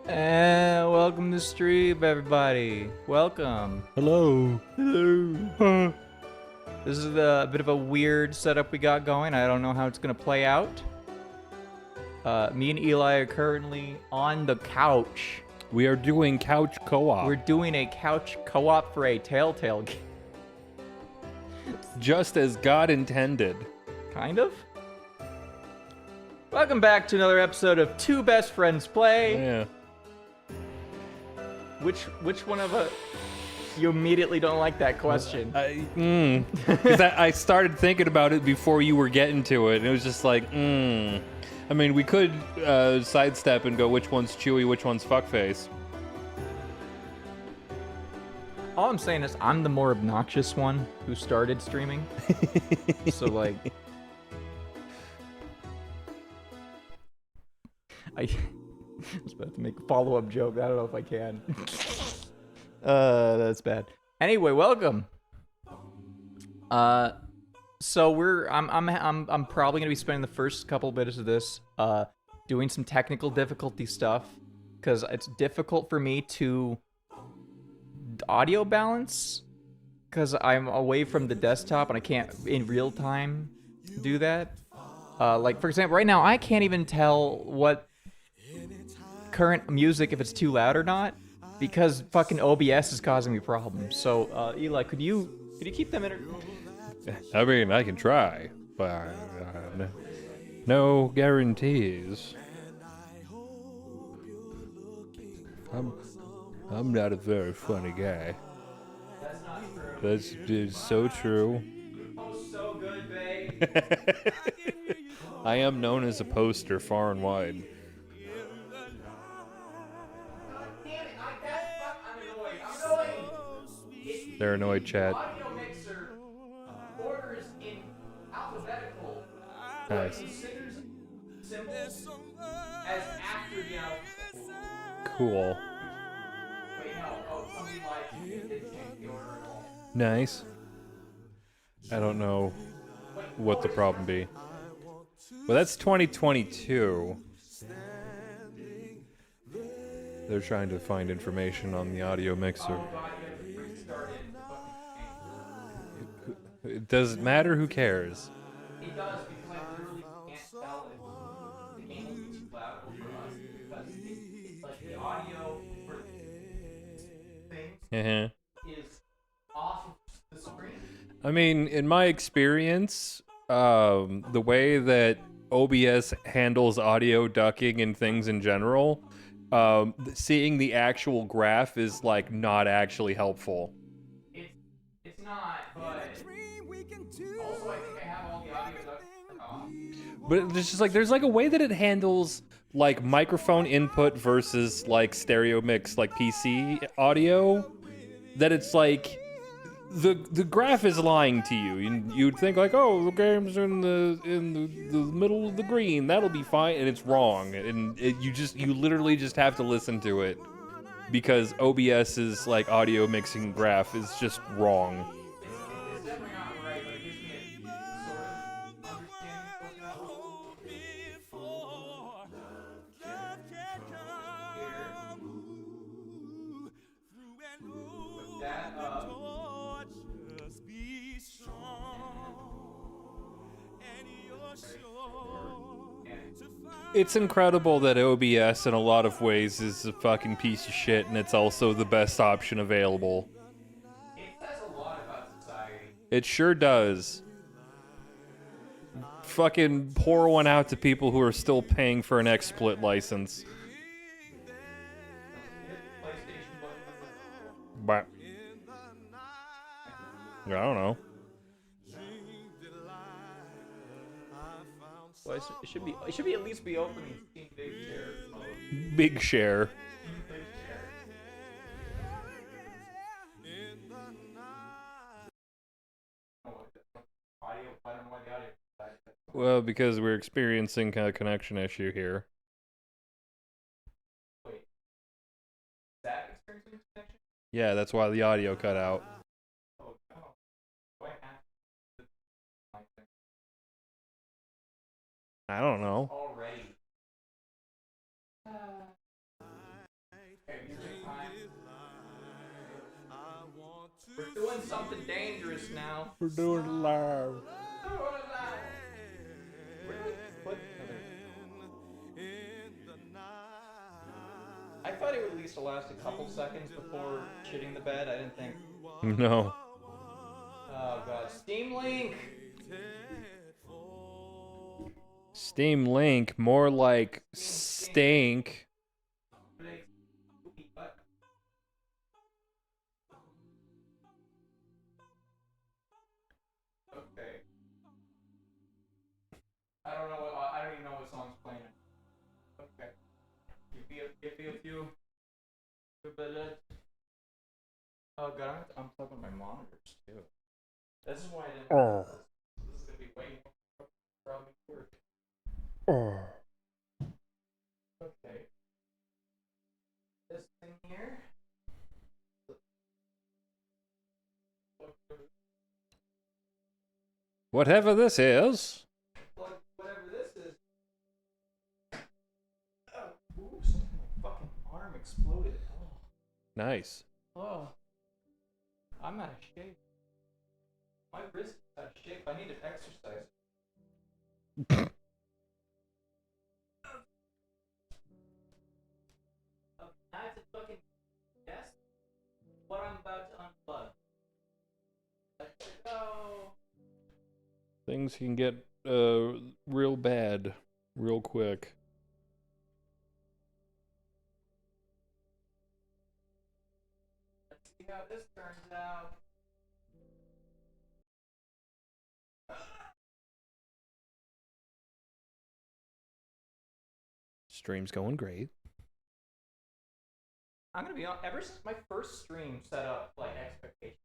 And welcome to stream, everybody. Welcome. Hello. Hello. This is a bit of a weird setup we got going. I don't know how it's gonna play out. Me and Eli are currently on the couch. We are doing couch co-op. We're doing a couch co-op for a Telltale game. Just as God intended. Kind of. Welcome back to another episode of Two Best Friends Play. Yeah. Which one of us? You immediately don't like that question. Because I started thinking about it before you were getting to it, and it was just like, I mean, we could sidestep and go, which one's Chewy, which one's fuckface. All I'm saying is I'm the more obnoxious one who started streaming. So, like... I was about to make a follow-up joke. I don't know if I can. That's bad. Anyway, welcome. So I'm probably gonna be spending the first couple minutes of this doing some technical difficulty stuff because it's difficult for me to audio balance because I'm away from the desktop and I can't in real time do that. Like for example, right now I can't even tell what current music if it's too loud or not because fucking OBS is causing me problems. So Eli, could you keep them in? I mean, I can try, but no guarantees. I'm not a very funny guy. That's not true. That's so true. Oh, so good, babe. I am known as a poster far and wide. God damn it! I'm annoyed. I'm annoyed. They're annoyed, chat. Audio mixer orders in alphabetical, but Nice. considers symbols as after the alphabet. Cool. Wait, no. Oh, something like it did change the order at all. Nice. I don't know what the problem be. Well, that's 2022. They're trying to find information on the audio mixer. Oh god, you have to restart it. It doesn't matter, who cares? It does because I literally can't tell if the game will be too loud or for us because it's like the audio for things is off of the screen. I mean, in my experience, the way that OBS handles audio ducking and things in general, seeing the actual graph is like not actually helpful. It's not, but also I think I have all the audio ducking off. But it's just like there's like a way that it handles like microphone input versus like stereo mix like PC audio that it's like the graph is lying to you. You'd think like, oh, the game's in the middle of the green, that'll be fine, and it's wrong. And you literally just have to listen to it because OBS's like audio mixing graph is just wrong. It's definitely not right, but it gives me a sort of understanding of It's incredible that OBS in a lot of ways is a fucking piece of shit, and it's also the best option available. It says a lot about society. It sure does. Fucking pour one out to people who are still paying for an XSplit license. But I don't know. Well, it should be at least be open in Steam Big Share mode. Big share. Big Share. Audio. I don't know why the audio. Well, because we're experiencing a connection issue here. Wait. Is that experiencing connection? Yeah, that's why the audio cut out. Oh no. What happened? I don't know. Already. Okay, music time. We're doing something dangerous now. We're doing it live. I thought it would at least last a couple seconds before shitting the bed. I didn't think. No. Oh god. Steam Link! Steam Link, more like stink. Okay. I don't even know what song's playing. Okay. Give me a few. Oh god, I'm unplugging my monitors too. This is why I didn't. Oh. This is gonna be way more probably work. Oh. Okay. This thing here. Whatever this is. Whatever this is. Oh, oops. My fucking arm exploded. Oh. Nice. Oh. I'm out of shape. My wrist is out of shape. I need to exercise. I have to fucking guess what I'm about to unplug. Let's go. Things can get real bad real quick. Let's see how this turns out. Stream's going great. I'm gonna be honest, ever since my first stream set up like expectations.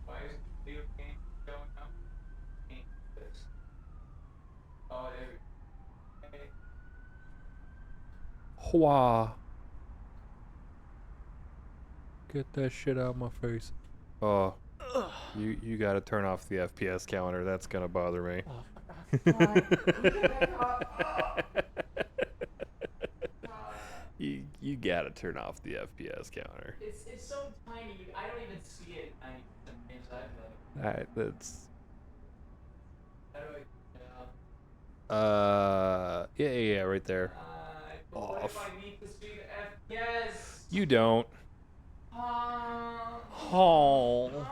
Why is the video game going up? This. Oh, there we go. Hua. Get that shit out of my face. Oh, you gotta turn off the FPS counter. That's gonna bother me. You gotta turn off the FPS counter. It's so tiny. I don't even see it. Alright, that's. How do I turn it off? Yeah, right there. But what if I need to see the FPS? You don't. Oh. Oh.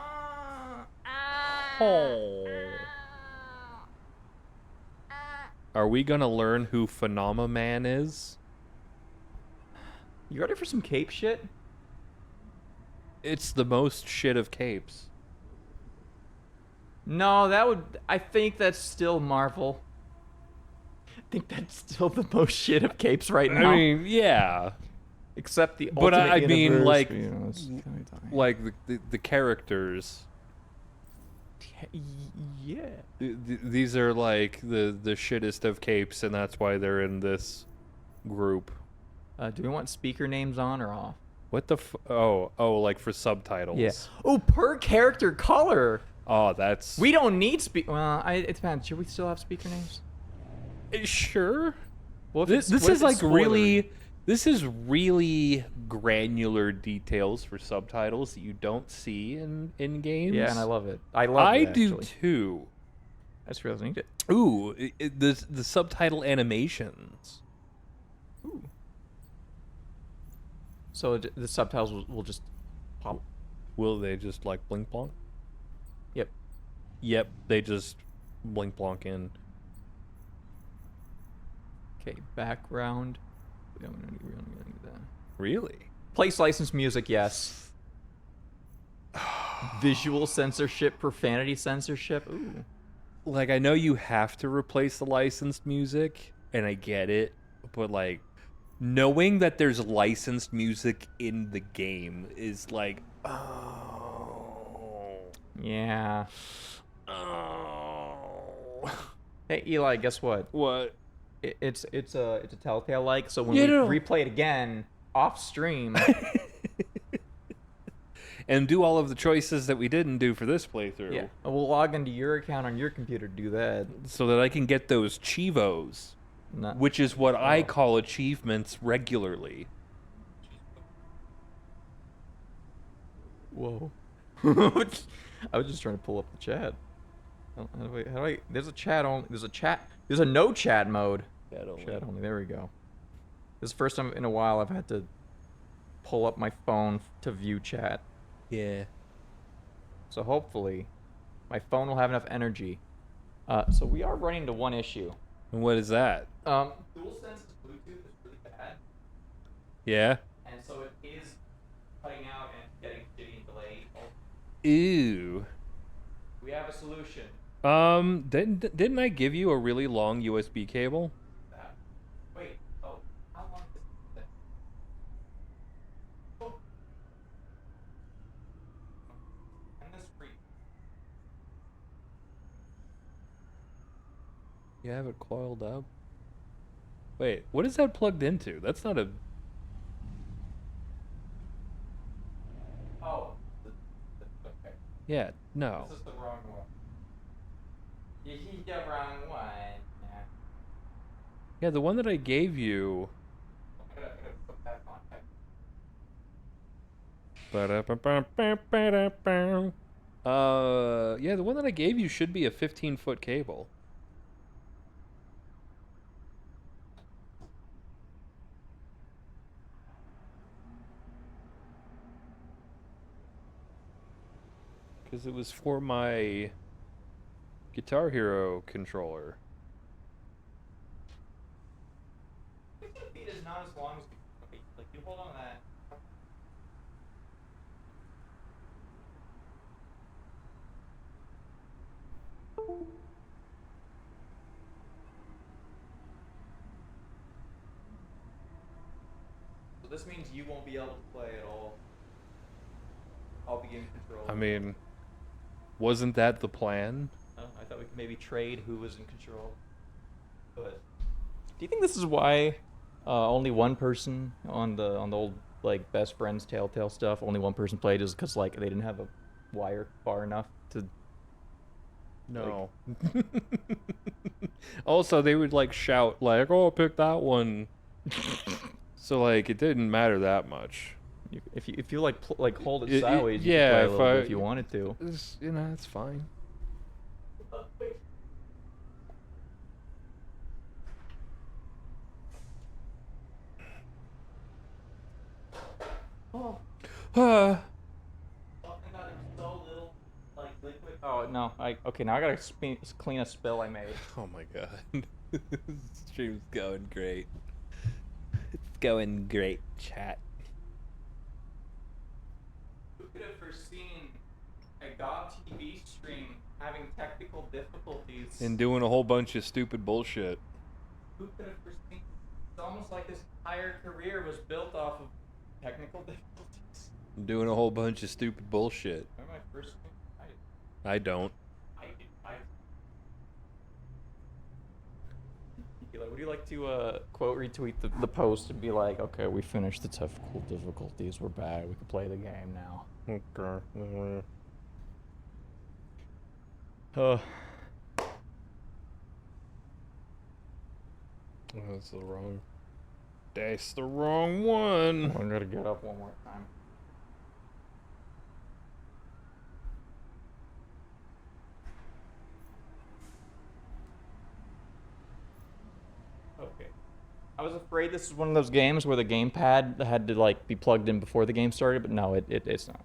Oh. Are we gonna learn who Phenomena Man is? You ready for some cape shit? It's the most shit of capes. No, that would. I think that's still Marvel. I think that's still the most shit of capes right now. I mean, yeah. Except the But Ultimate I mean, Universe, like, you know, it's kinda dying. like the characters. Yeah. These are like the shittest of capes, and that's why they're in this group. Do we want speaker names on or off? What the oh, like for subtitles. Yeah. Oh, per character color. Oh, that's... We don't need well, it depends. Should we still have speaker names? Sure. Well, if This what if is like it's spoilery? this is really granular details for subtitles that you don't see in games. Yeah, and I love it. I love it, I do actually. too. I just realized I need it. Ooh, the subtitle animations. Ooh. So the subtitles will just pop. Will they just like blink blonk? Yep. Yep, they just blink blonk in. Okay, background. We don't need that. Really? Place licensed music, yes. Visual censorship, profanity censorship. Ooh. Like, I know you have to replace the licensed music, and I get it, but like, knowing that there's licensed music in the game is like, oh. Yeah. Oh. Hey, Eli, guess what? What? It's a Telltale like. So when Yeah, we no. replay it again off stream, And do all of the choices that we didn't do for this playthrough. yeah, we'll log into your account on your computer to do that. So that I can get those Chivos, Not, which is what I call achievements regularly. Whoa. I was just trying to pull up the chat. How do I? There's a chat only. There's a no chat mode. Chat only. There we go. This is the first time in a while I've had to pull up my phone to view chat. Yeah. So hopefully, my phone will have enough energy. So we are running into one issue. And what is that? DualSense Bluetooth is really bad, Yeah. and so it is cutting out and getting shitty and delayed. Ew. We have a solution. Didn't I give you a really long USB cable? Wait. Oh, how long is this? Oh. And this free. You have it coiled up. Wait, what is that plugged into? That's not a... Oh. Okay. Yeah, no. This is the wrong one. You hit the wrong one. Yeah. Yeah, the one that I gave you... I'm gonna put that on. Yeah, the one that I gave you should be a 15-foot cable. Because it was for my Guitar Hero controller. 15 feet is not as long as like you hold on to that. So this means you won't be able to play at all. I'll be in control. I mean, wasn't that the plan? I thought we could maybe trade who was in control. But do you think this is why only one person on the old like best friends Telltale stuff, only one person played, is because like they didn't have a wire far enough to? No. Also, they would like shout like, "Oh, pick that one." So like, it didn't matter that much. If you like hold it It- sideways, you yeah, could play a little if bit I- if you wanted to. It's, you know, it's fine. Oh. Uh, Oh no! Okay, now I gotta clean a spill I made. oh my god. Stream's going great. It's going great, chat. Who could have foreseen a God TV stream having technical difficulties? And doing a whole bunch of stupid bullshit. Who could have foreseen? It's almost like this entire career was built off of technical difficulties. Doing a whole bunch of stupid bullshit. Remember my first stream? I don't. Would you like to quote retweet the post and be like, okay, we finished the technical difficulties, we're back, we can play the game now. Okay. That's the wrong. That's the wrong one. I'm gonna get up one more time. Okay. I was afraid this is one of those games where the gamepad had to like be plugged in before the game started, but no, it's not.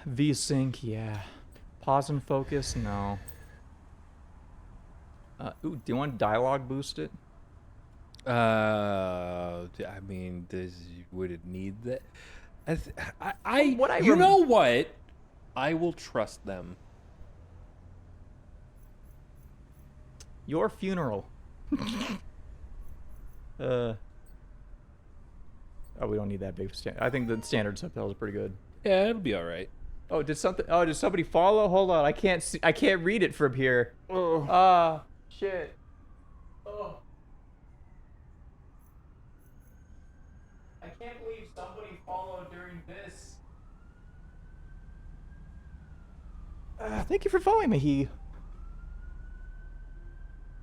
V-Sync, yeah. Pause and focus, no. Ooh, do you want dialogue boost it? I mean, would it need that? You know what? I will trust them. Your funeral. Oh, we don't need that big standard. I think the standard subtitles are pretty good. Yeah, it'll be all right. Oh, did somebody follow? Hold on, I can't see. I can't read it from here. Oh. Shit. Oh. I can't believe somebody followed during this. Thank you for following me,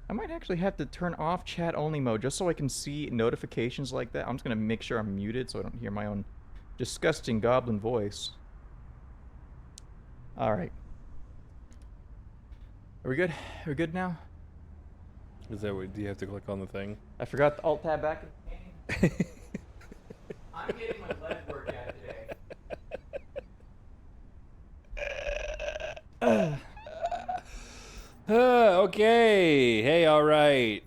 I might actually have to turn off chat only mode just so I can see notifications like that. I'm just gonna make sure I'm muted so I don't hear my own disgusting goblin voice. Alright. Are we good? Are we good now? Is that what, do you have to click on the thing? I forgot the alt tab back in the game. I'm getting my leg workout today. Okay. Hey, all right.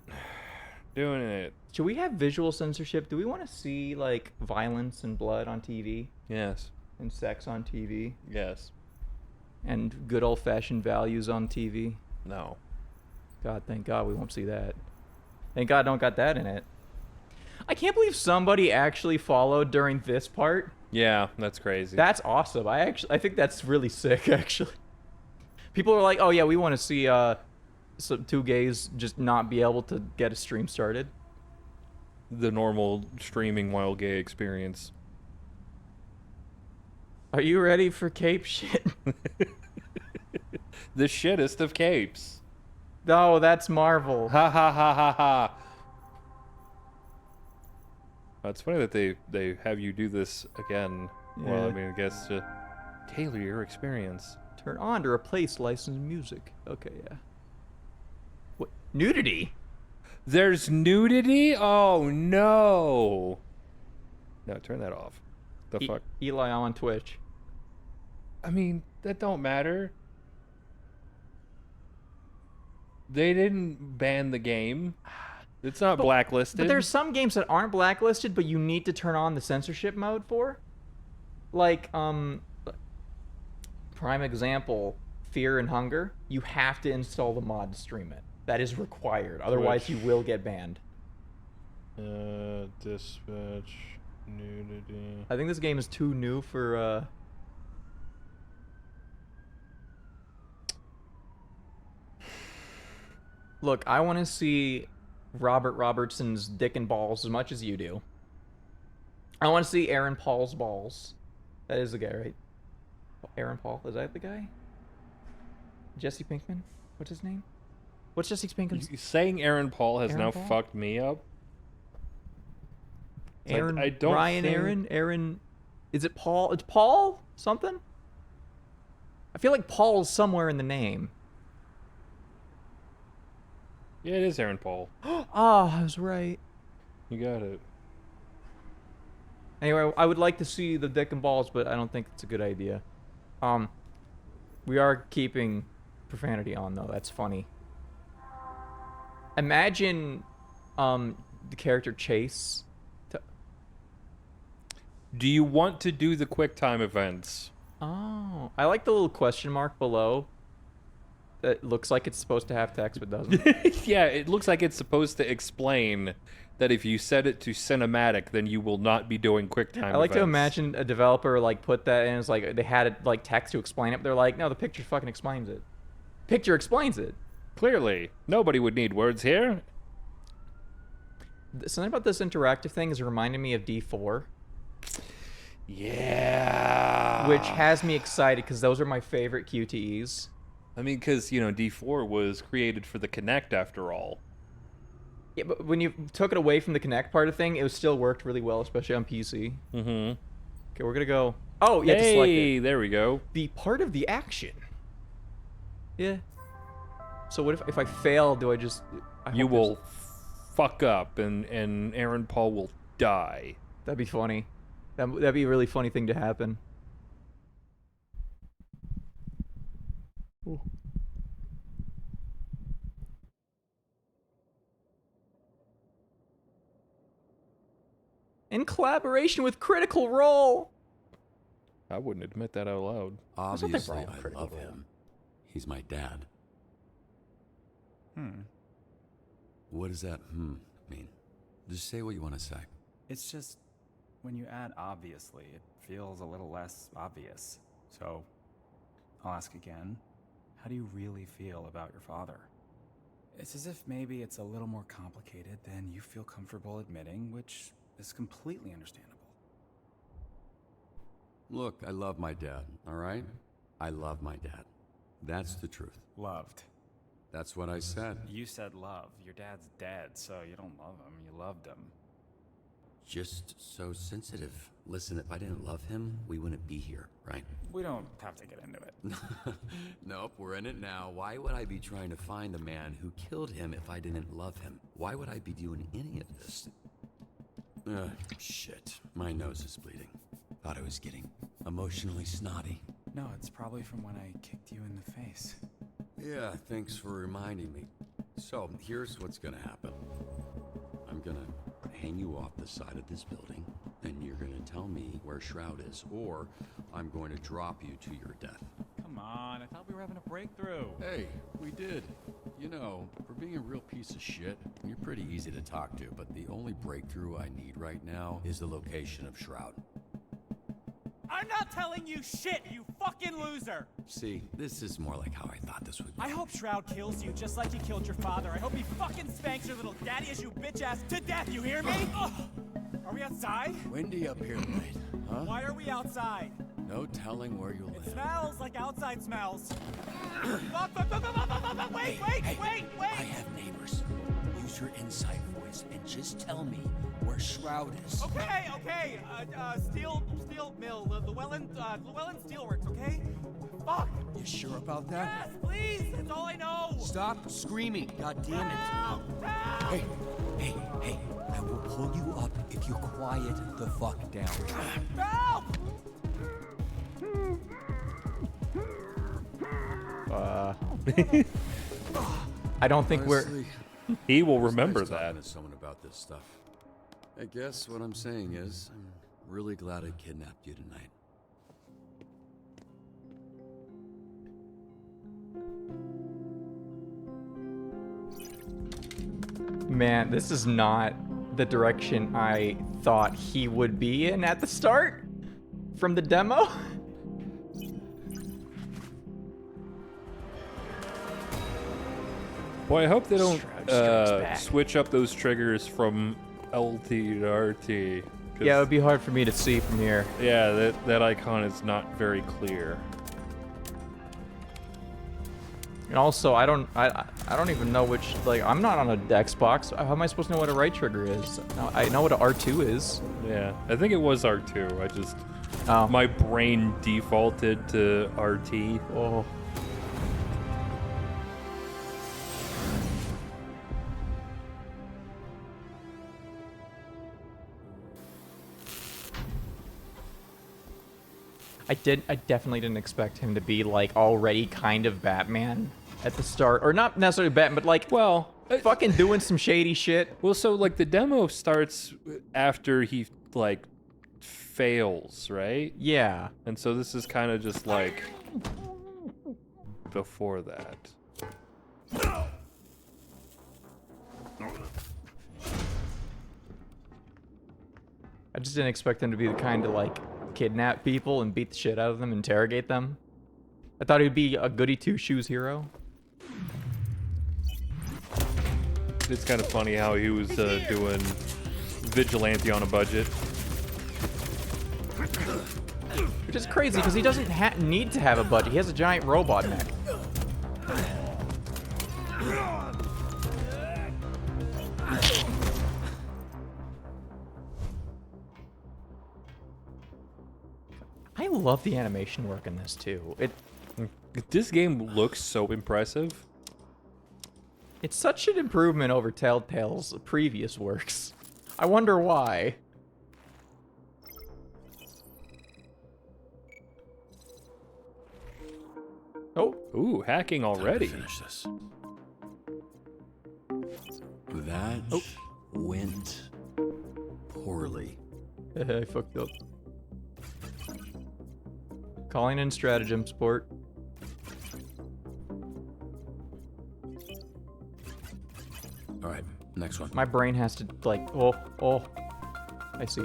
Doing it. Should we have visual censorship? Do we want to see, like, violence and blood on TV? Yes. And sex on TV? Yes. And good old-fashioned values on TV? No. God, thank God we won't see that. Thank God I don't got that in it. I can't believe somebody actually followed during this part. Yeah, that's crazy. That's awesome. I think that's really sick, actually. People are like, oh yeah, we want to see some two gays just not be able to get a stream started. The normal streaming while gay experience. Are you ready for cape shit? The shittest of capes. No, that's Marvel. Ha ha ha ha ha. It's funny that they have you do this again. Yeah. Well, I mean, I guess to tailor your experience. Turn on to replace licensed music. Okay, yeah. What? Nudity? There's nudity? Oh, no. No, turn that off. The fuck? Eli on Twitch. I mean, that don't matter. They didn't ban the game. It's not blacklisted. But there's some games that aren't blacklisted, but you need to turn on the censorship mode for. Like, prime example, Fear and Hunger. You have to install the mod to stream it. That is required. Otherwise, you will get banned. Dispatch, nudity. I think this game is too new for, Look, I want to see Robert Robertson's dick and balls as much as you do. I want to see Aaron Paul's balls. That is the guy, right? Aaron Paul, is that the guy? Jesse Pinkman? What's his name? What's Jesse Pinkman's? Saying Aaron Paul has now fucked me up. Aaron, I don't Ryan think... Aaron, is it Paul? It's Paul something? I feel like Paul's somewhere in the name. Yeah, it is Aaron Paul. I was right. You got it. Anyway, I would like to see the dick and balls, but I don't think it's a good idea. We are keeping profanity on though. That's funny. Imagine, the character Chase. Do you want to do the QuickTime events? Oh, I like the little question mark below. That looks like it's supposed to have text, but doesn't. Yeah, it looks like it's supposed to explain that if you set it to cinematic, then you will not be doing QuickTime I like to events. imagine a developer like put that in as like they had it like text to explain it. But they're like, no, the picture fucking explains it. Picture explains it. Clearly, nobody would need words here. Something about this interactive thing is reminding me of D4, Yeah. which has me excited because those are my favorite QTEs. I mean, because, you know, D4 was created for the Kinect after all. Yeah, but when you took it away from the Kinect part of the thing, it was still worked really well, especially on PC. Mm-hmm. Okay, we're gonna go. Oh, yeah, just select Hey, it. there we go. Be part of the action. Yeah. So what if I fail? Do I just? You will fuck up, and Aaron Paul will die. That'd be funny. That'd be a really funny thing to happen. Ooh. In collaboration with Critical Role. I wouldn't admit that out loud. Obviously, wrong with I Critical love Role. him. He's my dad. What does that mean? Just say what you want to say. It's just, when you add obviously, it feels a little less obvious. So, I'll ask again. How do you really feel about your father? It's as if maybe it's a little more complicated than you feel comfortable admitting, which is completely understandable. Look, I love my dad, all right? I love my dad. That's the truth. Loved. That's what I said. You said love. Your dad's dead, so you don't love him, you loved him. Just so sensitive. Listen, if I didn't love him, we wouldn't be here, right? We don't have to get into it. Nope, we're in it now. Why would I be trying to find the man who killed him if I didn't love him? Why would I be doing any of this? Shit. My nose is bleeding. Thought I was getting emotionally snotty. No, it's probably from when I kicked you in the face. Yeah, thanks for reminding me. So, here's what's gonna happen. I'm gonna hang you off the side of this building, and you're gonna tell me where Shroud is, or I'm going to drop you to your death. Come on, I thought we were having a breakthrough. Hey, we did. You know, for being a real piece of shit, you're pretty easy to talk to, but the only breakthrough I need right now is the location of Shroud. I'm not telling you shit, you fucking loser! See, this is more like how I thought this would be. I hope Shroud kills you just like he killed your father. I hope he fucking spanks your little daddy as you bitch ass to death, you hear me? Ugh. Are we outside? Windy up here tonight, huh? Why are we outside? No telling where you'll It live. smells like outside smells. Wait, wait! I have neighbors. Use your inside voice and just tell me where Shroud is. Okay. Steel mill, Llewellyn Steelworks, okay? Fuck! You sure about that? Yes, please! It's all I know! Stop screaming, god damn it. Help! Help! Hey, I will pull you up if you quiet the fuck down. Help! I don't think Honestly, He will it's remember nice that. talking to someone about this stuff. I guess what I'm saying is, I'm really glad I kidnapped you tonight. Man, this is not the direction I thought he would be in at the start from the demo. Boy, I hope they don't Shroud strikes back. switch up those triggers from LT to RT. 'cause, Yeah, it would be hard for me to see from here. yeah, that icon is not very clear. And also, I don't even know which, like, I'm not on a Xbox. How am I supposed to know what a right trigger is? I know what a R2 is. Yeah, I think it was R2. I just Oh. my brain defaulted to RT. Oh. I definitely didn't expect him to be like already kind of Batman at the start, or not necessarily Batman, but like Well, fucking doing some shady shit. well, so like the demo starts after he like fails, right? Yeah. And so this is kind of just like before that. I just didn't expect him to be the kind to like kidnap people and beat the shit out of them, interrogate them. I thought he'd be a goody two shoes hero. It's kind of funny how he was doing vigilante on a budget. Which is crazy because he doesn't need to have a budget. He has a giant robot mech. I love the animation work in this too. This game looks so impressive. It's such an improvement over Telltale's previous works. I wonder why. Oh, Ooh, hacking already. Finish this. That went poorly. I fucked up. Calling in stratagem support. All right, next one. My brain has to like, oh, I see.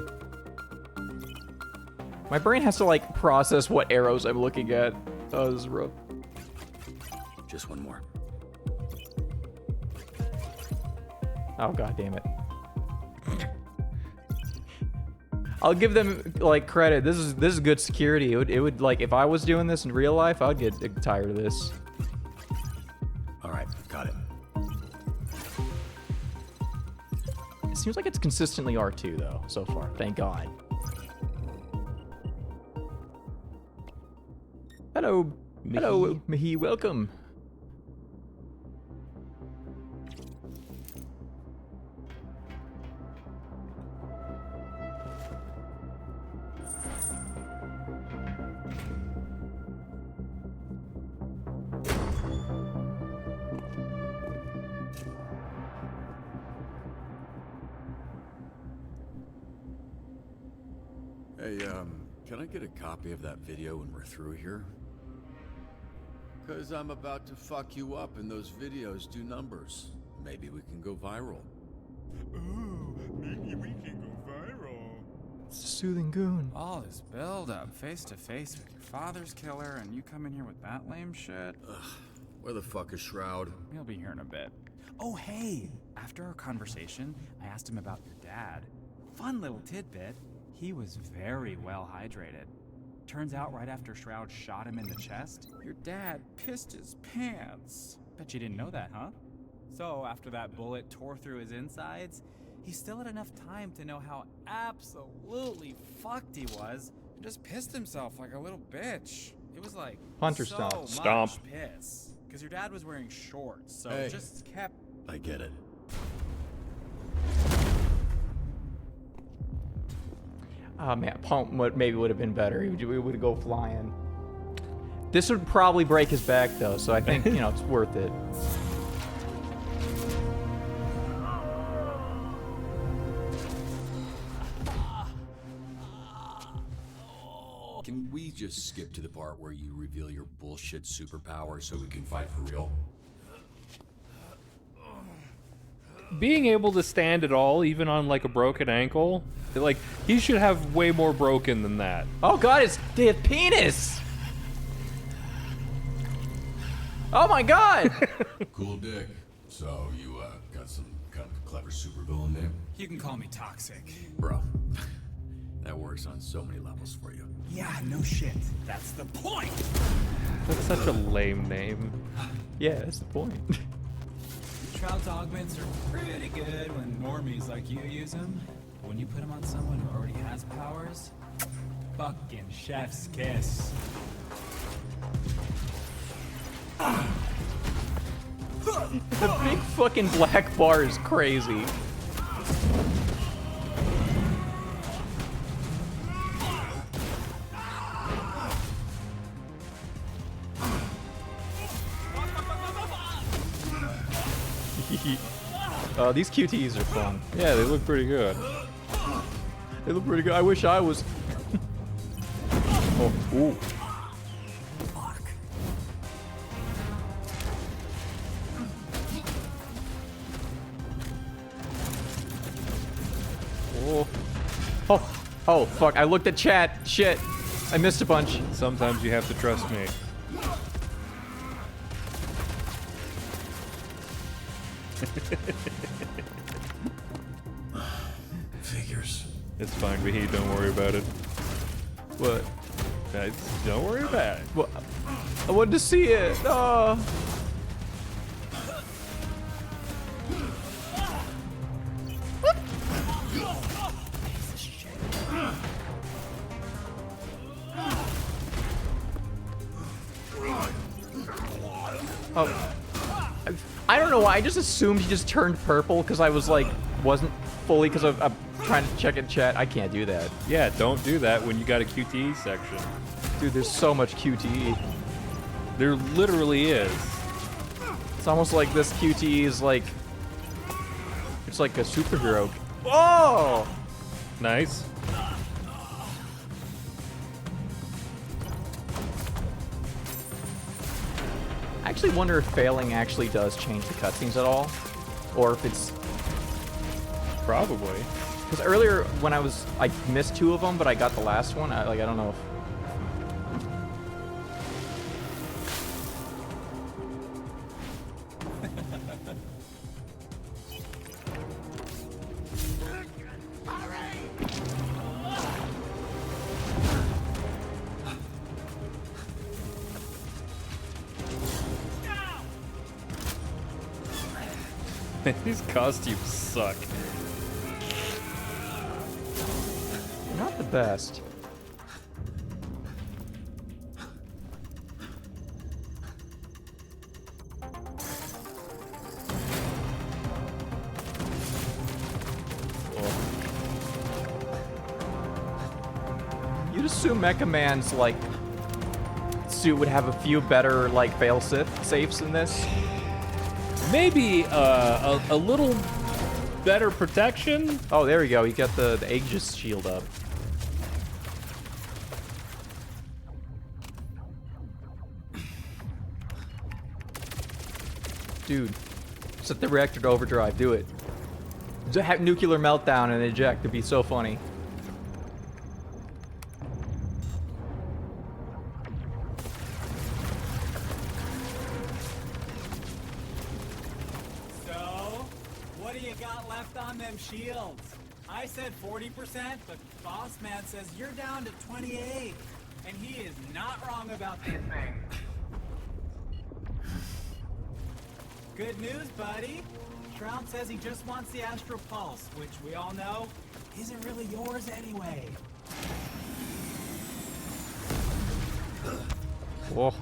My brain has to like process what arrows I'm looking at. Oh, this is rough. Just one more. Oh, god damn it. I'll give them like credit. This is good security. It would like if I was doing this in real life, I'd get tired of this. All right, got it. It seems like it's consistently R2 though so far. Thank God. Hello, hello, Mihi. Welcome. Hey, can I get a copy of that video when we're through here? Cause I'm about to fuck you up and those videos do numbers. Maybe we can go viral. Ooh, maybe we can go viral. It's a soothing goon. All this build up face to face with your father's killer, and you come in here with that lame shit? Where the fuck is Shroud? He'll be here in a bit. Oh, hey! After our conversation, I asked him about your dad. Fun little tidbit. He was very well hydrated. Turns out right after Shroud shot him in the chest, your dad pissed his pants. Bet you didn't know that, huh? So after that bullet tore through his insides, he still had enough time to know how absolutely fucked he was and just pissed himself like a little bitch. It was like Hunter so stomp. much Stomp. piss. Because your dad was wearing shorts, so Hey. it just kept... I get it. Oh man, Pump maybe would have been better. We would go flying. This would probably break his back though, so I think, you know, it's worth it. Can we just skip to the part where you reveal your bullshit superpower so we can fight for real? Being able to stand at all, even on like a broken ankle, like he should have way more broken than that. Oh god, it's the penis! Oh my god! Cool dick. So you got some kind of clever supervillain name? You can call me toxic. Bro, that works on so many levels for you. Yeah, no shit. That's the point! That's such a lame name. Yeah, that's the point. Shroud's augments are pretty good when normies like you use them. When you put them on someone who already has powers, fucking chef's kiss. The big fucking black bar is crazy. These QTEs are fun. Yeah, they look pretty good. They look pretty good. I wish I was. Oh, ooh. Oh. Oh. Oh, fuck. I looked at chat. Shit. I missed a bunch. Sometimes you have to trust me. Figures. It's fine, Vahid. Don't worry about it. What? Don't worry about it. What? I wanted to see it. Oh. Oh. I don't know why. I just assumed he just turned purple because I was like, wasn't fully because I'm trying to check in chat. I can't do that. Yeah, don't do that when you got a QTE section. Dude, there's so much QTE. There literally is. It's almost like this QTE is like, it's like a superhero. Oh! Nice. I actually wonder if failing actually does change the cutscenes at all, or if it's Probably. because earlier when I missed 2 of them, but I got the last one. I don't know if. These costumes suck. Not the best. You'd assume Mecha Man's like suit would have a few better like fail safes in this. Maybe a little better protection. Oh, there we go. You got the Aegis shield up. Dude, set the reactor to overdrive. Do it. Have nuclear meltdown and eject. It'd be so funny. So, what do you got left on them shields? I said 40%, but Boss Man says you're down to 28. And he is not wrong about this thing. Good news, buddy. Shroud says he just wants the Astral Pulse, which we all know isn't really yours anyway. Whoa.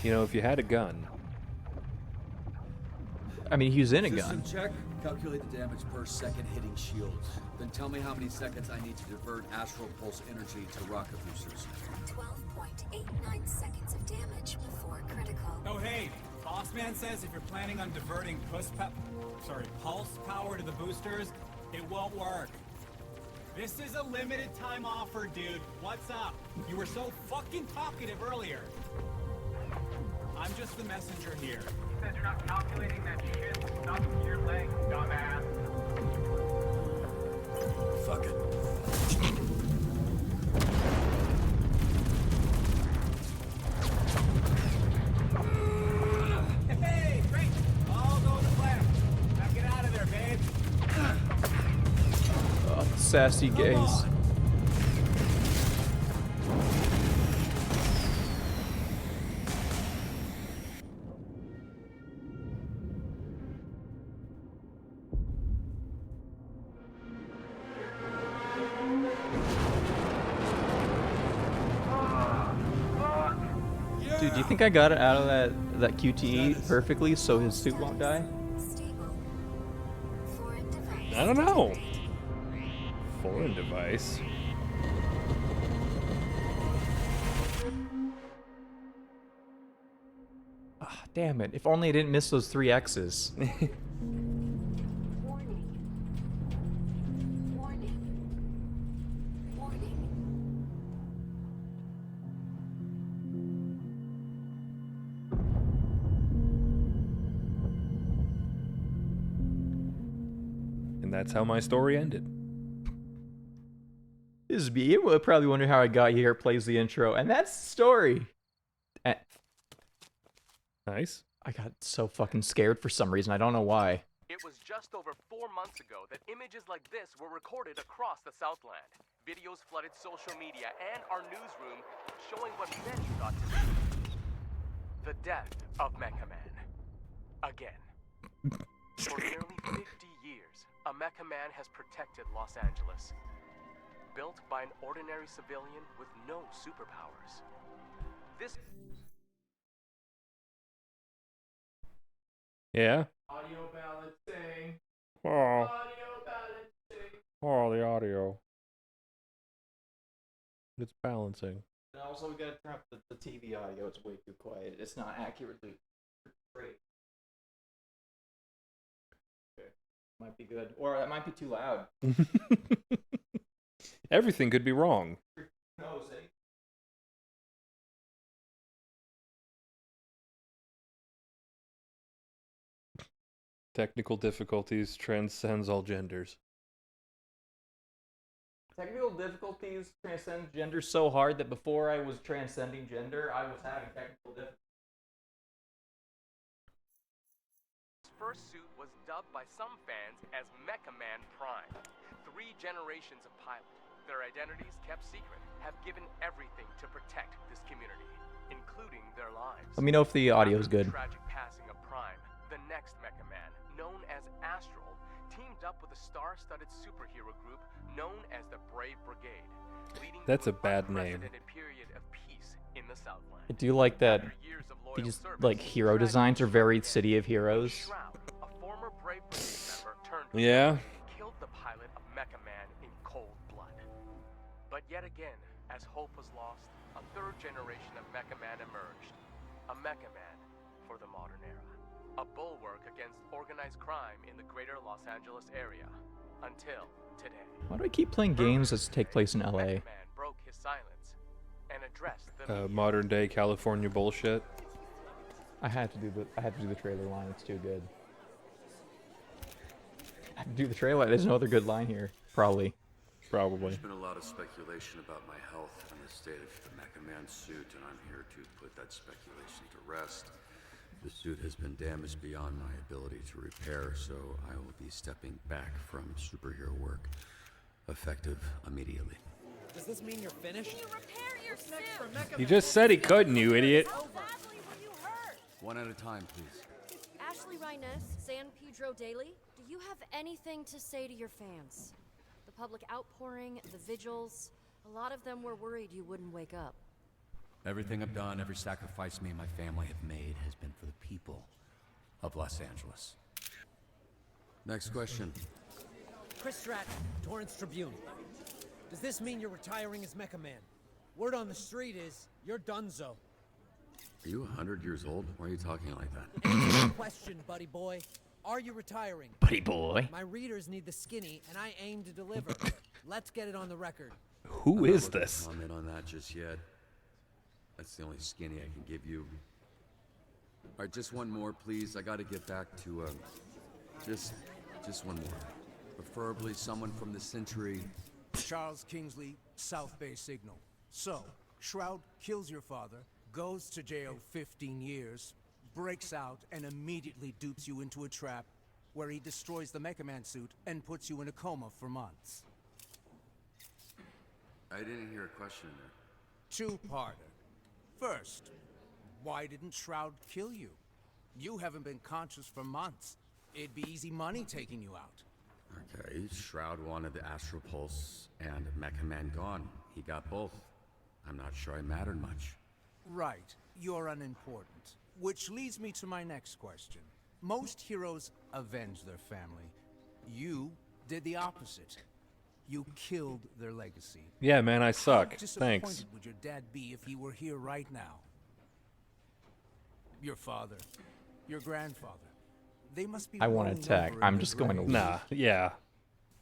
You know, if you had a gun. I mean, he's in a System gun. check. Calculate the damage per second hitting shields. Then tell me how many seconds I need to divert astral pulse energy to rocket boosters. 12.89 seconds of damage before critical. Oh hey, Boss Man says if you're planning on diverting pulse power to the boosters, it won't work. This is a limited time offer, dude. What's up? You were so fucking talkative earlier. I'm just the messenger here. He says you're not calculating that shit stuck to your leg, dumbass. Fuck it. Hey, great! All go to plan. Now get out of there, babe. Oh, sassy gaze. Dude, do you think I got it out of that QTE perfectly so his suit won't die? Stable. Foreign device. I don't know. Foreign device. Ah, Damn it. If only I didn't miss those 3 X's. Warning. Warning. Warning. And that's how my story ended. This is me. You will probably wonder how I got here. It plays the intro. And that's the story. Nice. I got so fucking scared for some reason. I don't know why. It was just over 4 months ago that images like this were recorded across the Southland. Videos flooded social media and our newsroom, showing what many thought to be the death of Mecha Man. Again. For nearly 50 years, a Mecha Man has protected Los Angeles. Built by an ordinary civilian with no superpowers. This Yeah. Audio balancing. Oh, Audio balancing. oh, the audio. It's balancing. And also, we gotta turn up the TV audio. It's way too quiet. It's not accurately great. Okay. Might be good. Or that might be too loud. Everything could be wrong. Who knows, eh? Technical difficulties transcends all genders. Technical difficulties transcend gender so hard that before I was transcending gender, I was having technical difficulties. first suit was dubbed by some fans as Mecha Man Prime. 3 generations of pilot, their identities kept secret, have given everything to protect this community, including their lives. Let me know if the audio is After good. the tragic passing of Prime, the next Mecha Man, known as Astral, teamed up with a star-studded superhero group known as the Brave Brigade, leading That's to a bad name. unprecedented period of peace in the Southland. I do like that After years of loyal these service, like hero designs are very City of Heroes. Shroud, a former Brave Brigade member, turned Yeah. killed the pilot of Mecha Man in cold blood. But yet again, as hope was lost, a 3rd generation of Mecha Man emerged. A Mecha Man for the modern era. A bulwark against organized crime in the greater Los Angeles area. Until today. Why do I keep playing games that take place in LA? Mecha Man broke his silence and addressed the media. Modern day California bullshit. I had to do the trailer line. It's too good. I had to do the trailer. There's no other good line here. Probably. Probably. There's been a lot of speculation about my health and the state of the Mecha Man suit, and I'm here to put that speculation to rest. The suit has been damaged beyond my ability to repair, so I will be stepping back from superhero work, effective immediately. Does this mean you're finished? Can you repair your suit? You just said he couldn't, you idiot. How badly were you hurt? One at a time, please. Ashley Rhiness, San Pedro Daily. Do you have anything to say to your fans? The public outpouring, the vigils, a lot of them were worried you wouldn't wake up. Everything I've done, every sacrifice me and my family have made has been for the people of Los Angeles. Next question. Chris Stratton, Torrance Tribune. Does this mean you're retiring as Mecha Man? Word on the street is you're donezo. Are you 100 years old? Why are you talking like that? Answer the question, buddy boy. Are you retiring? Buddy boy. My readers need the skinny, and I aim to deliver. Let's get it on the record. Who I'm not is looking to this? comment on that just yet. That's the only skinny I can give you. All right, just one more, please. I got to get back to just one more. Preferably someone from the century. Charles Kingsley, South Bay Signal. So, Shroud kills your father, goes to jail 15 years, breaks out, and immediately dupes you into a trap where he destroys the Mecha Man suit and puts you in a coma for months. I didn't hear a question in there. Two-parter. First, why didn't Shroud kill you? You haven't been conscious for months. It'd be easy money taking you out. Okay, Shroud wanted the Astral Pulse and Mecha Man gone. He got both. I'm not sure I mattered much. Right, you're unimportant. Which leads me to my next question. Most heroes avenge their family. You did the opposite. You killed their legacy. Yeah, man, I suck. How disappointed Thanks. would your dad be if he were here right now? Your father, your grandfather. They must be I want to rolling attack. over in I'm their just going to graves. Nah, yeah.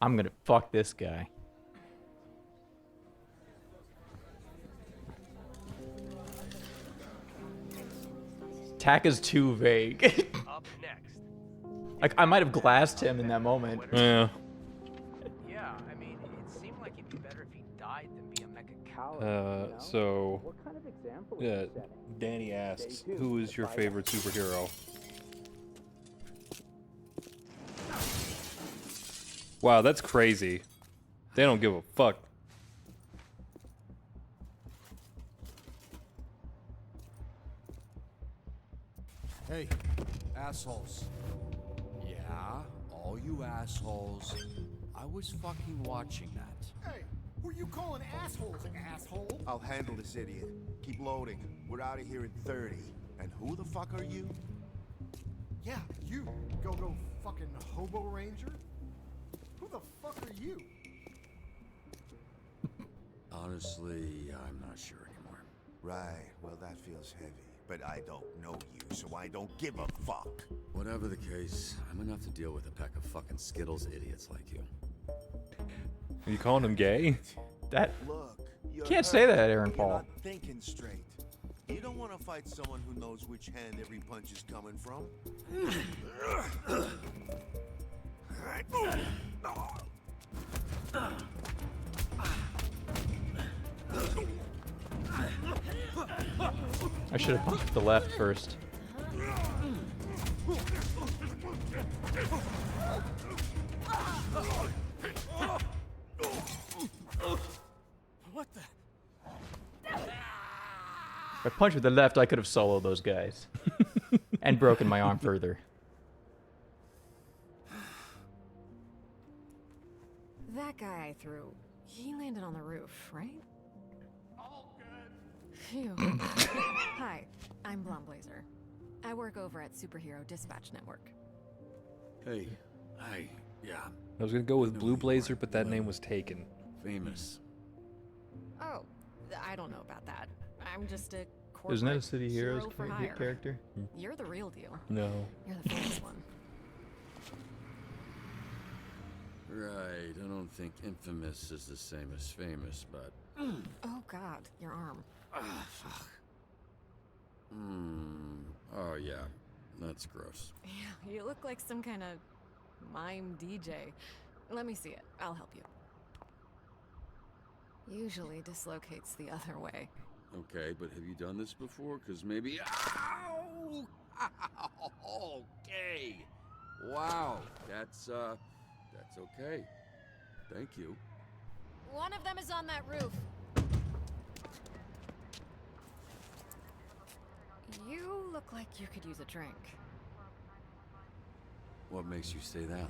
I'm gonna fuck this guy. Attack is too vague. Up next. Like, I might have glassed him in that moment. Yeah. Yeah, I mean, it seemed like it'd be better if he died than be a mecha coward. So, What kind of example yeah, Danny asks, who is your favorite superhero? Wow, that's crazy. They don't give a fuck. Hey, assholes. Yeah, all you assholes. I was fucking watching that. Hey, who you calling assholes, asshole? I'll handle this idiot. Keep loading. We're out of here in 30. And who the fuck are you? Yeah, you. Go fucking hobo ranger? Who the fuck are you? Honestly, I'm not sure anymore. Right, well that feels heavy. But I don't know you, so I don't give a fuck. Whatever the case, I'm enough to deal with a pack of fucking Skittles idiots like you. Are you calling him gay? That Look, you can't say that, Aaron you're Paul. not thinking straight. You don't want to fight someone who knows which hand every punch is coming from. I should have punched the left first. What the? If I punched with the left, I could have soloed those guys. And broken my arm further. That guy I threw, he landed on the roof, right? All good. Phew. Hi, I'm Blonde Blazer. I work over at Superhero Dispatch Network. Hey, yeah, I was gonna go with Blue Blazer, but that name was taken. famous. Oh, I don't know about that. I'm just a Isn't that a corporate City hero Heroes for hire. character? You're the real deal. No. You're the famous one. Right, I don't think infamous is the same as famous, but... Oh God, your arm. Fuck. Oh yeah, that's gross. Yeah, you look like some kind of mime DJ. Let me see it. I'll help you. Usually dislocates the other way. Okay, but have you done this before? Because maybe... Ow! Okay. Wow, that's okay. Thank you. One of them is on that roof. You look like you could use a drink. What makes you say that?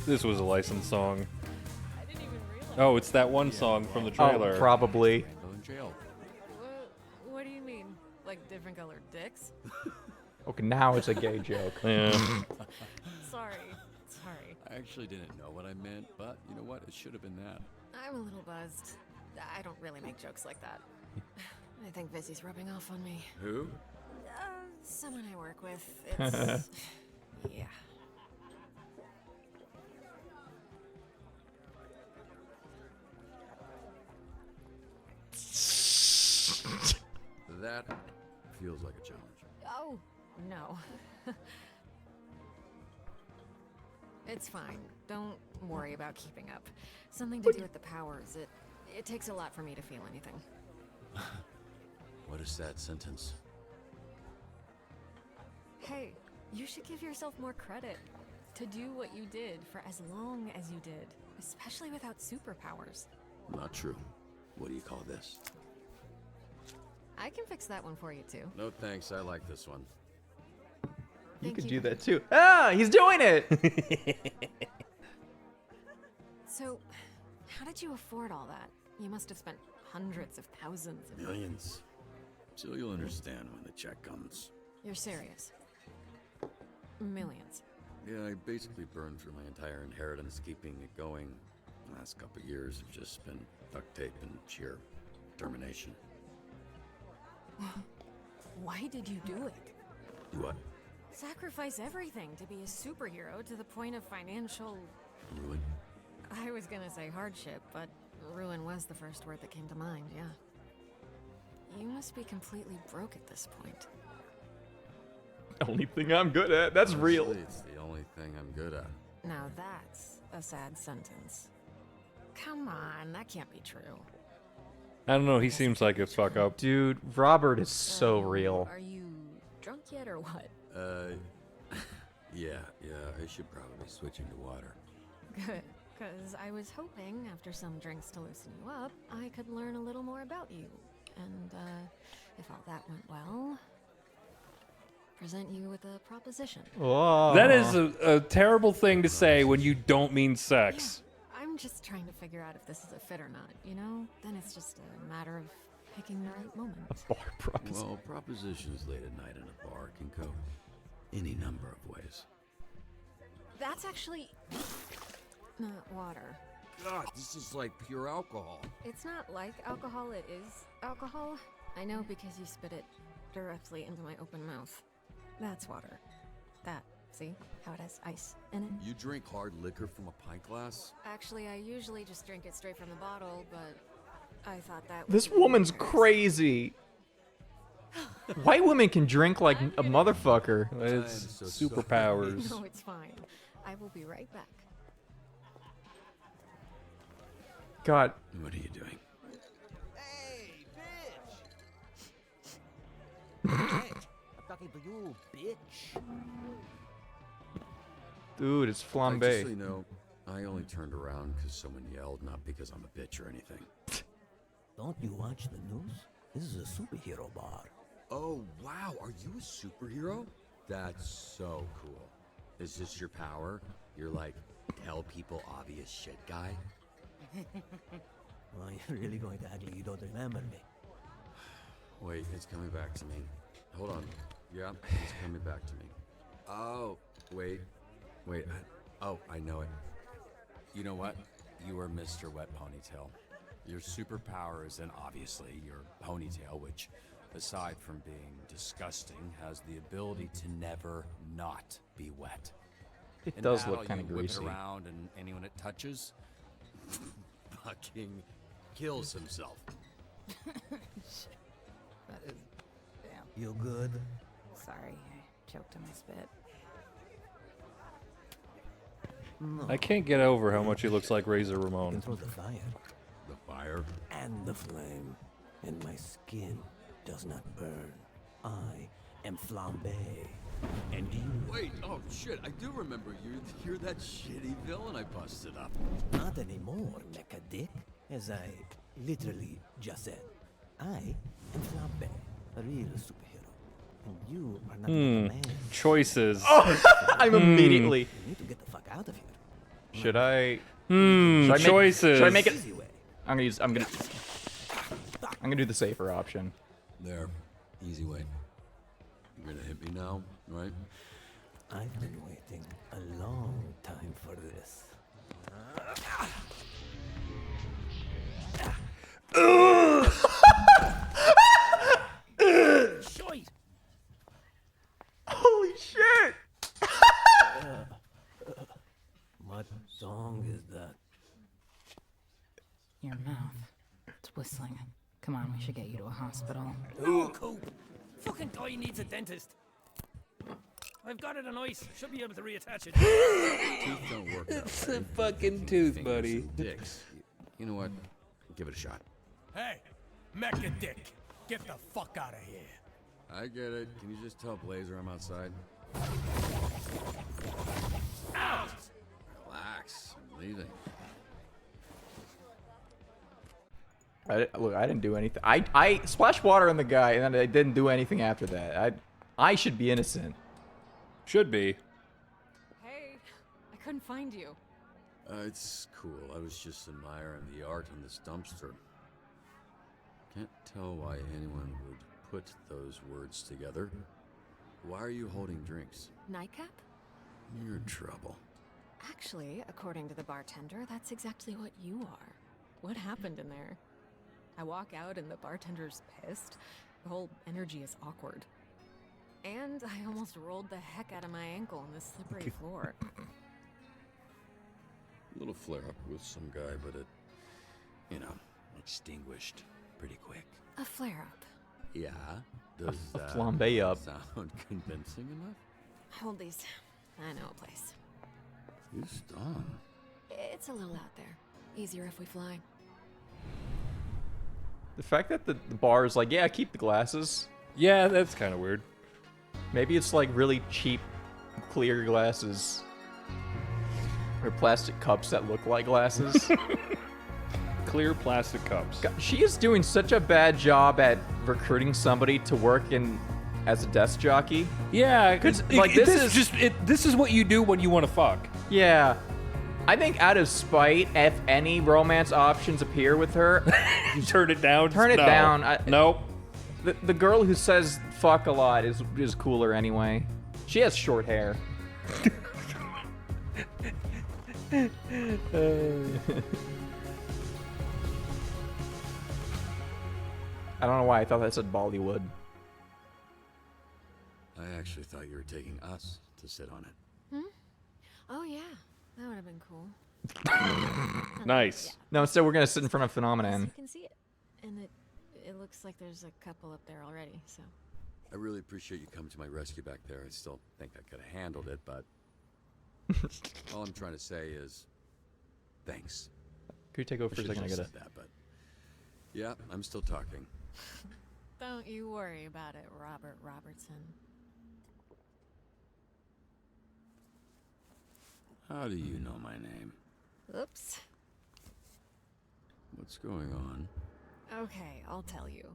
This was a licensed song. Oh, it's that one song from the trailer. Oh, probably. Go in jail. What do you mean? Like different colored dicks? Okay, now it's a gay joke. Yeah. Sorry. I actually didn't know what I meant, but you know what? It should have been that. I'm a little buzzed. I don't really make jokes like that. I think Vizzy's rubbing off on me. Who? Someone I work with. It's... yeah. That feels like a challenge. Oh, no. It's fine. Don't worry about keeping up. Something to do with the powers. It takes a lot for me to feel anything. What is that sentence? Hey, you should give yourself more credit. To do what you did for as long as you did. Especially without superpowers. Not true. What do you call this? I can fix that one for you, too. No thanks, I like this one. You could do that too. Ah, he's doing it! So, how did you afford all that? You must have spent hundreds of thousands of... Millions. So you'll understand when the check comes. You're serious? Millions. Yeah, I basically burned through my entire inheritance keeping it going. The last couple of years have just been duct tape and sheer determination. Why did you do it? Do what? Sacrifice everything to be a superhero to the point of financial... Ruin? I was gonna say hardship, but ruin was the first word that came to mind, yeah. You must be completely broke at this point. Only thing I'm good at. That's real. Honestly, it's the only thing I'm good at. Now that's a sad sentence. Come on, that can't be true. I don't know, he seems like a fuck up. Dude, Robert is so real. Are you drunk yet or what? Yeah, I should probably switch into water. Good, because I was hoping, after some drinks to loosen you up, I could learn a little more about you. And, if all that went well, present you with a proposition. Whoa. That is a terrible thing to say when you don't mean sex. Yeah, I'm just trying to figure out if this is a fit or not, you know? Then it's just a matter of picking the right moment. A bar proposition. Well, propositions late at night in a bar can go any number of ways. That's actually not water. God, this is like pure alcohol. It's not like alcohol, it is alcohol. I know because you spit it directly into my open mouth. That's water. That, see how it has ice in it? You drink hard liquor from a pint glass? Actually, I usually just drink it straight from the bottle, but I thought that This woman's crazy. White women can drink like a motherfucker. It's superpowers. No, it's fine. I will be right back. God. What are you doing? Hey, bitch! Hey, I'm talking to you, bitch. Dude, it's flambe. Just so you know, I only turned around because someone yelled, not because I'm a bitch or anything. Don't you watch the news? This is a superhero bar. Oh, wow. Are you a superhero? That's so cool. Is this your power? You're like, tell people obvious shit guy? Well, you're really going to act like you don't remember me. Wait, it's coming back to me. Hold on. Yeah, it's coming back to me. Oh, wait. Oh, I know it. You know what? You are Mr. Wet Ponytail. Your superpower is in, obviously, your ponytail, which, aside from being disgusting, has the ability to never not be wet. It In does battle, look kind of you whip greasy. it around, and anyone it touches fucking kills himself. That is... damn. You good? Sorry, I choked on my spit. I can't get over how much he looks like Razor Ramon. Control the fire. The fire? And the flame. And my skin does not burn. I am flambe. And you... Wait, oh shit, I do remember you. You're that shitty villain I busted up. Not anymore, mecha dick. As I literally just said. I am flambe, a real superhero. And you are not a man. Choices. I'm immediately... You need to get the fuck out of here. Should I... Choices. Should I make it... I'm gonna do the safer option. There. Easy way. You're gonna hit me now, right? I've been waiting a long time for this. Shite! Holy shit! What song is that? Your mouth. It's whistling. Come on, we should get you to a hospital. No, Coop! Fucking guy needs a dentist. I've got it on ice. Should be able to reattach it. Teeth don't work that It's way. a fucking tooth, Fingers buddy. and dicks. You know what? Give it a shot. Hey, Mecha Dick, get the fuck out of here. I get it. Can you just tell Blazer I'm outside? Out! Relax. I'm leaving. Look, I didn't do anything. I splashed water on the guy, and then I didn't do anything after that. I should be innocent. Should be. Hey, I couldn't find you. It's cool. I was just admiring the art on this dumpster. Can't tell why anyone would put those words together. Why are you holding drinks? Nightcap? You're trouble. Actually, according to the bartender, that's exactly what you are. What happened in there? I walk out and the bartender's pissed. The whole energy is awkward. And I almost rolled the heck out of my ankle on this slippery floor. A little flare-up with some guy, but it, extinguished pretty quick. A flare-up. Yeah? Does A that flambe up. sound convincing enough? Hold these. I know a place. You stung. It's a little out there. Easier if we fly. The fact that the bar is like, yeah, keep the glasses. Yeah, that's kind of weird. Maybe it's like really cheap, clear glasses. Or plastic cups that look like glasses. Clear plastic cups. God, she is doing such a bad job at recruiting somebody to work as a desk jockey. Yeah, because like this is what you do when you want to fuck. Yeah. I think out of spite, if any romance options appear with her, you turn it down. Turn it down. Nope. The girl who says fuck a lot is cooler anyway. She has short hair. I don't know why I thought that said Bollywood. I actually thought you were taking us to sit on it. Oh yeah, that would have been cool. Nice. Yeah. No, instead we're gonna sit in front of Phenomenon. You can see it, and it looks like there's a couple up there already. So. I really appreciate you coming to my rescue back there. I still think I could have handled it, but all I'm trying to say is thanks. Could you take over for a second? I gotta. Said that, but yeah, I'm still talking. Don't you worry about it, Robert Robertson. How do you know my name? Oops. What's going on? Okay, I'll tell you.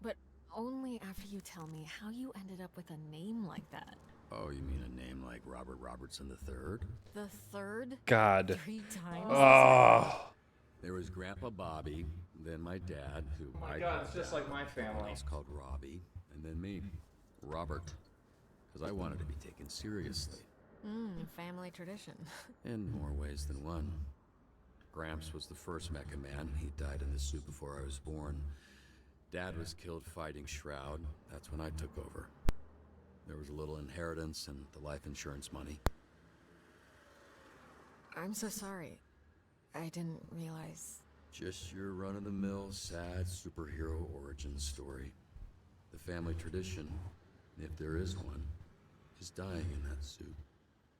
But only after you tell me how you ended up with a name like that. Oh, you mean a name like Robert Robertson III? The third? God. 3 times? Oh. There was Grandpa Bobby, then my dad, who my God, it's just like my family. Else called Robbie, and then me, Robert, because I wanted to be taken seriously. Family tradition. In more ways than one. Gramps was the first Mecha Man. He died in the suit before I was born. Dad was killed fighting Shroud. That's when I took over. There was a little inheritance and the life insurance money. I'm so sorry. I didn't realize. Just your run-of-the-mill, sad superhero origin story. The family tradition, if there is one, is dying in that suit.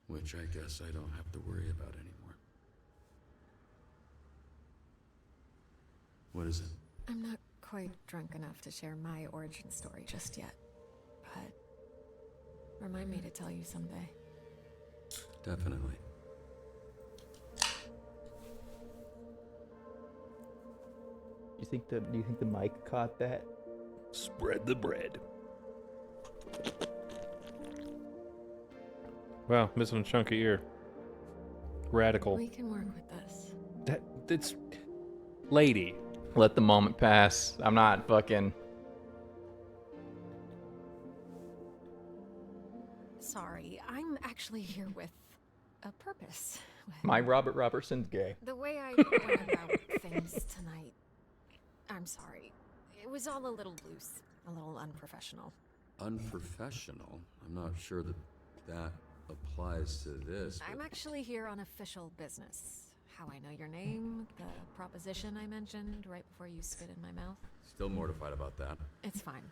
Which I guess I don't have to worry about anymore. What is it? I'm not quite drunk enough to share my origin story just yet. But remind me to tell you someday. Definitely. Do you think the mic caught that? Spread the bread. Wow, missing a chunk of ear. Radical. We can work with this. That's lady. Let the moment pass. I'm not fucking. Sorry, I'm actually here with a purpose. My Robert Robertson's gay. The way I went about things tonight, I'm sorry. It was all a little loose, a little unprofessional. Unprofessional? I'm not sure that applies to this. I'm actually here on official business. How I know your name, the proposition I mentioned right before you spit in my mouth. Still mortified about that. It's fine.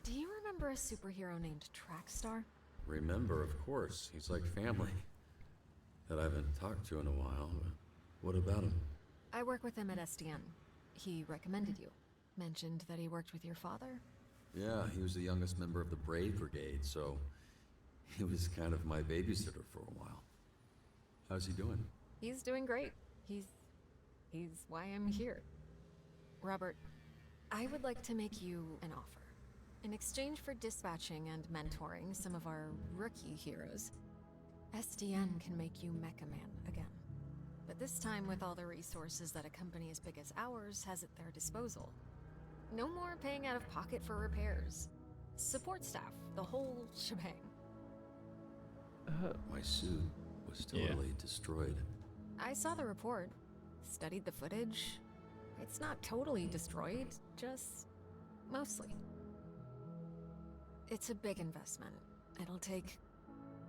Do you remember a superhero named Trackstar? Remember, of course. He's like family. That I haven't talked to in a while. What about him? I work with him at SDN. He recommended you. Mentioned that he worked with your father. Yeah, he was the youngest member of the Brave Brigade, so he was kind of my babysitter for a while. How's he doing? He's doing great. He's why I'm here. Robert, I would like to make you an offer. In exchange for dispatching and mentoring some of our rookie heroes, SDN can make you Mecha Man again. But this time with all the resources that a company as big as ours has at their disposal. No more paying out of pocket for repairs. Support staff, the whole shebang. My suit was totally destroyed. I saw the report, studied the footage. It's not totally destroyed, just mostly. It's a big investment. It'll take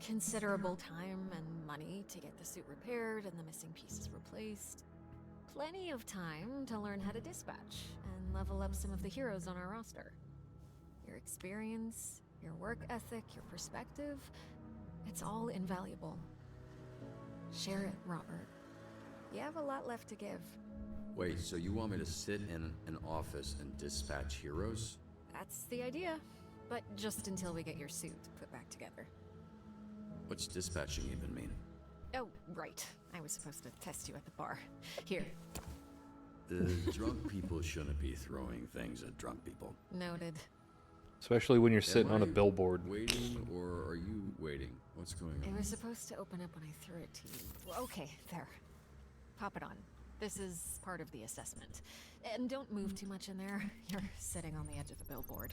considerable time and money to get the suit repaired and the missing pieces replaced. Plenty of time to learn how to dispatch and level up some of the heroes on our roster. Your experience, your work ethic, your perspective, it's all invaluable. Share it, Robert. You have a lot left to give. Wait, so you want me to sit in an office and dispatch heroes? That's the idea. But just until we get your suit put back together. What's dispatching even mean? Oh, right. I was supposed to test you at the bar. Here. The drunk people shouldn't be throwing things at drunk people. Noted. Especially when you're sitting on a Am I billboard. Waiting, or are you waiting? What's going on? It was supposed to open up when I threw it to you. Well, okay, there. Pop it on. This is part of the assessment. And don't move too much in there. You're sitting on the edge of the billboard.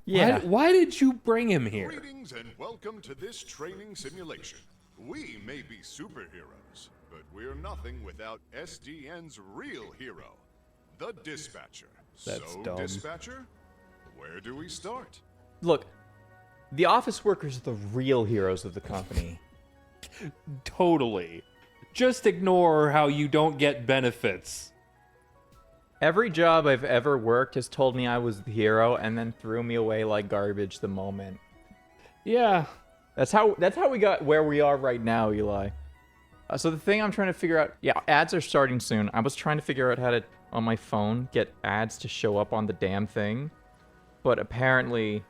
Yeah. Why did you bring him here? Greetings and welcome to this training simulation. We may be superheroes, but we're nothing without SDN's real hero, the Dispatcher. That's so, dumb. Dispatcher, where do we start? Look, the office workers are the real heroes of the company. Totally. Just ignore how you don't get benefits. Every job I've ever worked has told me I was the hero and then threw me away like garbage the moment. Yeah. That's how we got where we are right now, Eli. So the thing I'm trying to figure out, yeah, ads are starting soon. I was trying to figure out how to, on my phone, get ads to show up on the damn thing. But apparently...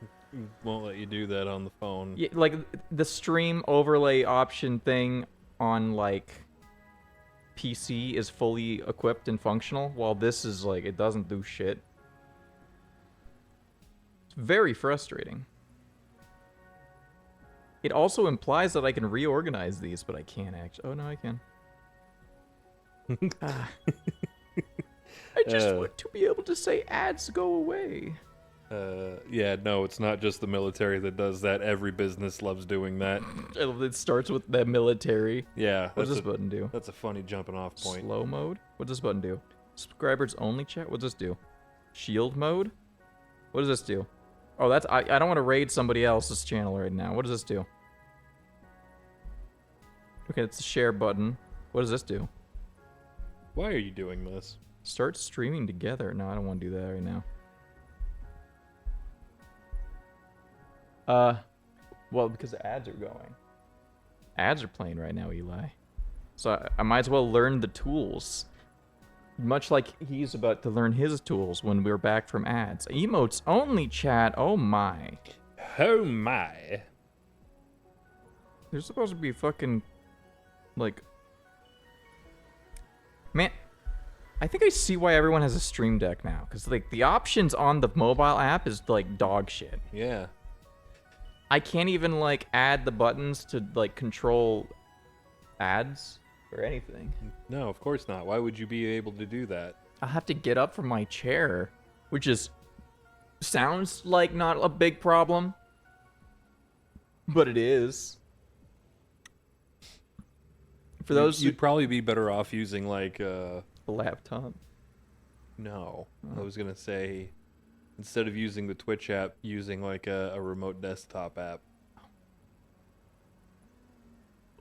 Won't let you do that on the phone. Yeah, like, the stream overlay option thing on, like, PC is fully equipped and functional, while this is, like, it doesn't do shit. It's very frustrating. It also implies that I can reorganize these, but I can't actually. Oh, no, I can. I just want to be able to say ads go away. Yeah, no, it's not just the military that does that. Every business loves doing that. It starts with the military. Yeah. What does this button do? That's a funny jumping off point. Slow mode? What does this button do? Subscribers only chat? What does this do? Shield mode? What does this do? Oh, that's... I don't want to raid somebody else's channel right now. What does this do? Okay, it's the share button. What does this do? Why are you doing this? Start streaming together. No, I don't want to do that right now. Well, because the ads are going. Ads are playing right now, Eli. So I might as well learn the tools. Much like he's about to learn his tools when we're back from ads. Emotes only chat. Oh my. Oh my. There's supposed to be fucking, like... Man, I think I see why everyone has a Stream Deck now. Because, like, the options on the mobile app is, like, dog shit. Yeah. I can't even, like, add the buttons to, like, control ads or anything. No, of course not. Why would you be able to do that? I'll have to get up from my chair, which is... sounds like not a big problem. But it is. For those You'd probably be better off using, like, a laptop. No. I was going to say, instead of using the Twitch app, using, like, a remote desktop app.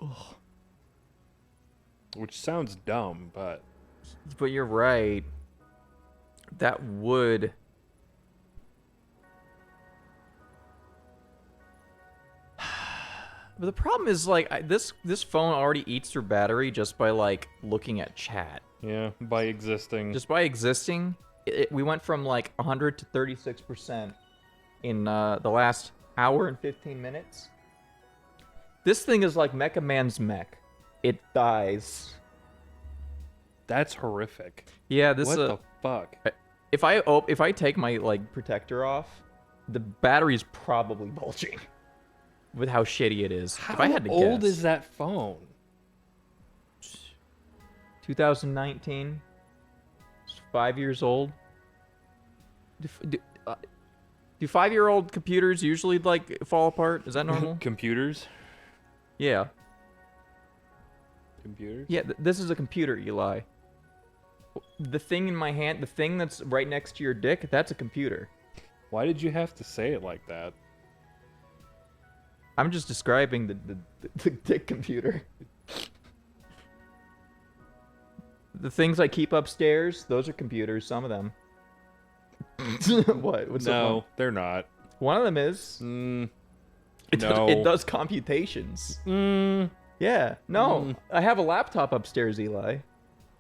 Ugh. Which sounds dumb, but... But you're right. That would... But the problem is, like, this phone already eats through battery just by, like, looking at chat. Yeah, by existing. Just by existing, we went from, like, 100 to 36% in the last hour and 15 minutes. This thing is like Mecha Man's mech. It dies. That's horrific. Yeah, this... What the fuck? If I take my, like, protector off, the battery's probably bulging. With how shitty it is. How if I had to old guess, is that phone? 2019. It's 5 years old. Do 5-year-old computers usually, like, fall apart? Is that normal? Computers? Yeah. Computers? Yeah, this is a computer, Eli. The thing in my hand, the thing that's right next to your dick, that's a computer. Why did you have to say it like that? I'm just describing the dick computer. The things I keep upstairs, those are computers, some of them. What? What's No, they're not. One of them is. It does computations. Yeah. No, I have a laptop upstairs, Eli.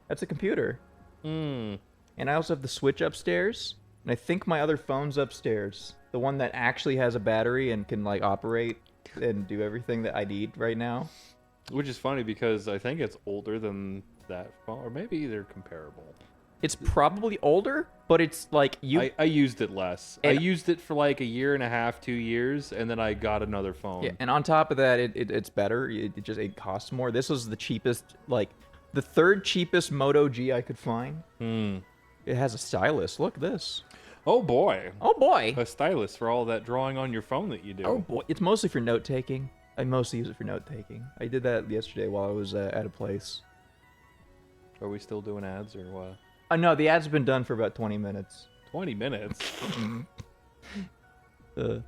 That's a computer. And I also have the Switch upstairs, and I think my other phone's upstairs. The one that actually has a battery and can like operate and do everything that I need right now. Which is funny because I think it's older than that phone, or maybe they're comparable. It's probably older, but it's like you. I used it less. I used it for like a year and a half, 2 years, and then I got another phone. Yeah, and on top of that, it's better. It costs more. This was the cheapest, like the third cheapest Moto G I could find. It has a stylus. Look at this. Oh boy. Oh boy. A stylus for all that drawing on your phone that you do. Oh boy. It's mostly for note taking. I mostly use it for note taking. I did that yesterday while I was at a place. Are we still doing ads or what? No, the ad's been done for about 20 minutes. 20 minutes? Well,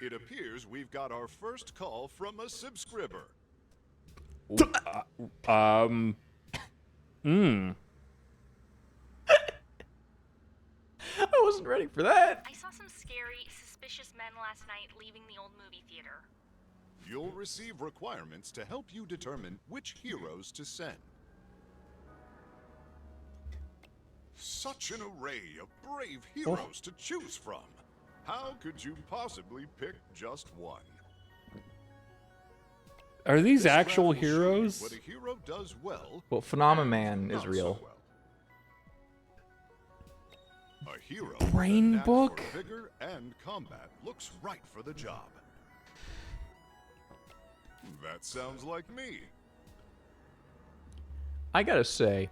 it appears we've got our first call from a subscriber. I wasn't ready for that. I saw some scary, suspicious men last night leaving the old movie theater. You'll receive requirements to help you determine which heroes to send. Such an array of brave heroes to choose from. How could you possibly pick just one? Are these This actual graph will show you heroes? What a hero does well. Well, Phenomenon is not real. so well. A hero Brain with a knack book? for vigor and combat looks right for the job. That sounds like me. I gotta say,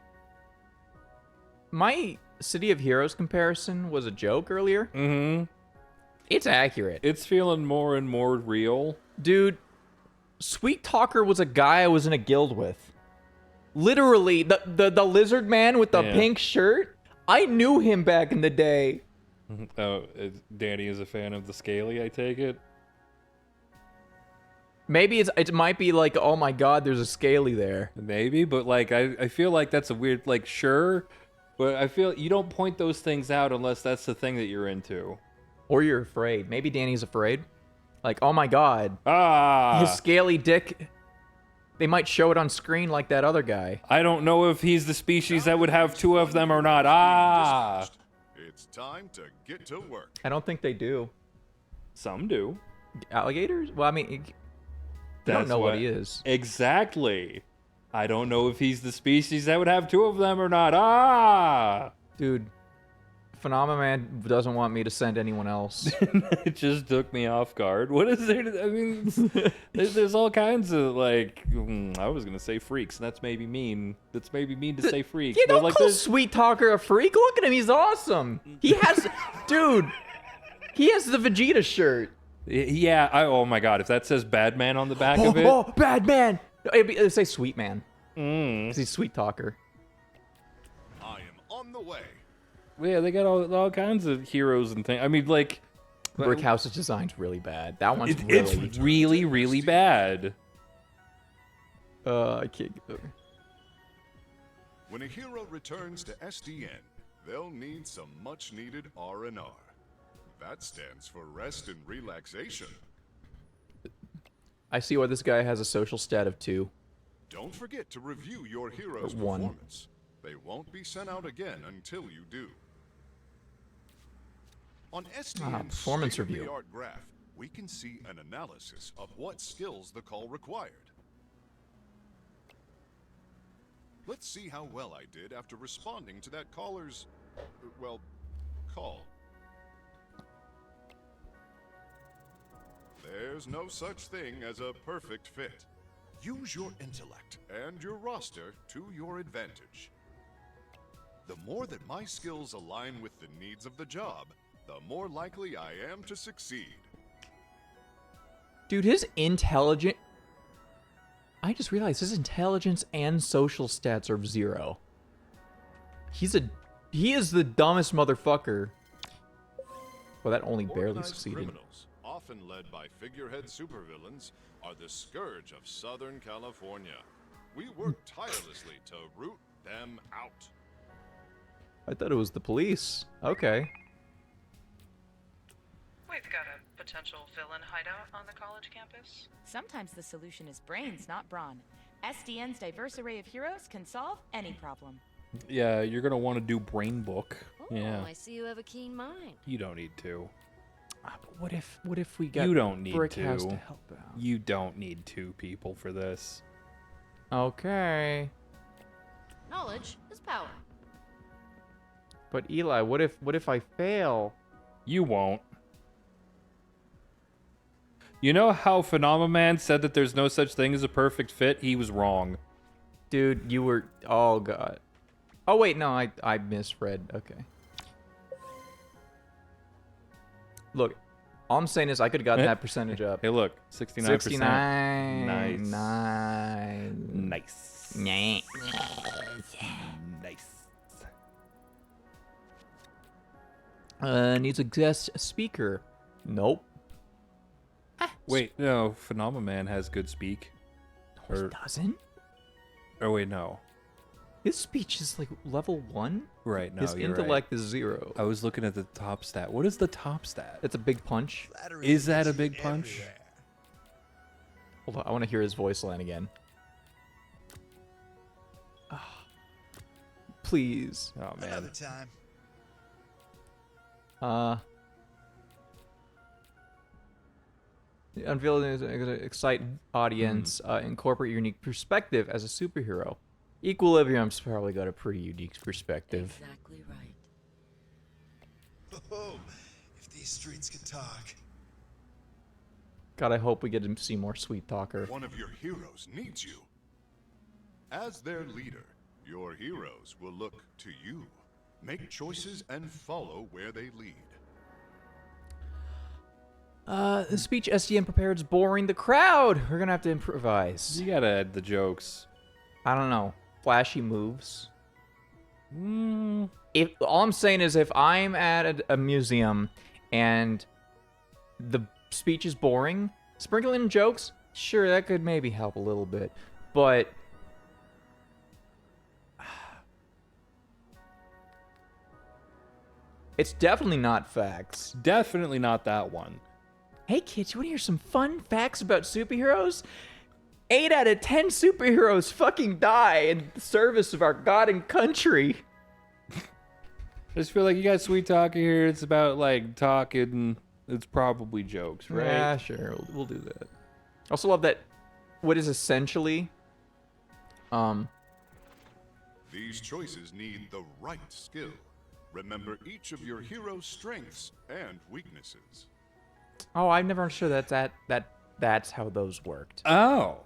my City of Heroes comparison was a joke earlier. It's accurate. It's feeling more and more real. Dude, Sweet Talker was a guy I was in a guild with. Literally, the lizard man with the pink shirt. I knew him back in the day. Oh, Danny is a fan of the Scaly, I take it? Maybe it might be like, oh my god, there's a Scaly there. Maybe, but like I feel like that's a weird, like, sure, but I feel you don't point those things out unless that's the thing that you're into. Or you're afraid. Maybe Danny's afraid. Like, oh my god. Ah! His scaly dick. They might show it on screen like that other guy. I don't know if he's the species that would have two of them or not. Ah! It's time to get to work. I don't think they do. Some do. Alligators? Well, I mean, you don't know what he is. Exactly. I don't know if he's the species that would have two of them or not. Ah! Dude, Phenomenon doesn't want me to send anyone else. It just took me off guard. What is there? I mean, there's all kinds of, like, I was going to say freaks, and that's maybe mean. That's maybe mean to say freaks. You don't like call Sweet Talker a freak. Look at him. He's awesome. He has... Dude, he has the Vegeta shirt. Yeah. Oh, my God. If that says Bad Man on the back of it. Oh, Bad Man. It'd say Sweet Man. Because he's Sweet Talker. I am on the way. Yeah, they got all kinds of heroes and things. I mean, like... Brickhouse's design's really bad. That one's It's really, really bad. I can't get over. When a hero returns to SDN, they'll need some much-needed R&R. That stands for rest and relaxation. I see why this guy has a social stat of 2. Don't forget to review your hero's Or 1. performance. They won't be sent out again until you do. On SDN's performance review. state-of-the-art graph, we can see an analysis of what skills the call required. Let's see how well I did after responding to that caller's, well, call. There's no such thing as a perfect fit. Use your intellect and your roster to your advantage. The more that my skills align with the needs of the job, the more likely I am to succeed. Dude, his intelligent... I just realized his intelligence and social stats are 0. He is the dumbest motherfucker. Well, that only barely Organized succeeded. Criminals, often led by figurehead supervillains, are the scourge of Southern California. We work tirelessly to root them out. I thought it was the police. Okay. We've got a potential villain hideout on the college campus. Sometimes the solution is brains, not brawn. SDN's diverse array of heroes can solve any problem. Yeah, you're gonna want to do Brain Book. Oh, Yeah. I see you have a keen mind. You don't need to. But what if we got You don't need Brickhouse to. to help out? You don't need 2 people for this. Okay. Knowledge is power. But Eli, what if I fail? You won't. You know how Phenomenon said that there's no such thing as a perfect fit? He was wrong. Dude, you were... Oh, God. Oh, wait, no, I misread. Okay. Look, all I'm saying is I could have gotten that percentage up. Hey, look, 69%. 69. Nice. Nice. Nice. Needs a guest speaker. Nope. Wait, no, Phenomenon has good speak. No, it doesn't. Oh, wait, no. His speech is like level 1. Right, no, His you're intellect right. is 0. I was looking at the top stat. What is the top stat? It's a big punch. Is that a big punch? Hold on, I want to hear his voice line again. Please. Oh, man. Another time. Unveiling is going to excite audience, incorporate your unique perspective as a superhero. Equilibrium's probably got a pretty unique perspective. Exactly right. Oh, if these streets could talk. God, I hope we get to see more Sweet Talker. One of your heroes needs you. As their leader, your heroes will look to you. Make choices and follow where they lead. The speech SDN prepared is boring the crowd. We're gonna have to improvise. You gotta add the jokes. I don't know. Flashy moves. If all I'm saying is, if I'm at a museum and the speech is boring, sprinkling in jokes, sure, that could maybe help a little bit. But it's definitely not facts. Definitely not that one. Hey kids, you want to hear some fun facts about superheroes? 8 out of 10 superheroes fucking die in the service of our god and country. I just feel like you got Sweet Talker here. It's about, like, talking. It's probably jokes, right? Yeah, sure. We'll do that. I also love that what is essentially... These choices need the right skill. Remember each of your hero's strengths and weaknesses. Oh, I've never understood that's how those worked. Oh.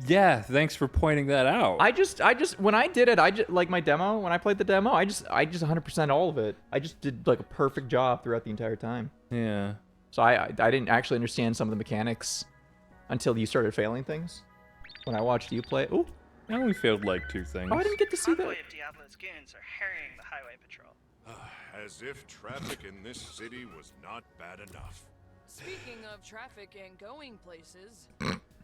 Yeah, thanks for pointing that out. I just when I did it, like my demo, when I played the demo, I just 100% all of it. I just did like a perfect job throughout the entire time. Yeah. So I didn't actually understand some of the mechanics until you started failing things. When I watched you play, ooh. I only failed like 2 things. Oh, I didn't get to see that. Convoy of Diablo's goons are harrying the highway patrol. As if traffic in this city was not bad enough. Speaking of traffic and going places,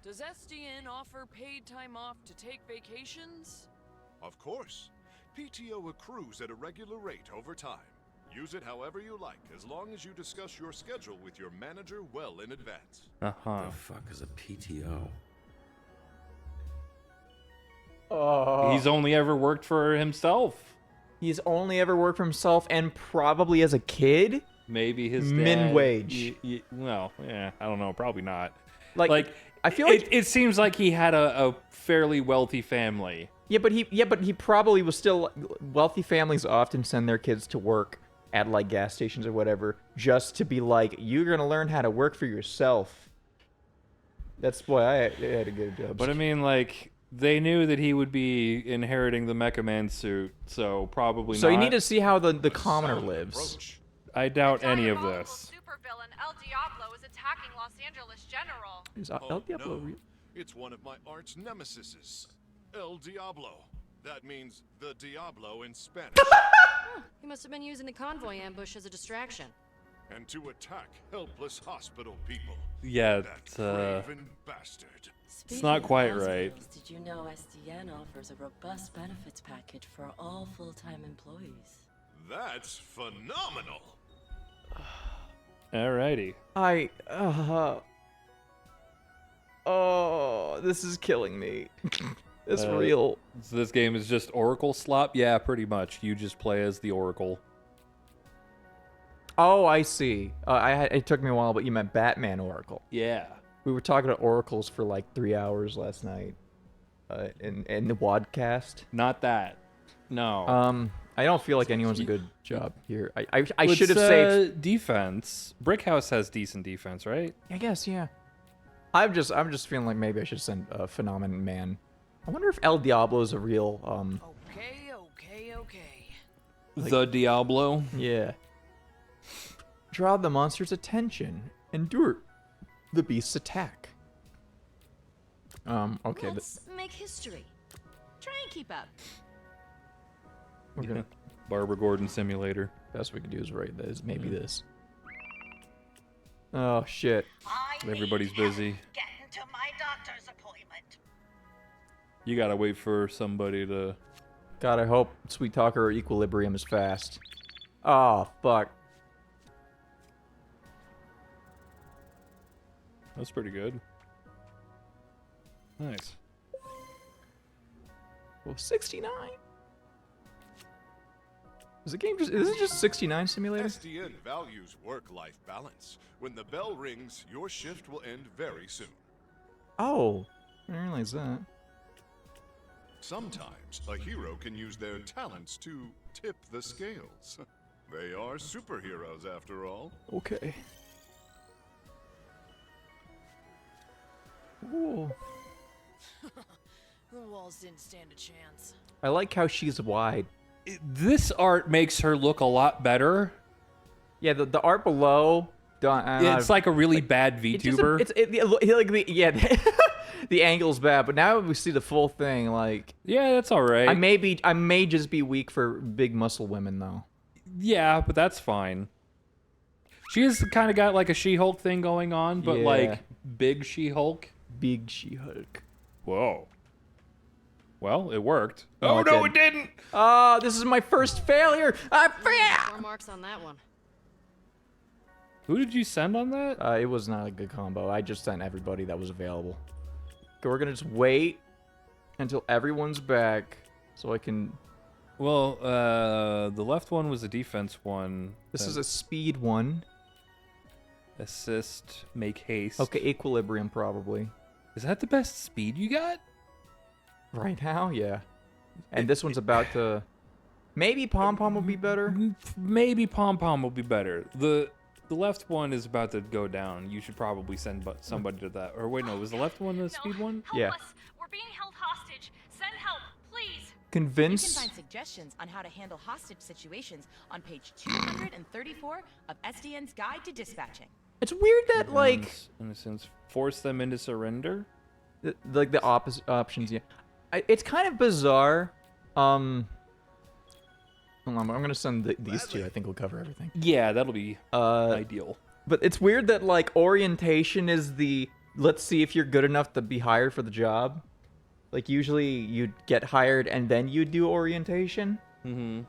does SDN offer paid time off to take vacations? Of course. PTO accrues at a regular rate over time. Use it however you like, as long as you discuss your schedule with your manager well in advance. Uh-huh. The fuck is a PTO? Oh. He's only ever worked for himself. He's only ever worked for himself, and probably as a kid. Maybe his min dad, wage. Well, yeah, I don't know. Probably not. Like I feel like it seems like he had a fairly wealthy family. Yeah, but he probably was still. Wealthy families often send their kids to work at like gas stations or whatever, just to be like, you're gonna learn how to work for yourself. That's why I had a good job. But I mean, like, they knew that he would be inheriting the Mecha Man suit, so probably So not. you need to see how the commoner lives. I doubt any of this. supervillain El Diablo is attacking Los Angeles General. Is El Diablo real? It's one of my arch nemesises, El Diablo. That means the Diablo in Spanish. He must have been using the convoy ambush as a distraction. And to attack helpless hospital people. Yeah, That it's craven bastard. it's not quite right. Did you know SDN offers a robust benefits package for all full-time employees? That's phenomenal. Alrighty. Oh, this is killing me. It's Uh, real. So this game is just Oracle slop? Yeah, pretty much. You just play as the Oracle. Oh, I see. It took me a while, but you meant Batman Oracle. Yeah. We were talking about oracles for like 3 hours last night, in the wadcast. Not that. No. I don't feel like anyone's a good job here. I Well, should have it's, saved defense. Brick House has decent defense, right? I guess, yeah. I'm just feeling like maybe I should send Phenomenon Man. I wonder if El Diablo is a real Okay. The Diablo. Yeah. Draw the monster's attention. Endure the beast's attack. Okay. Let's make history. Try and keep up. We're gonna Barbara Gordon simulator. best we can do is write this. Maybe this. Oh shit. Everybody's busy. Getting to my doctor's appointment. You gotta wait for somebody to. God, I hope Sweet Talker Equilibrium is fast. Oh fuck. That's pretty good. Nice. Well, 69. Is the game just? Is it just 69 simulator? SDN values work-life balance. When the bell rings, your shift will end very soon. Oh, I didn't realize that. Sometimes a hero can use their talents to tip the scales. They are superheroes after all. Okay. Ooh. The walls didn't stand a chance. I like how she's wide. This art makes her look a lot better. Yeah, the art below. It's like a really bad VTuber. The angle's bad, but now we see the full thing. Like, yeah, that's all right. I may just be weak for big muscle women though. Yeah, but that's fine. She's kind of got like a She-Hulk thing going on, but Yeah. like big She-Hulk. Big She-Hulk. Whoa. Well, it worked. No, Oh it no, didn't. it didn't. Oh, this is my first failure. Four marks on that one. Who did you send on that? It was not a good combo. I just sent everybody that was available. Okay, we're gonna just wait until everyone's back so I can. Well, the left one was a defense one. This is a speed one. Assist, make haste. Okay, equilibrium probably. Is that the best speed you got? Right now, yeah. And this one's about to. Maybe Pom Pom will be better. Maybe Pom Pom will be better. The left one is about to go down. You should probably send somebody to that. Or wait, no, was the left one the speed one? Yeah. We're being held hostage. Send help, please. Convince. You can find suggestions on how to handle hostage situations on page 234 of SDN's Guide to Dispatching. It's weird that like innocence, force them into surrender. Like the opposite options, yeah. It's kind of bizarre. Hold on, I'm gonna send these two. I think we'll cover everything. Yeah, that'll be ideal. But it's weird that like orientation is the let's see if you're good enough to be hired for the job. Like usually you'd get hired and then you do orientation. Mm-hmm.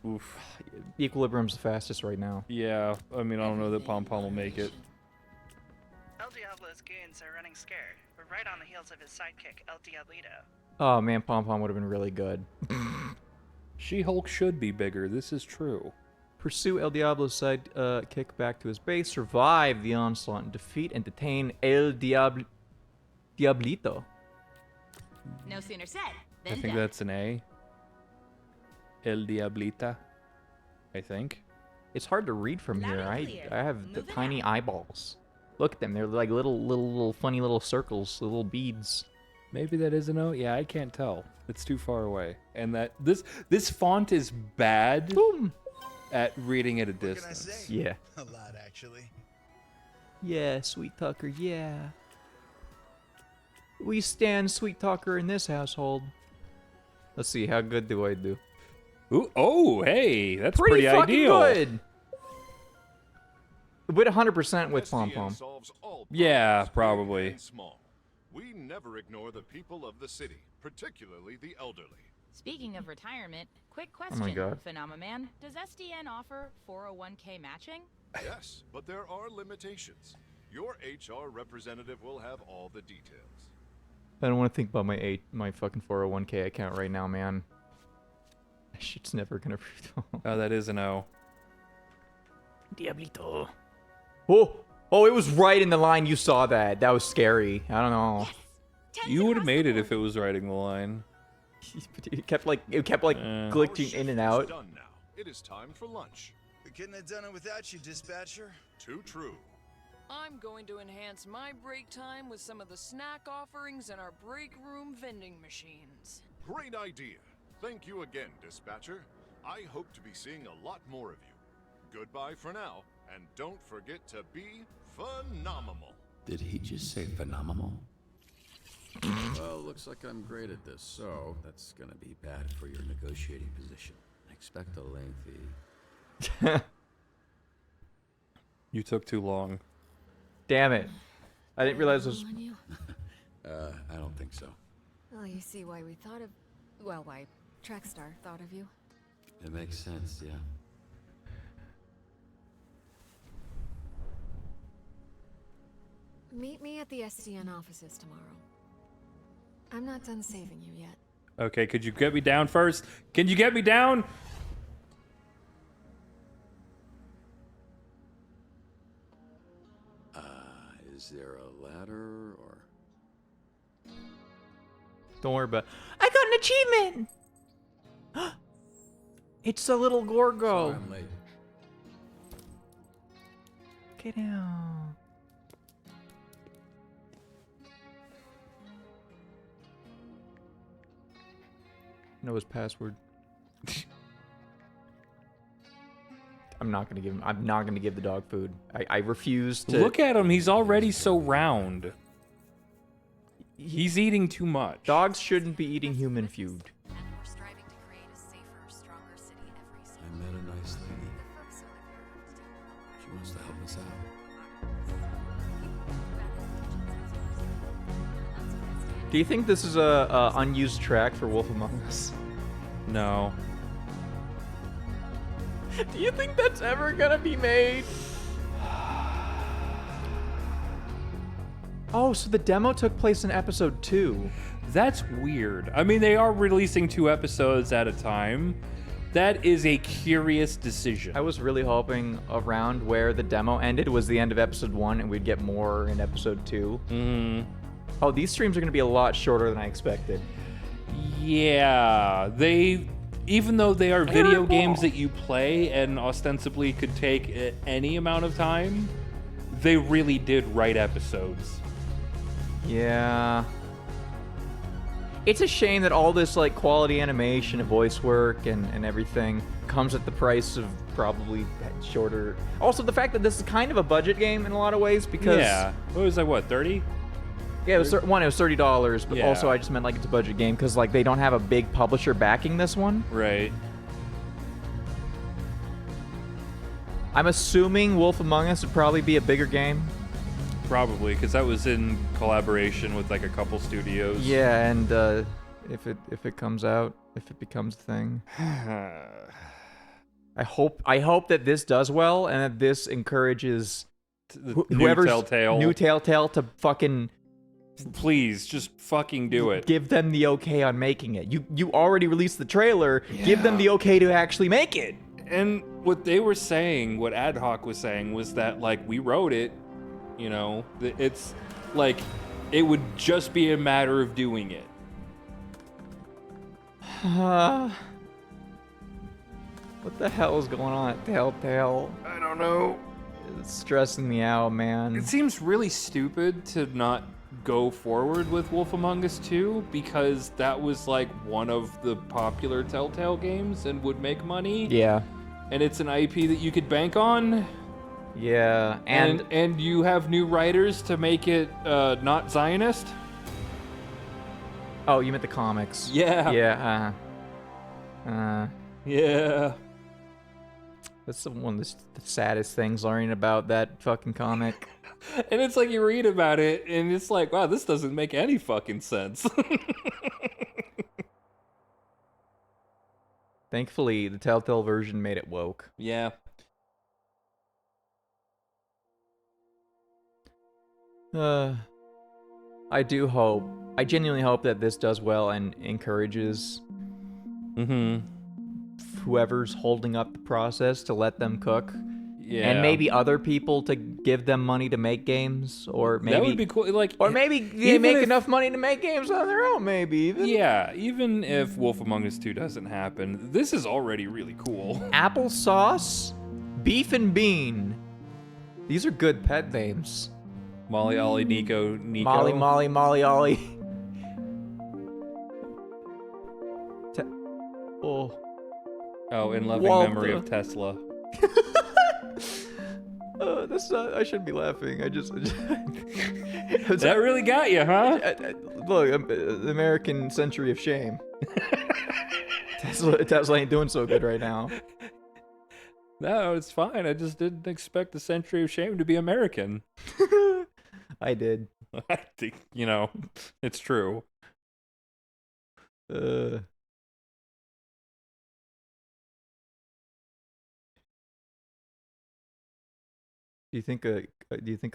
Oof. Equilibrium's the fastest right now. Yeah, I mean I don't know that Pom Pom will make it. El Diablo's goons are running scared. We're right on the heels of his sidekick, El Diablito. Oh man, Pom Pom would have been really good. She-Hulk should be bigger. This is true. Pursue El Diablo's side kick back to his base, survive the onslaught, and defeat and detain El Diablito. No sooner said I than think done. that's an A. El Diablita. I think. It's hard to read from here. clear. I have the tiny eyeballs. Look at them. They're like little funny little circles, little beads. Maybe that is an O. Yeah, I can't tell. It's too far away. And that this font is bad. Boom. at reading at a distance. Yeah. A lot, actually. Yeah, Sweet Tucker, yeah. We stand Sweet Tucker in this household. Let's see, how good do I do? Ooh, oh, hey, that's Pretty pretty fucking ideal. good. With 100% with Pom Pom. Solves all Yeah, problems, big probably. and small. We never ignore the people of the city, particularly the elderly. Speaking of retirement, quick my question, God. Phenomenon. Does SDN offer 401k matching? Yes, but there are limitations. Your HR representative will have all the details. I don't want to think about my fucking 401k account right now, man. That shit's never gonna... Oh, that is an O. Diablito. Oh, it was right in the line. You saw that. That was scary. I don't know. You would have made it if it was writing the line. It kept like glitching in and out. Done now. It is time for lunch. We couldn't have done it without you, dispatcher. Too true. I'm going to enhance my break time with some of the snack offerings in our break room vending machines. Great idea. Thank you again, dispatcher. I hope to be seeing a lot more of you. Goodbye for now, and don't forget to be phenomenal. Did he just say phenomenal? Well, looks like I'm great at this, so that's gonna be bad for your negotiating position. Expect a lengthy... You took too long. Damn it. I didn't realize it was... I don't think so. Well, you see why we thought of... Well, why Trackstar thought of you. It makes sense, yeah. Meet me at the SDN offices tomorrow. I'm not done saving you yet. Okay, could you get me down first? Can you get me down? Is there a ladder or... Don't worry about it. I got an achievement! It's a little Gorgo. Sorry, I'm late. Get down. Know his password. I'm not gonna give the dog food. I refuse to. Look at him. He's already so round. He's eating too much. Dogs shouldn't be eating human food. I met a nice lady. She wants to help us out. Do you think this is a unused track for Wolf Among Us? No. Do you think that's ever gonna be made? Oh, so the demo took place in episode 2. That's weird. I mean, they are releasing 2 episodes at a time. That is a curious decision. I was really hoping around where the demo ended was the end of episode 1 and we'd get more in episode 2. Mm-hmm. Oh, these streams are going to be a lot shorter than I expected. Yeah, even though they are video games that you play and ostensibly could take any amount of time, they really did write episodes. Yeah. It's a shame that all this like quality animation and voice work and everything comes at the price of probably shorter. Also, the fact that this is kind of a budget game in a lot of ways because... Yeah. What was that, 30? Yeah, it was $30, but Yeah. also I just meant like it's a budget game because like they don't have a big publisher backing this one. Right. I'm assuming Wolf Among Us would probably be a bigger game. Probably, because that was in collaboration with like a couple studios. Yeah, and if it comes out, if it becomes a thing, I hope that this does well and that this encourages whoever's new Telltale to fucking. Please, just fucking do it. Give them the okay on making it. You already released the trailer. Yeah. Give them the okay to actually make it. And what they were saying, what Ad Hoc was saying, was that like we wrote it. You know, it's like it would just be a matter of doing it. What the hell is going on at Telltale? I don't know. It's stressing me out, man. It seems really stupid to not go forward with Wolf Among Us 2 because that was like one of the popular Telltale games and would make money. Yeah. and it's an IP that you could bank on. Yeah, and you have new writers to make it not Zionist. Oh, you meant the comics? Yeah. Yeah. Yeah. That's one of the saddest things learning about that fucking comic. And it's like you read about it, and it's like, wow, this doesn't make any fucking sense. Thankfully, the Telltale version made it woke. Yeah. I genuinely hope that this does well and encourages whoever's holding up the process to let them cook. Yeah. And maybe other people to give them money to make games, or maybe that would be cool. Like, or maybe they make enough money to make games on their own. Maybe even. Yeah, even if Wolf Among Us 2 doesn't happen, this is already really cool. Applesauce, beef and bean. These are good pet names. Molly, Ollie, Nico. Molly, Ollie. Oh, in loving memory of Tesla. I shouldn't be laughing. That really got you, huh? Look, the American century of shame. Tesla ain't doing so good right now. No, it's fine. I just didn't expect the century of shame to be American. I did. I think, it's true. Do you think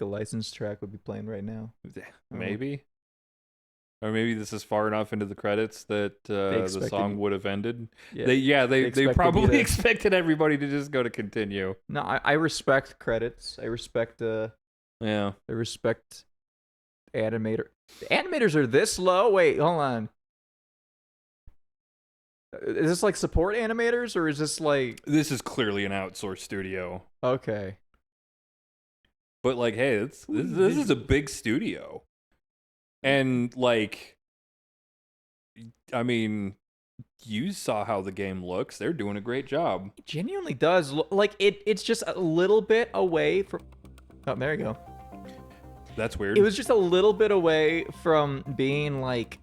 a licensed track would be playing right now? Maybe. Or maybe this is far enough into the credits that the song would have ended. Yeah, they probably expected everybody to just go to continue. No, I respect credits. I respect I respect animator. The animators are this low? Wait, hold on. Is this like support animators, or is this like... This is clearly an outsourced studio. Okay. But like, hey, this is a big studio. And like, I mean, you saw how the game looks. They're doing a great job. It genuinely does look like it's just a little bit away from... Oh, there you go. That's weird. It was just a little bit away from being like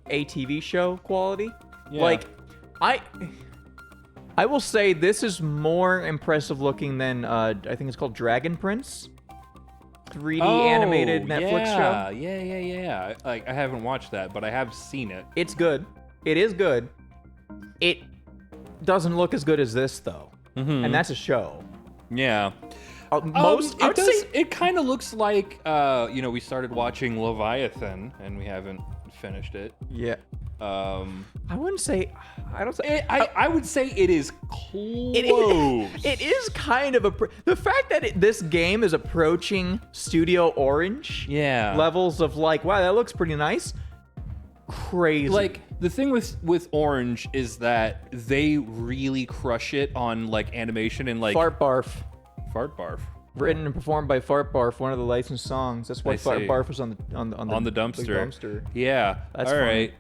a TV show quality. Yeah. Like, I will say this is more impressive looking than I think it's called Dragon Prince. 3D animated Netflix show. Yeah. Like, I haven't watched that, but I have seen it. It's good. It is good. It doesn't look as good as this though, and that's a show. Yeah. It kind of looks like we started watching Leviathan and we haven't finished it. Yeah. I wouldn't say. I don't say. I would say it is close. It is kind of the fact that this game is approaching Studio Orange. Yeah. Levels of like, wow, that looks pretty nice. Crazy. Like, the thing with Orange is that they really crush it on like animation and like Fart Barf. Written and performed by Fart Barf, one of the licensed songs. That's why Fart Barf was on the dumpster. Yeah. That's all funny. right.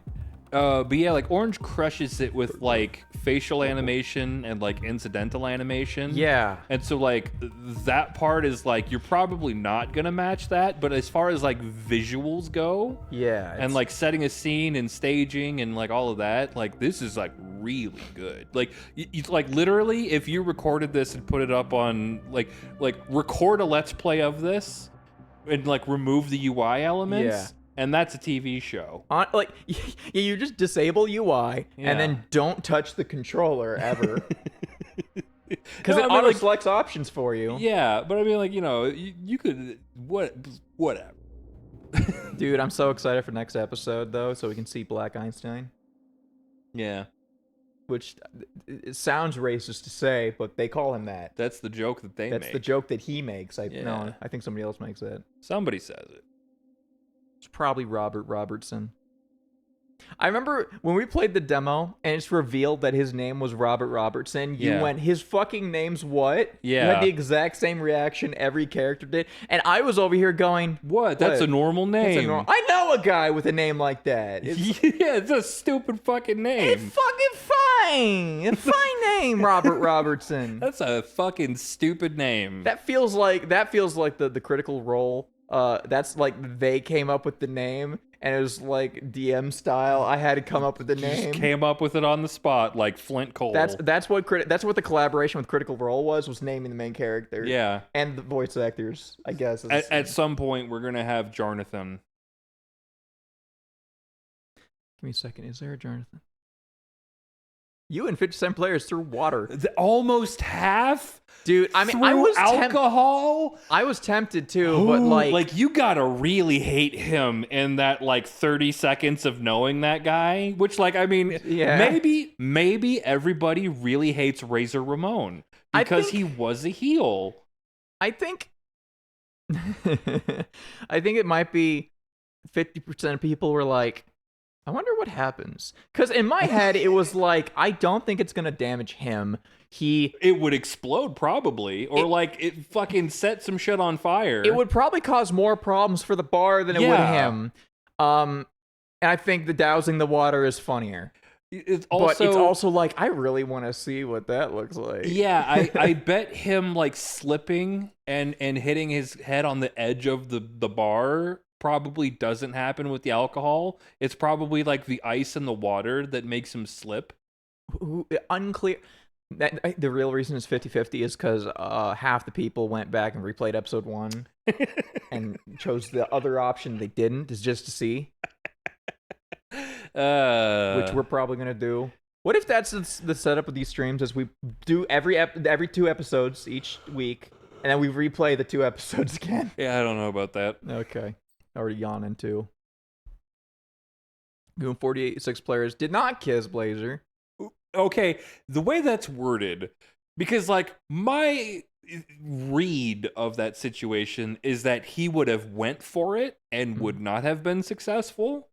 But yeah, like Orange crushes it with like facial animation and like incidental animation. Yeah. And so like that part is like you're probably not gonna match that, but as far as like visuals go, yeah, and like setting a scene and staging and like all of that, like this is like really good. Like you like literally, if you recorded this and put it up on like record a let's play of this and like remove the UI elements. Yeah. And that's a TV show. Like, you just disable UI and then don't touch the controller ever. Because it auto-selects options for you. Yeah, but I mean, like, you could... Whatever. Dude, I'm so excited for next episode, though, so we can see Black Einstein. Yeah. Which, it sounds racist to say, but they call him that. That's the joke that they make. That's the joke that he makes. No, I think somebody else makes it. Somebody says it. It's probably Robert Robertson. I remember when we played the demo and it's revealed that his name was Robert Robertson, you went, his fucking name's what? Yeah. You had the exact same reaction every character did. And I was over here going, What? That's a normal name. I know a guy with a name like that. It's a stupid fucking name. It's fucking fine. A fine name, Robert Robertson. That's a fucking stupid name. That feels like the Critical Role. That's like they came up with the name, and it was like DM style. I had to come up with the name. Just came up with it on the spot, like Flint Cole. That's what the collaboration with Critical Role was naming the main character. Yeah, and the voice actors. I guess at some point we're gonna have Jonathan. Give me a second. Is there a Jonathan? You and 57 players threw water. Almost half? Dude, I mean, alcohol? I was tempted too, but like you gotta really hate him in that like 30 seconds of knowing that guy. Which, like, I mean, maybe everybody really hates Razor Ramon because he was a heel. I think it might be 50% of people were like, I wonder what happens. Because in my head, it was like, I don't think it's going to damage him. It would explode probably. Or it fucking set some shit on fire. It would probably cause more problems for the bar than it would him. And I think the dousing the water is funnier. But it's also like, I really want to see what that looks like. Yeah, I bet him like slipping and hitting his head on the edge of the bar probably doesn't happen with the alcohol. It's probably like the ice and the water that makes him slip. Unclear. The real reason is 50-50 is because half the people went back and replayed episode 1 and chose the other option they didn't, is just to see. Which we're probably going to do. What if that's the setup of these streams, is we do every 2 episodes each week, and then we replay the 2 episodes again? Yeah, I don't know about that. Okay. Already yawning too. Goon 46 players did not kiss Blazer. Okay, the way that's worded, because like my read of that situation is that he would have went for it and would not have been successful.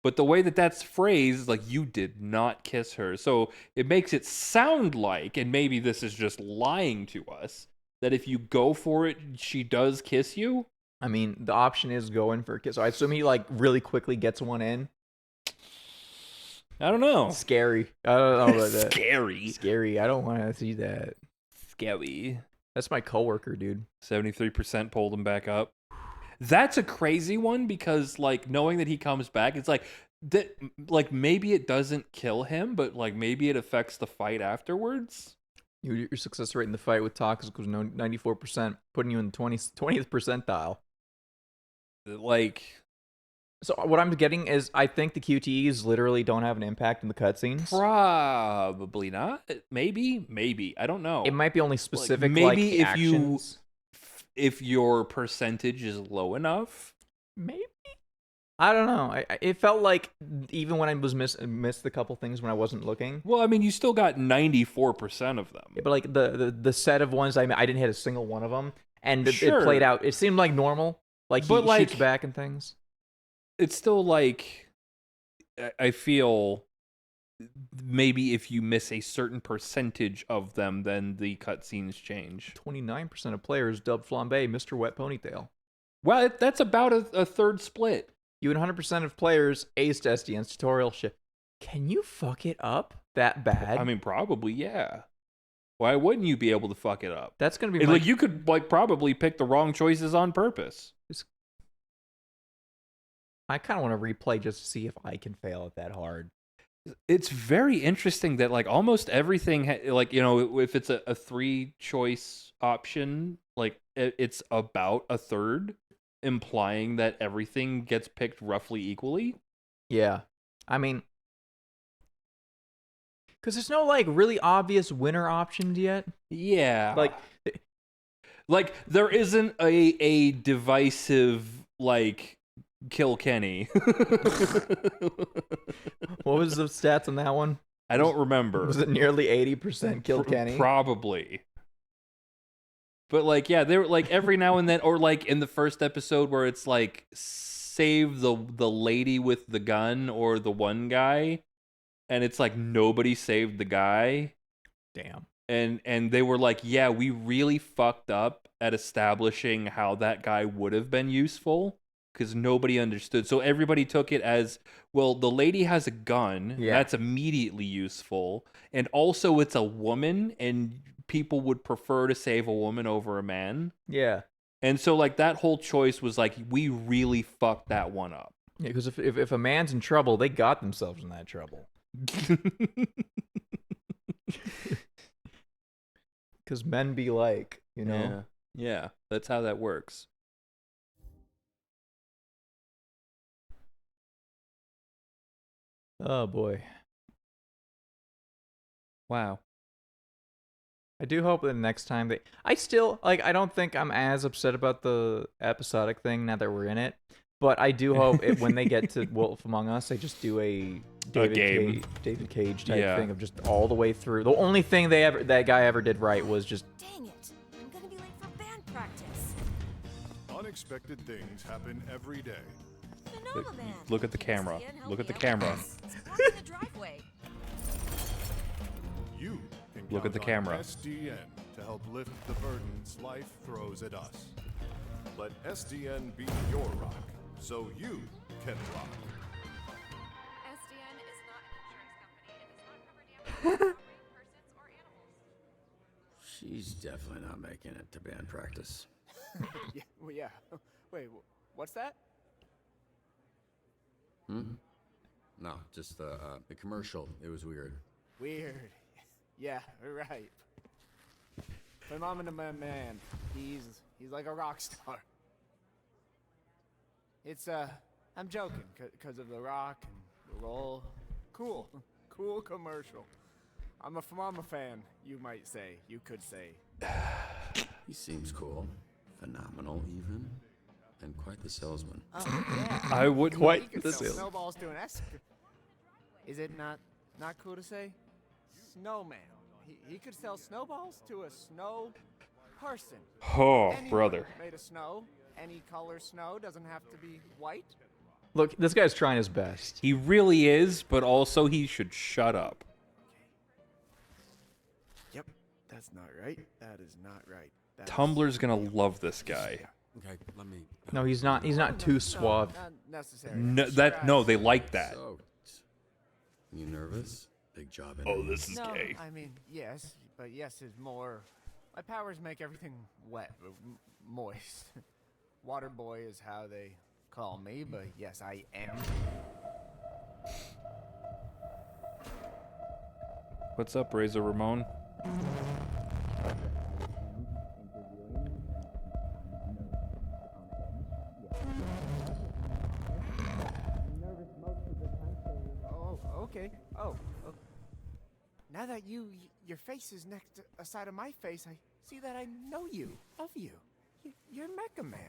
But the way that that's phrased, like, you did not kiss her. So it makes it sound like, and maybe this is just lying to us, that if you go for it, she does kiss you. I mean, the option is going for a kiss. So I assume he like really quickly gets one in. I don't know. Scary. I don't know about that. Scary. I don't want to see that. Scary. That's my coworker, dude. 73% pulled him back up. That's a crazy one because like knowing that he comes back, it's like that. Like maybe it doesn't kill him, but like maybe it affects the fight afterwards. Your success rate in the fight with Toxic was 94%, putting you in the 20th percentile. Like, so what I'm getting is I think the QTEs literally don't have an impact in the cutscenes. Probably not. Maybe. I don't know. It might be only specific. Maybe like, actions. if your percentage is low enough. Maybe. I don't know. It felt like even when I was missed a couple things when I wasn't looking. Well, I mean, you still got 94% of them. Yeah, but like the set of ones I didn't hit a single one of them, and Sure. it played out. It seemed like normal. Like he shoots back and things. It's still like I feel maybe if you miss a certain percentage of them, then the cutscenes change. 29% of players dubbed Flambe Mr. Wet Ponytail. Well, that's about a third split. You and 100% of players aced SDN's tutorial shit. Can you fuck it up that bad? I mean, probably, yeah. Why wouldn't you be able to fuck it up? That's gonna be like you could like probably pick the wrong choices on purpose. I kind of want to replay just to see if I can fail it that hard. It's very interesting that like almost everything, like, you know, if it's a 3-choice option, like it's about a third, implying that everything gets picked roughly equally. Yeah, I mean, because there's no like really obvious winner options yet. Yeah, like there isn't a divisive like kill Kenny. What was the stats on that one? I don't remember. Was it nearly 80% kill Kenny? Probably. But like, yeah, they were like every now and then, or like in the first episode where it's like save the lady with the gun or the one guy, and it's like nobody saved the guy. Damn. And they were like, yeah, we really fucked up at establishing how that guy would have been useful. because nobody understood. So everybody took it as, well, the lady has a gun. Yeah. That's immediately useful. And also it's a woman, and people would prefer to save a woman over a man. Yeah. And so, like, that whole choice was like, we really fucked that one up. Yeah, because if a man's in trouble, they got themselves in that trouble. Because men be like, you know? Yeah, that's how that works. Oh, boy. Wow. I do hope that next time they... I still, like, I don't think I'm as upset about the episodic thing now that we're in it. But I do hope when they get to Wolf Among Us, they just do a David Cage type thing of just all the way through. The only thing that guy ever did right was just... Dang it! I'm gonna be late for band practice. Unexpected things happen every day. Look at the camera. Look at the camera. You can Look at the count on camera. SDN to help lift the burdens life throws at us. Let SDN be your rock, so you can rock. SDN is not an insurance company and does not cover damage to persons or animals. She's definitely not making it to band practice. Yeah, well, yeah. Wait, what's that? No, just the commercial. It was weird. Weird. Yeah, right. Phenomenal man. He's like a rock star. It's I'm joking, cause of the rock and the roll. Cool commercial. I'm a Famama fan, you might say. You could say. He seems cool, phenomenal even, and quite the salesman. Oh, yeah. I wouldn't. He could sell snowballs to an Is it not cool to say? Snowman. He could sell snowballs to a snow person. Oh, Anyone brother. Made of snow. Any color snow, doesn't have to be white. Look, this guy's trying his best. He really is, but also he should shut up. Yep, that's not right. That is not right. Tumblr's gonna love this guy. Okay, let me. No, he's not. He's not too suave. Not necessary. No, they like that. So, you nervous? Big job. Oh, this is No, gay. I mean, yes, but yes is more. My powers make everything wet, moist. Water boy is how they call me, but yes, I am. What's up, Razor Ramon? Oh, okay. Oh. Now that your face is next aside of my face, I see that I know you, of you. You're Mecha Man.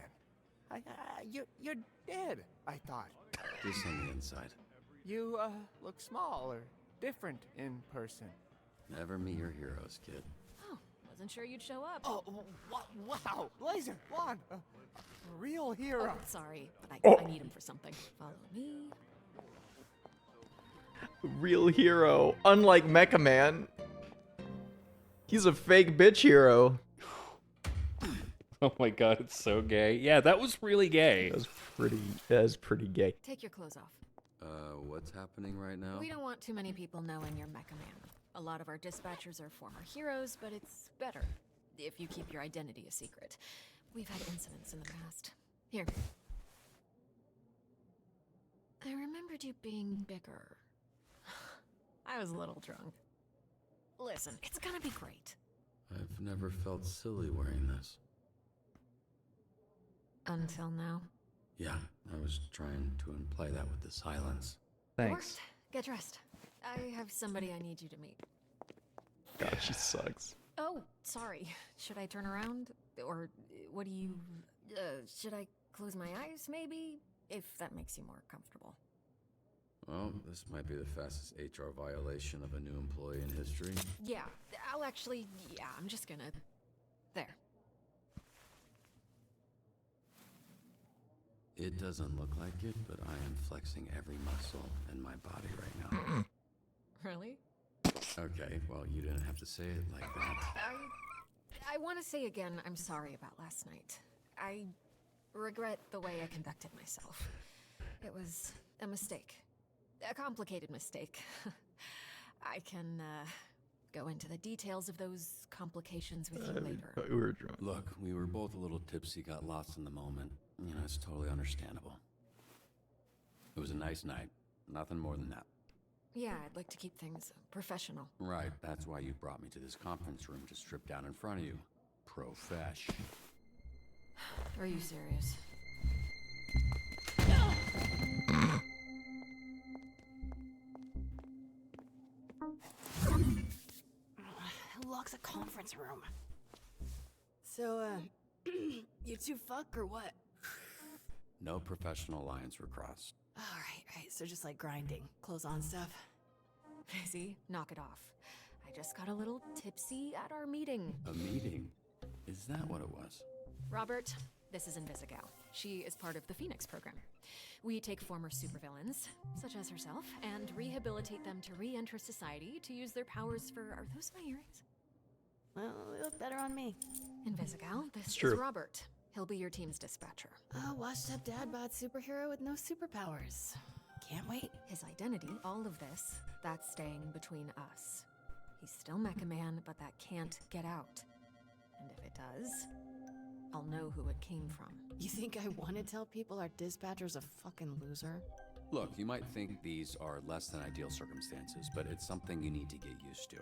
You're dead, I thought. Just on the inside. You, look small or different in person. Never meet your heroes, kid. Oh, wasn't sure you'd show up. Oh, wow. Laser, Juan, a real hero. Oh, sorry, but Oh. I need him for something. Follow me. Real hero. Unlike Mecha Man. He's a fake bitch hero. Oh my god, it's so gay. Yeah, that was really gay. That was pretty gay. Take your clothes off. What's happening right now? We don't want too many people knowing you're Mecha Man. A lot of our dispatchers are former heroes, but it's better if you keep your identity a secret. We've had incidents in the past. Here. I remembered you being bigger. I was a little drunk. Listen, it's gonna be great. I've never felt silly wearing this. Until now. Yeah, I was trying to imply that with the silence. Thanks. Get dressed. I have somebody I need you to meet. God, she sucks. Oh, sorry. Should I turn around? Or what do you... should I close my eyes, maybe? If that makes you more comfortable. Well, this might be the fastest HR violation of a new employee in history. Yeah, I'll actually... Yeah, I'm just gonna... There. It doesn't look like it, but I am flexing every muscle in my body right now. Really? Okay, well, you didn't have to say it like that. I want to say again, I'm sorry about last night. I regret the way I conducted myself. It was a mistake. A complicated mistake. I can, go into the details of those complications with you later. We were drunk. Look, we were both a little tipsy, got lost in the moment. You know, it's totally understandable. It was a nice night. Nothing more than that. Yeah, I'd like to keep things professional. Right, that's why you brought me to this conference room to strip down in front of you. Profesh. Are you serious? Who locks a conference room? So, you two fuck or what? No professional lines were crossed. Alright, so just like grinding, clothes on stuff. Busy? Knock it off. I just got a little tipsy at our meeting. A meeting? Is that what it was? Robert, this is Invisigal. She is part of the Phoenix program. We take former supervillains, such as herself, and rehabilitate them to re-enter society to use their powers for... Are those my earrings? Well, they look better on me. Invisigal, this true. is Robert. He'll be your team's dispatcher. A washed-up dad bod superhero with no superpowers. Can't wait. His identity, all of this, that's staying between us. He's still Mecha Man, but that can't get out. And if it does, I'll know who it came from. You think I want to tell people our dispatcher's a fucking loser? Look, you might think these are less than ideal circumstances, but it's something you need to get used to.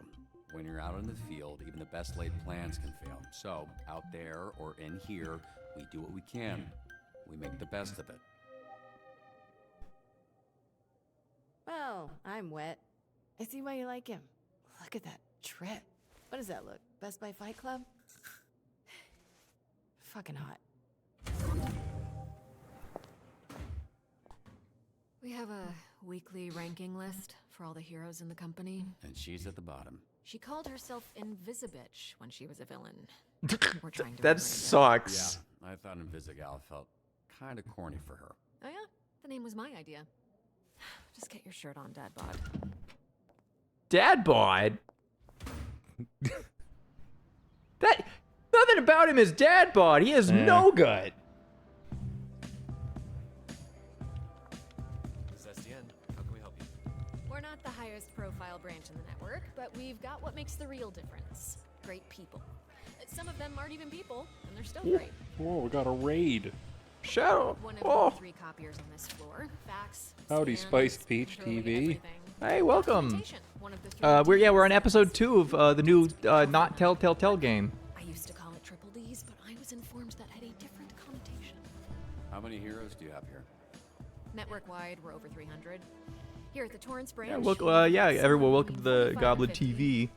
When you're out in the field, even the best laid plans can fail. So, out there or in here, we do what we can. We make the best of it. Well, I'm wet. I see why you like him. Look at that trip. What does that look? Best Buy Fight Club? Fucking hot. We have a weekly ranking list for all the heroes in the company. And she's at the bottom. She called herself Invisibitch when she was a villain. We're trying to That rebrand it. sucks. Yeah, I thought Invisigal felt kind of corny for her. Oh yeah? The name was my idea. Just get your shirt on, Dad Bod. Dad bod? That nothing about him is dad bod. He has no gut. This is SDN. How can we help you? We're not the highest profile branch in the network, but we've got what makes the real difference. Great people. Some of them aren't even people, and they're still great. Whoa, we got a raid. Shadow. One of Oh. the 3 copiers on this floor. Facts. Howdy, scans, Spiced Peach literally TV. everything. Hey, welcome. Documentation, one of the 3 we're on episode 2 of the new not Tell game. I used to call it Triple D's, but I was informed that had a different connotation. How many heroes do you have here? Network-wide, we're over 300. Here at the Torrance branch. Yeah, everyone, welcome to the Goblin TV,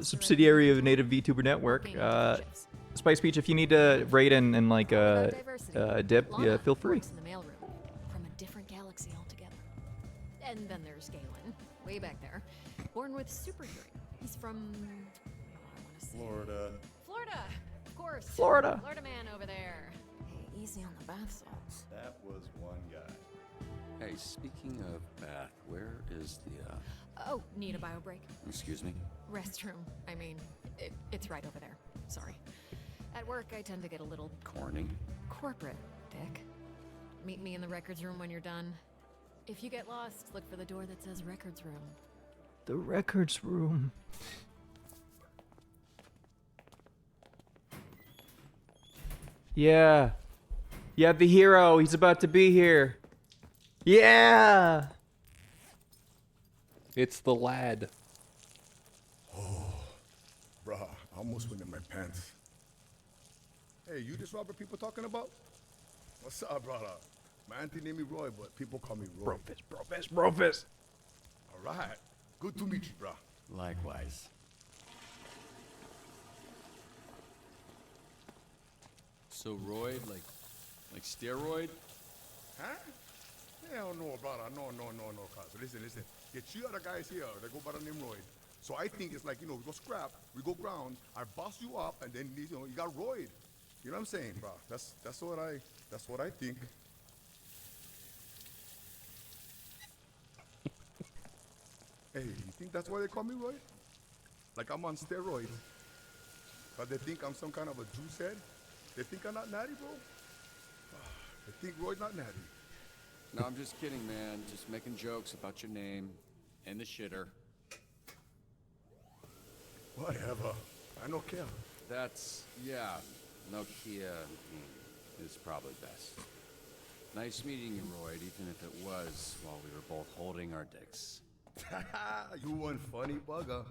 subsidiary of Native VTuber Network. Spice Peach, if you need to raid and like dip, yeah, feel free. Works in the mailroom, from a different galaxy altogether. And then there's Galen, way back there, born with super hearing. He's from Florida. Florida, of course. Florida. Florida man over there. Hey, easy on the bath salts. That was one guy. Hey, speaking of bath, where is the, Oh, need a bio break? excuse me? Restroom. I mean, it's right over there. Sorry. At work, I tend to get a little Corny. corporate, Dick. Meet me in the records room when you're done. If you get lost, look for the door that says records room. The records room. Yeah. Yeah, the hero. He's about to be here. Yeah. It's the lad. Bruh, I almost went in my pants. Hey, you this Robert people talking about? What's up, brother? My auntie named me Roy, but people call me Roy. Brofist. All right. Good to meet you, bruh. Likewise. So Royd, like steroid? Huh? Hell no, brother. No, cuz. Listen. The 2 other guys here, they go by the name Roy. So I think it's like, we go scrap, we go ground, I boss you up, and then, you got Royd. You know what I'm saying, bro? That's what I think. Hey, you think that's why they call me Roy? Like I'm on steroids. But they think I'm some kind of a juice head? They think I'm not natty, bro? I think Roy's not natty. No, I'm just kidding, man. Just making jokes about your name and the shitter. Whatever. I don't care. That's, yeah, Nokia is probably best. Nice meeting you, Roy, even if it was while we were both holding our dicks. You one funny bugger.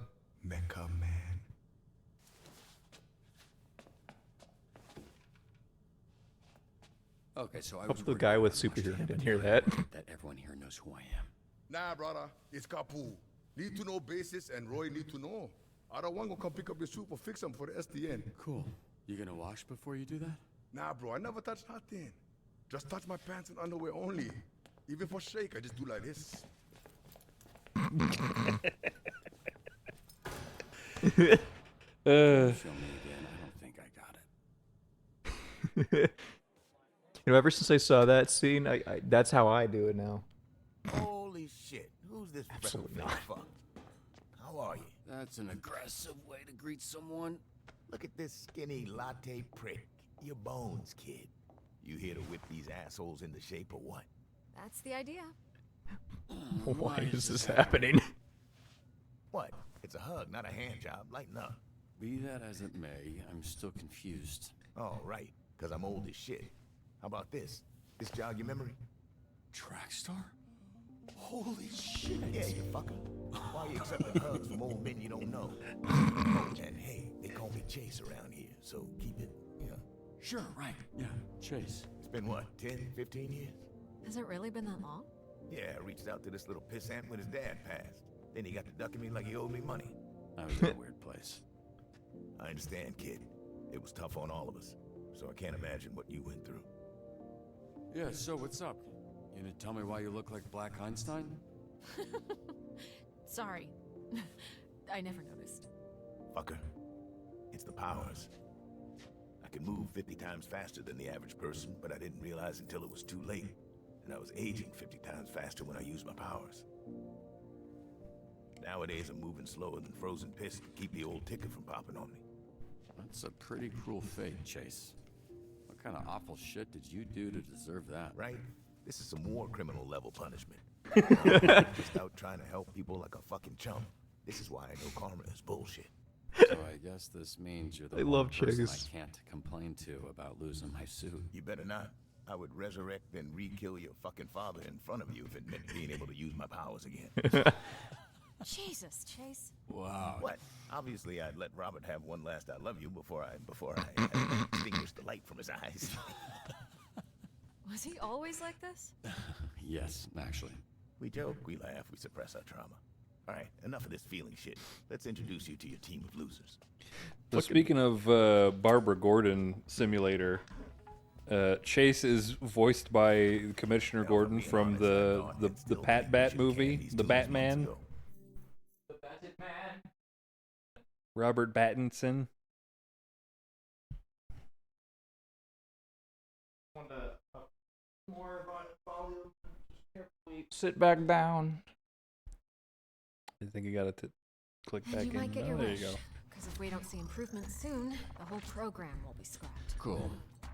Mecha man. Okay, so I Hope was the guy with worried superhero about didn't hear that. that everyone here knows who I am. Nah, brother. It's Kapu. Need to know basis and Roy need to know. Other one gonna come pick up your soup or fix them for the SDN. Cool. You gonna wash before you do that? Nah, bro. I never touch nothing. Just touch my pants and underwear only. Even for shake, I just do like this. Show me again. I don't think I got it. You know, ever since I saw that scene, that's how I do it now. Holy shit. Who's this Absolutely freckle-faced fuck? How are you? That's an aggressive way to greet someone. Look at this skinny latte prick. Your bones, kid. You here to whip these assholes into shape or what? That's the idea. Why is this happening? What? It's a hug, not a hand job. Lighten up. Be that as it may, I'm still confused. Oh, right. Because I'm old as shit. How about this? This jog your memory? Trackstar? Holy shit. Yeah, you fucker. Why you accepting hugs from old men you don't know? And hey, they call me Chase around here, so keep it, you know. Sure, right. Yeah, Chase. It's been what, 10, 15 years? Has it really been that long? Yeah, I reached out to this little pissant when his dad passed. Then he got to ducking me like he owed me money. I was in a weird place. I understand, kid. It was tough on all of us, so I can't imagine what you went through. Yeah, so what's up? You gonna tell me why you look like Black Einstein? Sorry. I never noticed. Fucker. It's the powers. I can move 50 times faster than the average person, but I didn't realize until it was too late. And I was aging 50 times faster when I used my powers. Nowadays, I'm moving slower than frozen piss to keep the old ticker from popping on me. That's a pretty cruel fate, Chase. What kind of awful shit did you do to deserve that? Right? This is some war criminal level punishment. Just out trying to help people like a fucking chump. This is why I know karma is bullshit. So I guess this means you're the I one love person Chase. I can't complain to about losing my suit. You better not. I would resurrect and re-kill your fucking father in front of you if it meant being able to use my powers again. Jesus, Chase. Wow. What? Obviously, I'd let Robert have one last I love you before I extinguished the light from his eyes. Was he always like this? Yes, actually. We joke, we laugh, we suppress our trauma. All right, enough of this feeling shit. Let's introduce you to your team of losers. So speaking of Barbara Gordon simulator, Chase is voiced by Commissioner Gordon from the Pat Bat movie, The Batman. The Batted Man. Robert Pattinson. More volume. Just carefully sit back down. I think you got to click back You in. might get Oh, your there wish. you go. Because if we don't see improvements soon, the whole program will be scrapped. Cool.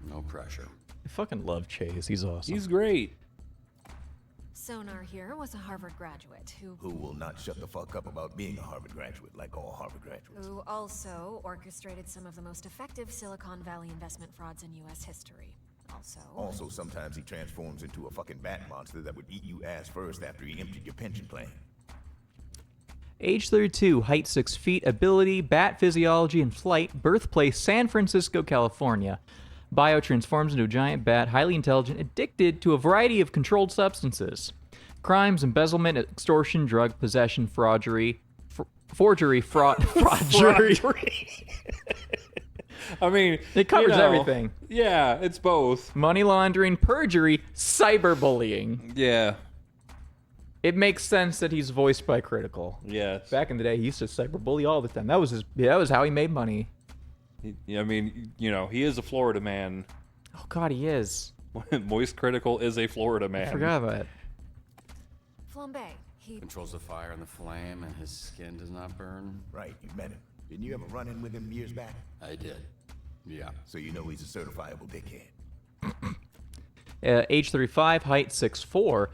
No pressure. I fucking love Chase. He's awesome. He's great. Sonar here was a Harvard graduate who will not shut the fuck up about being a Harvard graduate like all Harvard graduates. who also orchestrated some of the most effective Silicon Valley investment frauds in U.S. history. Also, sometimes he transforms into a fucking bat monster that would eat you ass first after he emptied your pension plan. Age 32, height 6 feet, ability, bat physiology and flight, birthplace San Francisco, California. Bio transforms into a giant bat, highly intelligent, addicted to a variety of controlled substances. Crimes, embezzlement, extortion, drug possession, forgery, forgery. I mean, it covers you know, everything. Yeah, it's both. Money laundering, perjury, cyberbullying. Yeah. It makes sense that he's voiced by Critical. Yes. Back in the day, he used to cyberbully all the time. That was how he made money. I mean, you know, he is a Florida man. Oh God, he is. Moist Critical is a Florida man. I forgot about it. Flambe. He Controls the fire and the flame, and his skin does not burn. Right, you met him. Didn't you ever run in with him years back? I did. Yeah. So you know he's a certifiable dickhead. Age 35, height 6'4".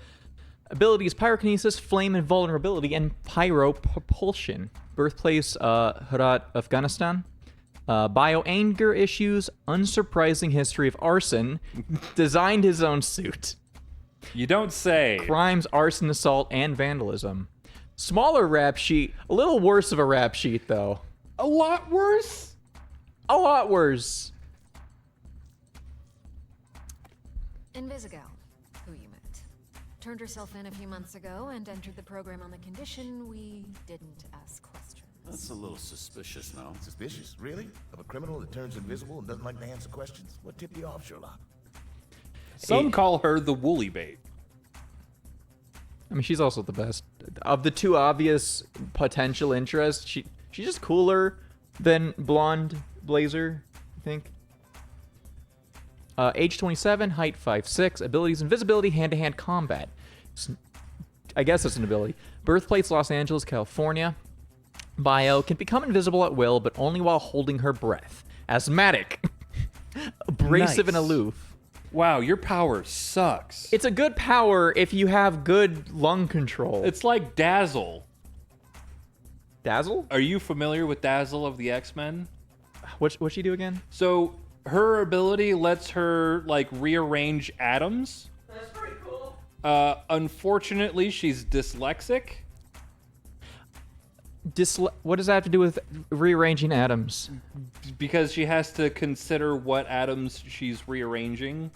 Abilities: pyrokinesis, flame invulnerability, and pyro propulsion. Birthplace: Herat, Afghanistan. Bio: anger issues, unsurprising history of arson. Designed his own suit. You don't say. Crimes: arson, assault, and vandalism. Smaller rap sheet, a little worse of a rap sheet though. A lot worse? A lot worse. Invisigal, who you met. Turned herself in a few months ago and entered the program on the condition we didn't ask questions. That's a little suspicious, no? Suspicious? Really? Of a criminal that turns invisible and doesn't like to answer questions? What tipped you off, Sherlock? Some call her the woolly bait. I mean, she's also the best. Of the two obvious potential interests, she's just cooler than blonde Blazer, I think. Age 27, height 5'6", abilities: invisibility, hand-to-hand combat. I guess it's an ability. Birthplace: Los Angeles, California. Bio: can become invisible at will, but only while holding her breath. Asthmatic. Abrasive and Nice. aloof. Wow, your power sucks. It's a good power if you have good lung control. It's like Dazzle. Dazzle? Are you familiar with Dazzle of the X-Men? What'd she do again? So her ability lets her like rearrange atoms. That's pretty cool. Unfortunately, she's dyslexic. What does that have to do with rearranging atoms? Because she has to consider what atoms she's rearranging,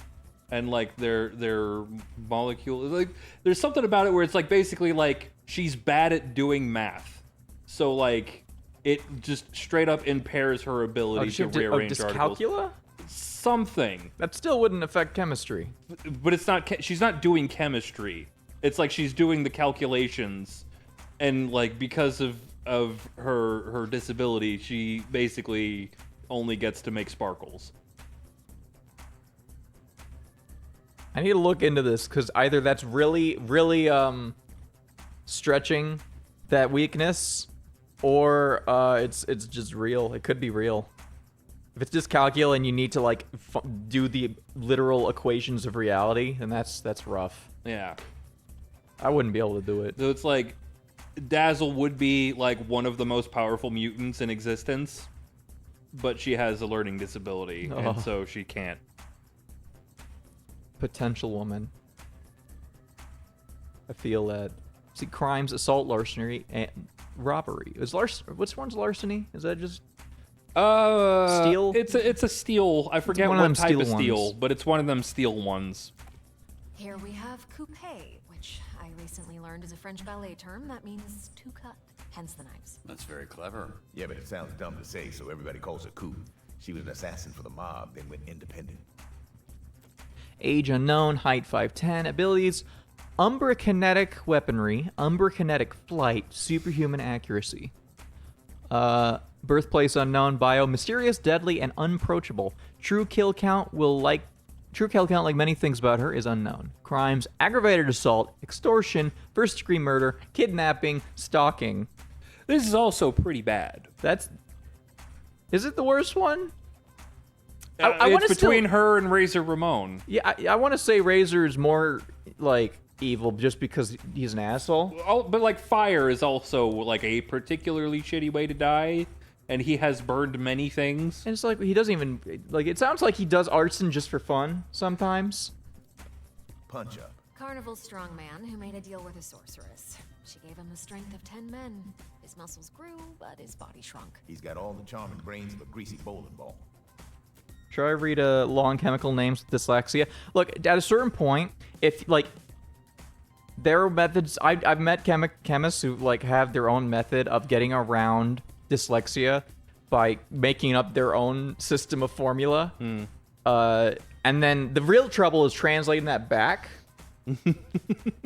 and like their molecule. Like there's something about it where it's like basically like she's bad at doing math, so like it just straight up impairs her ability to rearrange articles. Dyscalculia? Something that still wouldn't affect chemistry. But it's not. She's not doing chemistry. It's like she's doing the calculations, and like because of her disability, she basically only gets to make sparkles. I need to look into this because either that's really stretching that weakness, or it's just real. It could be real. If it's dyscalculia and you need to like do the literal equations of reality, then that's rough. Yeah, I wouldn't be able to do it. So it's like Dazzle would be like one of the most powerful mutants in existence, but she has a learning disability, and so she can't. Potential woman. I feel that. See, crimes: assault, larceny, and robbery. Which one's larceny? Is that just steel? It's a steel. I forget what type of steel, but it's one of them steel ones. Here we have coupé, which I recently learned is a French ballet term that means to cut, hence the knives. That's very clever. Yeah, but it sounds dumb to say, so everybody calls her Coup. She was an assassin for the mob, then went independent. Age unknown, height 5'10", abilities: Umbra kinetic weaponry, Umbra kinetic flight, superhuman accuracy. Birthplace unknown, bio: mysterious, deadly, and unapproachable. True kill count, like many things about her, is unknown. Crimes: aggravated assault, extortion, first-degree murder, kidnapping, stalking. This is also pretty bad. Is it the worst one? It's between her and Razor Ramon. Yeah, I want to say Razor's more like evil just because he's an asshole. But like Fire is also like a particularly shitty way to die, and he has burned many things. And it's like he doesn't even like. It sounds like he does arson just for fun sometimes. Punch up. Carnival's strong man who made a deal with a sorceress. She gave him the strength of 10 men. His muscles grew, but his body shrunk. He's got all the charm and brains of a greasy bowling ball. Should I read long chemical names with dyslexia? Look, at a certain point, if like there are methods, I've met chemists who like have their own method of getting around dyslexia by making up their own system of formula. And then the real trouble is translating that back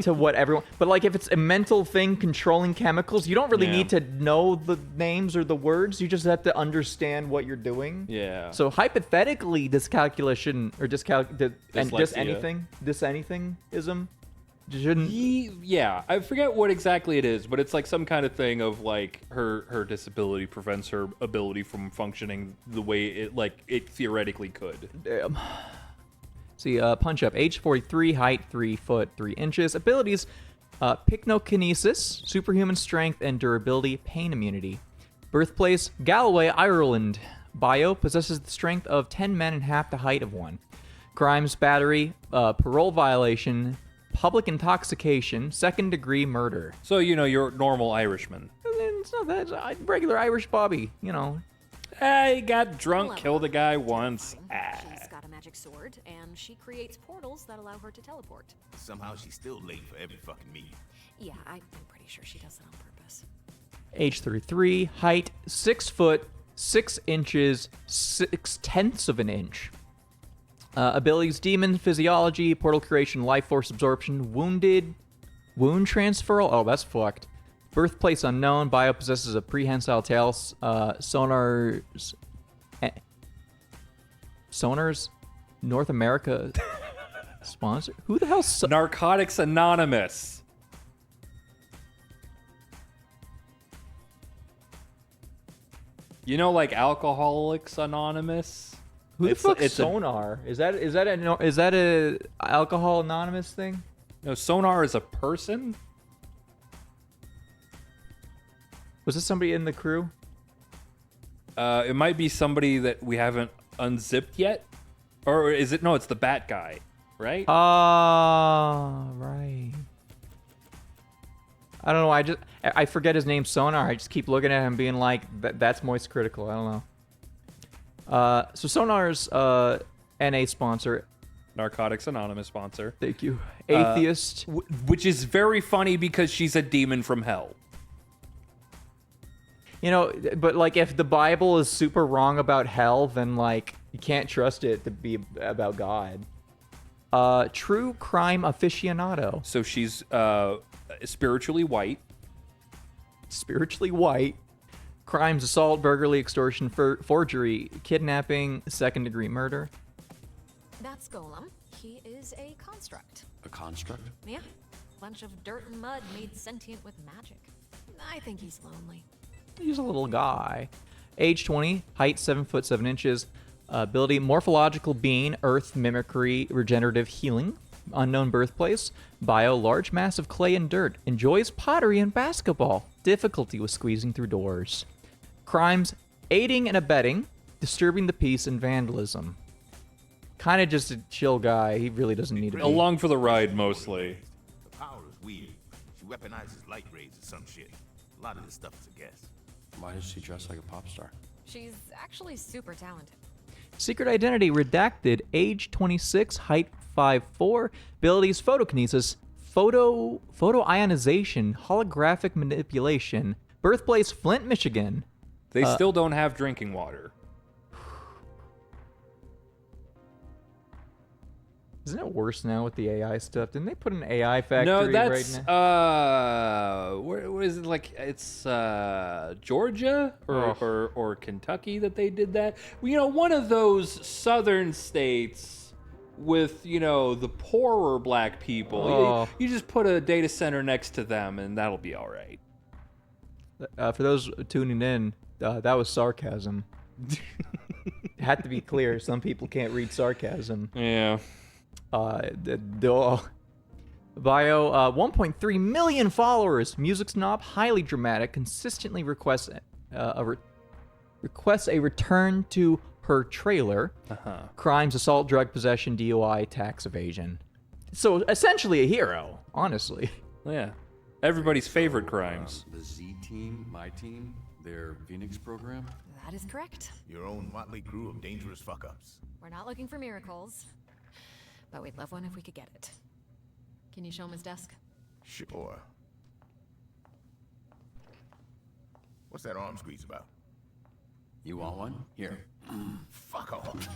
to what everyone. But like if it's a mental thing controlling chemicals, you don't really need to know the names or the words. You just have to understand what you're doing. Yeah. So hypothetically, dyscalculation or Dyslexia. dysanythingism shouldn't. Yeah, I forget what exactly it is, but it's like some kind of thing of like her disability prevents her ability from functioning the way it theoretically could. Damn. See, punch up. Age 43, height 3 foot 3 inches. Abilities: pycnokinesis, superhuman strength and durability, pain immunity. Birthplace: Galway, Ireland. Bio: possesses the strength of 10 men and half the height of one. Crimes: battery, parole violation, public intoxication, second-degree murder. So, you're a normal Irishman. It's not that. It's regular Irish Bobby, He got drunk, killed a guy once. She's got a magic sword, and she creates portals that allow her to teleport. Somehow she's still late for every fucking meeting. Yeah, I'm pretty sure she does it on purpose. Age 33, height 6 foot 6 inches 6/10 of an inch. Abilities: demon physiology, portal creation, life force absorption, wound transferal. Oh, that's fucked. Birthplace unknown. Bio: possesses a prehensile tail. Sonar's North America sponsor. Who the hell? Narcotics Anonymous. Like Alcoholics Anonymous. Who the fuck is Sonar? Is that a Alcohol Anonymous thing? No, Sonar is a person. Was this somebody in the crew? It might be somebody that we haven't unzipped yet, or is it? No, it's the Bat guy, right? Right. I don't know. I forget his name, Sonar. I just keep looking at him, being like, "That's Moist Critical." I don't know. So Sonar's NA sponsor, Narcotics Anonymous sponsor. Thank you. Atheist, which is very funny because she's a demon from hell. But like, if the Bible is super wrong about hell, then like you can't trust it to be about God. True crime aficionado. So she's spiritually white. Spiritually white. Crimes: assault, burglary, extortion, forgery, kidnapping, second-degree murder. That's Golem. He is a construct. A construct? Yeah. Bunch of dirt and mud made sentient with magic. I think he's lonely. He's a little guy. Age 20, height 7 foot 7 inches. Ability: morphological being, earth, mimicry, regenerative healing. Unknown birthplace. Bio: large mass of clay and dirt. Enjoys pottery and basketball. Difficulty with squeezing through doors. Crimes: aiding and abetting, disturbing the peace, and vandalism. Kind of just a chill guy. He really doesn't need to be. Along for the ride, mostly. The power is weird. She weaponizes light rays or some shit. A lot of this stuff is a guess. Why does she dress like a pop star? She's actually super talented. Secret identity redacted. Age 26, height 5'4". Abilities: photokinesis, photoionization, holographic manipulation. Birthplace: Flint, Michigan. They still don't have drinking water. Isn't it worse now with the AI stuff? Didn't they put an AI factory No, that's right now? what is it, like? It's Georgia or Kentucky that they did that. One of those southern states with the poorer black people. Oh. You just put a data center next to them, and that'll be all right. For those tuning in, that was sarcasm. Had to be clear. Some people can't read sarcasm. Yeah. Bio: 1.3 million followers. Music snob, highly dramatic. Consistently requests a return to her trailer. Crimes: assault, drug possession, DUI, tax evasion. So essentially a hero, honestly. Yeah. Everybody's favorite crimes. The Z team, my team, their Phoenix program. That is correct. Your own motley crew of dangerous fuck-ups. We're not looking for miracles, but we'd love one if we could get it. Can you show him his desk? Sure. What's that arm squeeze about? You want one? Here. Fuck off.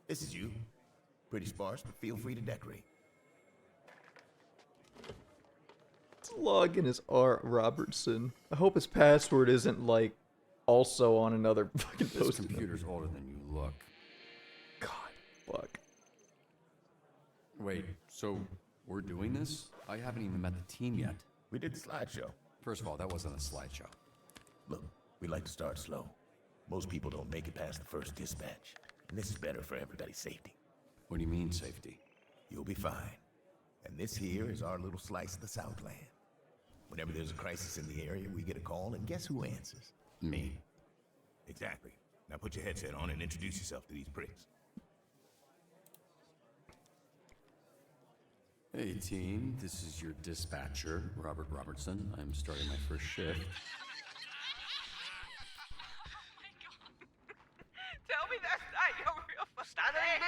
This is you. Pretty sparse, but feel free to decorate. Log in as R. Robertson. I hope his password isn't like also on another fucking This post. computer's older than you look. God, fuck. Wait, so we're doing this? I haven't even met the team yet. We did the slideshow. First of all, that wasn't a slideshow. Look, we like to start slow. Most people don't make it past the first dispatch. And this is better for everybody's safety. What do you mean, safety? You'll be fine. And this here is our little slice of the Southland. Whenever there's a crisis in the area, we get a call, and guess who answers? Me. Exactly. Now put your headset on and introduce yourself to these pricks. Hey, team. This is your dispatcher, Robert Robertson. I'm starting my first shift. Tell me that's not your real first name.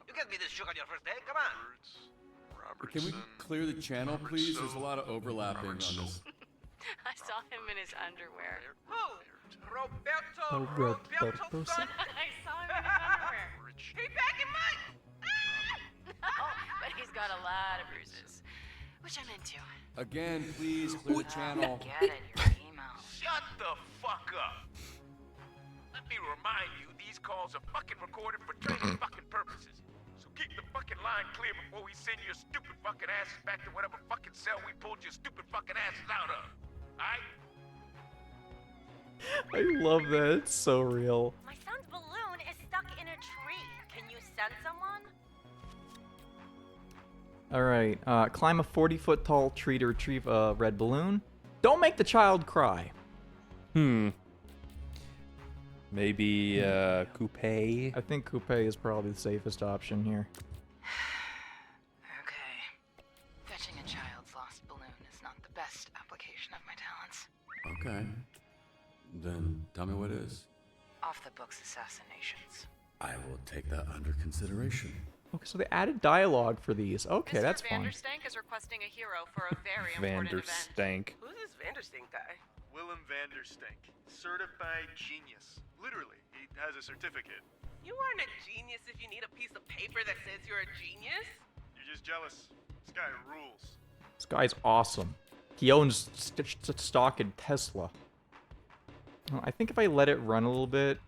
You can't be this shook on your first day. Come on. Can we clear the channel, please? There's a lot of overlapping on this. I saw him in his underwear. Who? Roberto. Roberto. I saw him in his underwear. He back in mine. Oh, but he's got a lot of bruises, which I'm into. Again, please clear the channel. Get it, your email. Shut the fuck up! Let me remind you, these calls are fucking recorded for training fucking purposes. So keep the fucking line clear before we send your stupid fucking asses back to whatever fucking cell we pulled your stupid fucking asses out of. Alright? I love that. It's so real. My son's balloon is stuck in a tree. Can you send someone? All right. Climb a 40-foot tall tree to retrieve a red balloon. Don't make the child cry. Maybe coupe. I think coupe is probably the safest option here. Okay. Fetching a child's lost balloon is not the best application of my talents. Okay. Then tell me what is. Off-the-books assassinations. I will take that under consideration. Okay, so they added dialogue for these. Okay, Mr. that's fun. Vanderstank is requesting a hero for a very important event. Vanderstank. Who's this Vanderstank guy? Willem Vanderstank. Certified genius. Literally, he has a certificate. You aren't a genius if you need a piece of paper that says you're a genius. You're just jealous. This guy rules. This guy's awesome. He owns stock in Tesla. Well, I think if I let it run a little bit...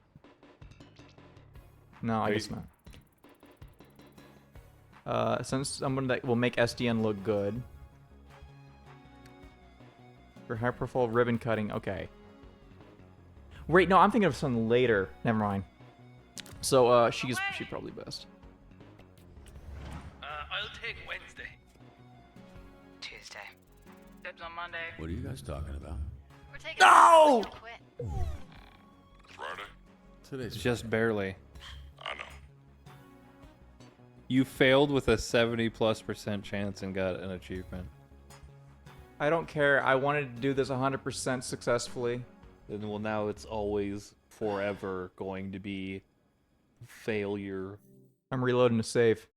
No, I guess not. Send someone that will make SDN look good. For high-profile ribbon cutting, okay. Wait, no, I'm thinking of something later. Never mind. So, she's probably best. I'll take Wednesday. Tuesday. Dibs on Monday. What are you guys talking about? We're taking No! Friday? Today's Just barely. I know. You failed with a 70+% chance and got an achievement. I don't care. I wanted to do this 100% successfully. And well, now it's always forever going to be failure. I'm reloading to save.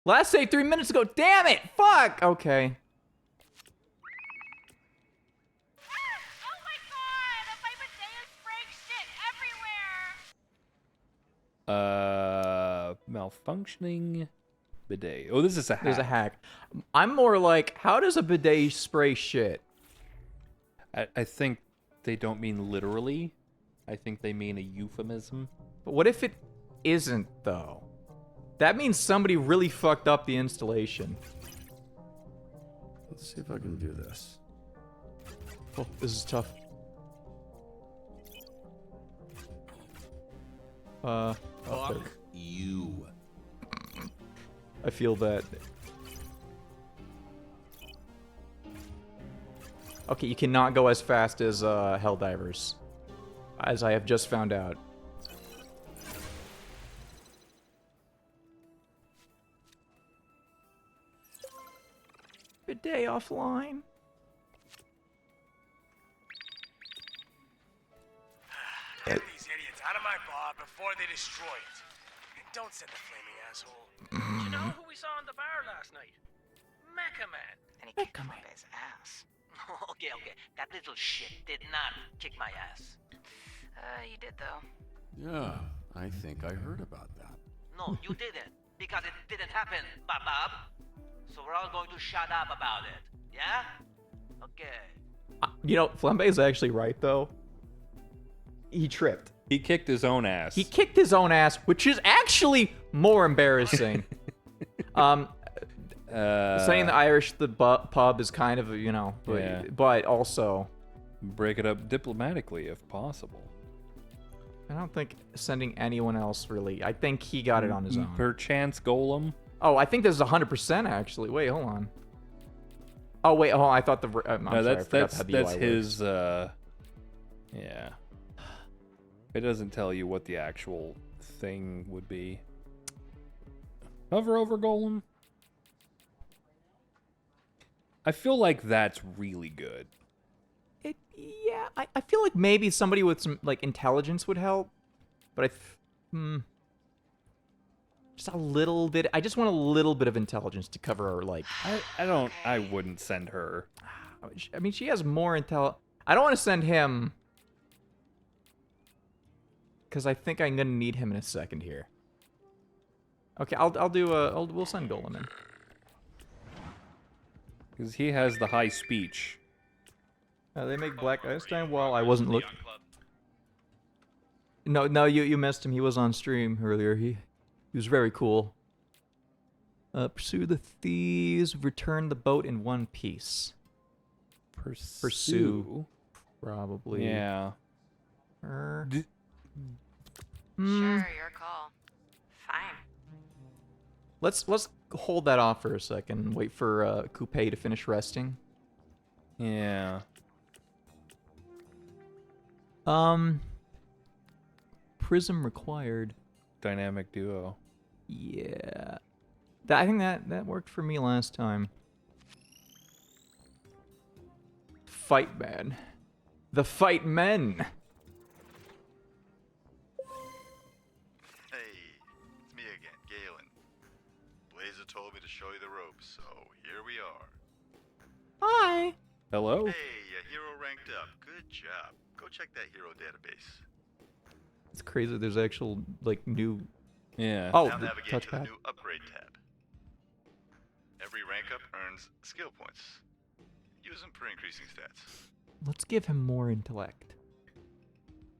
Last save 3 minutes ago. Damn it! Fuck! Okay. Oh my god! My bidet is spraying shit everywhere! Malfunctioning bidet. Oh, this is a hack. There's a hack. I'm more like, how does a bidet spray shit? I think they don't mean literally. I think they mean a euphemism. But what if it isn't, though? That means somebody really fucked up the installation. Let's see if I can do this. Oh, this is tough. Fuck you. I feel that. Okay, you cannot go as fast as Helldivers, as I have just found out. Bidet offline. Get these idiots out of my bar before they destroy it. And don't send the flaming asshole. Did you know who we saw in the bar last night? Mecha Man. And he kicked his ass. Okay. That little shit did not kick my ass. You did though. Yeah, I think I heard about that. No, you didn't. Because it didn't happen, Bob. So we're all going to shut up about it. Yeah? Okay. You know, Flambe is actually right, though. He tripped. He kicked his own ass. He kicked his own ass, which is actually more embarrassing. Saying the Irish pub is kind of, you know, but also... Break it up diplomatically if possible. I don't think sending anyone else really. I think he got it on his own. Perchance Golem. Oh, I think this is 100% actually. Wait, hold on. Oh wait, hold on. I thought the. I'm No, sorry, that's I forgot how the that's UI his. works. Yeah. It doesn't tell you what the actual thing would be. Hover over Golem. I feel like that's really good. Yeah, I feel like maybe somebody with some like intelligence would help, but just a little bit. I just want a little bit of intelligence to cover our like. I wouldn't send her. I mean, she has more intel. I don't want to send him because I think I'm gonna need him in a second here. Okay, we'll send Golem in. Because he has the high speech. They make Black Ice time. Well, I wasn't looking. No, you missed him. He was on stream earlier. He was very cool. Pursue the thieves. Return the boat in one piece. Pursue. Probably. Yeah. Her. Sure, your call. Fine. Let's hold that off for a second and wait for Coupe to finish resting. Yeah. Prism required. Dynamic duo. Yeah. I think that worked for me last time. Fight man. The fight men. Hey, it's me again, Galen. Blazer told me to show you the ropes, so here we are. Hi. Hello? Hey, a hero ranked up. Good job. Go check that hero database. It's crazy. There's actual like new. Yeah. Oh, now the navigate to the touchpad. new upgrade tab. Every rank up earns skill points. Use them for increasing stats. Let's give him more intellect.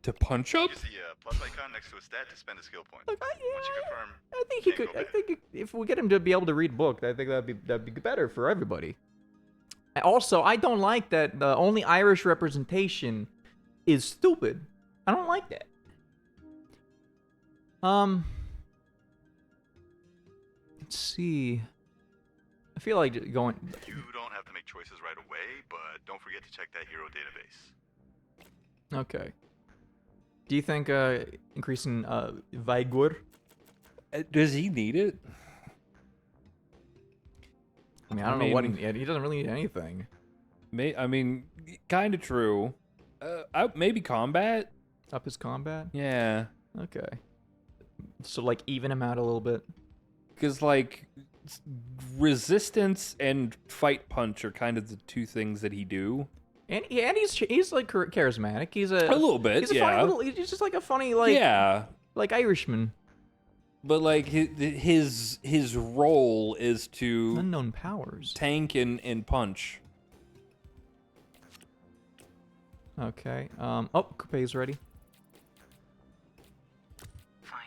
To punch up? Use the plus icon next to a stat to spend a skill point. Once you confirm, I think he could. I think if we get him to be able to read book, I think that'd be better for everybody. Also, I don't like that the only Irish representation is stupid. I don't like that. Let's see. I feel like going. You don't have to make choices right away, but don't forget to check that hero database. Okay. Do you think increasing Vigor? Does he need it? I mean, I don't know what he doesn't really need anything. I mean, kind of true. Maybe combat? Up his combat? Yeah. Okay. So, like, even him out a little bit? Because, like, resistance and fight punch are kind of the two things that he do. And he's like charismatic. He's a little bit. He's a funny little. He's just like a funny like Irishman. But like his role is to unknown powers, tank and punch. Okay. Oh, Coupe's ready. Fine.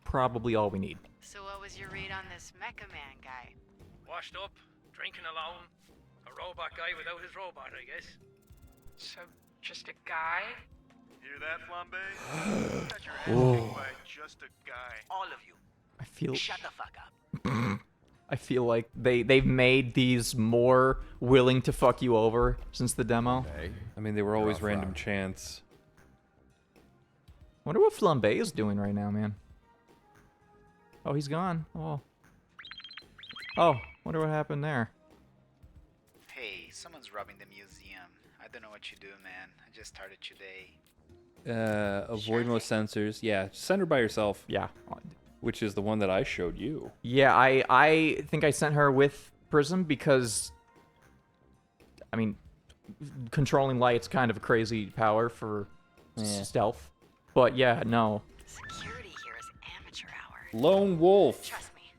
Probably all we need. So what was your read on this Mecha Man guy? Washed up, drinking alone, a robot guy without his robot, I guess. So, just a guy? Hear that, Flambe? Got your ass kicked by just a guy. All of you. I feel. Shut the fuck up. I feel like they've made these more willing to fuck you over since the demo. Okay. I mean, they were always random chance. Wonder what Flambe is doing right now, man. Oh, he's gone. Oh, wonder what happened there. Hey, someone's robbing the museum. I don't know what you do, man. I just started today. Avoid most sensors. Yeah, send her by yourself. Yeah. Which is the one that I showed you. Yeah, I think I sent her with Prism because, I mean, controlling light's kind of a crazy power for stealth. But yeah, no. Security here is amateur hour. Lone Wolf. Trust me,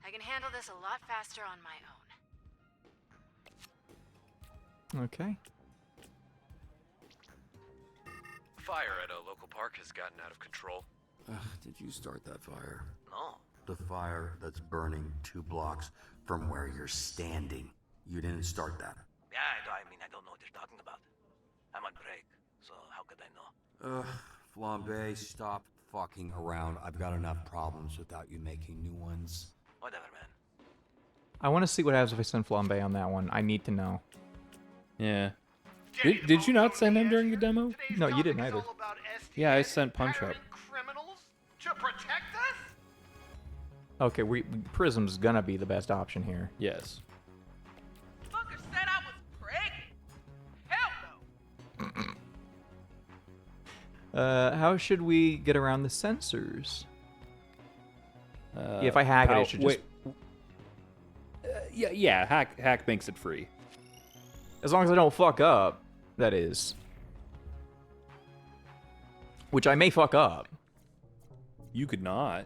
I can handle this a lot faster on my own. Okay. Fire at a local park has gotten out of control. Did you start that fire? No. The fire that's burning 2 blocks from where you're standing. You didn't start that. Yeah, I mean, I don't know what you're talking about. I'm on break, so how could I know? Flambe, stop fucking around. I've got enough problems without you making new ones. Whatever, man. I want to see what happens if I send Flambe on that one. I need to know. Yeah. Did you not send him during the demo? No, you didn't either. Yeah, I sent Punch Up. Criminals to protect us? Okay, Prism's gonna be the best option here. Yes. Fucker said I was pregnant. Hell no. How should we get around the sensors? If I hack it, it should just... Yeah, hack makes it free. As long as I don't fuck up, that is. Which I may fuck up. You could not.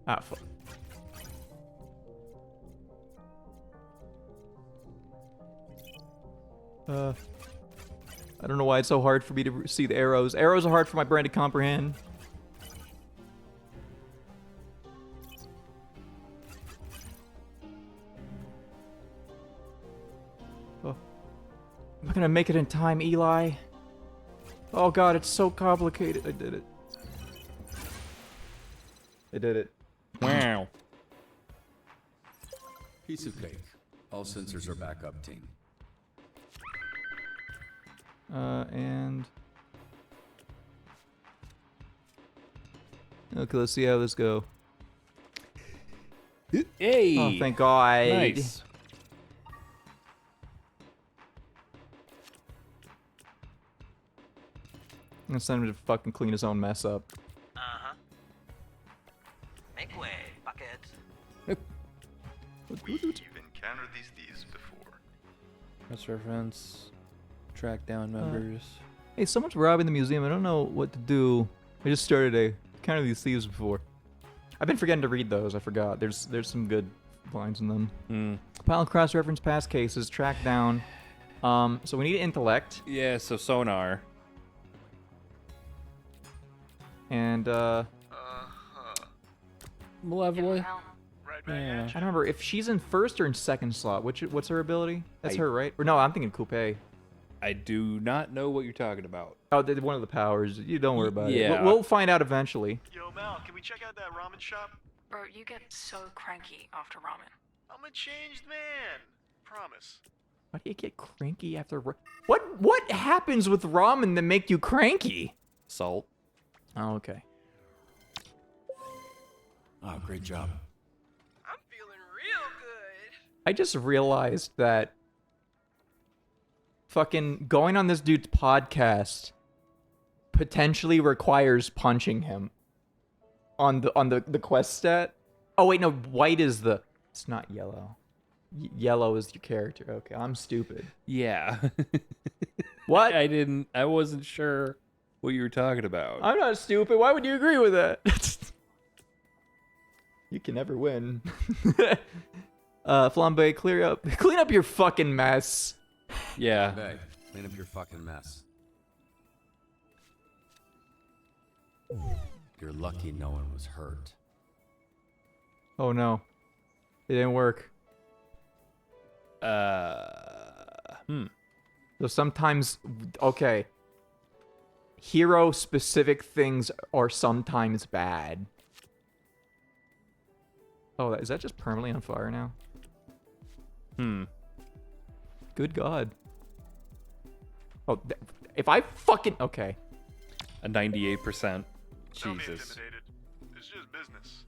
Ah, fuck. I don't know why it's so hard for me to see the arrows. Arrows are hard for my brain to comprehend. Oh. Am I gonna make it in time, Eli? Oh god, it's so complicated. I did it. I did it. Wow. Piece of cake. All sensors are back up, team. And... Okay, let's see how this go. Hey! Oh, thank God. Nice. I'm gonna send him to fucking clean his own mess up. Uh-huh. Make way, bucket. We've encountered these thieves before. Press reference. Track down members. Hey, someone's robbing the museum. I don't know what to do. I just started a encountered these thieves before. I've been forgetting to read those. I forgot. There's some good lines in them. Pile and cross-reference past cases. Track down. So we need intellect. Yeah. So sonar. And Malevolent. Yeah. I don't remember if she's in first or in second slot. What's her ability? That's I- her, right? Or no, I'm thinking Coupe. I do not know what you're talking about. Oh, one of the powers. You don't worry about it. Yeah. We'll find out eventually. Yo, Mal, can we check out that ramen shop? Bro, you get so cranky after ramen. I'm a changed man. Promise. Why do you get cranky after? What happens with ramen that make you cranky? Salt. Oh, okay. Oh, great job. I'm feeling real good. I just realized that fucking going on this dude's podcast potentially requires punching him on the quest stat. Oh wait, no, white is the. It's not yellow. Yellow is your character. Okay, I'm stupid. Yeah. What? I wasn't sure what you were talking about. I'm not stupid. Why would you agree with that? You can never win. Flambe, clean up your fucking mess. Yeah. Flambe, clean up your fucking mess. You're lucky no one was hurt. Oh no. It didn't work. So sometimes, okay. Hero-specific things are sometimes bad. Oh, is that just permanently on fire now? Good God. Oh, if I fucking... Okay. A 98%. Don't be Jesus. intimidated. It's just business.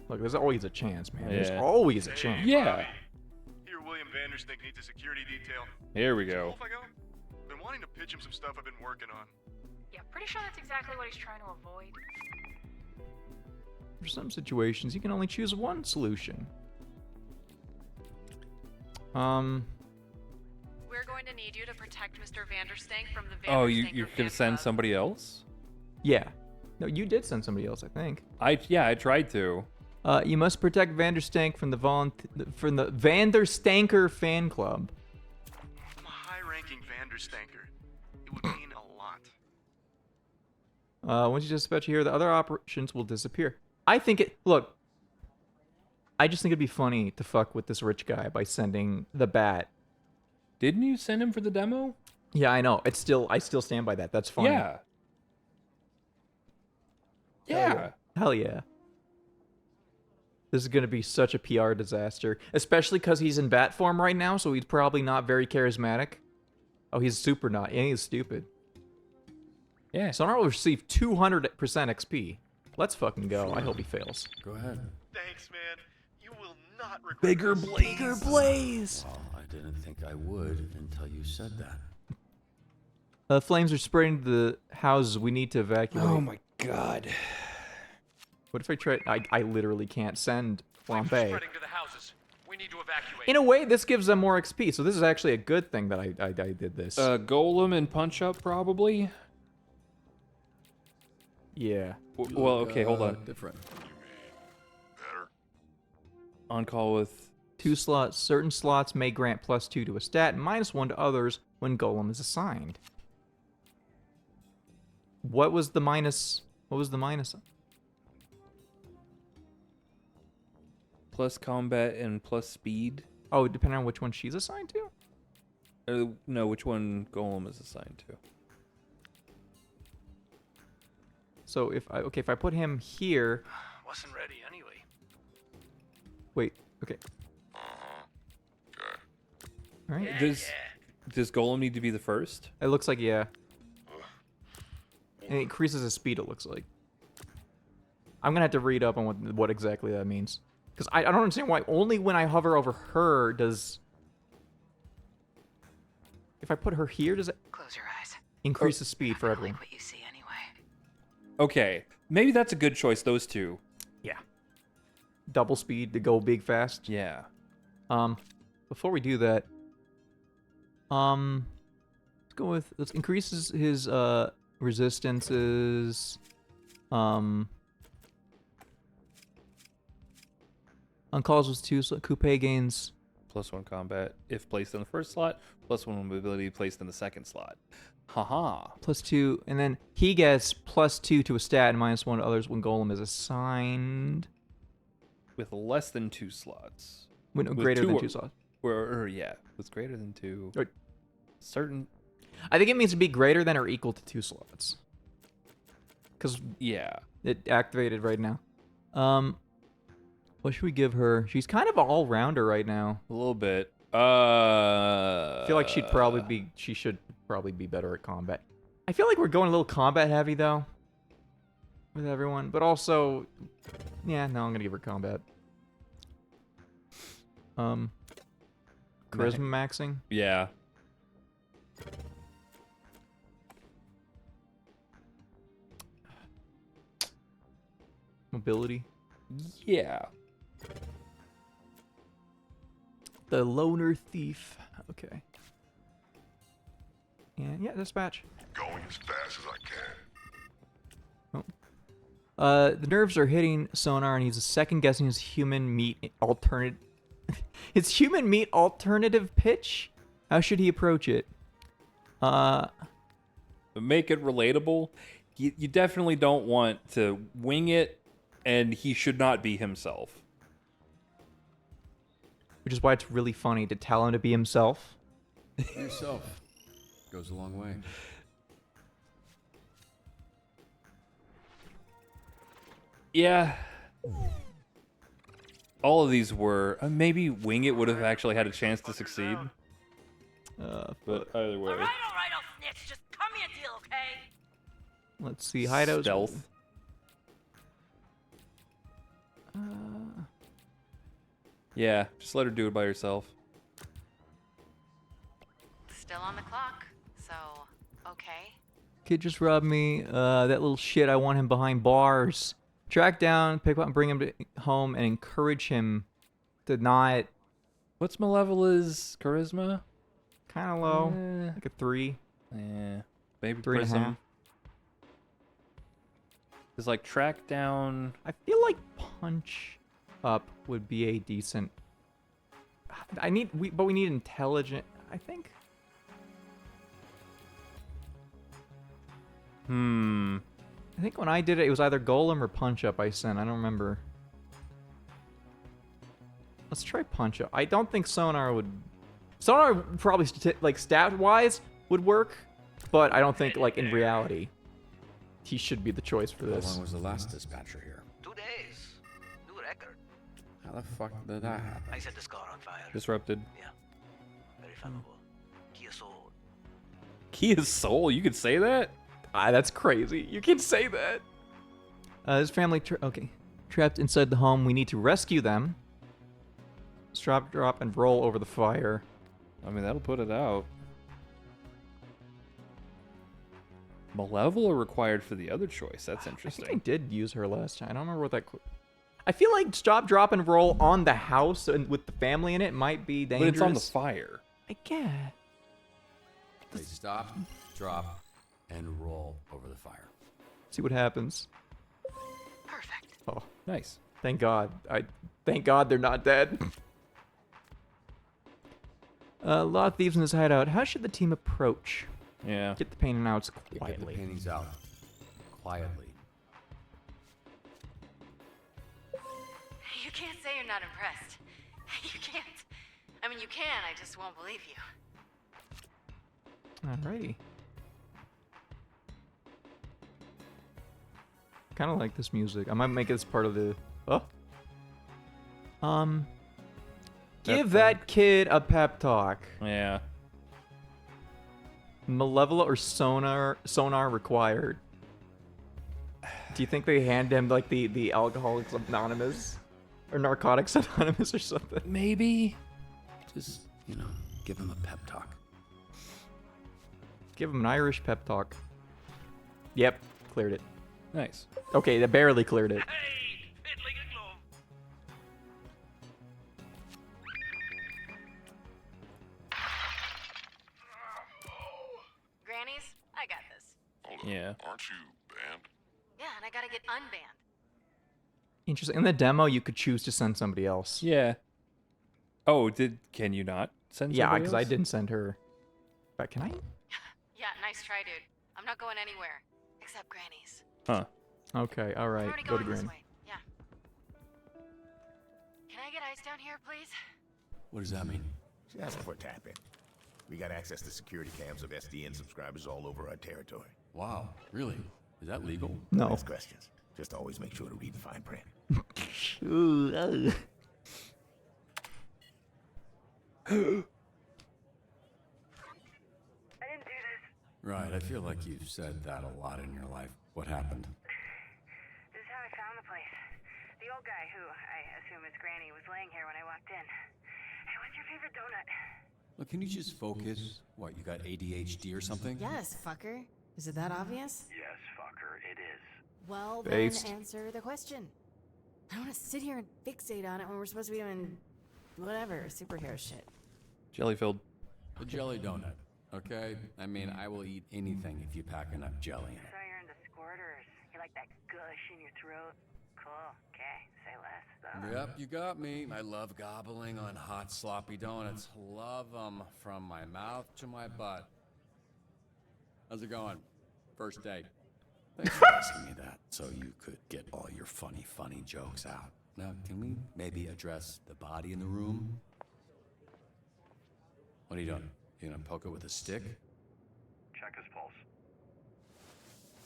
Look, there's always a chance, man. There's Yeah. always a chance. Yeah. Here, William Vanderstink needs a security detail. Here we go. Off I go. Been wanting to pitch him some stuff I've been working on. Yeah, pretty sure that's exactly what he's trying to avoid. For some situations, you can only choose one solution. We're going to need you to protect Mr. Vanderstink from the Vanderstanker Oh, you're gonna fan send club. somebody else? Yeah. No, you did send somebody else, I think. I tried to. You must protect Vanderstank from the Vanderstanker fan club. I'm a high-ranking Vanderstanker. It would mean a lot. Once you dispatch here, the other operations will disappear. I think it... Look. I just think it'd be funny to fuck with this rich guy by sending the bat Didn't you send him for the demo? Yeah, I know. It's still, I still stand by that. That's funny. Yeah. Yeah. Hell yeah. This is gonna be such a PR disaster, especially because he's in bat form right now, so he's probably not very charismatic. Oh, he's super not. Yeah, he's stupid. Yeah. Sonar will receive 200% XP. Let's fucking go. I hope he fails. Go ahead. Thanks, man. You will not regret Bigger this. blaze. Bigger blaze. Well, I didn't think I would until you said that. Flames are spreading to the houses. We need to evacuate. Oh my god. What if I try? I literally can't send Flambe. Spreading to the houses. We need to evacuate. In a way, this gives them more XP, so this is actually a good thing that I did this. Golem and Punch Up, probably? Yeah. Well, okay, hold on. Different. On call with 2 slots. Certain slots may grant +2 to a stat and -1 to others when Golem is assigned. What was the minus? What was the minus? plus combat and plus speed. Oh, depending on which one she's assigned to? No, which one Golem is assigned to. So if I put him here. Wasn't ready anyway. Wait. Okay. All right. Does Golem need to be the first? It looks like yeah. And it increases his speed. It looks like. I'm gonna have to read up on what exactly that means, because I don't understand why only when I hover over her does. If I put her here, does it close your eyes? Increase the speed for everyone. Like what you see anyway. Okay, maybe that's a good choice. Those two. Yeah. Double speed to go big fast. Yeah. Before we do that, let's increase his resistances. On calls was 2, so Coupe gains +1 combat if placed in the first slot, +1 mobility placed in the second slot. Haha. +2, and then he gets +2 to a stat and -1 to others when Golem is assigned. With less than 2 slots. With greater than 2 slots. Or yeah, with greater than 2. Or, certain. I think it means to be greater than or equal to 2 slots. Because yeah, it activated right now. What should we give her? She's kind of an all-rounder right now. A little bit. I feel like she should probably be better at combat. I feel like we're going a little combat heavy though. With everyone, but also, yeah, no, I'm gonna give her combat. Charisma maxing. Yeah. Mobility. Yeah. The loner thief. Okay. And yeah, dispatch. Going as fast as I can. Oh. The nerves are hitting Sonar, and he's second guessing his human meat alternative. His human meat alternative pitch. How should he approach it? Make it relatable. You definitely don't want to wing it, and he should not be himself. Which is why it's really funny to tell him to be himself. Yourself goes a long way. Yeah. All of these were... maybe Wing It would have actually had a chance to succeed. But either way. All right, old snitch. Just cut me a deal, okay? Let's see. Hideout. Stealth. Yeah, just let her do it by herself. Still on the clock, so okay. Kid just robbed me. That little shit. I want him behind bars. Track down, pick up, and bring him to home, and encourage him to not. What's Malevola's charisma? Kind of low, like a 3. Yeah, maybe 3.5. It's like track down. I feel like punch up would be a decent. But we need intelligent. I think. I think when I did it, it was either Golem or Punch Up I sent. I don't remember. Let's try Punch Up. I don't think Sonar would... Sonar probably like stat-wise would work, but I don't think like in reality he should be the choice for this. How long was the last dispatcher here? 2 days. New record. How the fuck did that happen? I set this car on fire. Disrupted. Yeah. Very flammable. Kia Soul. Kia Soul? You could say that? That's crazy. You can say that. His family, trapped inside the home. We need to rescue them. Strap, drop, and roll over the fire. I mean, that'll put it out. Malevola required for the other choice. That's interesting. I think I did use her last time. I don't remember what that... I feel like stop, drop, and roll on the house and with the family in it might be dangerous. But it's on the fire. I guess. They stop, drop, and roll over the fire. See what happens. Perfect. Oh, nice. Thank God. Thank God they're not dead. A lot of thieves in this hideout. How should the team approach? Yeah. Get the painting out quietly. Get the paintings out quietly. You can't say you're not impressed. You can't. I mean, you can, I just won't believe you. Alrighty. Kind of like this music. I might make this part of the... Oh. Give that kid a pep talk. Yeah. Malevola or sonar required. Do you think they hand him like the Alcoholics Anonymous or Narcotics Anonymous or something? Maybe. Just, give him a pep talk. Give him an Irish pep talk. Yep, cleared it. Nice. Okay, that barely cleared it. Grannies, I got this. Hold on. Yeah. Aren't you banned? Yeah, and I gotta get unbanned. Interesting. In the demo, you could choose to send somebody else. Yeah. Oh, can you not send somebody Yeah, because I else? didn't send her. But can I? Yeah, nice try, dude. I'm not going anywhere. Except Granny's. Huh. Okay, I'm alright. already Go to going this Granny. way. Yeah. Can I get ice down here, please? What does that mean? She's asking for a tap-in. We got access to security cams of SDN subscribers all over our territory. Wow, really? Is that legal? No. Ask questions. Just always make sure to read the fine print. Ooh, oh. I didn't do this. Right, I feel like you've said that a lot in your life. What happened? This is how I found the place. The old guy, who I assume is Granny, was laying here when I walked in. Hey, what's your favorite donut? Look, can you just focus? What, you got ADHD or something? Yes, fucker. Is it that obvious? Yes, fucker, it is. Well, Based. then answer the question. I don't want to sit here and fixate on it when we're supposed to be doing whatever, superhero shit. Jelly filled. A jelly donut, okay? I mean, I will eat anything if you pack enough jelly in it. So you're into squirters. You like that gush in your throat? Cool. Okay, say less, though. Yep, you got me. I love gobbling on hot, sloppy donuts. Love them from my mouth to my butt. How's it going? First date. Thanks for asking me that, so you could get all your funny jokes out. Now, can we maybe address the body in the room? What are you doing? You gonna poke it with a stick? Check his pulse.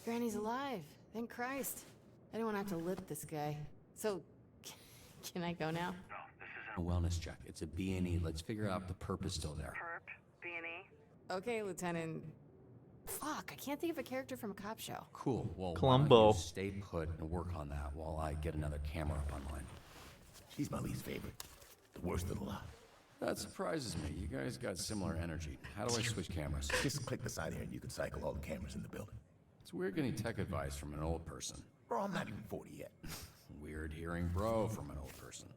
Granny's alive. Thank Christ. I didn't want to have to lip this guy. So, can I go now? No, this A wellness check. It's a B&E. Let's figure out the purpose still there. Perp, B&E. Okay, Lieutenant. Fuck, I can't think of a character from a cop show. Cool. Well, Columbo. why don't you stay put and work on that while I get another camera up online. She's my least favorite. The worst of the lot. That surprises me. You guys got similar energy. How do I switch cameras? Just click the side here and you can cycle all the cameras in the building. It's weird getting tech advice from an old person. Bro, I'm not even 40 yet. Weird hearing bro from an old person.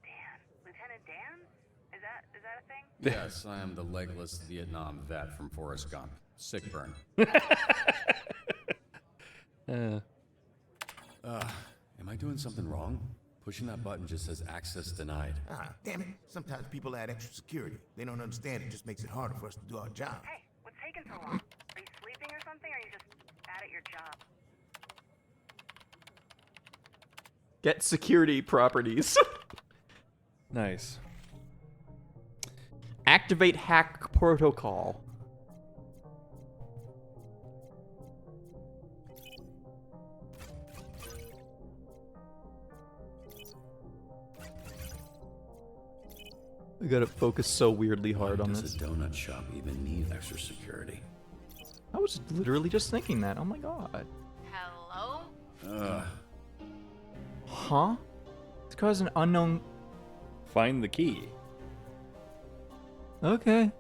Dan. Lieutenant Dan? Is that a thing? Yes, I am the legless Vietnam vet from Forrest Gump. Sick burn. Am I doing something wrong? Pushing that button just says access denied. Ah, damn it. Sometimes people add extra security. They don't understand it just makes it harder for us to do our job. Hey, what's taking so long? Are you sleeping or something, or are you just bad at your job? Get security properties. Nice. Act Activate hack protocol. I gotta focus so weirdly hard on Does this. a donut shop even need extra security? I was literally just thinking that. Oh my god. Hello? Huh? It's because an unknown. Find the key. Okay.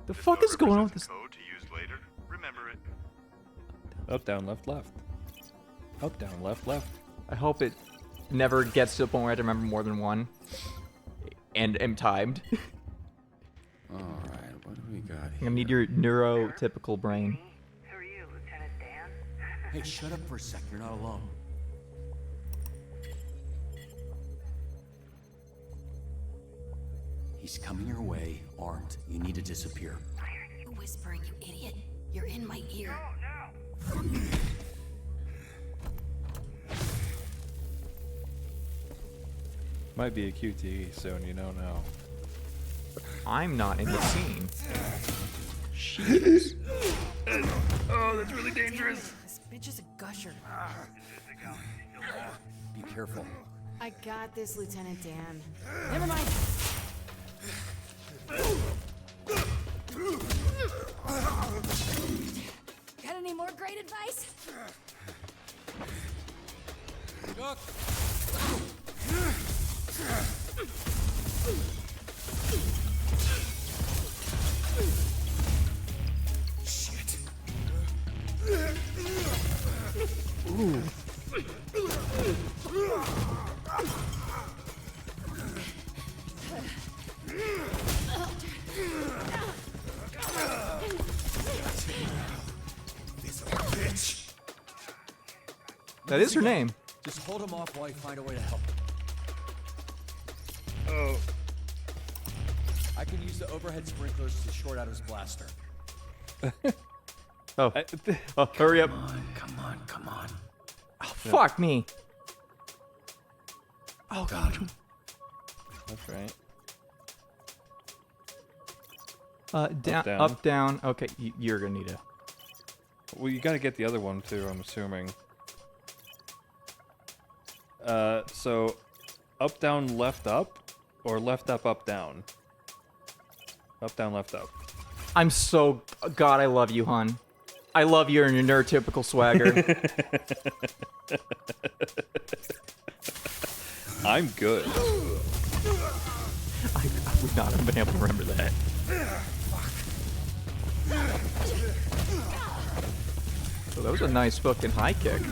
The fuck is going on with this? Code to use later. Remember it. Up, down, left, left. Up, down, left, left. I hope it never gets to the point where I have to remember more than one. And am timed. Alright, what do we got I'm here? gonna need your neurotypical brain. Who are you, Lieutenant Dan? Hey, shut up for a sec. You're not alone. He's coming your way, armed. You need to disappear. You're whispering, you idiot. You're in my ear. Might be a QTE soon, you don't know. I'm not in the scene. Jeez. Oh, that's really dangerous. This bitch is a gusher. Be careful. I got this, Lieutenant Dan. Never mind. Got any more great advice? Duck! Shit. Ooh. Bitch. That is her name. Just hold him off while I find a way to help him. Oh. I can use the overhead sprinklers to short out his blaster. Oh. Oh, hurry up. Come on. Oh, fuck me. Oh, God. That's right. Down, up, down. Okay, you're gonna need to. Well, you gotta get the other one too, I'm assuming. So, up, down, left, up? Or left, up, down? Up, down, left, up. I'm so... God, I love you, hon. I love you and your neurotypical swagger. I'm good. I would not have been able to remember that. So that was a nice fucking high kick.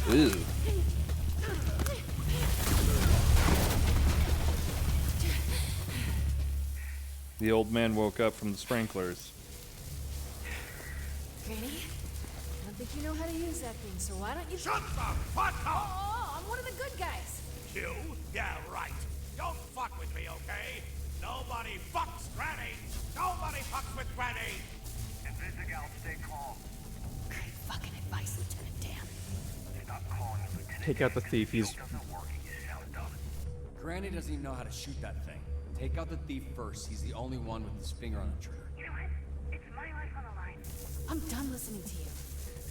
Ew. The old man woke up from the sprinklers. Granny? I don't think you know how to use that thing, so why don't you... Shut the fuck up! Oh, I'm one of the good guys. You? Yeah, right. Don't fuck with me, okay? Nobody fucks Granny! Nobody fucks with Granny! Invisigal, stay calm. Great fucking advice, Lieutenant Dan. Stop calling the lieutenant. Take out the thief. He's... Doesn't work. You sound dumb. Granny doesn't even know how to shoot that thing. Take out the thief first. He's the only one with his finger on the trigger. You know what? It's my life on the line. I'm done listening to you.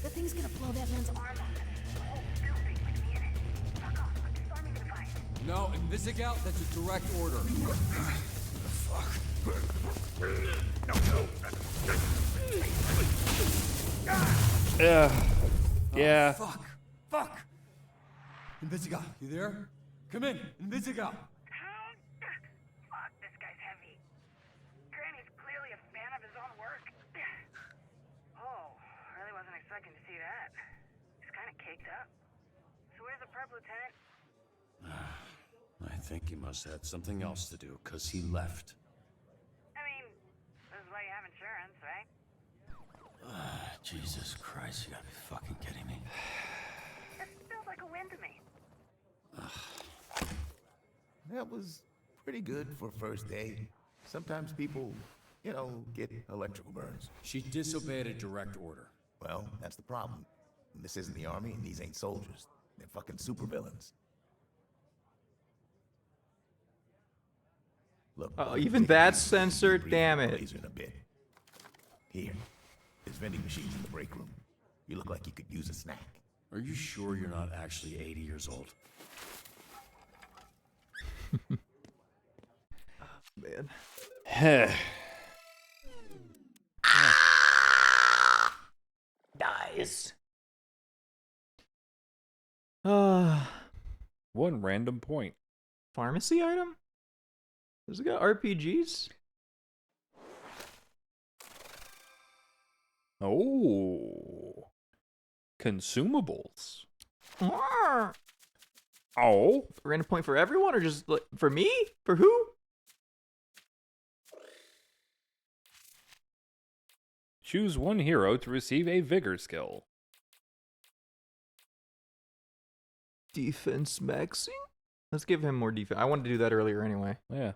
That thing's gonna blow that man's arm off. The whole building with me in it. Fuck off. I'm disarming the device. No, Invisigal, that's a direct order. Fuck. Yeah. Fuck. Invisigal, you there? Come in, Invisigal. Fuck, this guy's heavy. Granny's clearly a fan of his own work. Oh, really wasn't expecting to see that. He's kind of caked up. So where's the perp, Lieutenant? I think he must have had something else to do, because he left. I mean, this is why you have insurance, right? Jesus Christ, you gotta be fucking kidding me. This feels like a win to me. That was pretty good for first day. Sometimes people You know, get electrical burns. She disobeyed a direct order. Well, that's the problem. This isn't the army, and these ain't soldiers. They're fucking supervillains. Look. Oh, even that's censored. Damn it. In a bit. Here, there's vending machines in the break room. You look like you could use a snack. Are you sure you're not actually 80 years old? Man. Dies. One random point. Pharmacy item? Does it got RPGs? Oh. Consumables. Oh. Random point for everyone or just like, for me? For who? Choose one hero to receive a vigor skill. Defense maxing? Let's give him more defense. I wanted to do that earlier anyway. Yeah.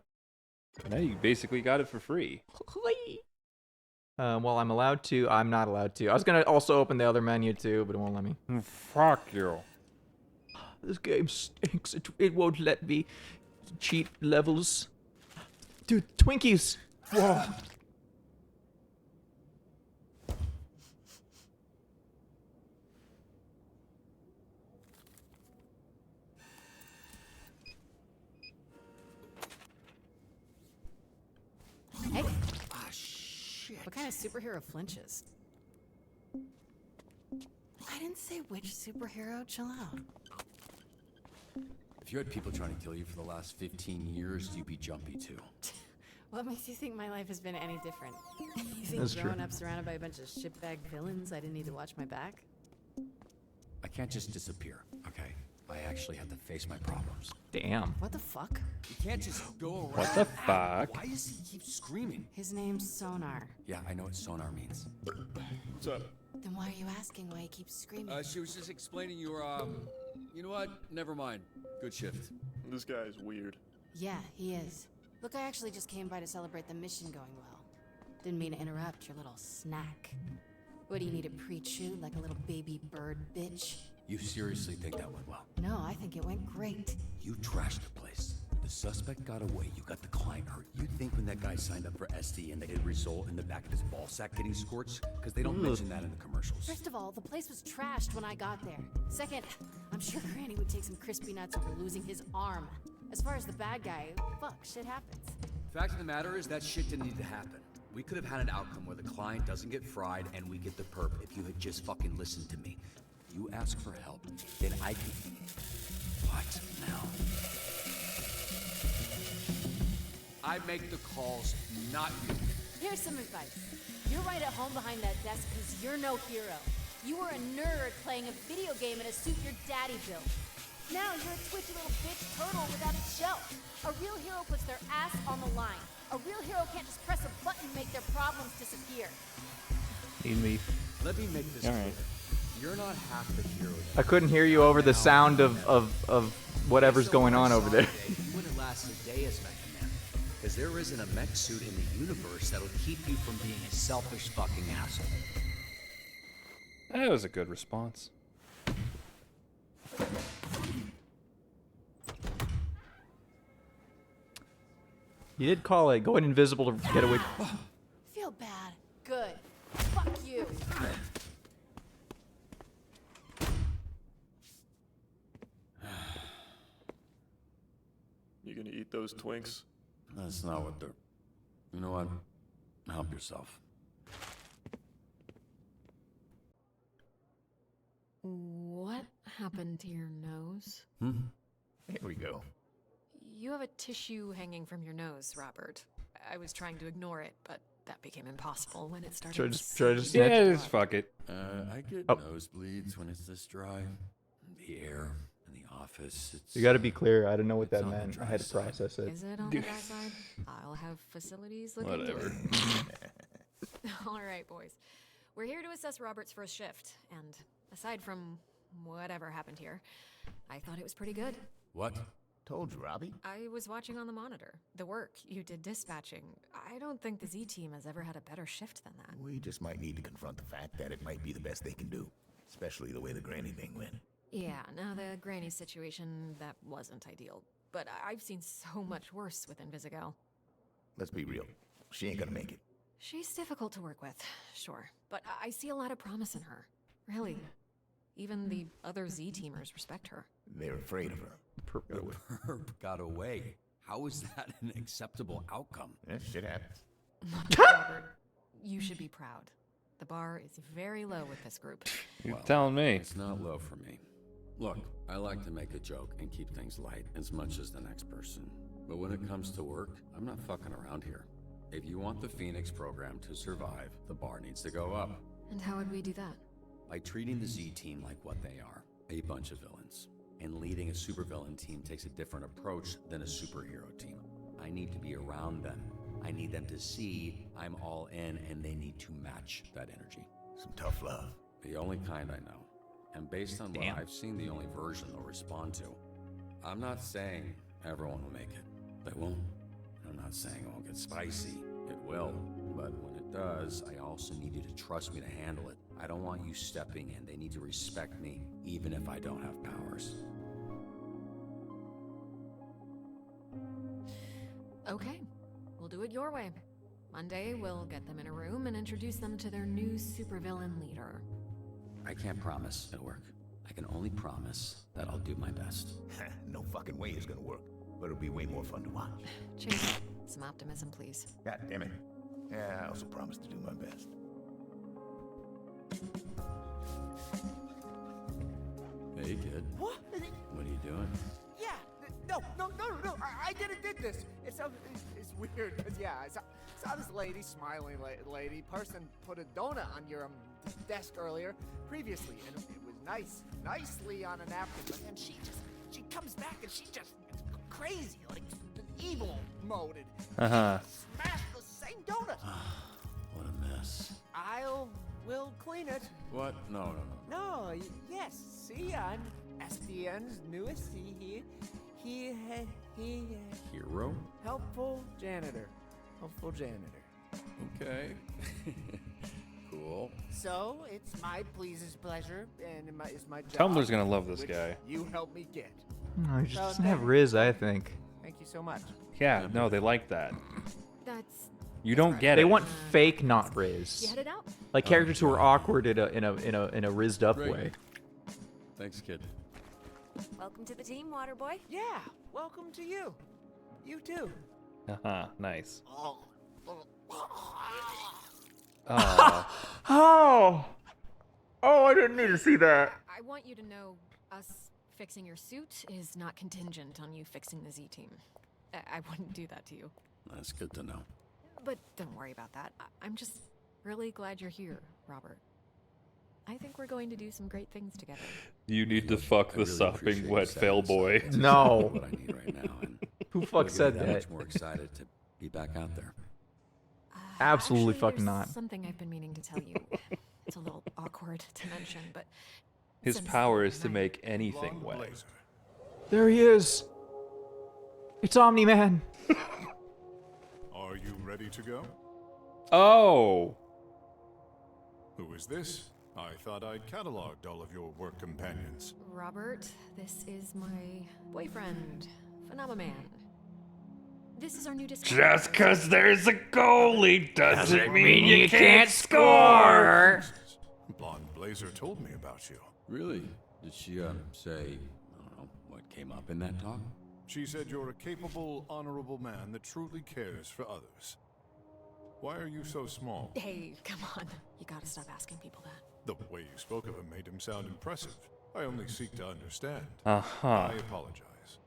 Now you basically got it for free. Well, I'm allowed to. I'm not allowed to. I was gonna also open the other menu too, but it won't let me. Fuck you. This game stinks. It won't let me cheat levels. Dude, Twinkies! Whoa. Hey. Ah, shit. What kind of superhero flinches? I didn't say which superhero. Chill out. If you had people trying to kill you for the last 15 years, you'd be jumpy too. What makes you think my life has been any different? You think That's growing true. up surrounded by a bunch of shitbag villains, I didn't need to watch my back? I can't just disappear, okay? I actually have to face my problems. Damn. What the fuck? You can't just go around. What the fuck? Why does he keep screaming? His name's Sonar. Yeah, I know what sonar means. What's up? Then why are you asking why he keeps screaming? She was just explaining your, you know what? Never mind. Good shift. This guy is weird. Yeah, he is. Look, I actually just came by to celebrate the mission going well. Didn't mean to interrupt your little snack. What, do you need a pre-chew like a little baby bird bitch? You seriously think that went well? No, I think it went great. You trashed the place. The suspect got away. You got the client hurt. You think when that guy signed up for SD and that it'd result in the back of his ball sack getting scorched? Because they don't mention that in the commercials. First of all, the place was trashed when I got there. Second, I'm sure Granny would take some crispy nuts over losing his arm. As far as the bad guy, fuck, shit happens. Fact of the matter is that shit didn't need to happen. We could have had an outcome where the client doesn't get fried and we get the perp if you had just fucking listened to me. You ask for help, then I can... What now? I make the calls, not you. Here's some advice. You're right at home behind that desk because you're no hero. You were a nerd playing a video game in a suit your daddy built. Now you're a twitchy little bitch turtle without a shell. A real hero puts their ass on the line. A real hero can't just press a button and make their problems disappear. Need me. Let me make this All clear. right. You're not half the hero. I couldn't hear you over the sound of whatever's going on over there. You wouldn't last a day as Mech Man. Because there isn't a mech suit in the universe that'll keep you from being a selfish fucking asshole. That was a good response. You did call it going invisible to get away. Feel bad. Good. Fuck you. You gonna eat those Twinks? That's not what they're... You know what? Help yourself. What happened to your nose? Here we go. You have a tissue hanging from your nose, Robert. I was trying to ignore it, but that became impossible when it started. Try to snatch. Yeah, just fuck it. I get Oh. nosebleeds when it's this dry. The air in the office, it's... You got to be clear. I didn't know what that on the meant. I dry had to side. process it. Is it on the dry side? I'll have facilities look Whatever. into it. All right, boys. We're here to assess Robert's first shift, and aside from whatever happened here, I thought it was pretty good. What? Told you, Robbie. I was watching on the monitor. The work you did dispatching. I don't think the Z team has ever had a better shift than that. We just might need to confront the fact that it might be the best they can do. Especially the way the Granny thing went. Yeah, now the Granny situation, that wasn't ideal. But I've seen so much worse with Invisigal. Let's be real. She ain't gonna make it. She's difficult to work with, sure. But I see a lot of promise in her. Really. Even the other Z-teamers respect her. They're afraid of her. The perp got away. How is that an acceptable outcome? Yeah, shit happens. Robert, you should be proud. The bar is very low with this group. You're telling me. It's not low for me. Look, I like to make a joke and keep things light as much as the next person. But when it comes to work, I'm not fucking around here. If you want the Phoenix program to survive, the bar needs to go up. And how would we do that? By treating the Z team like what they are, a bunch of villains. And leading a supervillain team takes a different approach than a superhero team. I need to be around them. I need them to see I'm all in, and they need to match that energy. Some tough love. The only kind I know. And based on what I've seen, the only version they'll respond to. I'm not saying everyone will make it. They won't. I'm not saying it won't get spicy. It will. But when it does, I also need you to trust me to handle it. I don't want you stepping in. They need to respect me, even if I don't have powers. Okay, we'll do it your way. Monday, we'll get them in a room and introduce them to their new supervillain leader. I can't promise it'll work. I can only promise that I'll do my best. No fucking way it's gonna work. But it'll be way more fun to watch. Chase, some optimism, please. God damn it. Yeah, I also promise to do my best. Hey, kid. What? What are you doing? Yeah. No. I did this. It's weird because I saw this lady, smiling lady, person put a donut on your desk earlier, previously, and it was nicely on a napkin. But then she comes back and she just crazy, like evil mode. Smashed the same donut. What a mess. We'll clean it. What? No. No, yes. See, I'm SDN's newest. Hero? Helpful janitor. Okay. Cool. So, it's my pleasure, and it's my job. Tumblr's gonna love this which guy. You help me get. No, he just doesn't have Riz, I think. Thank you so much. Yeah, no, they like that. That's... You don't get They it. want fake, not Riz. You headed out? Like characters who are awkward in a rizzed up Great. way. Thanks, kid. Welcome to the team, Waterboy. Yeah, welcome to you. You too. Nice. Oh. Oh, I didn't need to see that. I want you to know us fixing your suit is not contingent on you fixing the Z team. I wouldn't do that to you. That's good to know. But don't worry about that. I'm just really glad you're here, Robert. I think we're going to do some great things together. You need to fuck the sopping wet fail boy. No. What I need right now. And Who fuck said that that? much more excited to be back out there. Absolutely Actually, fucking there's not. Something I've been meaning to tell you. It's a little awkward to mention, but His since power the is to night- make anything wet. There he is. It's Omni-Man. Are you ready to go? Oh! Who is this? I thought I'd cataloged all of your work companions. Robert, this is my boyfriend, Phenomenon. This is our new discovery. Just 'cause there's a goalie doesn't mean you can't score! Blonde Blazer told me about you. Really? Did she, say, I don't know, what came up in that talk? She said you're a capable, honorable man that truly cares for others. Why are you so small? Hey, come on. You gotta stop asking people that. The way you spoke of him made him sound impressive. I only seek to understand. Uh-huh. I apologize.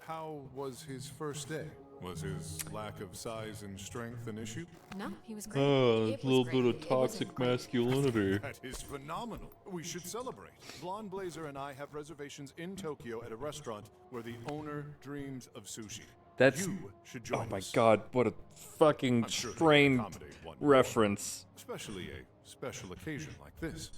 How was his first day? Was his lack of size and strength an issue? No, he was great. Oh, It a little was bit great. of It toxic wasn't great. masculinity. That is phenomenal. We should celebrate. Blonde Blazer and I have reservations in Tokyo at a restaurant where the owner dreams of sushi. That's... You should join Oh my us. god, what a fucking I'm sure they can strained accommodate one reference. Especially a special occasion like this.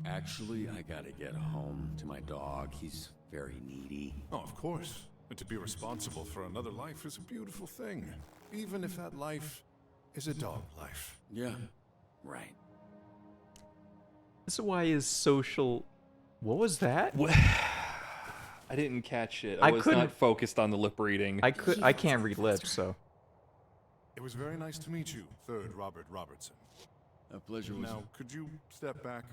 Actually, I gotta get home to my dog. He's very needy. Oh, of course. to be responsible for another life is a beautiful thing, even if that life is a dog life. Yeah, right. This is why his social... What was that? I didn't catch it. I I was couldn't- not focused on the lip reading. I can't read lips, so... It was very nice to meet you, 3rd Robert Robertson. A pleasure was... Now, could you step back?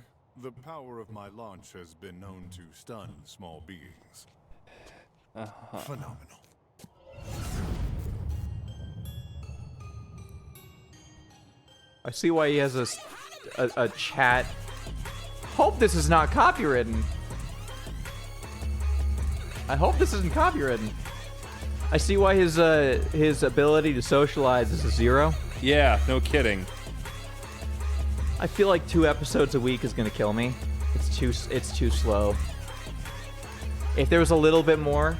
The power of my launch has been known to stun small beings. Phenomenal. I see why he has a chat. Hope this is not copywritten. I hope this isn't copywritten. I see why his ability to socialize is a 0. Yeah, no kidding. I feel like 2 episodes a week is gonna kill me. It's too slow. If there was a little bit more.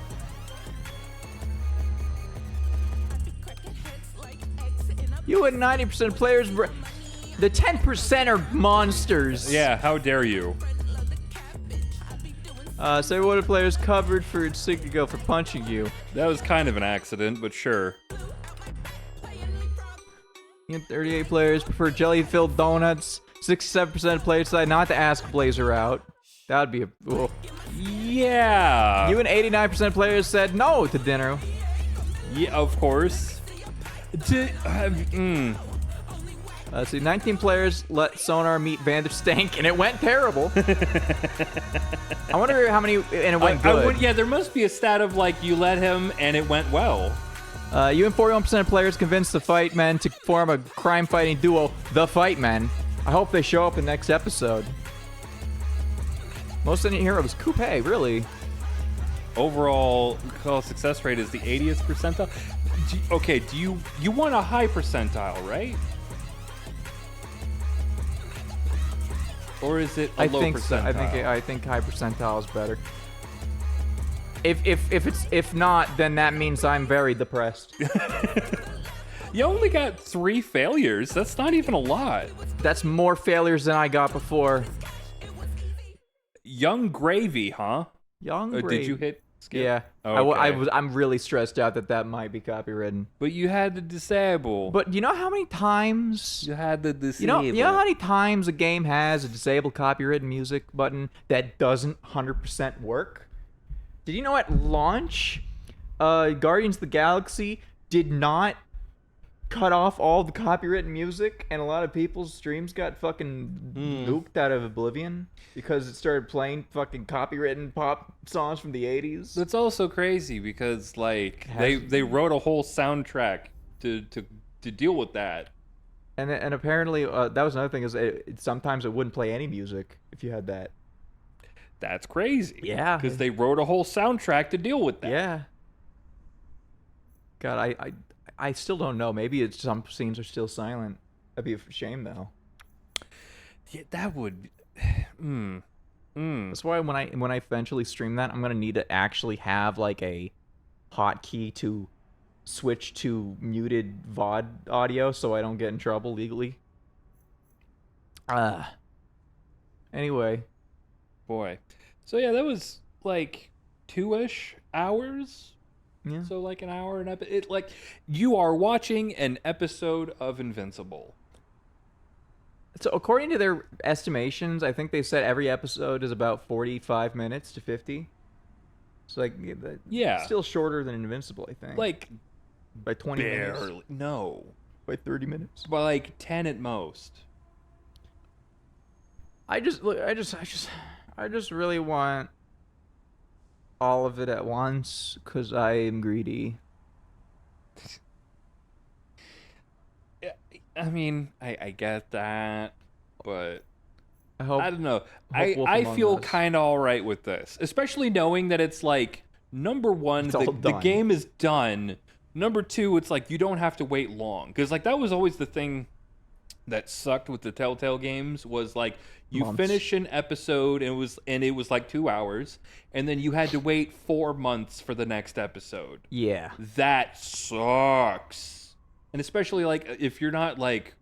You and 90% of players, the 10% are monsters. Yeah, how dare you? So what are players covered for Signigo for punching you? That was kind of an accident, but sure. 38 players prefer jelly-filled donuts. 67% of players decide not to ask Blazer out. That would be a... Ooh. Yeah! You and 89% of players said no to dinner. Yeah, of course. See, 19 players let Sonar meet Vanderstank, and it went terrible. I wonder how many, and it went good. Yeah, there must be a stat of, like, you let him, and it went well. You and 41% of players convinced the Fight Men to form a crime-fighting duo, the Fight Men. I hope they show up in the next episode. Most of the heroes, coupe, really. Overall call success rate is the 80th percentile. Okay, do you want a high percentile, right? Or is it a low percentile? So. I think high percentile is better. If not, then that means I'm very depressed. You only got 3 failures. That's not even a lot. That's more failures than I got before. Young Gravy, huh? Young Gravy. Did you hit skip? Yeah. Okay. I'm really stressed out that might be copywritten. But you had to disable. But you know how many times you had to disable? You know how many times a game has a disable copywritten music button that doesn't 100% work? Did you know at launch, Guardians of the Galaxy did not cut off all the copywritten music, and a lot of people's streams got fucking nuked out of oblivion because it started playing fucking copywritten pop songs from the 80s. That's also crazy because like they wrote a whole soundtrack to deal with that. And apparently that was another thing is sometimes it wouldn't play any music if you had that. That's crazy. Yeah. Because they wrote a whole soundtrack to deal with that. Yeah. God, I still don't know. Maybe some scenes are still silent. That'd be a shame, though. Yeah, that would. That's why when I eventually stream that, I'm gonna need to actually have like a hotkey to switch to muted VOD audio, so I don't get in trouble legally. Anyway, boy. So yeah, that was like 2-ish hours. Yeah. So like an hour and it like you are watching an episode of Invincible. So according to their estimations, I think they said every episode is about 45 minutes to 50. So like yeah, still shorter than Invincible, I think. Like by 20 minutes. No. By 30 minutes. By like 10 at most. I just really want all of it at once because I am greedy. I mean, I get that, but I don't know. I feel kind of all right with this, especially knowing that it's like number one, the game is done. Number two, it's like you don't have to wait long because like that was always the thing that sucked with the Telltale games was like you finish an episode and it was like 2 hours and then you had to wait 4 months for the next episode. Yeah. That sucks. And especially like if you're not like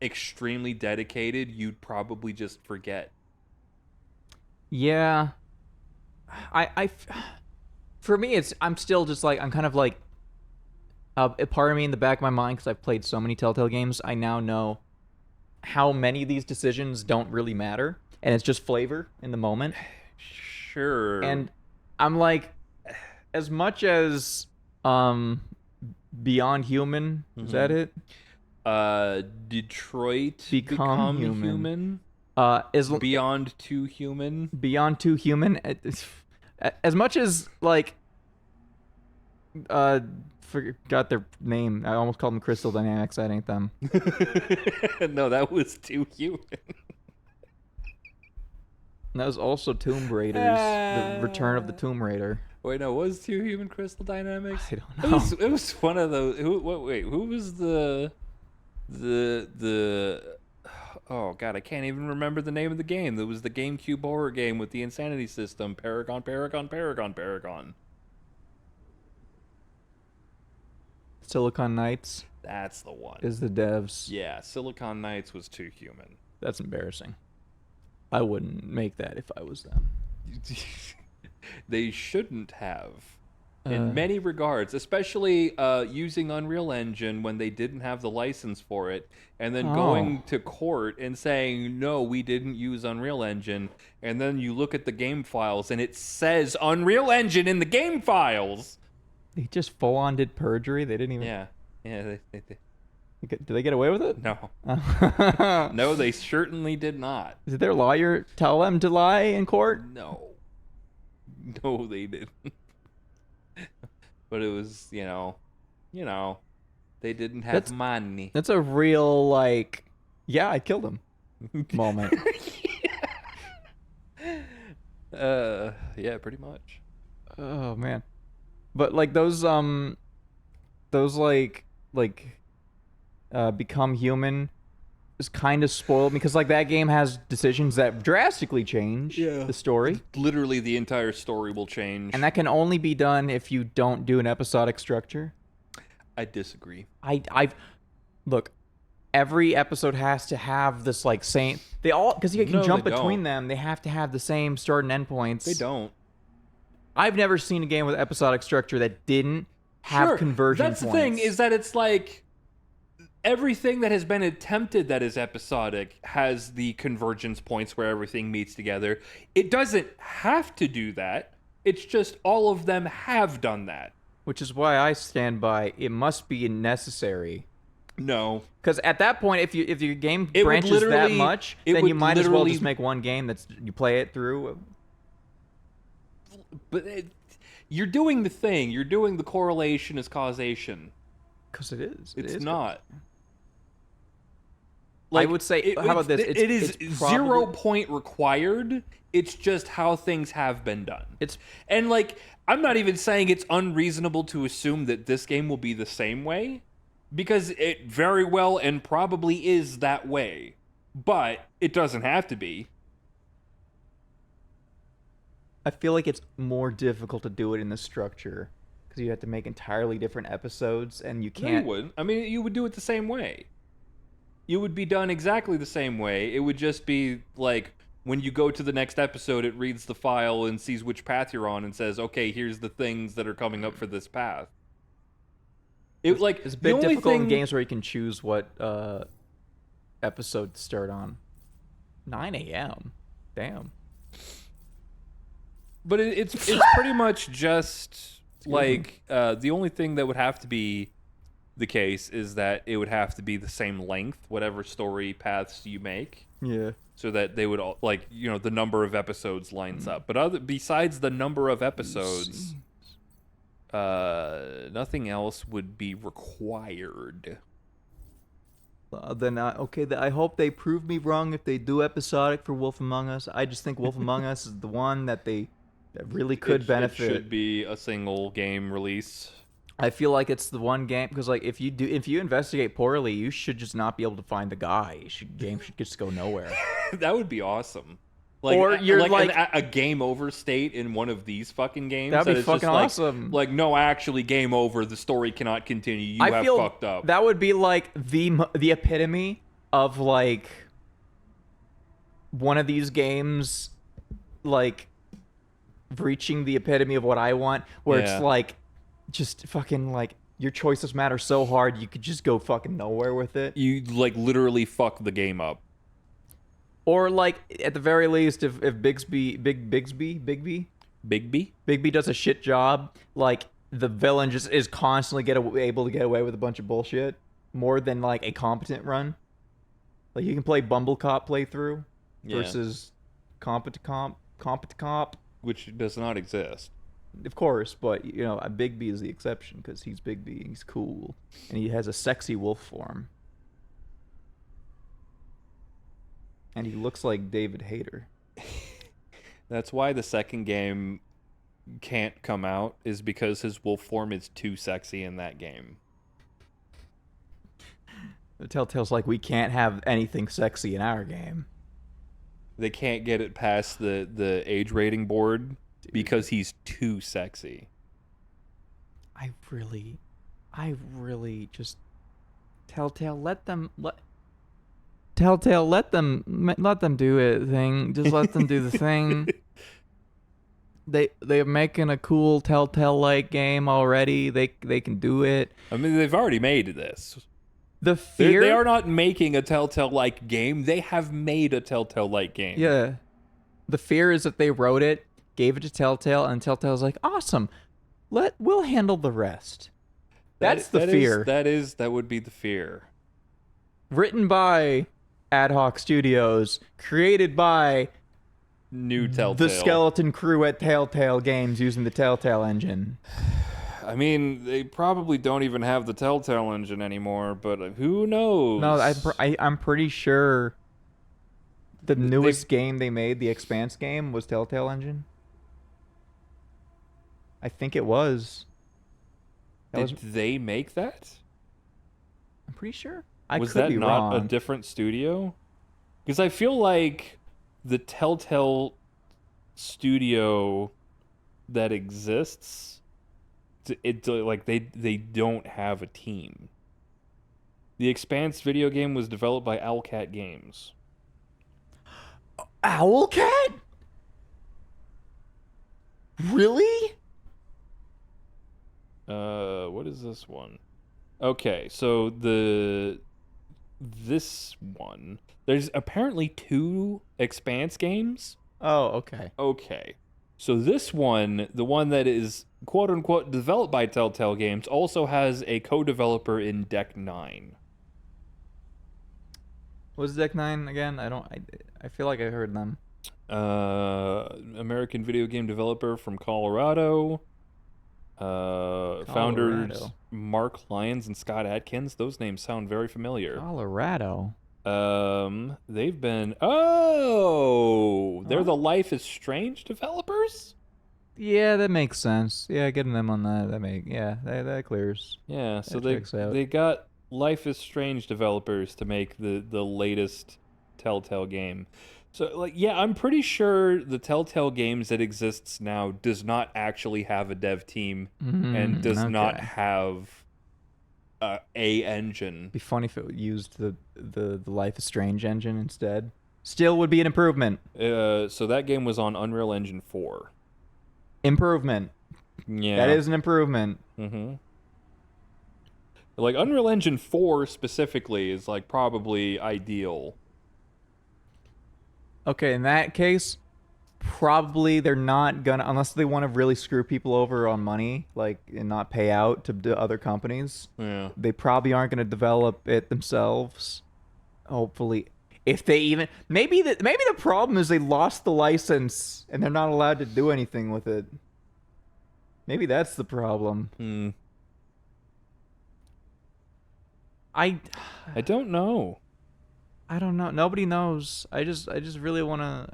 extremely dedicated, you'd probably just forget. Yeah. For me, I'm still just like, I'm kind of like, a part of me in the back of my mind, because I've played so many Telltale games, I now know how many of these decisions don't really matter, and it's just flavor in the moment. Sure. And I'm like, as much as Beyond Human, is that it? Detroit Become Human. Is Beyond Too Human. Beyond Too Human. As much as like, forgot their name. I almost called them Crystal Dynamics. That ain't them. No, that was Too Human. That was also Tomb Raiders. The Return of the Tomb Raider. Wait, no, was Too Human Crystal Dynamics? I don't know. It was one of those. Who was the? Oh god, I can't even remember the name of the game. That was the GameCube horror game with the insanity system. Paragon. Silicon Knights. That's the one. Is the devs. Yeah, Silicon Knights was Too Human. That's embarrassing. I wouldn't make that if I was them. They shouldn't have. In many regards, especially using Unreal Engine when they didn't have the license for it, and then going to court and saying, no, we didn't use Unreal Engine, and then you look at the game files and it says Unreal Engine in the game files. They just full on did perjury. They didn't even. Yeah. Did they get away with it? No. No, they certainly did not. Did their lawyer tell them to lie in court? No. No, they didn't. But it was, they didn't have money. That's a real, like, yeah, I killed him moment. Yeah, pretty much. Oh, man. But, like, those Become Human is kind of spoiled because, like, that game has decisions that drastically change the story. Literally, the entire story will change. And that can only be done if you don't do an episodic structure. I disagree. Look, every episode has to have this, like, same... They all... Because you can jump between them, they have to have the same start and end points. They don't. I've never seen a game with episodic structure that didn't have conversion points. That's the thing, is that it's like... Everything that has been attempted that is episodic has the convergence points where everything meets together. It doesn't have to do that. It's just all of them have done that. Which is why I stand by it must be necessary. No. Because at that point, if your game branches that much, then you might as well just make one game that's you play it through. But you're doing the thing. You're doing the correlation as causation. Because it is. It's not. Like, I would say, how about this? It is 0 point required. It's just how things have been done. And like, I'm not even saying it's unreasonable to assume that this game will be the same way, because it very well and probably is that way. But it doesn't have to be. I feel like it's more difficult to do it in the structure because you have to make entirely different episodes, and you can't. No, you wouldn't. I mean, you would do it the same way. You would be done exactly the same way. It would just be like when you go to the next episode, it reads the file and sees which path you're on and says, "Okay, here's the things that are coming up for this path." It's a bit difficult in games where you can choose what episode to start on. 9 a.m. Damn. But it's pretty much just like the only thing that would have to be the case is that it would have to be the same length, whatever story paths you make. Yeah. So that they would all, like, the number of episodes lines up. But besides the number of episodes, nothing else would be required. Then I hope they prove me wrong if they do episodic for Wolf Among Us. I just think Wolf Among Us is the one that really could benefit. It should be a single game release. I feel like it's the one game because, like, if you investigate poorly, you should just not be able to find the guy. Game should just go nowhere. That would be awesome. Like, or you're like a game over state in one of these fucking games. That'd be fucking awesome. Like, no, actually, game over. The story cannot continue. You have fucked up. That would be like the epitome of like one of these games, like reaching the epitome of what I want, where Yeah. it's like, just fucking like your choices matter so hard you could just go fucking nowhere with it. You like literally fuck the game up. Or like at the very least, if Bigby does a shit job, like the villain just is constantly able to get away with a bunch of bullshit more than like a competent run. Like you can play Bumble Cop playthrough versus competent cop, which does not exist. Of course, but you know, Bigby is the exception because he's Bigby and he's cool and he has a sexy wolf form. And he looks like David Hayter. That's why the second game can't come out, is because his wolf form is too sexy in that game. The Telltale's like, we can't have anything sexy in our game. They can't get it past the age rating board because he's too sexy. I really just Telltale let them do it thing. Just let them do the thing. They're making a cool Telltale-like game already. They can do it. I mean, they've already made this. The fear they are not making a Telltale-like game. They have made a Telltale-like game. Yeah. The fear is that they wrote it, gave it to Telltale, and Telltale's like, awesome. We'll handle the rest. That's the fear. That would be the fear. Written by Ad Hoc Studios, created by New Telltale. The skeleton crew at Telltale Games using the Telltale engine. I mean, they probably don't even have the Telltale engine anymore, but who knows? No, I'm pretty sure the newest game they made, the Expanse game, was Telltale engine. I think it was. Did they make that? I'm pretty sure. I was could that be not wrong. a different studio? Because I feel like the Telltale studio that exists, it like they don't have a team. The Expanse video game was developed by Owlcat Games. Owlcat? Really? What is this one? Okay, so this one, there's apparently 2 Expanse games. Oh, okay. Okay. So this one, the one that is quote unquote developed by Telltale Games, also has a co-developer in Deck 9. What's Deck 9 again? I feel like I heard them. American video game developer from Colorado. Founders Mark Lyons and Scott Adkins. Those names sound very familiar. Colorado. They've been they're the Life is Strange developers? Yeah, that makes sense. Yeah, getting them on that that clears. Yeah, so That checks out. they got Life is Strange developers to make the latest Telltale game. So, like, yeah, I'm pretty sure the Telltale Games that exists now does not actually have a dev team and does not have a engine. It'd be funny if it used the Life is Strange engine instead. Still would be an improvement. So that game was on Unreal Engine 4. Improvement. Yeah. That is an improvement. Mm-hmm. Like, Unreal Engine 4 specifically is, like, probably ideal. Okay, in that case, probably they're not gonna, unless they want to really screw people over on money, like, and not pay out to other companies. Yeah. They probably aren't gonna develop it themselves. Hopefully, if they even maybe the problem is they lost the license and they're not allowed to do anything with it. Maybe that's the problem. I don't know. I don't know. Nobody knows. I just really want.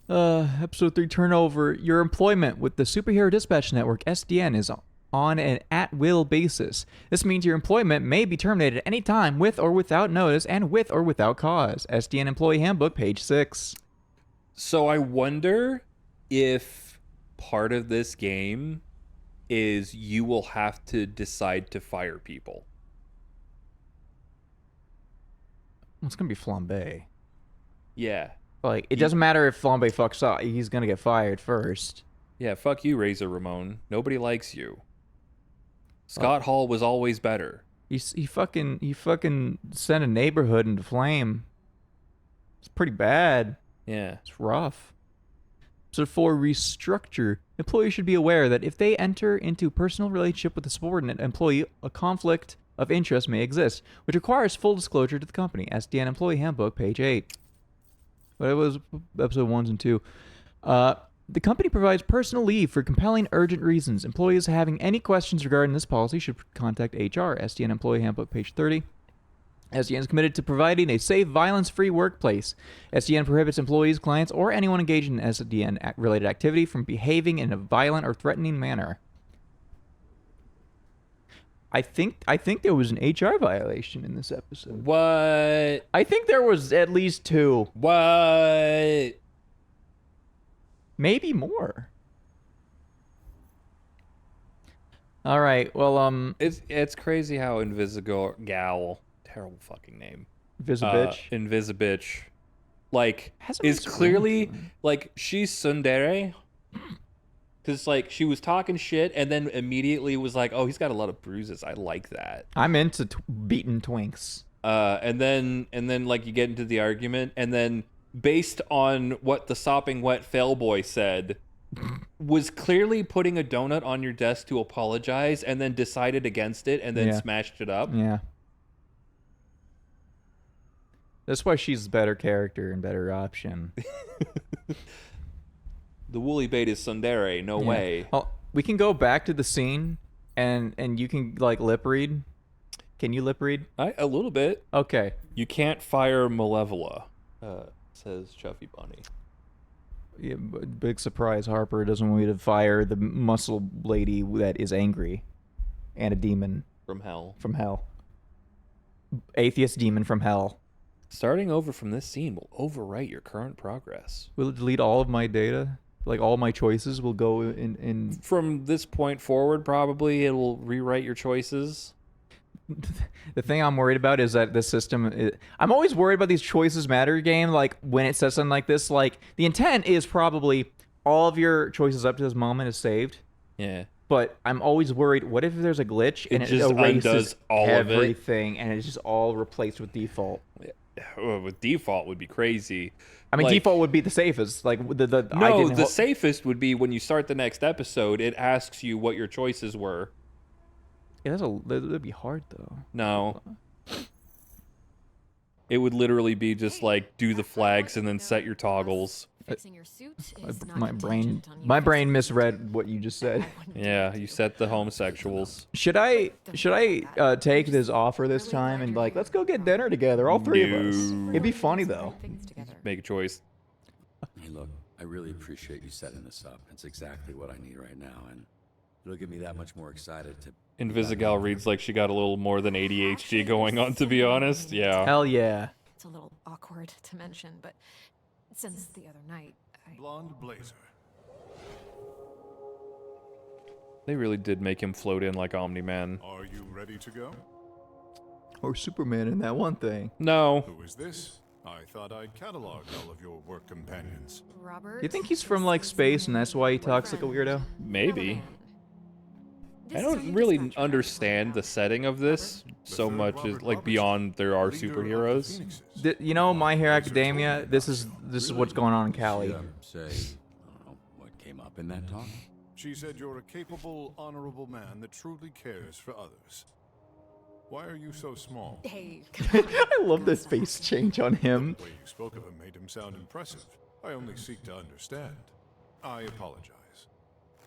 Episode 3 turnover. Your employment with the Superhero Dispatch Network, SDN, is on an at-will basis. This means your employment may be terminated at any time with or without notice and with or without cause. SDN Employee Handbook, page 6. So I wonder if part of this game is you will have to decide to fire people. Well, it's going to be flambe. Yeah. Like, it doesn't matter if Flambe fucks up. He's gonna get fired first. Yeah, fuck you, Razor Ramon. Nobody likes you. Scott Hall was always better. He fucking sent a neighborhood into flame. It's pretty bad. Yeah. It's rough. So for restructure, employees should be aware that if they enter into personal relationship with a subordinate employee, a conflict of interest may exist, which requires full disclosure to the company. SDN Employee Handbook, page 8. But it was episode 1 and 2. The company provides personal leave for compelling urgent reasons. Employees having any questions regarding this policy should contact HR. SDN Employee Handbook, page 30. SDN is committed to providing a safe, violence-free workplace. SDN prohibits employees, clients, or anyone engaged in SDN-related activity from behaving in a violent or threatening manner. I think there was an HR violation in this episode. What? I think there was at least 2. What? Maybe more. All right. Well, it's crazy how Invisigal, terrible fucking name, Invisibitch, like is clearly like she's tsundere, because like she was talking shit and then immediately was like, oh, he's got a lot of bruises. I like that. I'm into beating twinks. And then like you get into the argument, and then based on what the sopping wet failboy said, was clearly putting a donut on your desk to apologize, and then decided against it, and then smashed it up. Yeah. That's why she's a better character and better option. The woolly bait is tsundere. No way. Oh, we can go back to the scene, and you can like lip read. Can you lip read? A little bit. Okay. You can't fire Malevola, says Chuffy Bunny. Yeah, big surprise. Harper doesn't want me to fire the muscle lady that is angry, and a demon from hell. From hell. Atheist demon from hell. Starting over from this scene will overwrite your current progress. Will it delete all of my data? Like all my choices will go in... From this point forward, probably it will rewrite your choices. The thing I'm worried about is that the system... I'm always worried about these choices matter game. Like when it says something like this, like the intent is probably all of your choices up to this moment is saved. Yeah. But I'm always worried, what if there's a glitch and it just erases undoes all everything of it? And it's just all replaced with default? With default would be crazy. I mean, like, default would be the safest. Like the safest would be when you start the next episode, it asks you what your choices were. Yeah, that'd be hard though. No. It would literally be just like do the flags and then set your toggles. Fixing your suit is not my brain misread what you just said. Yeah, you set the homosexuals. Should I take this offer this time and like let's go get dinner together, all three of us? It'd be funny though. Make a choice. Hey, look, I really appreciate you setting this up. It's exactly what I need right now, and it'll get me that much more excited to. Invisigal reads like she got a little more than ADHD going on, to be honest. Yeah. Hell yeah. It's a little awkward to mention, but since the other night, Blonde Blazer. They really did make him float in like Omni-Man. Are you ready to go? Or Superman in that one thing. No. Who is this? I thought I'd cataloged all of your work companions. Robert. You think he's from like space and that's why he talks like a weirdo? Maybe. I don't really understand the setting of this so much as like beyond there are superheroes. You know, My Hero Academia. This is what's going on in Cali. Say, I don't know what came up in that talk. She said you're a capable, honorable man that truly cares for others. Why are you so small? Hey, I love this face change on him. The way you spoke of him made him sound impressive. I only seek to understand. I apologize.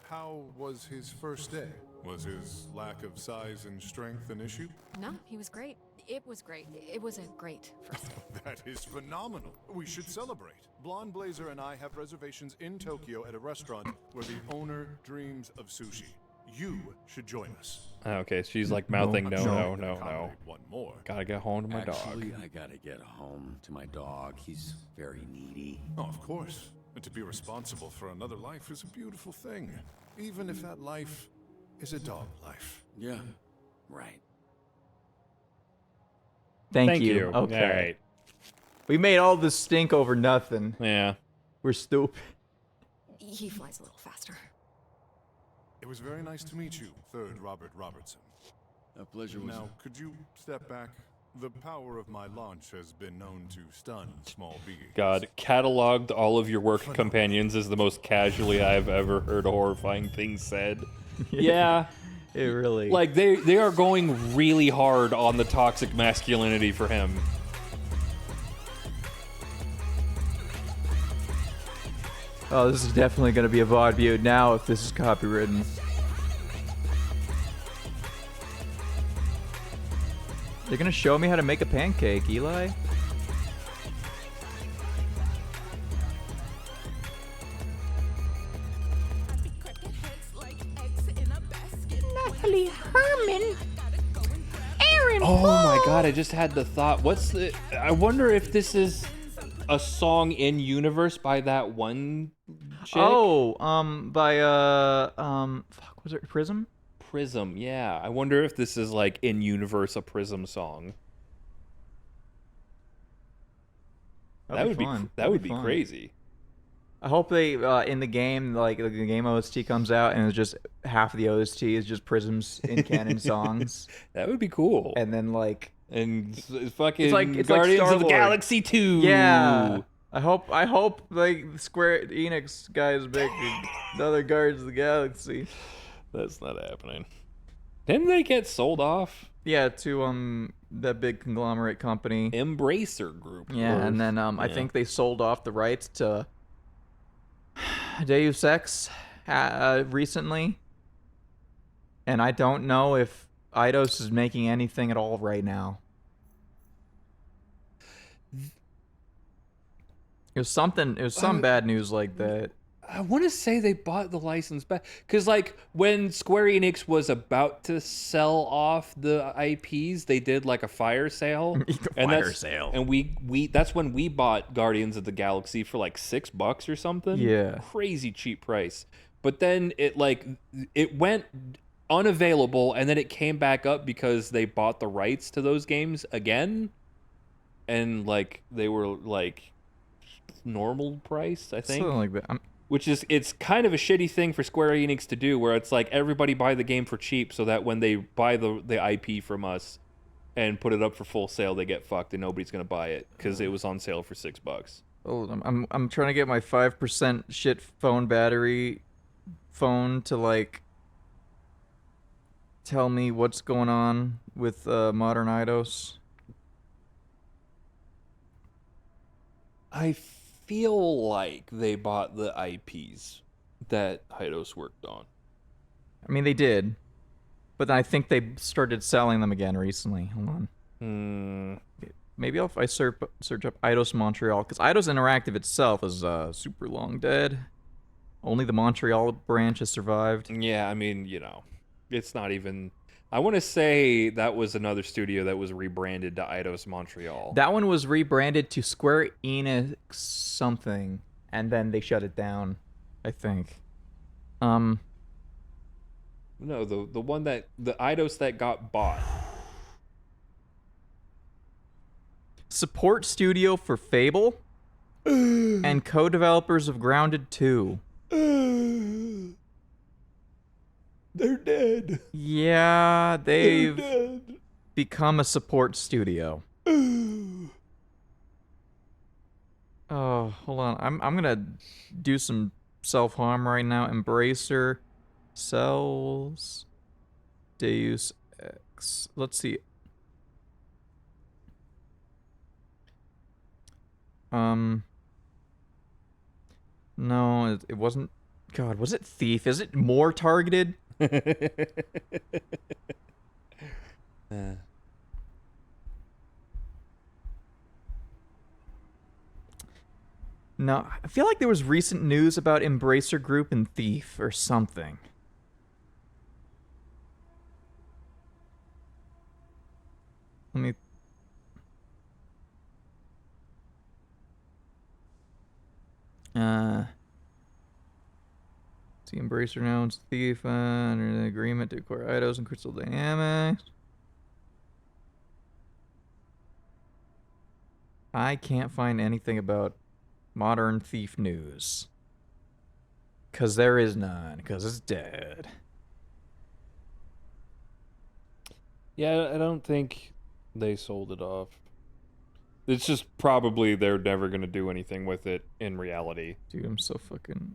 How was his first day? Was his lack of size and strength an issue? No, he was great. It was great. It was a great first day. That is phenomenal. We should celebrate. Blonde Blazer and I have reservations in Tokyo at a restaurant where the owner dreams of sushi. You should join us. Okay, she's like mouthing no. One more. Gotta get home to my dog. Actually, I gotta get home to my dog. He's very needy. Oh, of course. And to be responsible for another life is a beautiful thing. Even if that life is a dog life. Yeah, right. Thank you. Okay. All right. We made all this stink over nothing. Yeah. We're stupid. He flies a little faster. It was very nice to meet you, 3rd Robert Robertson. A pleasure was... Now, could you step back? The power of my launch has been known to stun small beings. God, cataloged all of your work companions is the most casually I've ever heard a horrifying thing said. Yeah. It really... Like, they are going really hard on the toxic masculinity for him. Oh, this is definitely going to be a VOD view now if this is copywritten. They're going to show me how to make a pancake, Eli. Natalie Herman. Aaron Oh my god, I just had the thought. I wonder if this is a song in universe by that one chick? Oh, fuck, was it Prism? Prism, yeah. I wonder if this is like in universe a Prism song. That would be fun. that would be fun. Crazy. I hope they in the game, like the game OST comes out and it's just half of the OST is just Prism's in canon songs. That would be cool. And then like fucking it's Guardians like of the Galaxy 2. Yeah. I hope like Square Enix guys make another Guardians of the Galaxy. That's not happening. Didn't they get sold off? Yeah, to that big conglomerate company, Embracer Group. Yeah, and then I think they sold off the rights to Deus Ex recently, and I don't know if Eidos is making anything at all right now. It was something. It was some bad news like that. I want to say they bought the license back because, like, when Square Enix was about to sell off the IPs, they did like a fire sale. Sale. And we that's when we bought Guardians of the Galaxy for like $6 or something. Yeah, crazy cheap price. But then it went unavailable, and then it came back up because they bought the rights to those games again, and like they were like normal price, I think. Something like that. Which is, it's kind of a shitty thing for Square Enix to do, where it's like everybody buy the game for cheap so that when they buy the IP from us and put it up for full sale, they get fucked and nobody's gonna buy it because it was on sale for $6. Oh, I'm trying to get my 5% shit phone battery phone to like tell me what's going on with modern Eidos. I feel like they bought the IPs that Eidos worked on. I mean, they did, but then I think they started selling them again recently. Hold on. Maybe if I search up Eidos Montreal, because Eidos Interactive itself is super long dead. Only the Montreal branch has survived. Yeah, I mean, you know, it's not even... I want to say that was another studio that was rebranded to Eidos Montreal. That one was rebranded to Square Enix something, and then they shut it down, I think. No, the one that... The Eidos that got bought. Support studio for Fable and co-developers of Grounded 2. They're dead. Yeah, they've become a support studio. Oh, hold on. I'm gonna do some self-harm right now. Embracer sells Deus Ex. Let's see. No, it wasn't. God, was it Thief? Is it more targeted? No, I feel like there was recent news about Embracer Group and Thief or something. Let me... See, Embracer now owns Thief under an agreement to acquire Eidos and Crystal Dynamics. I can't find anything about modern thief news. Because there is none, because it's dead. Yeah, I don't think they sold it off. It's just probably they're never going to do anything with it in reality. Dude, I'm so fucking...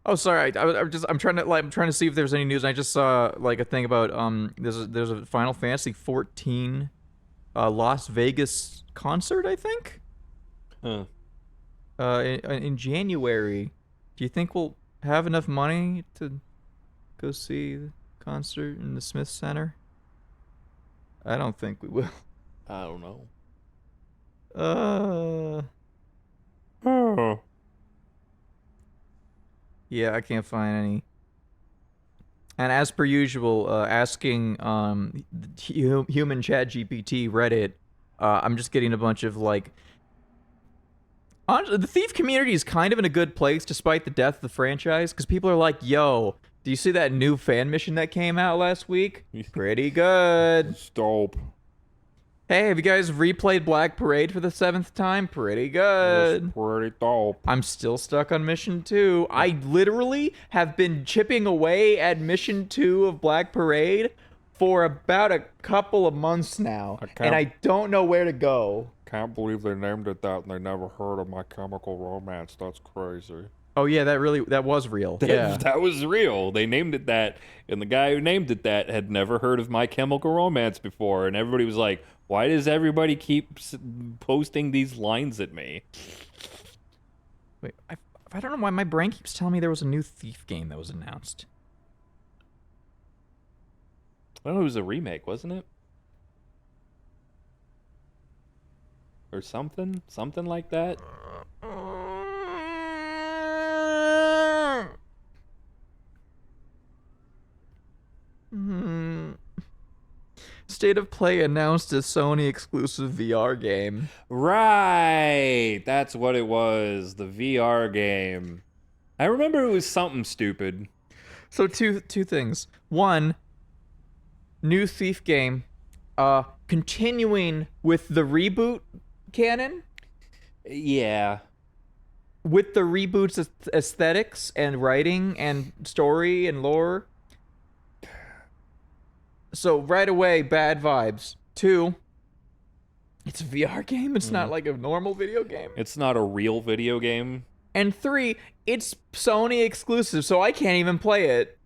Oh, sorry. I'm trying to see if there's any news. I just saw like a thing about there's a Final Fantasy 14 Las Vegas concert, I think. Huh. In January. Do you think we'll have enough money to go see the concert in the Smith Center? I don't think we will. I don't know. Oh. Yeah, I can't find any. And as per usual, asking human chat GPT Reddit, I'm just getting a bunch of like... Honestly, the Thief community is kind of in a good place despite the death of the franchise, because people are like, yo, do you see that new fan mission that came out last week? Pretty good. Dope. Hey, have you guys replayed Black Parade for the 7th time? Pretty good. That's pretty dope. I'm still stuck on Mission 2. I literally have been chipping away at Mission 2 of Black Parade for about a couple of months now, and I don't know where to go. Can't believe they named it that and they never heard of My Chemical Romance. That's crazy. Oh yeah, that was real. Yeah. That was real. They named it that, and the guy who named it that had never heard of My Chemical Romance before, and everybody was like, why does everybody keep posting these lines at me? Wait, I don't know why my brain keeps telling me there was a new Thief game that was announced. I don't know, it was a remake, wasn't it? Or something? Something like that? State of Play announced a Sony exclusive VR game. Right! That's what it was. The VR game. I remember it was something stupid. So two things. One, new Thief game, continuing with the reboot canon. Yeah. With the reboot's aesthetics and writing and story and lore. So right away, bad vibes. Two, it's a VR game. It's not like a normal video game. It's not a real video game. And three, it's Sony exclusive, so I can't even play it.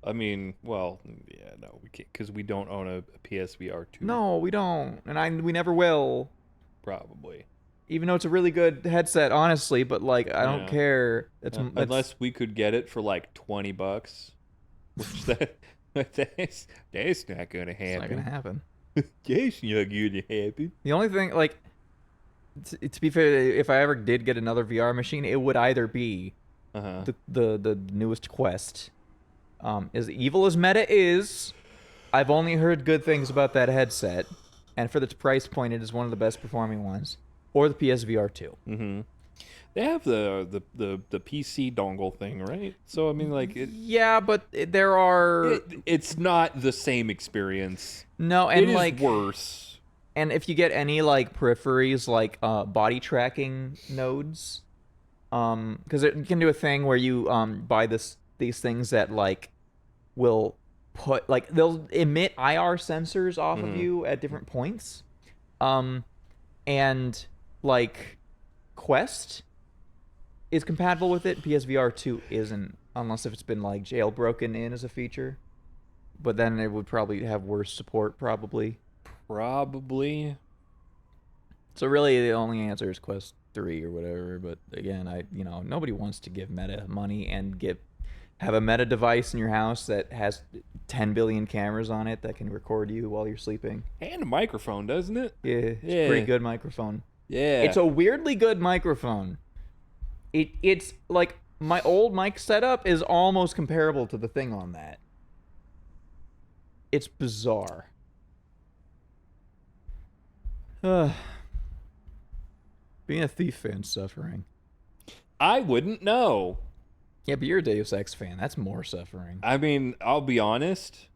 I mean, well, yeah, no, we can't, because we don't own a PSVR 2. No, we don't, and we never will. Probably. Even though it's a really good headset, honestly, but like I don't care. Unless we could get it for like $20, which that's not gonna happen. It's not gonna happen. That's not gonna happen. The only thing, like, to be fair, if I ever did get another VR machine, it would either be the newest Quest. As evil as Meta is, I've only heard good things about that headset, and for its price point, it is one of the best performing ones. Or the PSVR 2. Mm-hmm. They have the PC dongle thing, right? So I mean, like, yeah, but there are. It's not the same experience. No, and it is like worse. And if you get any like peripheries, like body tracking nodes, because it can do a thing where you buy these things that like will put like they'll emit IR sensors off of you at different points, and like Quest is compatible with it. PSVR 2 isn't, unless if it's been like jailbroken in as a feature. But then it would probably have worse support, probably. So really, the only answer is Quest 3 or whatever. But again, nobody wants to give Meta money and have a Meta device in your house that has 10 billion cameras on it that can record you while you're sleeping. And a microphone, doesn't it? Yeah, it's a pretty good microphone. Yeah. It's a weirdly good microphone. It's like my old mic setup is almost comparable to the thing on that. It's bizarre. Being a Thief fan suffering. I wouldn't know. Yeah, but you're a Deus Ex fan. That's more suffering. I mean, I'll be honest.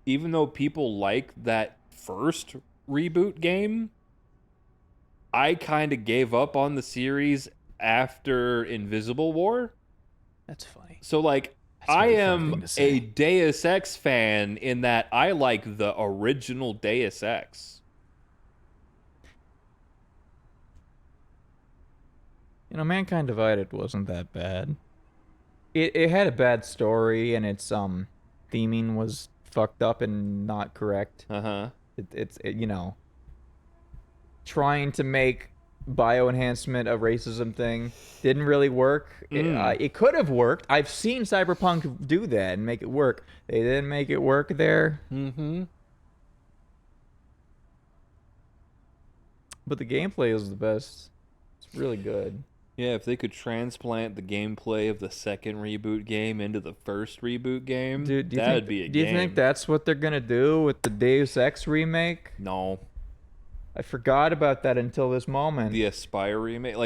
even though people like that first reboot game, I kind of gave up on the series after Invisible War. That's funny. So, like, I am a Deus Ex fan in that I like the original Deus Ex. You know, Mankind Divided wasn't that bad. It had a bad story, and its theming was fucked up and not correct. It's you know, trying to make bioenhancement a racism thing didn't really work. It could have worked. I've seen Cyberpunk do that and make it work. They didn't make it work there. But the gameplay is the best. It's really good. Yeah, if they could transplant the gameplay of the second reboot game into the first reboot game, Dude, that'd be a game. Do you think that's what they're gonna do with the Deus Ex remake? No. I forgot about that until this moment. The Aspire remake,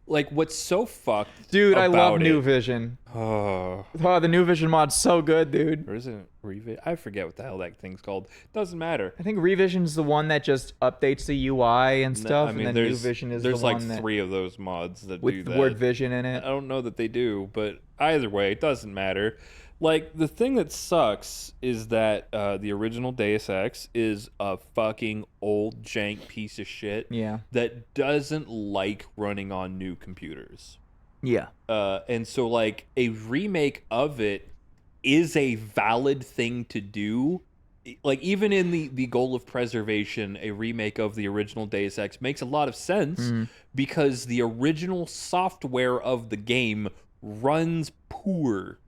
like what's so fucked, dude. I love about New it- Vision. Oh, the New Vision mod's so good, dude. Or isn't it Revision? I forget what the hell that thing's called. Doesn't matter. I think Revision's the one that just updates the UI and stuff, I mean, and then New Vision is the there's one like that 3 of those mods that with do the that. word vision in it. I don't know that they do, but either way, it doesn't matter. Like, the thing that sucks is that the original Deus Ex is a fucking old jank piece of shit. Yeah. That doesn't like running on new computers. Yeah. And so, like, a remake of it is a valid thing to do. Like, even in the goal of preservation, a remake of the original Deus Ex makes a lot of sense because the original software of the game runs poor.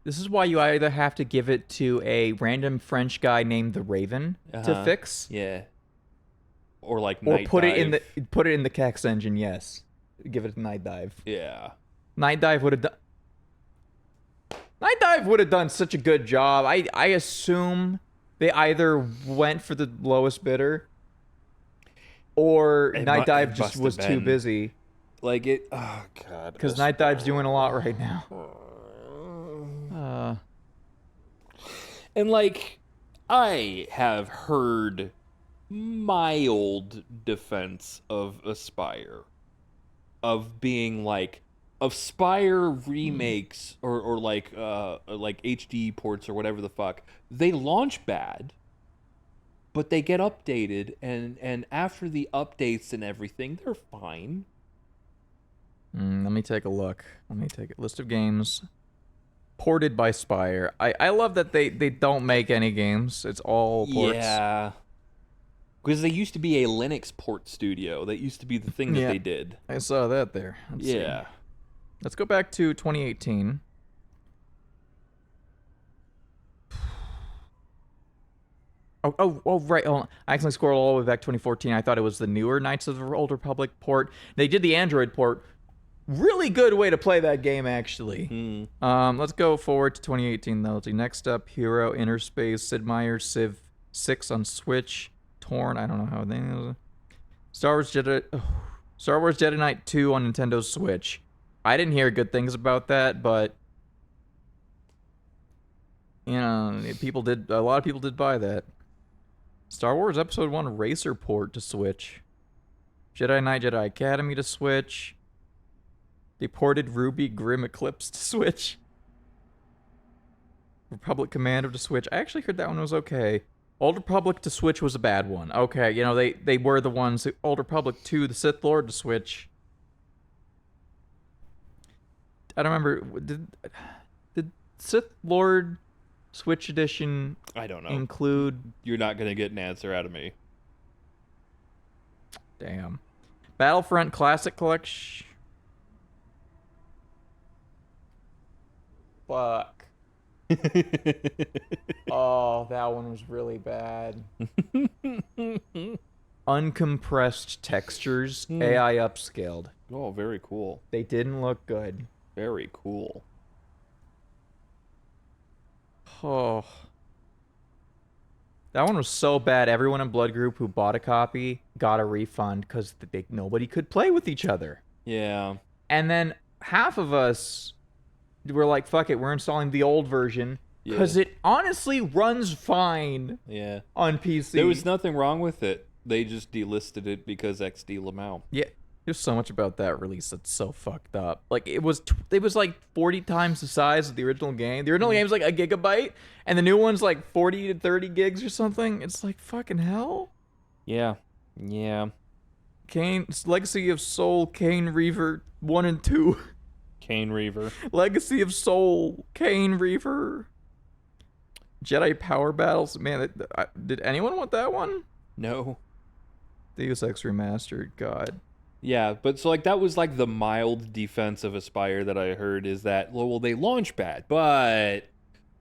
This is why you either have to give it to a random French guy named the Raven to fix, or like or Night put Dive. it in the Kex engine. Yes, give it to Night Dive. Yeah, Night Dive would have done. Night Dive would have done such a good job. I assume they either went for the lowest bidder, or Night Dive just was too busy. Like it. Oh god. Because Night Dive's doing a lot right now. And like, I have heard mild defense of Aspire, of being like, Aspire remakes or like HD ports or whatever the fuck, they launch bad, but they get updated, and after the updates and everything, they're fine. Let me take a look. Let me take a list of games ported by Spire. I love that they don't make any games. It's all ports. Yeah. Because they used to be a Linux port studio. That used to be the thing that they did. I saw that there. Let's see. Let's go back to 2018. Oh, right. Hold on. I accidentally scrolled all the way back to 2014. I thought it was the newer Knights of the Old Republic port. They did the Android port. Really good way to play that game, actually. Let's go forward to 2018, though. Let's see. Next up, Hero, Inner Space, Sid Meier's Civ 6 on Switch, Torn. I don't know how they. Star Wars Jedi Knight 2 on Nintendo Switch. I didn't hear good things about that, but you know, a lot of people did buy that. Star Wars Episode 1 Racer port to Switch. Jedi Knight Jedi Academy to Switch. They ported Ruby Grim Eclipse to Switch. Republic Commando to Switch. I actually heard that one was okay. Old Republic to Switch was a bad one. Okay, you know, they were the ones. Old Republic 2, the Sith Lord to Switch. I don't remember. Did Sith Lord Switch Edition I don't know. include... You're not going to get an answer out of me. Damn. Battlefront Classic Collection... Fuck. Oh, that one was really bad. Uncompressed textures, AI upscaled. Oh, very cool. They didn't look good. Very cool. Oh. That one was so bad. Everyone in Blood Group who bought a copy got a refund because nobody could play with each other. Yeah. And then half of us were like, fuck it, we're installing the old version. Because it honestly runs fine on PC. There was nothing wrong with it. They just delisted it because XD Lamau. Yeah. There's so much about that release that's so fucked up. Like, it was like 40 times the size of the original game. The original game's like a gigabyte, and the new one's like 40 to 30 gigs or something. It's like, fucking hell. Yeah. Yeah. Kane's Legacy of Soul, Kane Reaver 1 and 2. Kane Reaver. Legacy of Soul, Kane Reaver. Jedi Power Battles. Man, did anyone want that one? No. Deus Ex Remastered, God. Yeah, but so like that was like the mild defense of Aspire that I heard is that, well, they launch bad, but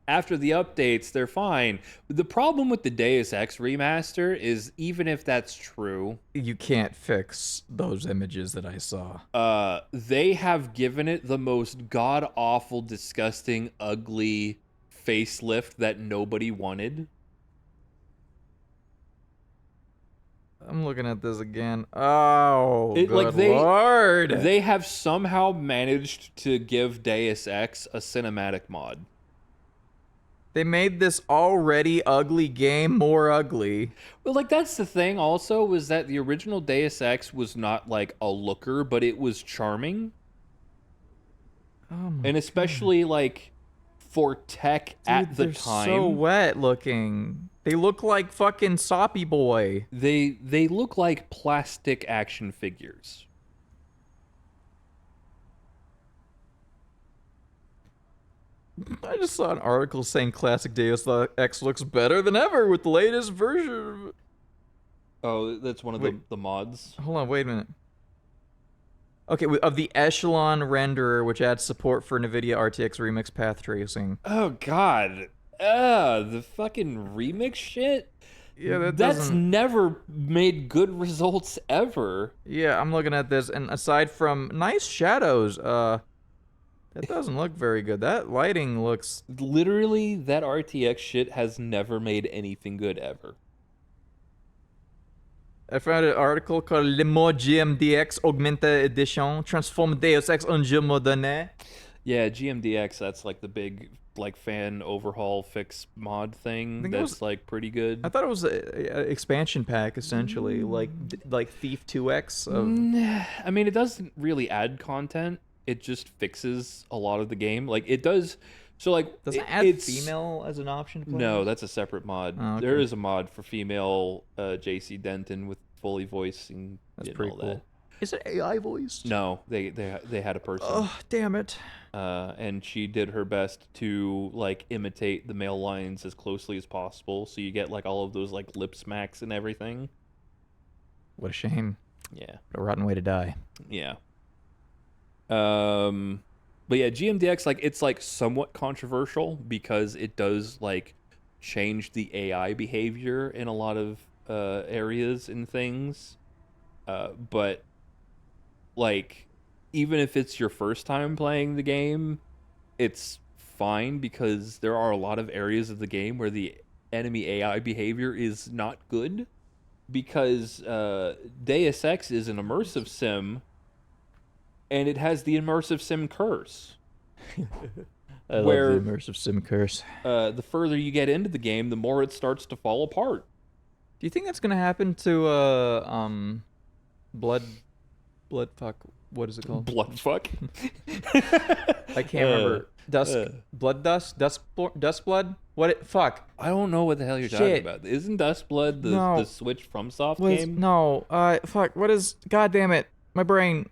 after the updates, they're fine. The problem with the Deus Ex remaster is even if that's true, you can't fix those images that I saw. They have given it the most god-awful, disgusting, ugly facelift that nobody wanted. I'm looking at this again. Oh, good Lord. They have somehow managed to give Deus Ex a cinematic mod. They made this already ugly game more ugly. Well, like, that's the thing also, was that the original Deus Ex was not, like, a looker, but it was charming. Oh my and especially, like, for tech at the they're time. So wet looking. They look like fucking Soppy Boy. They look like plastic action figures. I just saw an article saying classic Deus Ex looks better than ever with the latest version. Oh, that's one of the mods? Hold on, wait a minute. Okay, of the Echelon renderer, which adds support for NVIDIA RTX Remix path tracing. Oh, God. The fucking remix shit? Yeah, that's never made good results ever. Yeah, I'm looking at this, and aside from nice shadows, that doesn't look very good. That lighting looks... Literally, that RTX shit has never made anything good ever. I found an article called Le Mode GMDX Augmented Edition Transform Deus Ex en jeu moderne. Yeah, GMDX, that's like the big like fan overhaul fix mod thing that's like pretty good. I thought it was an expansion pack essentially, like Thief 2X of... I mean, it doesn't really add content. It just fixes a lot of the game. Like it does. So like, does it add female as an option? To play? No, that's a separate mod. Oh, okay. There is a mod for female JC Denton with Foley voicing. That's pretty cool. That. Is it AI voiced? No, they had a person. Oh, damn it. And she did her best to like imitate the male lines as closely as possible, so you get like all of those like lip smacks and everything. What a shame. Yeah. What a rotten way to die. Yeah. But yeah, GMDX, like, it's like somewhat controversial because it does like change the AI behavior in a lot of areas and things. But like, even if it's your first time playing the game, it's fine because there are a lot of areas of the game where the enemy AI behavior is not good, because Deus Ex is an immersive sim, and it has the immersive sim curse. I love the immersive sim curse. The further you get into the game, the more it starts to fall apart. Do you think that's gonna happen to blood fuck? What is it called? Blood fuck. I can't remember. Dust blood. What? Fuck. I don't know what the hell you're talking about. Isn't Dust Blood the Switch FromSoft game? No. Fuck. What is? God damn it! My brain.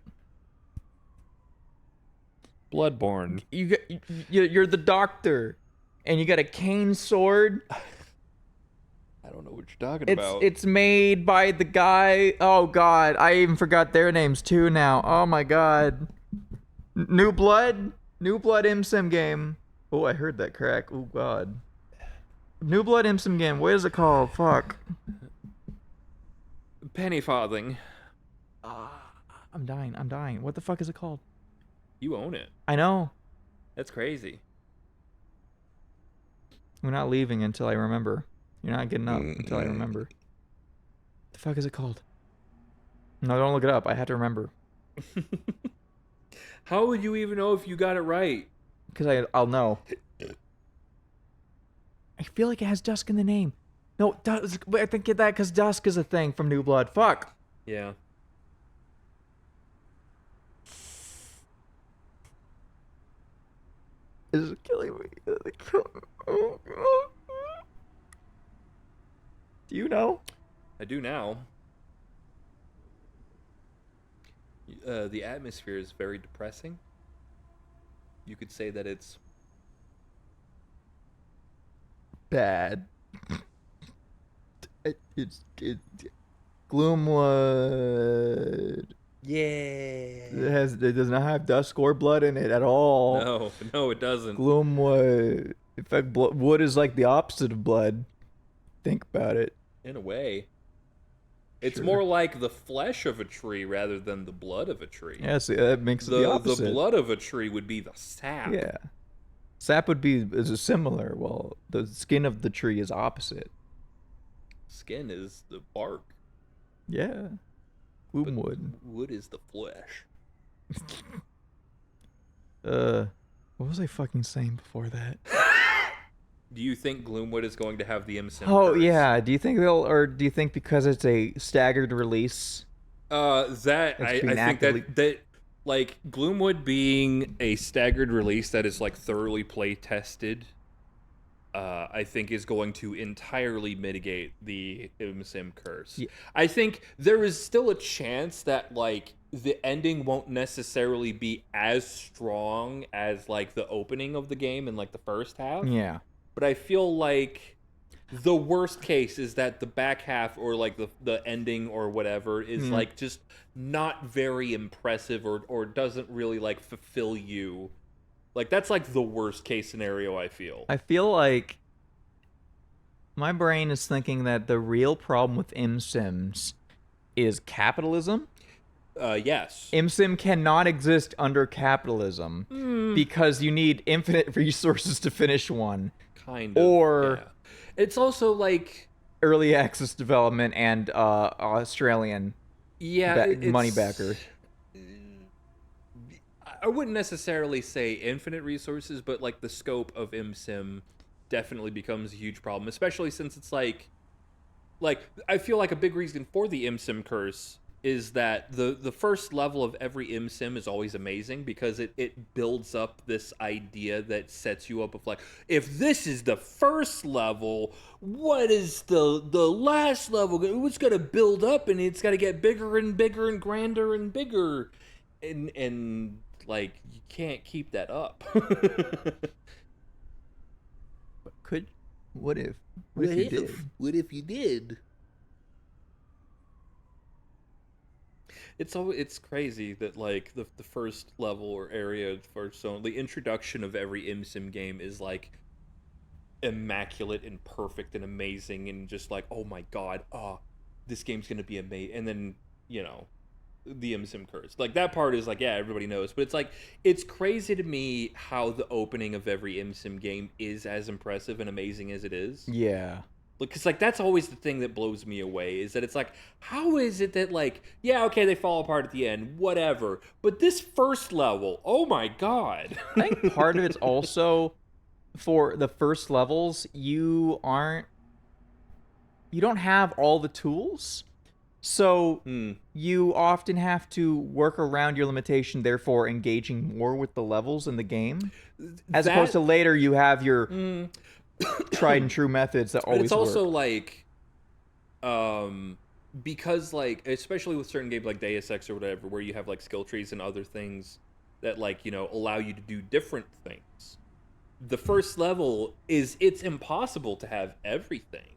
Bloodborne. You're the doctor, and you got a cane sword. I don't know what you're talking about. It's made by the guy. Oh God, I even forgot their names too now. Oh my God. New Blood ImSim game. Oh, I heard that crack. Oh God. New Blood ImSim game. What is it called? Fuck. Penny Farthing. I'm dying. What the fuck is it called? You own it. I know. That's crazy. We're not leaving until I remember. You're not getting up until I remember. The fuck is it called? No, don't look it up. I had to remember. How would you even know if you got it right? Because I'll know. I feel like it has Dusk in the name. No, I think that because Dusk is a thing from New Blood. Fuck. Yeah. This is killing me. Do you know? I do now. The atmosphere is very depressing. You could say that it's bad. It's Gloomwood. Yeah. It does not have Dusk or blood in it at all. No, it doesn't. Gloomwood. In fact, wood is like the opposite of blood. Think about it. In a way. It's Sure. more like the flesh of a tree rather than the blood of a tree. Yeah, see, that makes it the opposite. The blood of a tree would be the sap. Yeah. Sap would be is similar. Well, the skin of the tree is opposite. Skin is the bark. Yeah. Gloomwood. Wood is the flesh. What was I fucking saying before that? Do you think Gloomwood is going to have the MSIM Oh curse? yeah. Do you think do you think because it's a staggered release? I think that like Gloomwood being a staggered release that is like thoroughly play tested, I think is going to entirely mitigate the MSIM curse. Yeah. I think there is still a chance that like the ending won't necessarily be as strong as like the opening of the game in like the first half. Yeah. But I feel like the worst case is that the back half or like the ending or whatever is like just not very impressive or doesn't really like fulfill you. Like that's like the worst case scenario, I feel. I feel like my brain is thinking that the real problem with MSIMs is capitalism. Yes. MSIM cannot exist under capitalism because you need infinite resources to finish one. Kind of. Or it's also like early access development and Australian money backer. I wouldn't necessarily say infinite resources, but like the scope of MSIM definitely becomes a huge problem, especially since it's like I feel like a big reason for the MSIM curse is that the first level of every MSIM is always amazing because it builds up this idea that sets you up of like, if this is the first level, what is the last level? It's got to build up and it's got to get bigger and bigger and grander and bigger. And like, you can't keep that up. What if you did? What if you did? It's crazy that like the first level or area, the first zone, the introduction of every MSIM game is like immaculate and perfect and amazing and just like, oh my god, this game's gonna be amazing. And then, you know, the MSIM curse. Like that part is like, yeah, everybody knows. But it's like, it's crazy to me how the opening of every MSIM game is as impressive and amazing as it is. Yeah. Because like that's always the thing that blows me away is that it's like, how is it that like, yeah, okay, they fall apart at the end, whatever, but this first level, oh my god. I think part of it's also for the first levels, you don't have all the tools, so you often have to work around your limitation, therefore engaging more with the levels in the game, as opposed to later you have your tried and true methods that always it's also work. Like because like especially with certain games like Deus Ex or whatever where you have like skill trees and other things that like, you know, allow you to do different things, the first level it's impossible to have everything.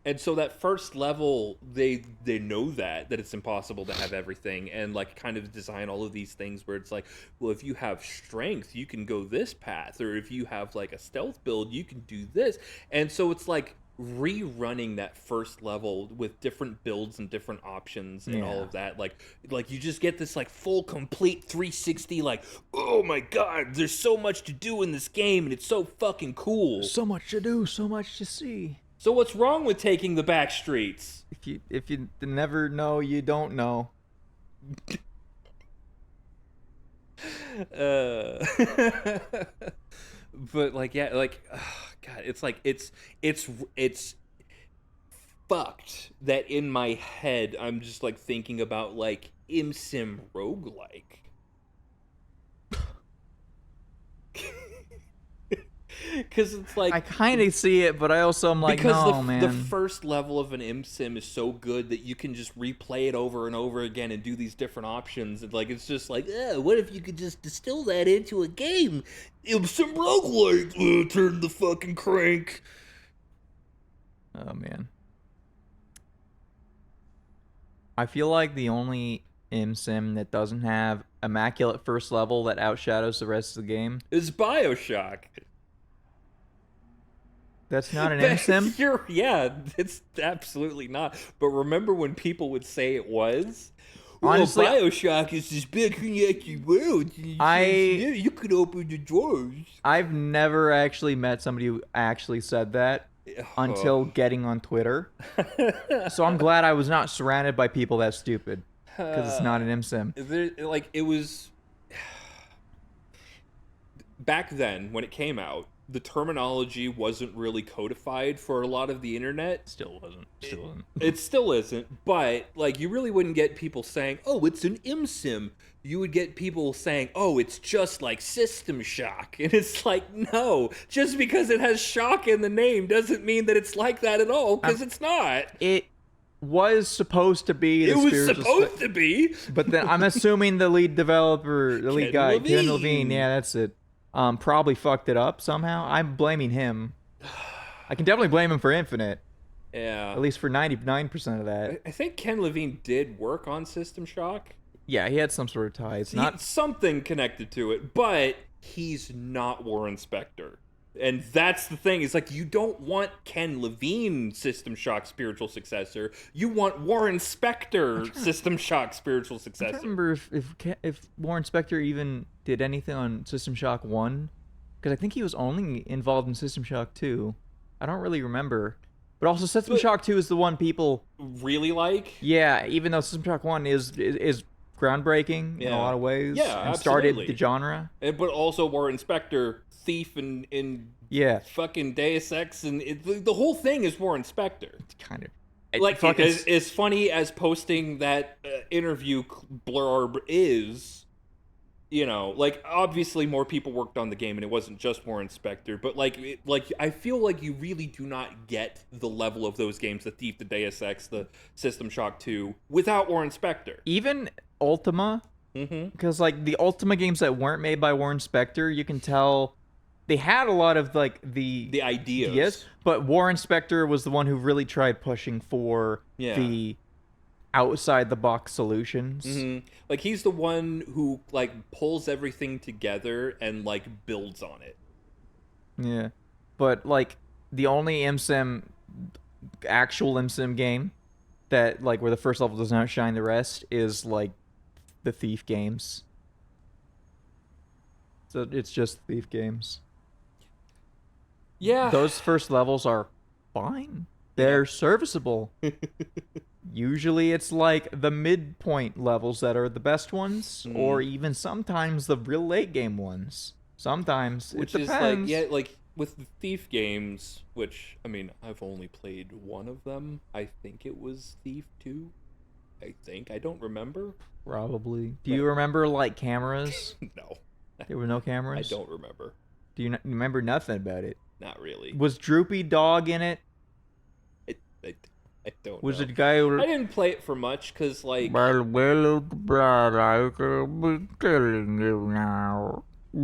And so that first level, they know that it's impossible to have everything, and like kind of design all of these things where it's like, well, if you have strength, you can go this path, or if you have like a stealth build, you can do this. And so it's like rerunning that first level with different builds and different options and all of that. Like you just get this like full complete 360. Like, oh my god, there's so much to do in this game, and it's so fucking cool. So much to do, so much to see. So what's wrong with taking the back streets? If you never know, you don't know. But like, yeah, like, God, it's like it's fucked that in my head I'm just like thinking about like ImSim roguelike. Because it's like I kind of see it, but I also am like, because no, man. the first level of an ImSim is so good that you can just replay it over and over again and do these different options. And like it's just like, what if you could just distill that into a game? ImSim roguelike, turn the fucking crank. Oh man. I feel like the only ImSim that doesn't have immaculate first level that outshadows the rest of the game is BioShock. That's not an ImSim? Yeah, it's absolutely not. But remember when people would say it was? Honestly, well, BioShock is this big connected world. You could open the doors. I've never actually met somebody who actually said that until getting on Twitter. So I'm glad I was not surrounded by people that stupid, because it's not an ImSim. Like, it was... Back then, when it came out, the terminology wasn't really codified for a lot of the internet. Still wasn't. It still isn't, but like you really wouldn't get people saying, "Oh, it's an ImSim." You would get people saying, "Oh, it's just like System Shock." And it's like, no, just because it has shock in the name doesn't mean that it's like that at all, because it's not. It was supposed to be the spiritual to be. But then I'm assuming the lead developer, the lead guy, Ken Levine, yeah, that's it. Probably fucked it up somehow. I'm blaming him. I can definitely blame him for Infinite. Yeah. At least for 99% of that. I think Ken Levine did work on System Shock. Yeah, he had some sort of tie. It's not something connected to it, but he's not Warren Spector. And that's the thing. It's like, you don't want Ken Levine System Shock spiritual successor. You want Warren Spector System Shock spiritual successor. I can't remember if Warren Spector even did anything on System Shock 1. Because I think he was only involved in System Shock 2. I don't really remember. But also System Shock 2 is the one people really like. Yeah, even though System Shock 1 is groundbreaking in a lot of ways. Yeah, and started the genre. But also Warren Spector, thief in fucking Deus Ex, and the whole thing is Warren Spector. It's kind of like as funny as posting that interview blurb is. You know, like, obviously more people worked on the game and it wasn't just Warren Spector, but like I feel like you really do not get the level of those games, the Thief, the Deus Ex, the System Shock 2, without Warren Spector. Even Ultima, because like the Ultima games that weren't made by Warren Spector, you can tell they had a lot of like the ideas, but Warren Spector was the one who really tried pushing for the outside the box solutions. Like, he's the one who like pulls everything together and like builds on it. Yeah, but like the only actual ImSim game that like where the first level does not shine the rest is like the Thief games. So it's just Thief games. Yeah, those first levels are fine. They're serviceable. Usually it's like the midpoint levels that are the best ones, or even sometimes the real late game ones. Sometimes which it is depends. like, like with the Thief games, which I mean I've only played one of them. I think it was Thief 2. I don't remember. Probably. Do you remember like cameras? No. There were no cameras? I don't remember. Do you remember nothing about it? Not really. Was Droopy Dog in it? I don't was know. it a guy who... I didn't play it for much, because, like... I could be telling you now. I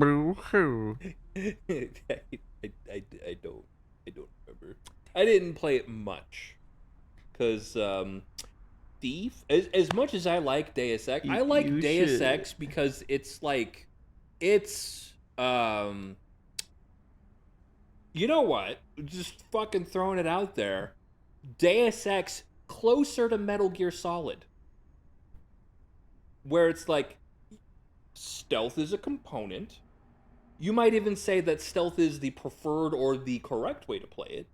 don't remember. I didn't play it much. Because, Thief... As much as I like Deus Ex, I like Deus Ex because it's, like... It's, you know what? Just fucking throwing it out there. Deus Ex closer to Metal Gear Solid. Where it's like, stealth is a component. You might even say that stealth is the preferred or the correct way to play it.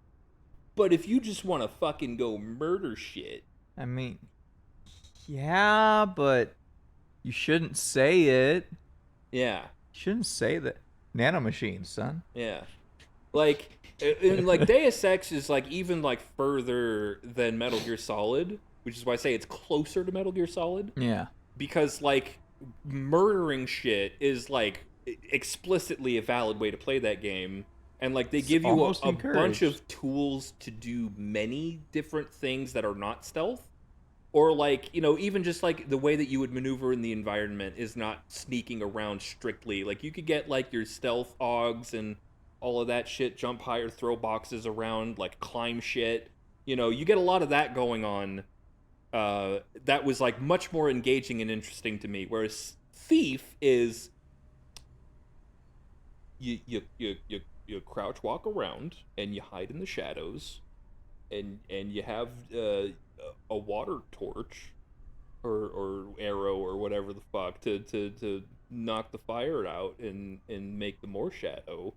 But if you just want to fucking go murder shit... I mean, yeah, but you shouldn't say it. Yeah. You shouldn't say that. Nanomachines, son. Yeah. Like, and like Deus Ex is like even like further than Metal Gear Solid, which is why I say it's closer to Metal Gear Solid. Yeah. Because like murdering shit is like explicitly a valid way to play that game. And like they give you a bunch of tools to do many different things that are not stealth. Or like, you know, even just like the way that you would maneuver in the environment is not sneaking around strictly. Like you could get like your stealth augs and all of that shit, jump higher, throw boxes around, like climb shit. You know, you get a lot of that going on. That was like much more engaging and interesting to me. Whereas Thief is you crouch walk around and you hide in the shadows and you have a water torch or arrow or whatever the fuck to knock the fire out and make the more shadow.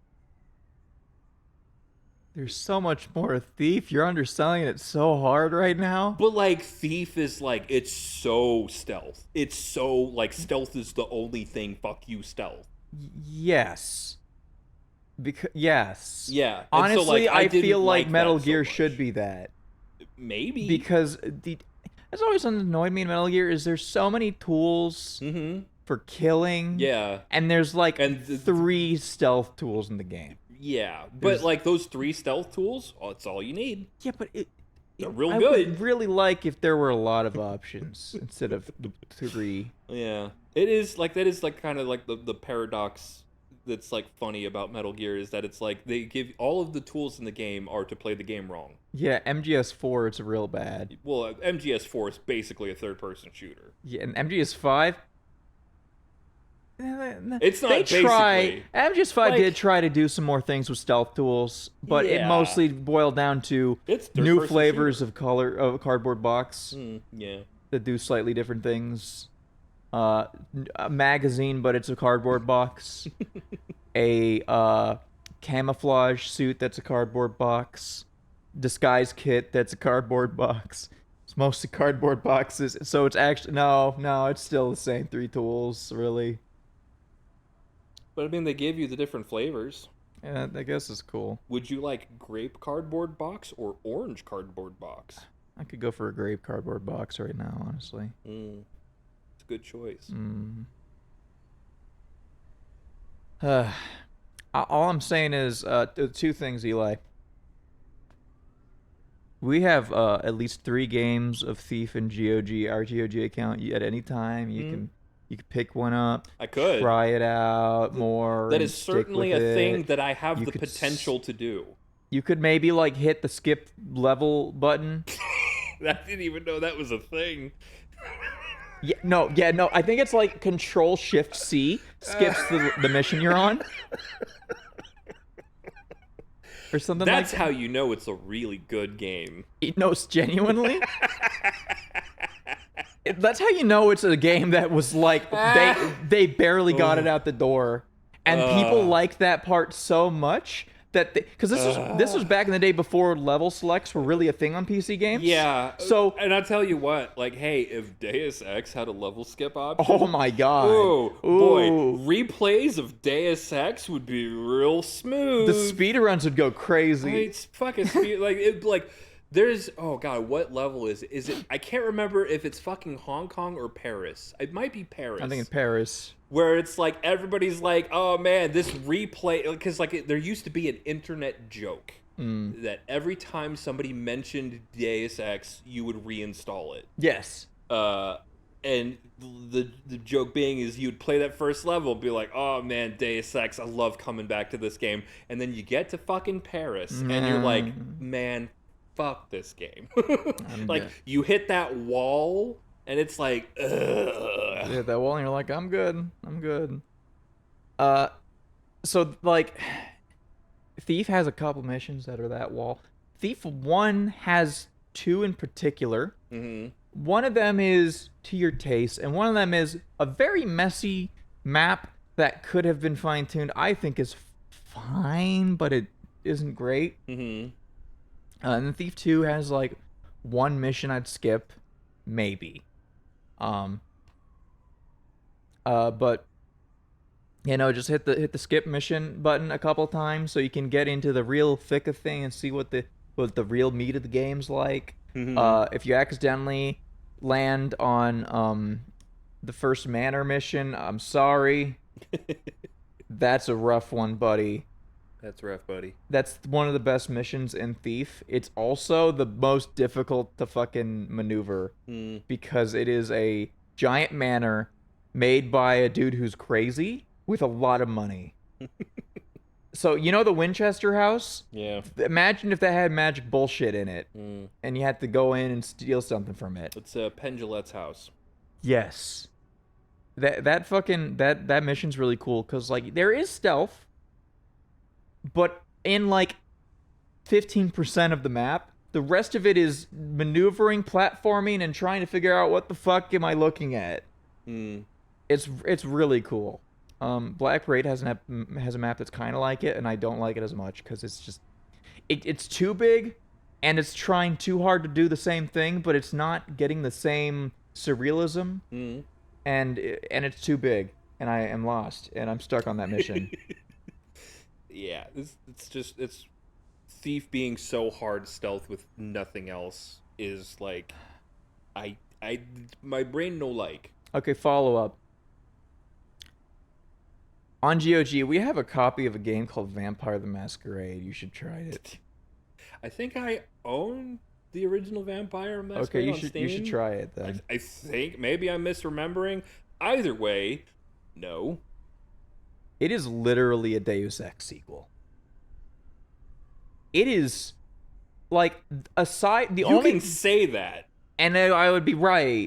There's so much more Thief. You're underselling it so hard right now. But like Thief is like, it's so stealth. It's so like stealth is the only thing. Fuck you, stealth. Yes. Yes. Yeah. And Honestly, so, like, I feel like Metal that Gear so should be that. Maybe. Because that's always annoyed me in Metal Gear is there's so many tools for killing. Yeah. And there's like 3 stealth tools in the game. Yeah, but like those 3 stealth tools, that's all you need. Yeah, but they're real I good. would really like if there were a lot of options instead of 3. Yeah, it is like that is like kind of like the paradox that's like funny about Metal Gear is that it's like they give all of the tools in the game are to play the game wrong. Yeah, MGS4 it's real bad. Well, MGS4 is basically a third-person shooter. Yeah, and MGS5. It's not MGS5 did try to do some more things with stealth tools, but it mostly boiled down to new flavors of cardboard box. Yeah, that do slightly different things. A magazine, but it's a cardboard box. A camouflage suit that's a cardboard box. Disguise kit that's a cardboard box. It's mostly cardboard boxes, so it's actually no, it's still the same 3 tools, really. But I mean, they give you the different flavors. Yeah, I guess it's cool. Would you like grape cardboard box or orange cardboard box? I could go for a grape cardboard box right now, honestly. It's a good choice. All I'm saying is 2 things, Eli. We have at least 3 games of Thief and GOG, our GOG account. At any time, you can pick one up. I could try it out more. That is certainly a thing that I have the potential to do. You could maybe like hit the skip level button. I didn't even know that was a thing. No. I think it's like Control Shift C skips the mission you're on, or something. That's like that. how you know it's a really good game. No, genuinely. That's how you know it's a game that was like they barely got it out the door, and people liked that part so much that because this was back in the day before level selects were really a thing on PC games. Yeah. So and I'll tell you what, like, hey, if Deus Ex had a level skip option, oh my god, boy, replays of Deus Ex would be real smooth. The speedruns would go crazy. It's fucking speed, like. There's, oh god, what level is it? Is it, I can't remember if it's fucking Hong Kong or Paris. It might be Paris. I think it's Paris. Where it's like, everybody's like, oh man, this replay, because like, there used to be an internet joke that every time somebody mentioned Deus Ex, you would reinstall it. Yes. And the joke being is you'd play that first level and be like, oh man, Deus Ex, I love coming back to this game. And then you get to fucking Paris, and you're like, man, fuck this game. Like, you hit that wall, and it's like, ugh. You hit that wall, and you're like, I'm good. So, like, Thief has a couple missions that are that wall. Thief 1 has 2 in particular. One of them is to your taste, and one of them is a very messy map that could have been fine-tuned. I think is fine, but it isn't great. And then Thief 2 has like 1 mission I'd skip, maybe. But just hit the skip mission button a couple times so you can get into the real thick of thing and see what the real meat of the game's like. If you accidentally land on the first manor mission, I'm sorry. That's a rough one, buddy. That's rough, buddy. That's one of the best missions in Thief. It's also the most difficult to fucking maneuver because it is a giant manor made by a dude who's crazy with a lot of money. So, you know the Winchester house? Yeah. Imagine if that had magic bullshit in it and you had to go in and steal something from it. It's Pendulette's house. Yes. That mission's really cool because, like, there is stealth, but in, like, 15% of the map, the rest of it is maneuvering, platforming, and trying to figure out what the fuck am I looking at. It's really cool. Black Raid has a map that's kind of like it, and I don't like it as much because it's just it's too big, and it's trying too hard to do the same thing, but it's not getting the same surrealism, and it's too big, and I am lost, and I'm stuck on that mission. Yeah, it's Thief being so hard stealth with nothing else is like, my brain no like. Okay, follow up. On GOG, we have a copy of a game called Vampire the Masquerade. You should try it. I think I own the original Vampire Masquerade on Steam. You should try it then. I think maybe I'm misremembering. Either way, no. It is literally a Deus Ex sequel. It is like aside the you only can say that, and I would be right,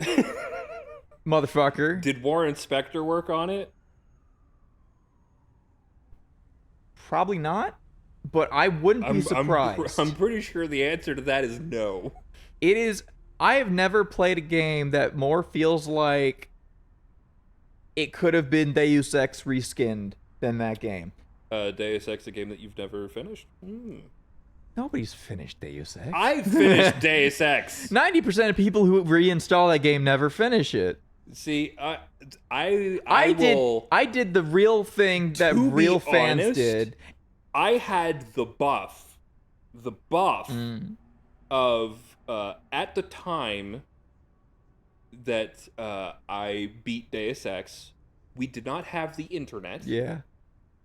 motherfucker. Did Warren Spector work on it? Probably not, but I wouldn't be surprised. I'm pretty sure the answer to that is no. It is. I have never played a game that more feels like it could have been Deus Ex reskinned than that game. Deus Ex, a game that you've never finished? Nobody's finished Deus Ex. I finished Deus Ex. 90% of people who reinstall that game never finish it. See, I did the real thing that real fans did. I had the buff of at the time that I beat Deus Ex, we did not have the internet. Yeah.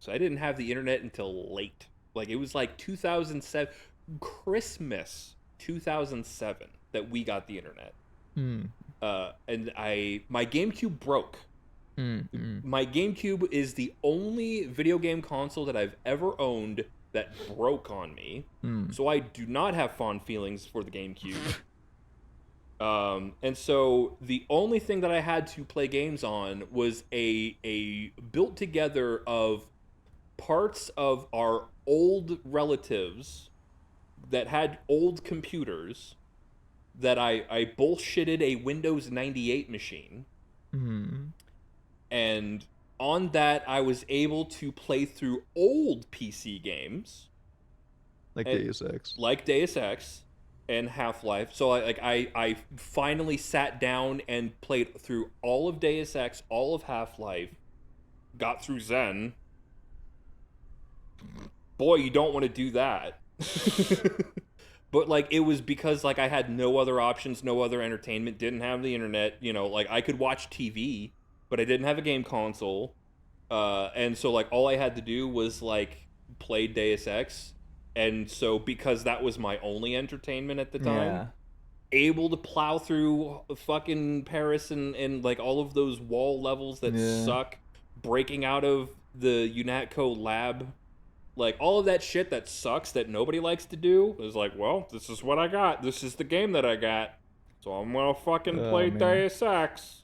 So I didn't have the internet until late. Like, it was like 2007, Christmas 2007 that we got the internet. And my GameCube broke. My GameCube is the only video game console that I've ever owned that broke on me. So I do not have fond feelings for the GameCube. And so the only thing that I had to play games on was a built together of parts of our old relatives that had old computers that I bullshitted a Windows 98 machine. And on that, I was able to play through old PC games. Like Deus Ex. Like Deus Ex and Half-Life. So I finally sat down and played through all of Deus Ex, all of Half-Life, got through Zen. Boy, you don't want to do that. But, like, it was because, like, I had no other options, no other entertainment, didn't have the internet, you know, like, I could watch TV, but I didn't have a game console, and so, like, all I had to do was, like, play Deus Ex, and so, because that was my only entertainment at the time, able to plow through fucking Paris and like, all of those wall levels that suck, breaking out of the UNATCO lab, like, all of that shit that sucks that nobody likes to do is like, well, this is what I got. This is the game that I got. So I'm gonna fucking play Deus Ex.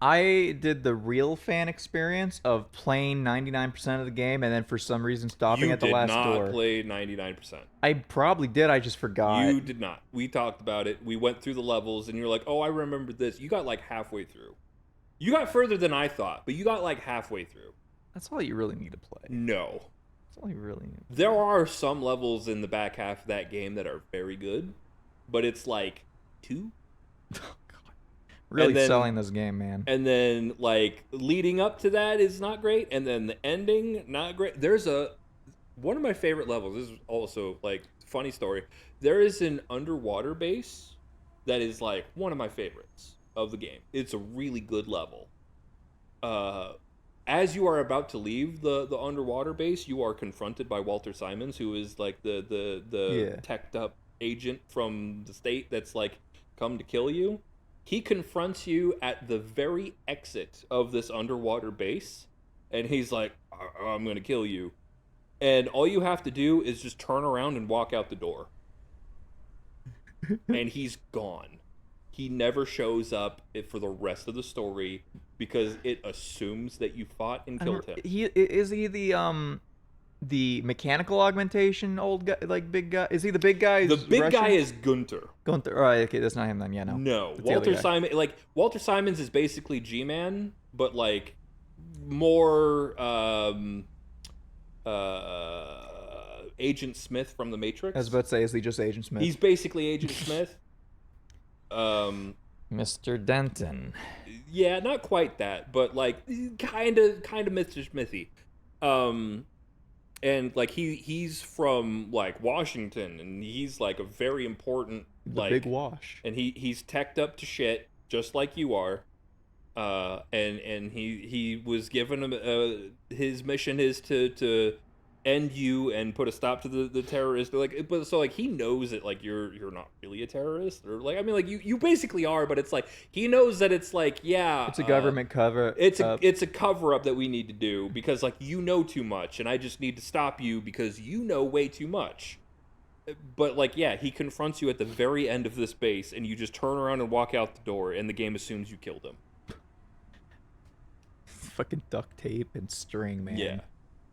I did the real fan experience of playing 99% of the game and then for some reason stopping at the last door. You did not play 99%. I probably did. I just forgot. You did not. We talked about it. We went through the levels and you're like, oh, I remember this. You got like halfway through. You got further than I thought, but you got like halfway through. That's all you really need to play. No. That's all you really need to play. There are some levels in the back half of that game that are very good, but it's like 2. Really And then- selling this game, man. And then like leading up to that is not great, and then the ending not great. There's one of my favorite levels. This is also like funny story. There is an underwater base that is like one of my favorites of the game. It's a really good level. As you are about to leave the underwater base, you are confronted by Walter Simons, who is like the teched up agent from the state that's like come to kill you. He confronts you at the very exit of this underwater base, and he's like, I'm gonna kill you. And all you have to do is just turn around and walk out the door. And he's gone. He never shows up for the rest of the story because it assumes that you fought and killed him. Is he the mechanical augmentation old guy, like big guy? Is he the big guy? The big Russian? guy is Gunter. Gunter. All right, okay, that's not him then. Yeah, no. No, That's the other Walter guy. Simon. Like Walter Simons is basically G-Man, but like more Agent Smith from the Matrix. I was about to say, is he just Agent Smith? He's basically Agent Smith. Mr. Denton. Yeah, not quite that, but like kind of Mr. Smithy. And like he's from like Washington, and he's like a very important like Big Wash. and he's teched up to shit just like you are. And he was given his mission is to end you and put a stop to the terrorist. Like, but so like he knows that like you're not really a terrorist, or like I mean like you basically are, but it's like he knows that it's like It's a government cover. It's a cover up that we need to do because like you know too much, and I just need to stop you because you know way too much. But like yeah, he confronts you at the very end of this base, and you just turn around and walk out the door, and the game assumes you killed him. Fucking duct tape and string, man. Yeah.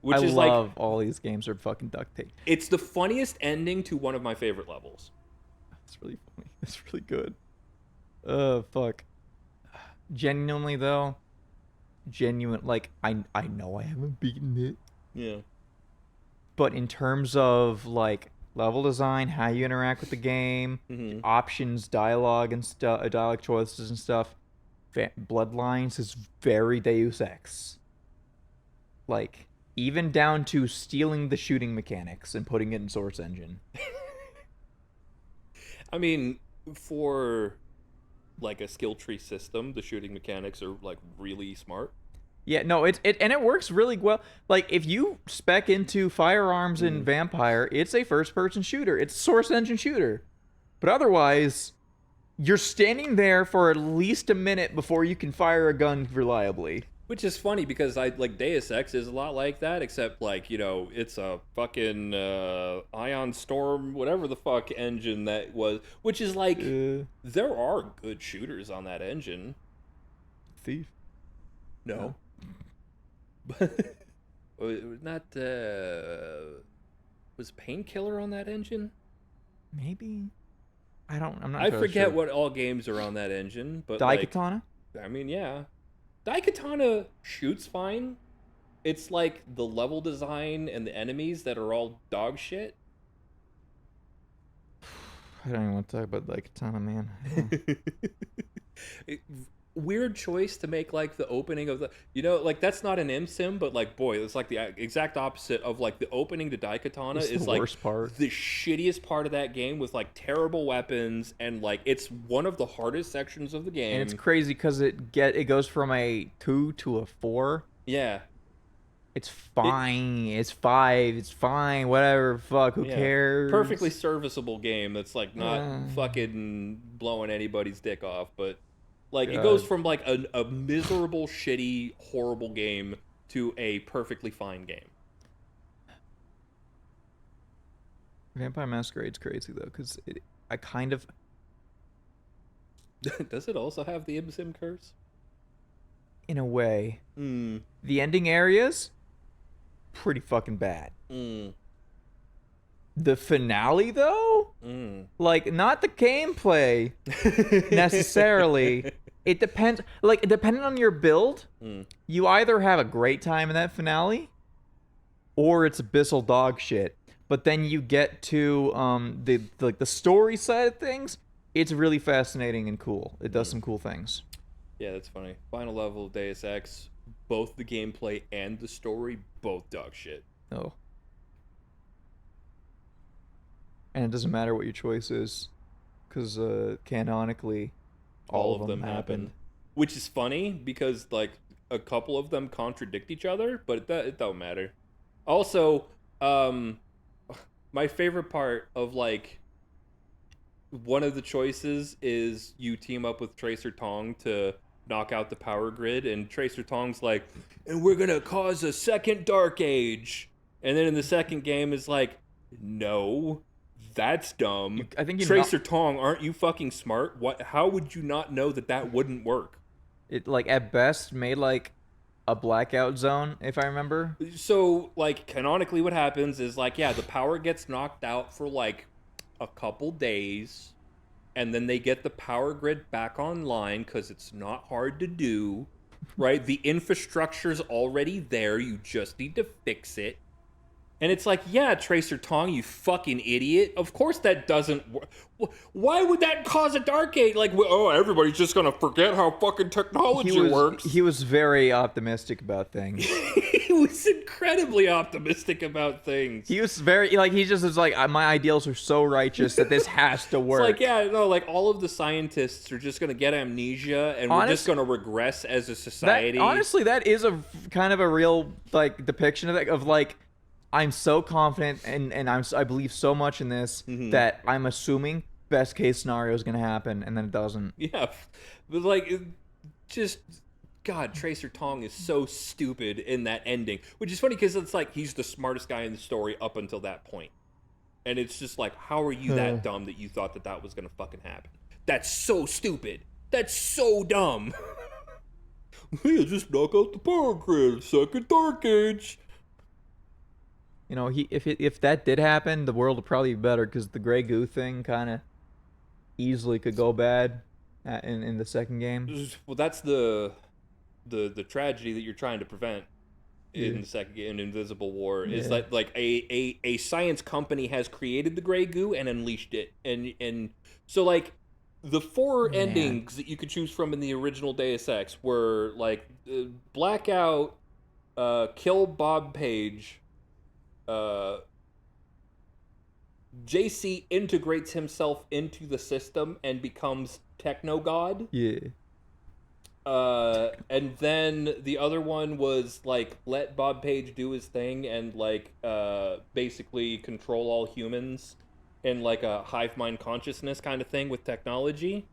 I is love like all these games are fucking duct tape. it's the funniest ending to one of my favorite levels. It's really funny. It's really good. Fuck. Genuinely though, like I know I haven't beaten it, Yeah. but in terms of like level design, how you interact with the game, options, dialogue and stuff, dialogue choices and stuff, Bloodlines is very Deus Ex. Like even down to stealing the shooting mechanics and putting it in Source Engine. I mean, for like a skill tree system, the shooting mechanics are like really smart. Yeah, no, it works really well. Like if you spec into firearms in Vampire, it's a first-person shooter. It's a Source Engine shooter. But otherwise, you're standing there for at least a minute before you can fire a gun reliably. Which is funny because I like Deus Ex is a lot like that, except like, you know, it's a fucking Ion Storm, whatever the fuck engine that was, which is like, there are good shooters on that engine. Thief? No. Not, was Painkiller on that engine? Maybe. I'm not I sure. forget what all games are on that engine, but Daikatana? Like, I mean, yeah. Daikatana shoots fine. It's like the level design and the enemies that are all dog shit. I don't even want to talk about Daikatana, man. Weird choice to make like the opening of the, you know, like that's not an M-Sim, but like boy, it's like the exact opposite of like the opening to Daikatana It's is the like worst part. the shittiest part of that game with like terrible weapons, and like it's one of the hardest sections of the game. And it's crazy because it goes from a 2 to a 4. Yeah. It's fine. It's 5. It's fine. Whatever. Fuck. Who cares? Perfectly serviceable game that's like not fucking blowing anybody's dick off, but like it goes from like a miserable, shitty, horrible game to a perfectly fine game. Vampire Masquerade's crazy though, because I kind of. Does it also have the M-Sim curse? In a way. The ending areas, pretty fucking bad. The finale, though, like not the gameplay necessarily. It depends. Like depending on your build, you either have a great time in that finale, or it's abyssal dog shit. But then you get to the story side of things. it's really fascinating and cool. It does some cool things. Yeah, that's funny. Final level of Deus Ex, both the gameplay and the story, both dog shit. Oh. And it doesn't matter what your choice is, because canonically, all of them happened. Which is funny, because, like, a couple of them contradict each other, but it don't matter. Also, my favorite part of, like, one of the choices is you team up with Tracer Tong to knock out the power grid, and Tracer Tong's like, and we're gonna cause a second Dark Age. And then in the second game is like, no, that's dumb. I think Tracer Tong, aren't you fucking smart? What? How would you not know that wouldn't work? It, like, at best made, like, a blackout zone, if I remember. So, like, canonically what happens is, like, yeah, the power gets knocked out for, like, a couple days, and then they get the power grid back online because it's not hard to do, right? The infrastructure's already there, you just need to fix it. And it's like, yeah, Tracer Tong, you fucking idiot. Of course that doesn't work. Why would that cause a Dark Age? Like, oh, everybody's just gonna forget how fucking technology works. He was very optimistic about things. He was incredibly optimistic about things. He was very, like, he just was like, my ideals are so righteous that this has to work. It's like, yeah, no, like, all of the scientists are just gonna get amnesia, and we're just gonna regress as a society. Honestly, that is a kind of a real, like, depiction of that, of, like, I'm so confident and I believe so much in this that I'm assuming best case scenario is going to happen, and then it doesn't. Yeah, but, like, just, God, Tracer Tong is so stupid in that ending, which is funny because it's like he's the smartest guy in the story up until that point. And it's just like, how are you that dumb that you thought that was going to fucking happen? That's so stupid. That's so dumb. Hey, just knock out the power grid, second Dark Age. You know, if that did happen, the world would probably be better, because the gray goo thing kind of easily could go bad in the second game. Well, that's the tragedy that you're trying to prevent in the second game, in Invisible War, is that, like, a science company has created the gray goo and unleashed it, and so, like, the four endings that you could choose from in the original Deus Ex were, like, Blackout, kill Bob Page. JC integrates himself into the system and becomes Techno God. Yeah. And then the other one was, like, let Bob Page do his thing and, like, basically control all humans in, like, a hive mind consciousness kind of thing with technology.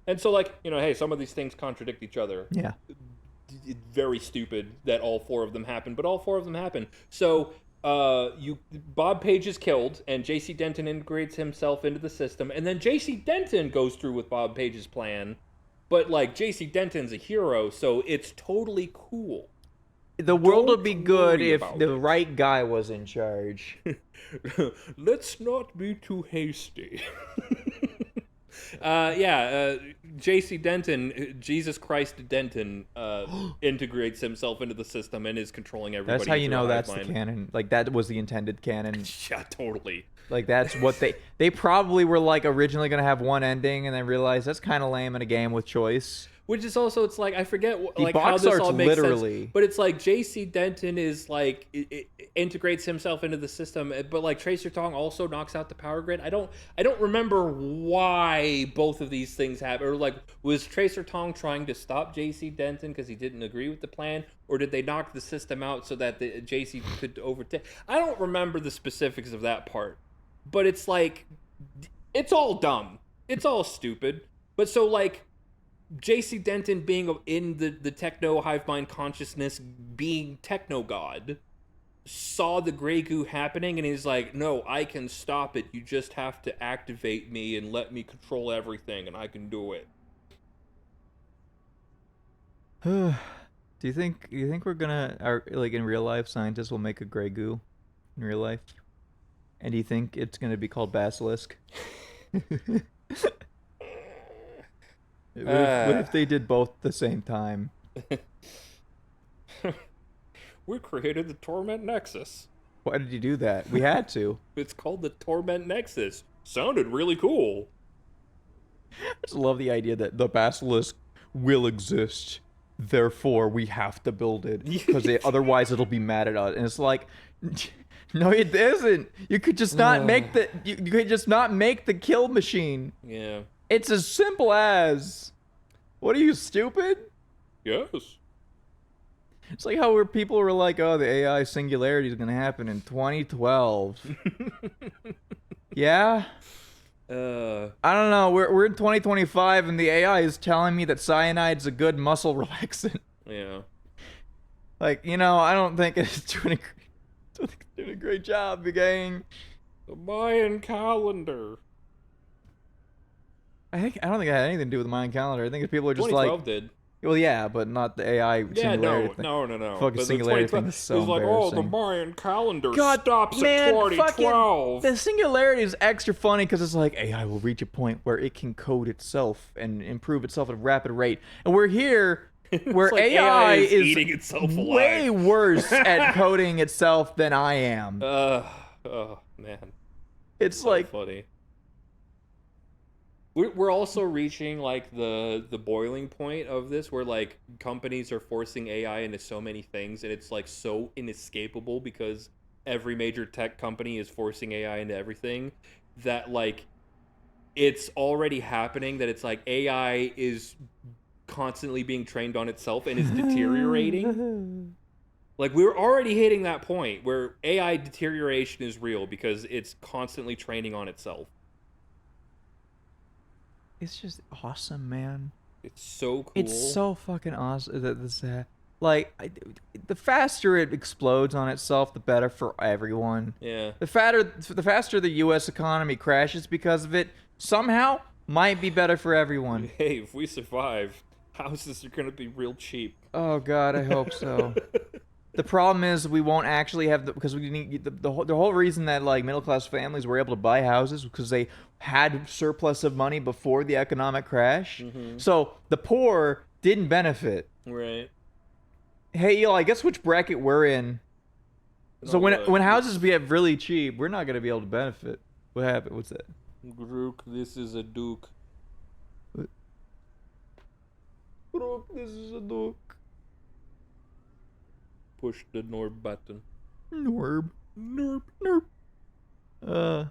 And so, like, you know, hey, some of these things contradict each other. Yeah. Very stupid that all four of them happen, but all four of them happen. So Bob Page is killed, and JC Denton integrates himself into the system, and then JC Denton goes through with Bob Page's plan, but, like, JC Denton's a hero, so it's totally cool. The world would be good if the right guy was in charge. Let's not be too hasty. JC Denton, Jesus Christ Denton, integrates himself into the system and is controlling everybody. That's how you know that's the canon. Like, that was the intended canon. Yeah, totally. Like, that's what they probably were, like, originally going to have one ending and then realized that's kind of lame in a game with choice. Which is also, it's like, I forget like how this all makes literally sense, but it's like JC Denton is like it integrates himself into the system, but, like, Tracer Tong also knocks out the power grid. I don't remember why both of these things happen, or, like, was Tracer Tong trying to stop JC Denton because he didn't agree with the plan, or did they knock the system out so that the JC could overtake? I don't remember the specifics of that part, but it's like, it's all dumb, it's all stupid. But so, like, JC Denton being in the techno hive mind consciousness, being Techno God, saw the gray goo happening, and he's like, no, I can stop it. You just have to activate me and let me control everything, and I can do it. Do you think we're gonna, like, in real life, scientists will make a gray goo in real life? And do you think it's gonna be called Basilisk? What if they did both at the same time? We created the Torment Nexus. Why did you do that? We had to. It's called the Torment Nexus. Sounded really cool. I just love the idea that the basilisk will exist, therefore we have to build it because otherwise it'll be mad at us. And it's like, no, it isn't. You could just not make the you could just not make the kill machine. Yeah. It's as simple as. What are you, stupid? Yes. It's like how people were like, oh, the AI singularity is gonna happen in 2012. Yeah. I don't know. We're in 2025, and the AI is telling me that cyanide's a good muscle relaxant. Yeah. Like, you know, I don't think it's doing a great job, the gang. The Mayan calendar. I don't think it had anything to do with the Mayan calendar. I think people are just 2012 like. did. Well, yeah, but not the AI singularity thing. No. Fucking But singularity the thing is so it's like, oh, the embarrassing. Mayan calendar God, stops man, at 2012. The singularity is extra funny because it's like AI will reach a point where it can code itself and improve itself at a rapid rate. And we're here where like AI is is eating itself alive. way worse at coding itself than I am. Oh, man. It's so like funny. We're also reaching like the boiling point of this where like companies are forcing AI into so many things and it's like so inescapable because every major tech company is forcing AI into everything that like it's already happening that it's like AI is constantly being trained on itself and is deteriorating. Like we're already hitting that point where AI deterioration is real because it's constantly training on itself. It's just awesome, man. It's so cool. It's so fucking awesome. The faster it explodes on itself, the better for everyone. Yeah. The faster the U.S. economy crashes because of it, somehow might be better for everyone. Hey, if we survive, houses are gonna be real cheap. Oh God, I hope so. The problem is we won't actually have because we need the whole reason that like middle class families were able to buy houses because they had surplus of money before the economic crash. Mm-hmm. So the poor didn't benefit. Right. Hey Eli, guess which bracket we're in? So when houses get really cheap, we're not gonna be able to benefit. What happened? What's that? Grook, this is a duke. Grook, this is a duke. Push the Norb button. Norb. I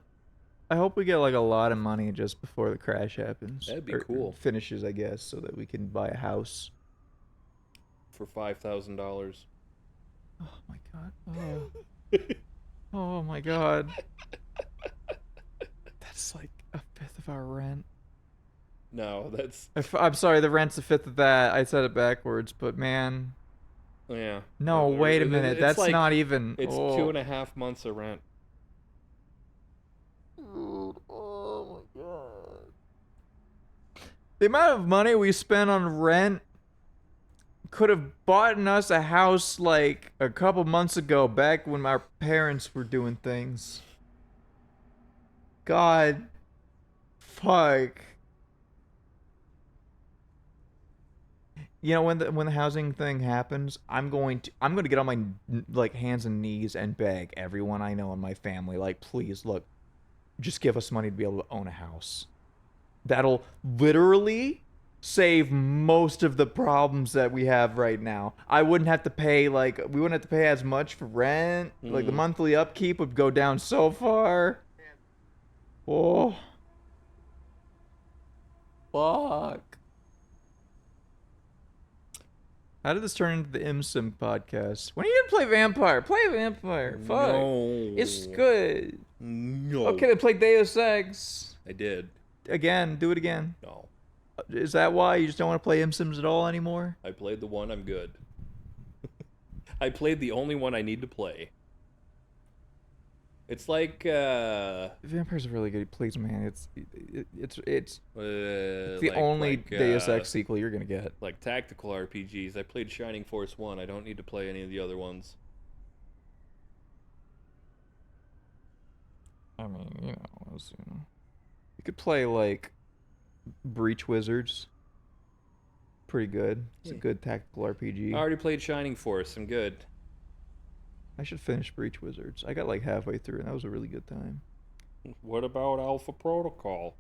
hope we get like a lot of money just before the crash happens. That'd be Or cool. Finishes, I guess, so that we can buy a house. For $5,000. Oh my god. Oh my god. That's like a fifth of our rent. No, that's... I'm sorry, the rent's a fifth of that. I said it backwards, but man. Yeah. No, wait a minute. It's That's like, not even. It's 2.5 months of rent. Oh my god. The amount of money we spent on rent could have bought us a house like a couple months ago, back when our parents were doing things. God. Fuck. You know, when the housing thing happens, I'm going to get on my like hands and knees and beg everyone I know in my family, like, please, look, just give us money to be able to own a house. That'll literally save most of the problems that we have right now. I wouldn't have to pay we wouldn't have to pay as much for rent. Like the monthly upkeep would go down so far. Oh. Fuck. How did this turn into the MSim podcast? When are you gonna play Vampire? Play Vampire. Fuck. No. It's good. No. Okay, then play Deus Ex. I did. Again. Do it again. No. Is that why you just don't want to play MSims at all anymore? I played the one, I'm good. I played the only one I need to play. It's like Vampire's really good. Please, man, it's the like, only Deus Ex sequel you're gonna get. Like tactical RPGs. I played Shining Force 1. I don't need to play any of the other ones. I mean, you could play like Breach Wizards. Pretty good. It's a good tactical RPG. I already played Shining Force. I'm good. I should finish Breach Wizards. I got like halfway through, and that was a really good time. What about Alpha Protocol?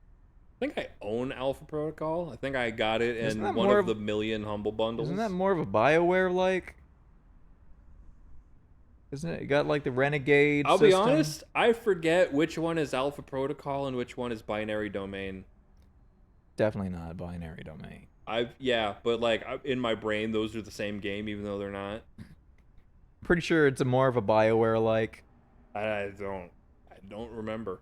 think I own Alpha Protocol. I think I got it Isn't in that one more of of- the million Humble Bundles. Isn't that more of a BioWare like? Isn't it? It got like the Renegade I'll be system. honest, I forget which one is Alpha Protocol and which one is Binary Domain. Definitely not Binary Domain. Yeah, but like in my brain, those are the same game, even though they're not. Pretty sure it's more of a BioWare like. I don't remember.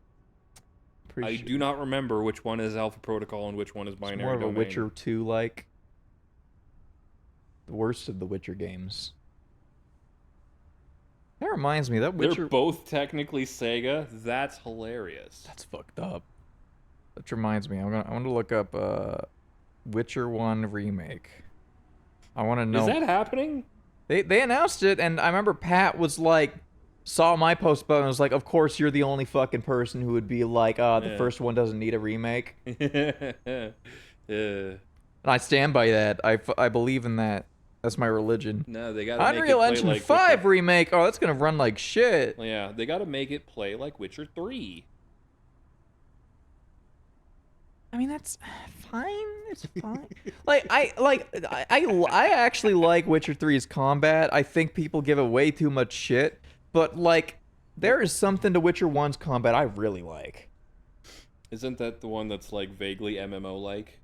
Pretty I sure. do not remember which one is Alpha Protocol and which one is It's Binary more of Domain. a Witcher 2 like. The worst of the Witcher games. That reminds me, that Witcher. They're both technically Sega. That's hilarious. That's fucked up. That reminds me, I want to look up Witcher 1 remake. I want to know. Is that happening? They announced it, and I remember Pat was like, saw my post about it and was like, of course you're the only fucking person who would be like, the first one doesn't need a remake. And I stand by that. I believe in that. That's my religion. No, they gotta Unreal make it play Engine 5 remake. Oh, that's gonna run like shit. Yeah, they gotta make it play like Witcher 3. I mean, that's fine. It's fine. I actually like Witcher 3's combat. I think people give it way too much shit, but like, there is something to Witcher 1's combat I really like. Isn't that the one that's like vaguely MMO-like?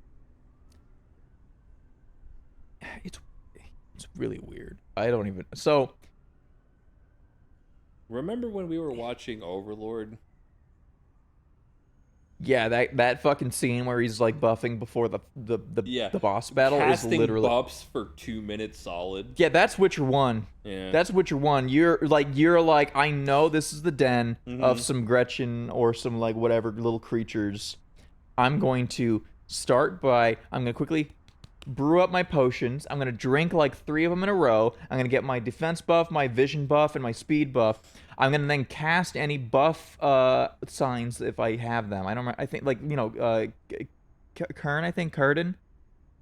It's really weird. I don't even. So, remember when we were watching Overlord? yeah, that fucking scene where he's like buffing before the boss battle Casting is literally buffs for 2 minutes solid. Yeah, that's Witcher 1. Yeah. That's Witcher 1. You're like, I know this is the den Mhm. of some Gretchen or some like whatever little creatures. I'm going to start by I'm going to quickly brew up my potions. I'm going to drink like 3 of them in a row. I'm going to get my defense buff, my vision buff, and my speed buff. I'm going to then cast any buff signs if I have them. I don't remember. I think like, Kern, I think Curden.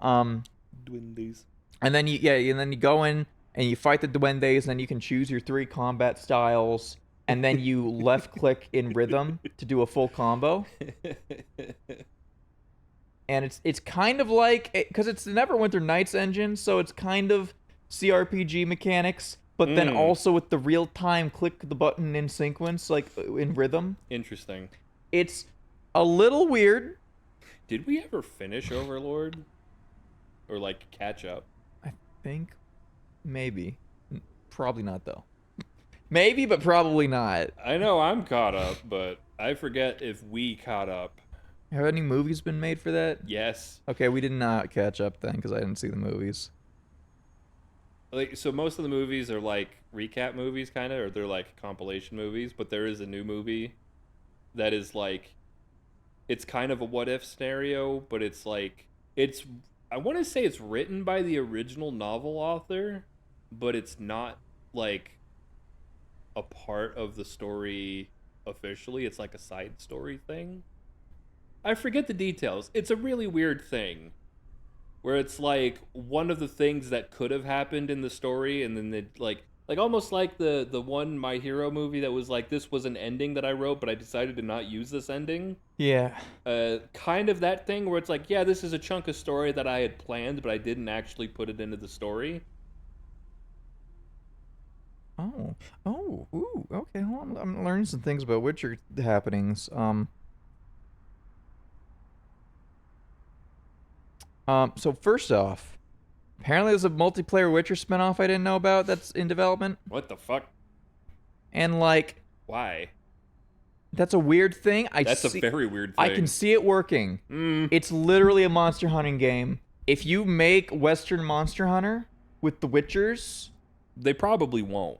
Duendes. And then you go in and you fight the Duendes, and then you can choose your 3 combat styles, and then you left click in rhythm to do a full combo. And it's kind of like, because it's the Neverwinter Nights engine, so it's kind of CRPG mechanics, but then also with the real-time click the button in sequence, like in rhythm. Interesting. It's a little weird. Did we ever finish Overlord? Or like catch up? I think maybe. Probably not though. Maybe, but probably not. I know I'm caught up, but I forget if we caught up. Have any movies been made for that? Yes. Okay, we did not catch up then because I didn't see the movies. Like, so most of the movies are like recap movies, kind of, or they're like compilation movies. But there is a new movie that is like, it's kind of a what if scenario, but it's like I want to say it's written by the original novel author, but it's not like a part of the story officially. It's like a side story thing. I forget the details. It's a really weird thing where it's like one of the things that could have happened in the story, and then they like almost like the one My Hero movie that was like, this was an ending that I wrote, but I decided to not use this ending. Yeah. Kind of that thing where it's like, yeah, this is a chunk of story that I had planned, but I didn't actually put it into the story. Oh, ooh, okay. Hold on. I'm learning some things about Witcher happenings. So first off, apparently there's a multiplayer Witcher spinoff I didn't know about that's in development. What the fuck? And like, why? That's a weird thing. That's a very weird thing. I can see it working. It's literally a monster hunting game. If you make Western Monster Hunter with the Witchers, they probably won't.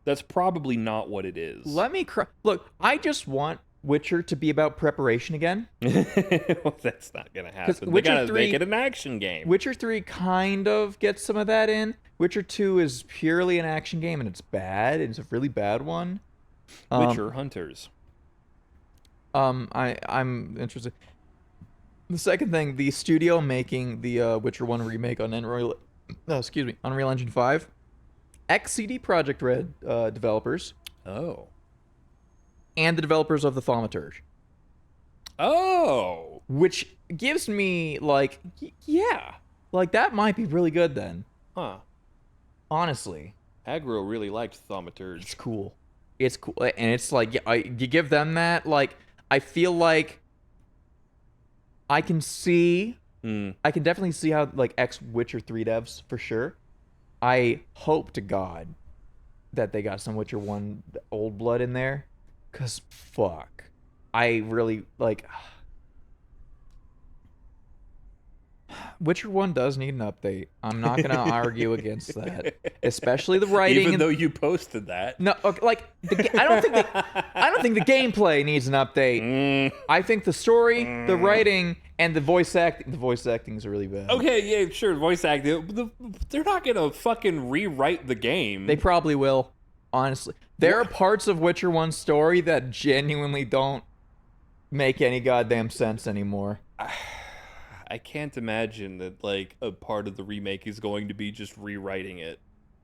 That's probably not what it is. Let me look. I just want Witcher to be about preparation again. Well, that's not gonna happen. They gotta make it an action game. Witcher 3 kind of gets some of that in. Witcher 2 is purely an action game, and it's bad. It's a really bad one. Witcher Hunters. I'm interested. The second thing, the studio making the Witcher 1 remake on Unreal Engine 5, ex-CD Projekt Red developers. Oh. And the developers of the Thaumaturge. Oh. which gives me like, yeah, like that might be really good then. Huh. Honestly. Aggro really liked Thaumaturge. It's cool. It's cool. And it's like, you give them that, like, I feel like I can definitely see how, like, ex-Witcher 3 devs, for sure. I hope to God that they got some Witcher 1 old blood in there. Because, fuck. I really, like... Witcher 1 does need an update. I'm not going to argue against that. Especially the writing. Even though you posted that. No, okay, like, I don't think the gameplay needs an update. I think the story, the writing, and the voice acting is really bad. Okay, yeah, sure, voice acting. They're not going to fucking rewrite the game. They probably will, honestly. There are parts of Witcher 1's story that genuinely don't make any goddamn sense anymore. I can't imagine that, like, a part of the remake is going to be just rewriting it.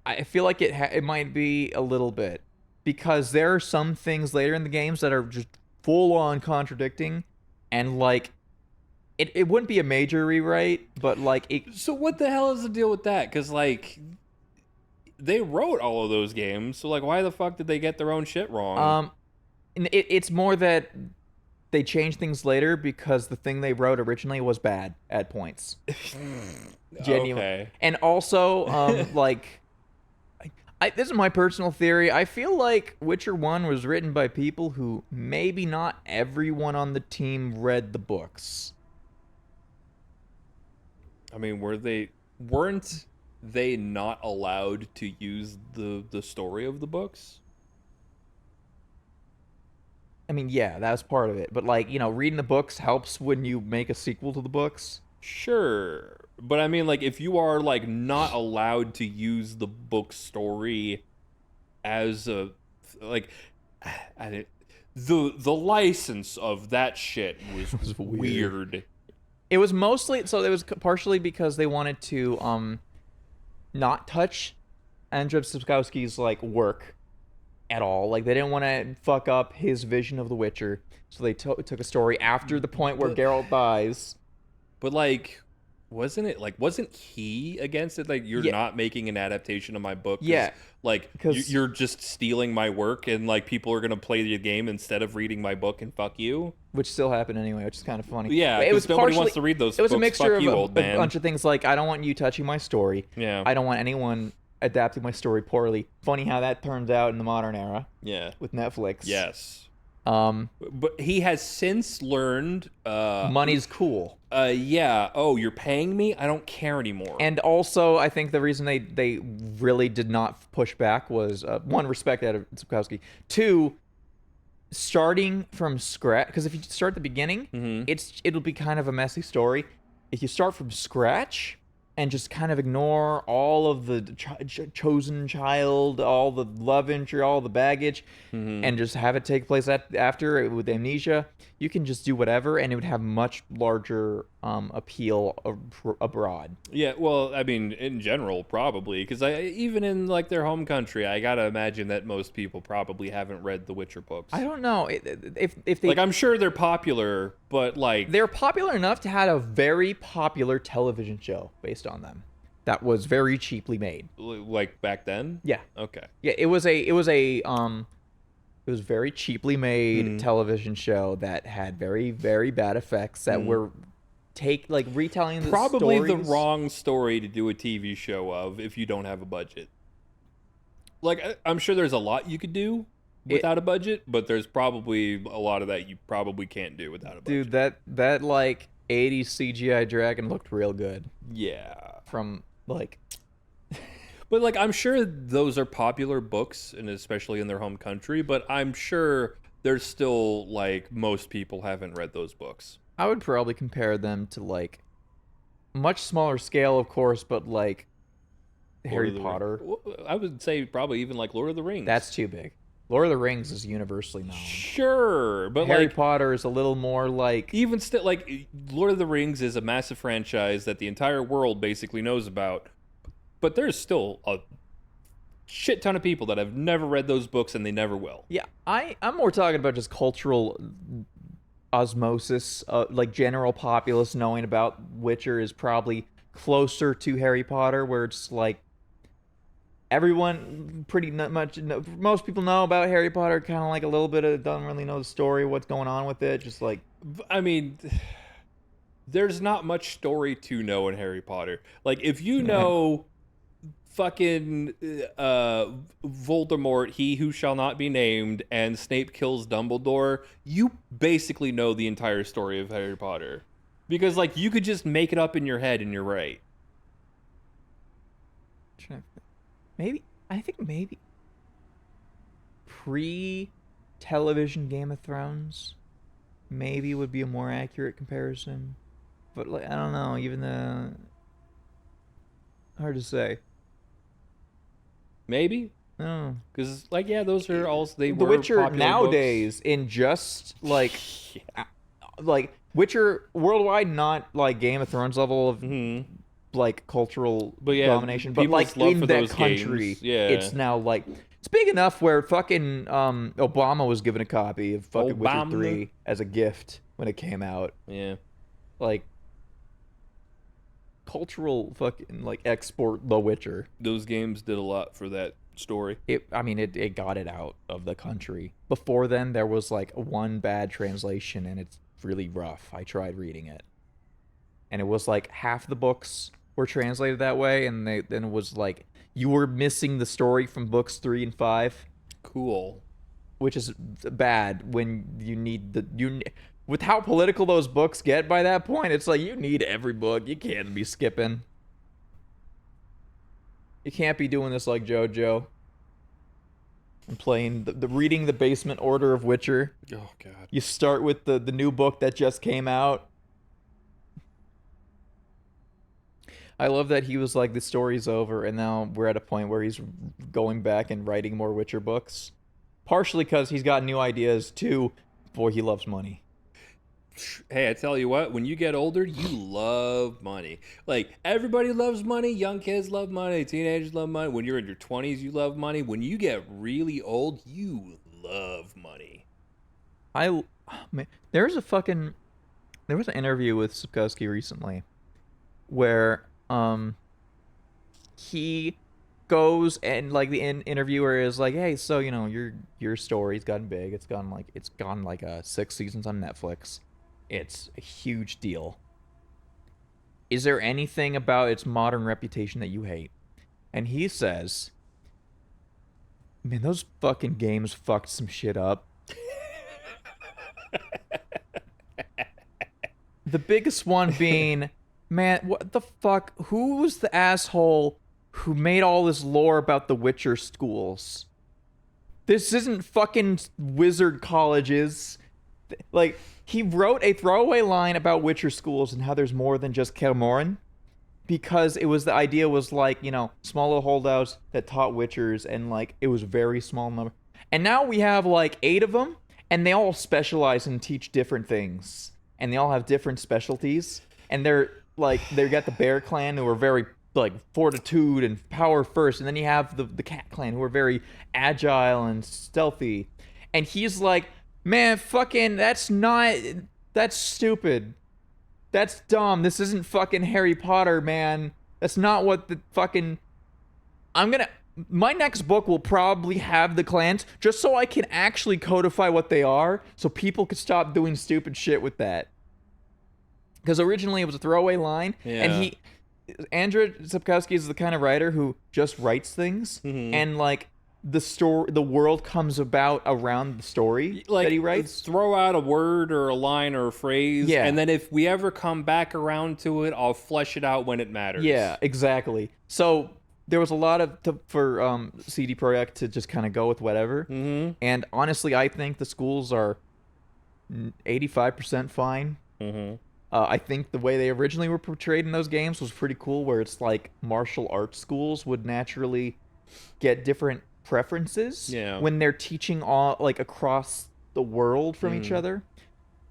I feel like it might be a little bit. Because there are some things later in the games that are just full-on contradicting. And, like, it wouldn't be a major rewrite, but, like... So what the hell is the deal with that? Because, like, they wrote all of those games, so, like, why the fuck did they get their own shit wrong? It's more that... they changed things later because the thing they wrote originally was bad at points. Genuine. Okay. And also, like, this is my personal theory. I feel like Witcher 1 was written by people who maybe not everyone on the team read the books. I mean, weren't they not allowed to use the story of the books? I mean, yeah, that's part of it. But, like, you know, reading the books helps when you make a sequel to the books. Sure. But, I mean, like, if you are, like, not allowed to use the book story as a... like... The license of that shit was weird. It was mostly... so it was partially because they wanted to not touch Andrzej Sapkowski's, like, work at all. Like, they didn't want to fuck up his vision of The Witcher, so they took a story after the point where Geralt dies. But, like, wasn't he against it? Like, you're not making an adaptation of my book. Yeah. Like, you're just stealing my work, and, like, people are going to play the game instead of reading my book, and fuck you. Which still happened anyway, which is kind of funny. Yeah, because nobody wants to read those books. It was a mixture of old man. a bunch of things, like, I don't want you touching my story. Yeah. I don't want anyone adapting my story poorly. Funny how that turns out in the modern era. Yeah. With Netflix. Yes. But he has since learned... money's cool. Yeah. Oh, you're paying me? I don't care anymore. And also, I think the reason they really did not push back was, one, respect out of Sapkowski. Two, starting from scratch. Because if you start at the beginning, it'll be kind of a messy story. If you start from scratch... and just kind of ignore all of the chosen child, all the love interest, all the baggage, and just have it take place after with amnesia, you can just do whatever, and it would have much larger appeal abroad. Yeah, well, I mean, in general, probably, because even in, like, their home country, I gotta imagine that most people probably haven't read the Witcher books. I don't know if they, like, I'm sure they're popular, but, like, they're popular enough to have a very popular television show based on them that was very cheaply made. Like back then? Yeah. Okay. Yeah, it was very cheaply made television show that had very, very bad effects that were retelling the probably stories. the wrong story to do a TV show of if you don't have a budget. Like, I'm sure there's a lot you could do without a budget, but there's probably a lot of that you probably can't do without a budget. Dude, that like 80s CGI dragon looked real good. Yeah. From like But, like, I'm sure those are popular books, and especially in their home country, but I'm sure there's still, like, most people haven't read those books. I would probably compare them to, like, much smaller scale, of course, but, like, Harry Potter. I would say probably even, like, Lord of the Rings. That's too big. Lord of the Rings is universally known. Sure, but Harry like, Potter is a little more like... Even still, like, Lord of the Rings is a massive franchise that the entire world basically knows about, but there's still a shit ton of people that have never read those books, and they never will. Yeah, I'm more talking about just cultural osmosis, like general populace knowing about Witcher is probably closer to Harry Potter, where it's like everyone pretty much, most people know about Harry Potter, kind of like a little bit of, don't really know the story, what's going on with it, just like... I mean, there's not much story to know in Harry Potter. Like, if you know fucking Voldemort, he who shall not be named, and Snape kills Dumbledore, you basically know the entire story of Harry Potter. Because, like, you could just make it up in your head and you're right. I think maybe pre-television Game of Thrones maybe would be a more accurate comparison. But, like, I don't know, even the... hard to say. Maybe? No. Because, like, yeah, those are all... The Witcher nowadays, in just, like... like, Witcher worldwide, not, like, Game of Thrones level of... like cultural domination, but like in that country, it's now like it's big enough where fucking Obama was given a copy of fucking Witcher 3 as a gift when it came out. Yeah, like cultural fucking like export The Witcher. Those games did a lot for that story. It got it out of the country. Before then, there was like one bad translation, and it's really rough. I tried reading it, and it was like half the books were translated that way, and then it was like you were missing the story from books 3 and 5. Cool. Which is bad when you need with how political those books get by that point. It's like you need every book. You can't be skipping. You can't be doing this like JoJo and playing the reading the basement order of Witcher. Oh god. You start with the new book that just came out. I love that he was like, the story's over, and now we're at a point where he's going back and writing more Witcher books. Partially because he's got new ideas, too. Boy, he loves money. Hey, I tell you what, when you get older, you love money. Like, everybody loves money. Young kids love money. Teenagers love money. When you're in your 20s, you love money. When you get really old, you love money. There was an interview with Sapkowski recently where he goes and like the interviewer is like, hey, so you know your story's gotten big. It's gone like 6 seasons on Netflix. It's a huge deal. Is there anything about its modern reputation that you hate? And he says, man, those fucking games fucked some shit up. The biggest one being, man, what the fuck? Who was the asshole who made all this lore about the Witcher schools? This isn't fucking wizard colleges. Like, he wrote a throwaway line about Witcher schools and how there's more than just Kaer Morhen, because the idea was like, you know, small little holdouts that taught Witchers, and like it was very small number. And now we have like 8 of them, and they all specialize and teach different things, and they all have different specialties, and they're like, they got the Bear Clan, who are very like fortitude and power first, and then you have the Cat Clan, who are very agile and stealthy. And he's like, man, fucking, that's stupid. That's dumb. This isn't fucking Harry Potter, man. That's not what the fucking... My next book will probably have the clans, just so I can actually codify what they are, so people could stop doing stupid shit with that. Because originally it was a throwaway line, and Andrzej Sapkowski is the kind of writer who just writes things, and like the world comes about around the story that he writes. Throw out a word or a line or a phrase, and then if we ever come back around to it, I'll flesh it out when it matters. Yeah, exactly. So there was a lot for CD Projekt to just kind of go with whatever. And honestly, I think the schools are 85% fine. I think the way they originally were portrayed in those games was pretty cool, where it's like martial arts schools would naturally get different preferences when they're teaching all like across the world from each other.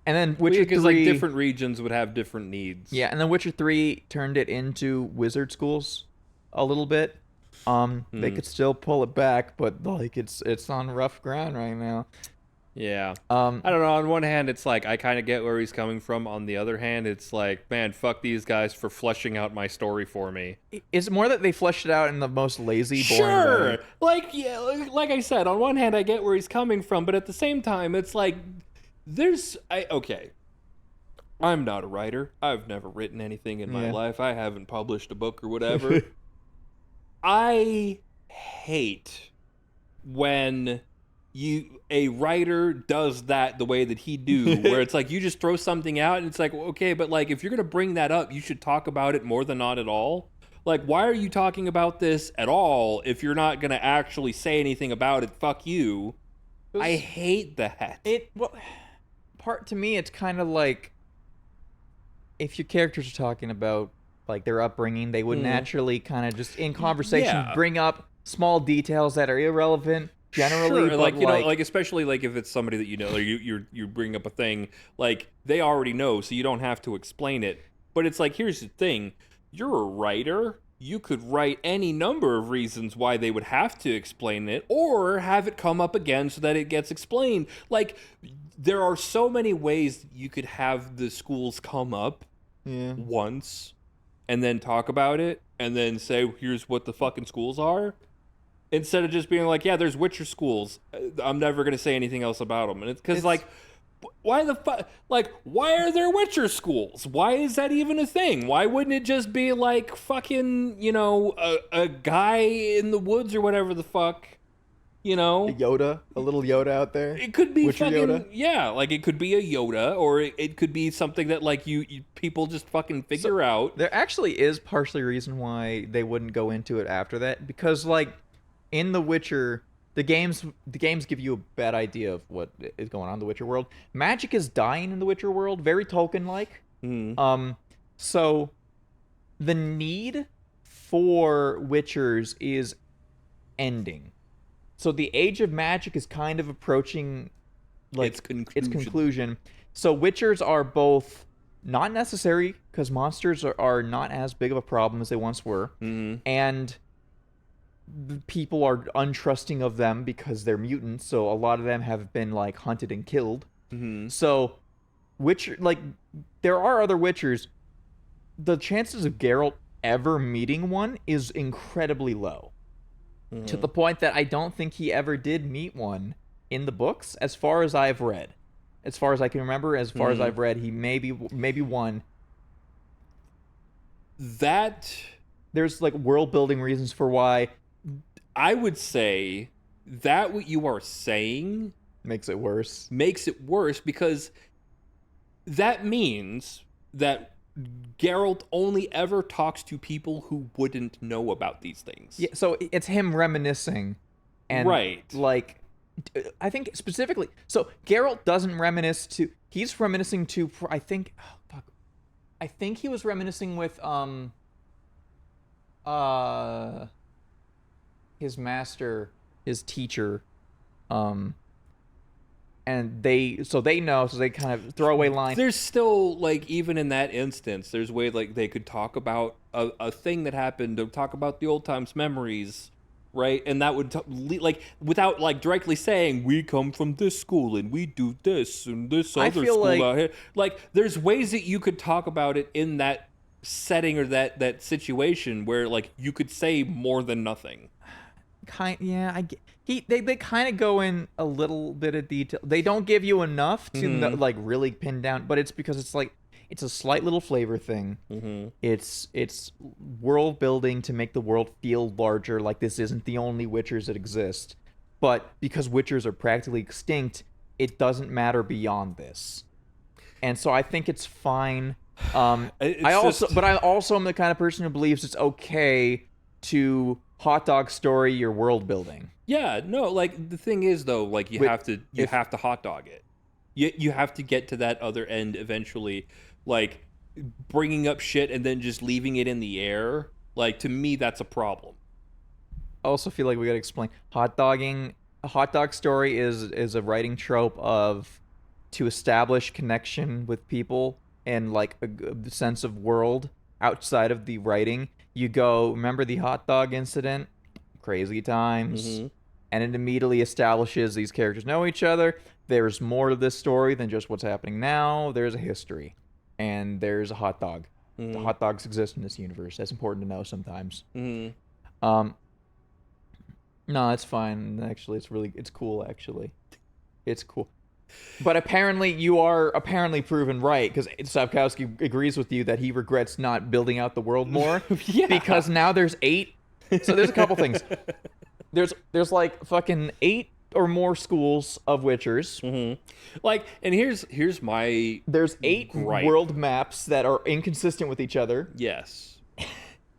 And then Witcher 3, like different regions would have different needs. Yeah, and then Witcher 3 turned it into wizard schools a little bit. They could still pull it back, but like it's on rough ground right now. Yeah. I don't know. On one hand, it's like I kind of get where he's coming from. On the other hand, it's like, man, fuck these guys for fleshing out my story for me. It's more that they fleshed it out in the most lazy, boring way. Like, yeah, like I said, on one hand, I get where he's coming from, but at the same time, it's like, okay. I'm not a writer. I've never written anything in my life. I haven't published a book or whatever. I hate when a writer does that the way that he do, where it's like you just throw something out and it's like, okay, but like if you're gonna bring that up, you should talk about it more than not at all. Like, why are you talking about this at all if you're not gonna actually say anything about it? Fuck you. I hate that. To me, it's kind of like if your characters are talking about like their upbringing, they would naturally kind of just in conversation bring up small details that are irrelevant. Generally, sure, like, you know, like especially like if it's somebody that you know, or you bring up a thing like they already know, so you don't have to explain it. But it's like, here's the thing: you're a writer. You could write any number of reasons why they would have to explain it, or have it come up again so that it gets explained. Like, there are so many ways you could have the schools come up once, and then talk about it, and then say, "Here's what the fucking schools are." Instead of just being like, yeah, there's Witcher schools. I'm never going to say anything else about them. And it's because, like, why the fuck? Like, why are there Witcher schools? Why is that even a thing? Why wouldn't it just be, like, fucking, you know, a guy in the woods or whatever the fuck, you know? A little Yoda out there? It could be Witcher fucking, Yoda? yeah, like, it could be a Yoda, or it could be something that, like, you people just fucking figure out. There actually is partially a reason why they wouldn't go into it after that, because, like, in The Witcher, the games give you a bad idea of what is going on in the Witcher world. Magic is dying in the Witcher world, very Tolkien-like. So the need for Witchers is ending. So the Age of Magic is kind of approaching like its conclusion. So Witchers are both not necessary because monsters are not as big of a problem as they once were, and people are untrusting of them because they're mutants, so a lot of them have been like hunted and killed. So Witcher, like, there are other Witchers. The chances of Geralt ever meeting one is incredibly low, to the point that I don't think he ever did meet one in the books, as far as I've read. As far as I can remember, as far as I've read, he maybe one. That there's like world building reasons for why. I would say that what you are saying makes it worse. Makes it worse because that means that Geralt only ever talks to people who wouldn't know about these things. Yeah, so it's him reminiscing, and like, I think specifically. So Geralt doesn't reminisce to. He's reminiscing to. I think he was reminiscing with his master, his teacher, and they know, so they kind of throw away lines. There's still, like, even in that instance, there's way, like, they could talk about a thing that happened, or talk about the old times memories, right? And that would, like, without, like, directly saying, we come from this school, and we do this, and this other school out here. Like, there's ways that you could talk about it in that setting or that situation where, like, you could say more than nothing. They kind of go in a little bit of detail. They don't give you enough to like really pin down, but it's because it's like it's a slight little flavor thing. It's world building to make the world feel larger. Like this isn't the only Witchers that exist, but because Witchers are practically extinct, it doesn't matter beyond this. And so I think it's fine. I also am the kind of person who believes it's okay to hot dog story your world building. Yeah, no, like the thing is though, like you have to hot dog it. You have to get to that other end eventually. Like bringing up shit and then just leaving it in the air. Like to me, that's a problem. I also feel like we gotta explain hot dogging. A hot dog story is a writing trope of to establish connection with people and like a sense of world outside of the writing. You go, remember the hot dog incident? Crazy times. And it immediately establishes these characters know each other. There's more to this story than just what's happening now. There's a history. And there's a hot dog. The hot dogs exist in this universe. That's important to know sometimes. No, it's fine. Actually, it's cool, actually. It's cool. But apparently, you are proven right, because Sapkowski agrees with you that he regrets not building out the world more. Yeah. Because now there's 8. So there's a couple things. There's like fucking 8 or more schools of Witchers. Like, and here's my There's 8 gripe. world maps that are inconsistent with each other. Yes.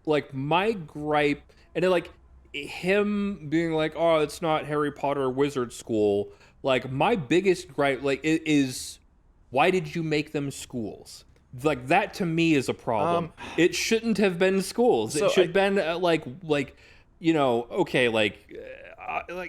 Like, my gripe, and then, like, him being like, oh, it's not Harry Potter wizard school. Like, my biggest gripe, like, is why did you make them schools? Like, that to me is a problem. It shouldn't have been schools. So it should have been, like, you know, okay, like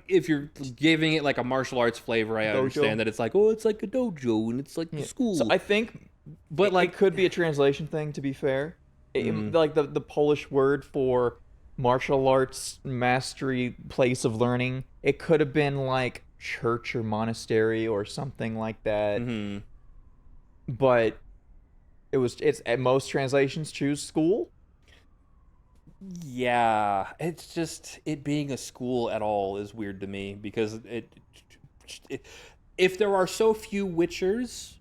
if you're giving it, like, a martial arts flavor, I understand that it's like, oh, it's like a dojo, and it's like the school. So I think but like, it could be a translation thing, to be fair. Like, the Polish word for martial arts mastery, place of learning, it could have been, like, church or monastery or something like that. But it's at most translations choose school. Yeah, it's just, it being a school at all is weird to me, because if there are so few Witchers,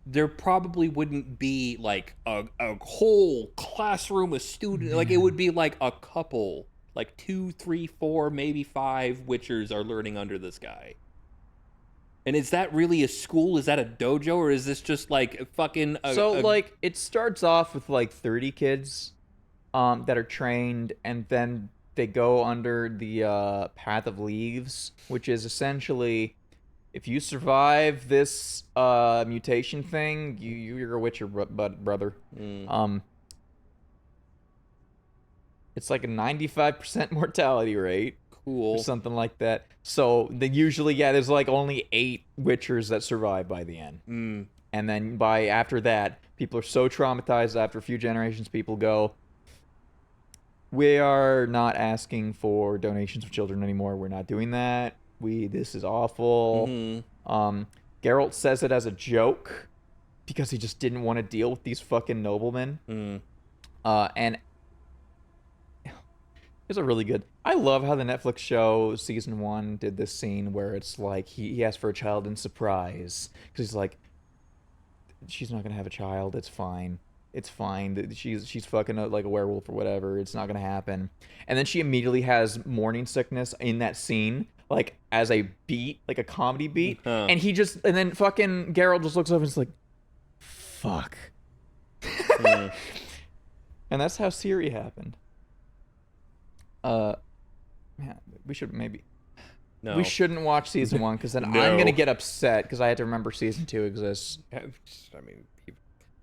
there probably wouldn't be like a whole classroom of students. Like, it would be like a couple, like 2, 3, 4, maybe 5 Witchers are learning under this guy. And is that really a school? Is that a dojo? Or is this just like fucking like, it starts off with like 30 kids that are trained, and then they go under the Path of Leaves, which is essentially, if you survive this mutation thing, you're a Witcher, brother. It's like a 95% mortality rate. Cool. Or something like that. So usually, there's like only 8 Witchers that survive by the end. And then after that, people are so traumatized, after a few generations, people go, we are not asking for donations for children anymore. We're not doing that. This is awful. Geralt says it as a joke because he just didn't want to deal with these fucking noblemen. And it's a really good... I love how the Netflix show season 1 did this scene where it's like he asked for a child in surprise, because he's like, she's not gonna have a child. It's fine. It's fine. She's fucking like a werewolf or whatever. It's not gonna happen. And then she immediately has morning sickness in that scene, like as a beat, like a comedy beat. And then fucking Geralt just looks over and is like, fuck. And that's how Ciri happened. Man, we should maybe... No. We shouldn't watch season 1, because then I'm going to get upset, because I had to remember season 2 exists. I mean...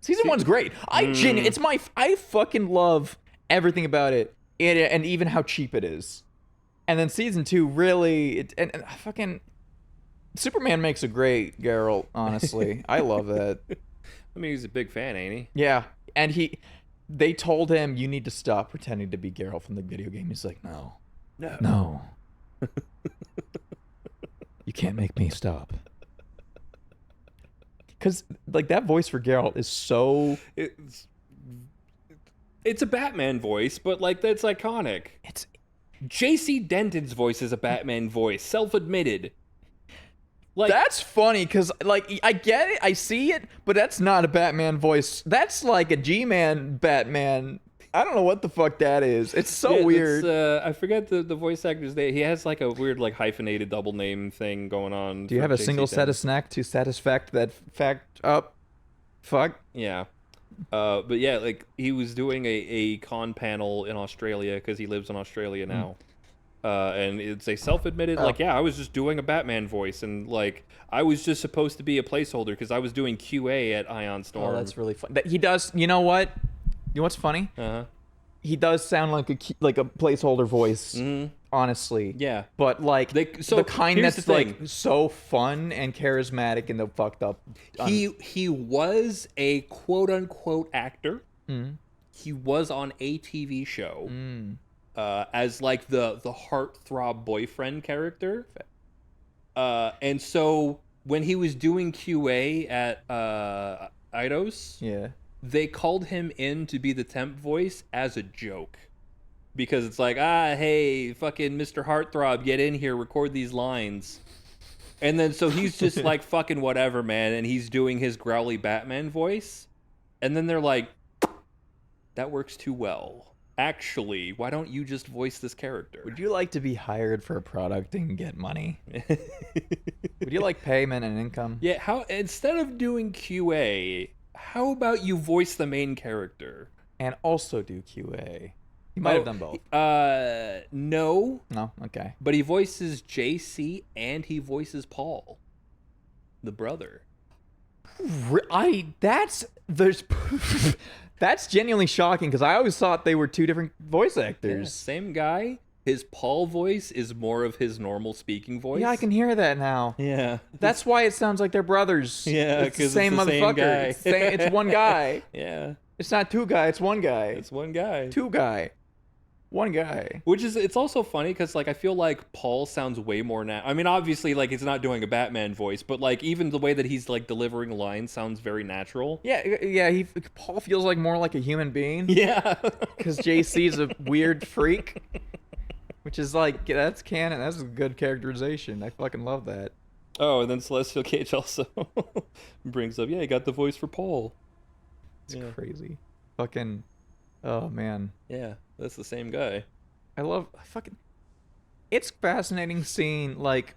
Season 1's great. I fucking love everything about it, and even how cheap it is. And then season 2 really... And fucking... Superman makes a great Geralt, honestly. I love that. I mean, he's a big fan, ain't he? Yeah, and they told him, you need to stop pretending to be Geralt from the video game. He's like, no. You can't make me stop. Because, like, that voice for Geralt is so... It's a Batman voice, but, like, that's iconic. J.C. Denton's voice is a Batman voice, self-admitted. Like, that's funny, because, like, I get it, I see it, but that's not a Batman voice. That's like a G-Man Batman. I don't know what the fuck that is. It's so weird. I forget the voice actor's name. He has, like, a weird, like, hyphenated double name thing going on. Do you have a single set of snack to satisfact that fact up? Fuck. Yeah. But yeah, like, he was doing a con panel in Australia, because he lives in Australia now. And it's a self-admitted, like, yeah, I was just doing a Batman voice, and, like, I was just supposed to be a placeholder because I was doing QA at Ion Storm. Oh, that's really fun. He does, you know what? You know what's funny? He does sound like a placeholder voice, honestly. Yeah. But, like, the kind that's, like, so fun and charismatic and the fucked up. He was a quote-unquote actor. He was on a TV show. as like the heartthrob boyfriend character. And so when he was doing QA at Eidos, Yeah. they called him in to be the temp voice as a joke. Because it's like, hey, fucking Mr. Heartthrob, get in here, record these lines. And then so he's just like, fucking whatever, man, and he's doing his growly Batman voice. And then they're like, that works too well. Actually, why don't you just voice this character? Would you like to be hired for a product and get money? Would you like payment and income? Yeah, how instead of doing QA, how about you voice the main character? And also do QA. He might have done both. No. No? Okay. But he voices JC and he voices Paul, the brother. That's genuinely shocking because I always thought they were two different voice actors. Yeah, same guy. His Paul voice is more of his normal speaking voice. Yeah, I can hear that now. Yeah. That's why it sounds like they're brothers. Yeah, it's the because same it's the motherfucker. same guy. It's one guy. Yeah. It's not two guy, it's one guy. It's one guy. Two guy. One guy. Which is, it's also funny because, like, I feel like Paul sounds way more I mean, obviously, like, he's not doing a Batman voice, but, like, even the way that he's, like, delivering lines sounds very natural. Yeah, Paul feels like more like a human being. Yeah. Because JC's a weird freak. Which is, like, that's canon. That's a good characterization. I fucking love that. Oh, and then Celestial Cage also brings up, yeah, he got the voice for Paul. It's crazy. Fucking, oh, man. Yeah. That's the same guy. It's fascinating seeing, like,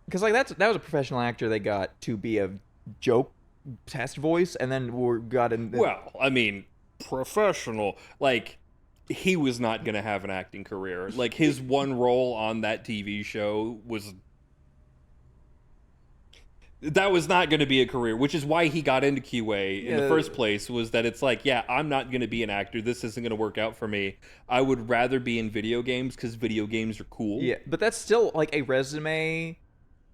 because, like, that was a professional actor they got to be a joke test voice, and then Well, I mean, professional. Like, he was not going to have an acting career. Like, his one role on that TV show was... That was not going to be a career, which is why he got into QA in the first place, was that it's like, yeah, I'm not going to be an actor. This isn't going to work out for me. I would rather be in video games because video games are cool. Yeah, but that's still, like, a resume.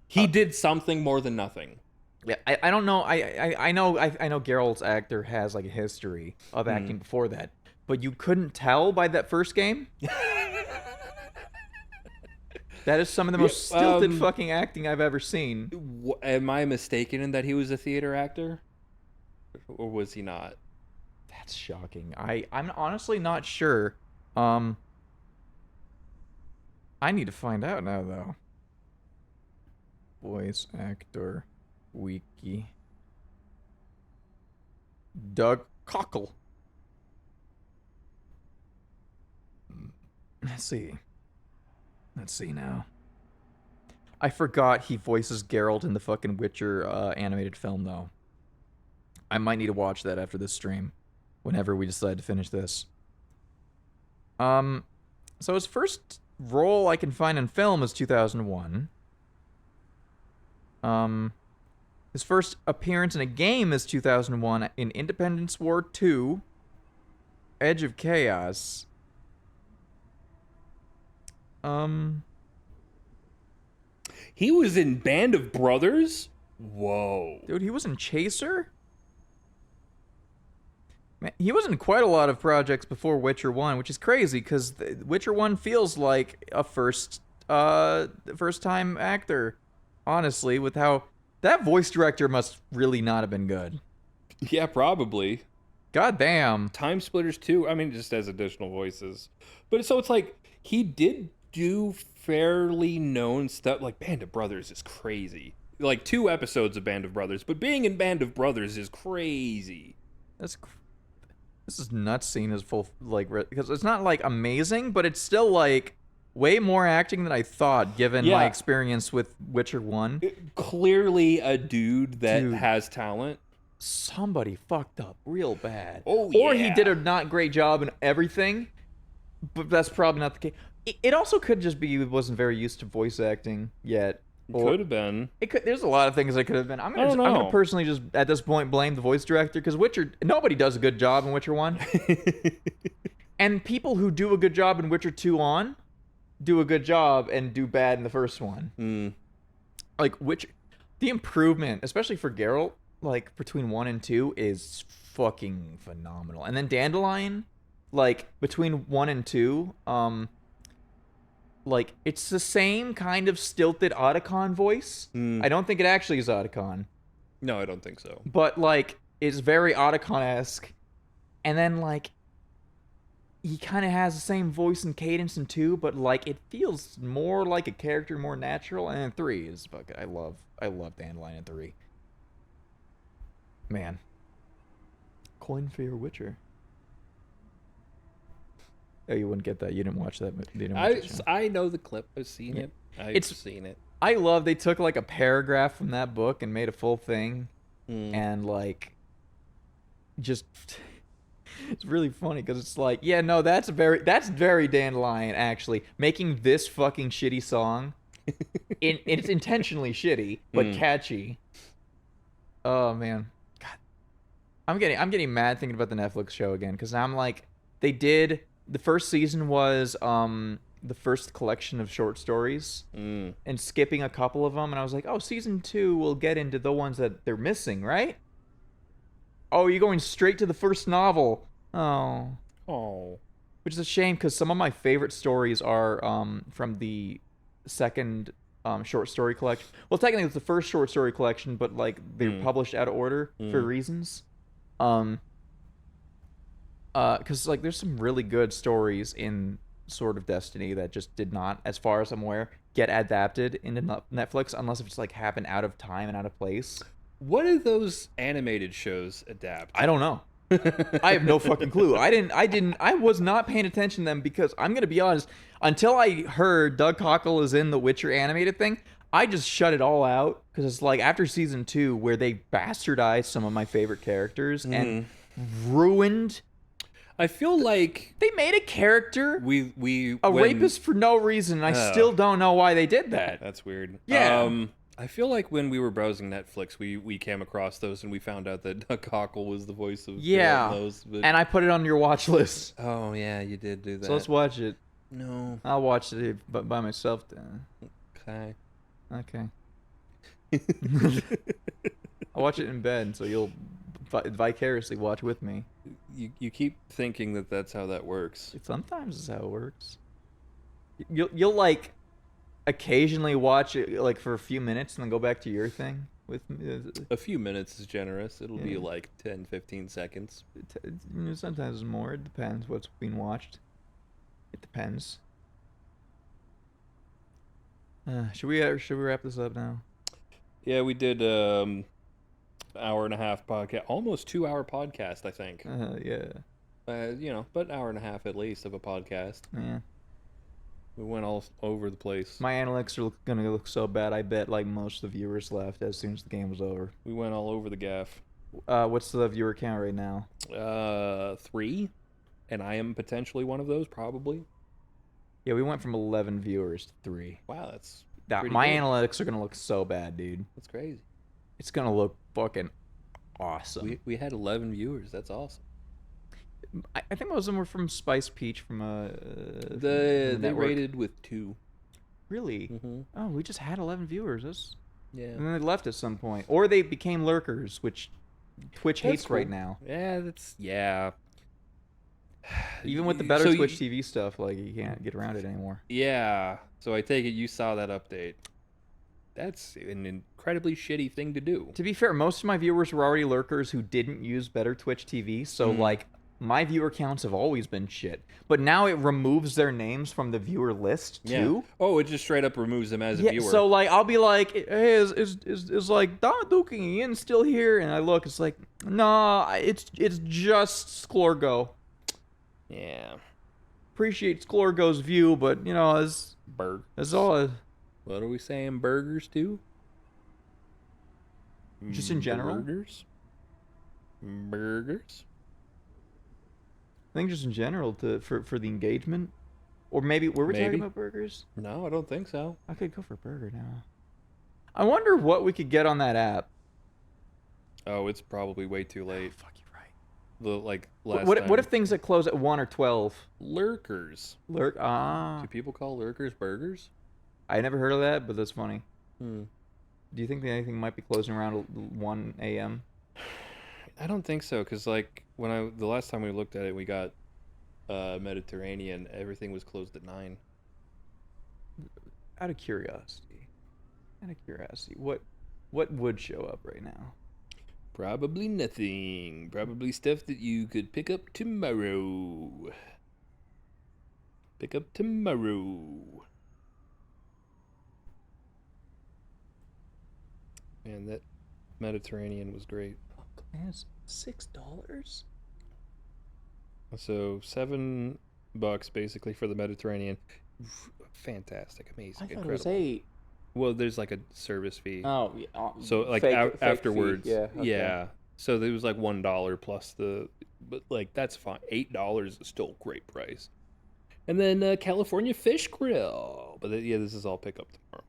He did something more than nothing. Yeah, I don't know. I know Geralt's actor has, like, a history of acting before that, but you couldn't tell by that first game? That is some of the most stilted fucking acting I've ever seen. Am I mistaken in that he was a theater actor? Or was he not? That's shocking. I'm honestly not sure. I need to find out now, though. Voice actor wiki. Doug Cockle. Let's see now. I forgot he voices Geralt in the fucking Witcher animated film, though. I might need to watch that after this stream, whenever we decide to finish this. So his first role I can find in film is 2001. His first appearance in a game is 2001 in Independence War 2, Edge of Chaos. He was in Band of Brothers? Whoa. Dude, he was in Chaser? Man, he was in quite a lot of projects before Witcher 1, which is crazy, because Witcher 1 feels like a first-time actor, honestly, with how... That voice director must really not have been good. Yeah, probably. God damn. Time Splitters 2, I mean, just as additional voices. But so it's like, he did do fairly known stuff. Like, Band of Brothers is crazy. Like, 2 episodes of Band of Brothers, but being in Band of Brothers is crazy. This is nuts seeing his full, like, because it's not, like, amazing, but it's still, like, way more acting than I thought, given my experience with Witcher 1. Clearly a dude that has talent. Somebody fucked up real bad. Oh, Or he did a not great job in everything, but that's probably not the case. It also could just be he wasn't very used to voice acting yet. Could have been. There's a lot of things that could have been. I'm gonna personally just at this point blame the voice director, because nobody does a good job in Witcher 1. And people who do a good job in Witcher 2 do a good job and do bad in the first one. Like the improvement, especially for Geralt, like between 1 and 2, is fucking phenomenal. And then Dandelion, like between 1 and 2, like it's the same kind of stilted Otacon voice. I don't think it actually is Otacon. No, I don't think so. But like it's very Otacon-esque. And then like he kind of has the same voice and cadence in 2, but like it feels more like a character, more natural. And then 3 is fucking I love Dandelion in 3. Man. Coin for your Witcher. Oh, you wouldn't get that. You didn't watch that. You didn't watch that show. I know the clip. I've seen it. I've seen it. I love they took like a paragraph from that book and made a full thing, and like, just it's really funny because it's like, yeah, no, that's very Dandelion actually making this fucking shitty song. It's intentionally shitty but catchy. Oh man, God, I'm getting mad thinking about the Netflix show again because I'm like, the first season was the first collection of short stories and skipping a couple of them, and I was like, oh, season 2 will get into the ones that they're missing, right? Oh, you're going straight to the first novel. Oh, which is a shame because some of my favorite stories are from the second short story collection. Well, technically it's the first short story collection, but like they're published out of order for reasons. Because like there's some really good stories in Sword of Destiny that just did not, as far as I'm aware, get adapted into Netflix unless it's like happened out of time and out of place. What do those animated shows adapt? I don't know. I have no fucking clue. I was not paying attention to them because I'm gonna be honest. Until I heard Doug Cockle is in the Witcher animated thing, I just shut it all out because it's like after season 2 where they bastardized some of my favorite characters and ruined. I feel like they made a character a rapist for no reason. And I still don't know why they did that. That's weird. Yeah. I feel like when we were browsing Netflix, we came across those and we found out that Doug Cockle was the voice of those. But... And I put it on your watch list. Oh yeah, you did do that. So let's watch it. No. I'll watch it by myself then. Okay. I'll watch it in bed, so you'll vicariously watch with me. You keep thinking that that's how that works. Sometimes it's how it works. You'll like occasionally watch it like for a few minutes and then go back to your thing with me. A few minutes is generous. It'll be like 10-15 seconds. Sometimes more. It depends what's being watched. It depends. Should we wrap this up now? Yeah, we did hour and a half podcast, almost 2-hour podcast, I think. Yeah. But hour and a half at least of a podcast. Yeah. We went all over the place. My analytics are gonna look so bad. I bet like most of the viewers left as soon as the game was over. We went all over the gaff. What's the viewer count right now? 3, and I am potentially one of those, probably. Yeah, we went from 11 viewers to 3. Wow, that's my good. Analytics are gonna look so bad, dude. That's crazy. It's gonna look fucking awesome. We had 11 viewers. That's awesome. I think most of them were from Spice Peach from they network. rated with 2. Really? Mm-hmm. Oh, we just had 11 viewers. Yeah. And then they left at some point, or they became lurkers, which Twitch hates cool. right now. Yeah. Even with the better Twitch TV stuff, like you can't get around it anymore. Yeah. So I take it you saw that update. That's an incredibly shitty thing to do. To be fair, most of my viewers were already lurkers who didn't use better Twitch TV, so like my viewer counts have always been shit. But now it removes their names from the viewer list too. Yeah. Oh, it just straight up removes them as a viewer. So like I'll be like, hey, is like Duke and Ian still here? And I look, it's like, nah, it's just Sklorgo. Yeah. Appreciate Sklorgo's view, but as all. What are we saying? Burgers too? Just in general. Burgers. I think just in general for the engagement, or maybe were we talking about burgers? No, I don't think so. I could go for a burger now. I wonder what we could get on that app. Oh, it's probably way too late. Fuck, you're right. Last What if things that close at 1 or 12? Lurkers. Do people call lurkers burgers? I never heard of that, but that's funny. Do you think that anything might be closing around 1 a.m.? I don't think so, because like the last time we looked at it, we got Mediterranean, everything was closed at 9. Out of curiosity, what would show up right now? Probably nothing. Probably stuff that you could pick up tomorrow. Man, that Mediterranean was great. It's $6. So $7 basically for the Mediterranean. Fantastic, amazing, I thought incredible. it was 8. Well, there's like a service fee. Oh, yeah. So like Fake afterwards, fee. Yeah. Okay. yeah. So there was like $1 plus but like that's fine. $8 is still a great price. And then California Fish Grill. But yeah, this is all pickup tomorrow.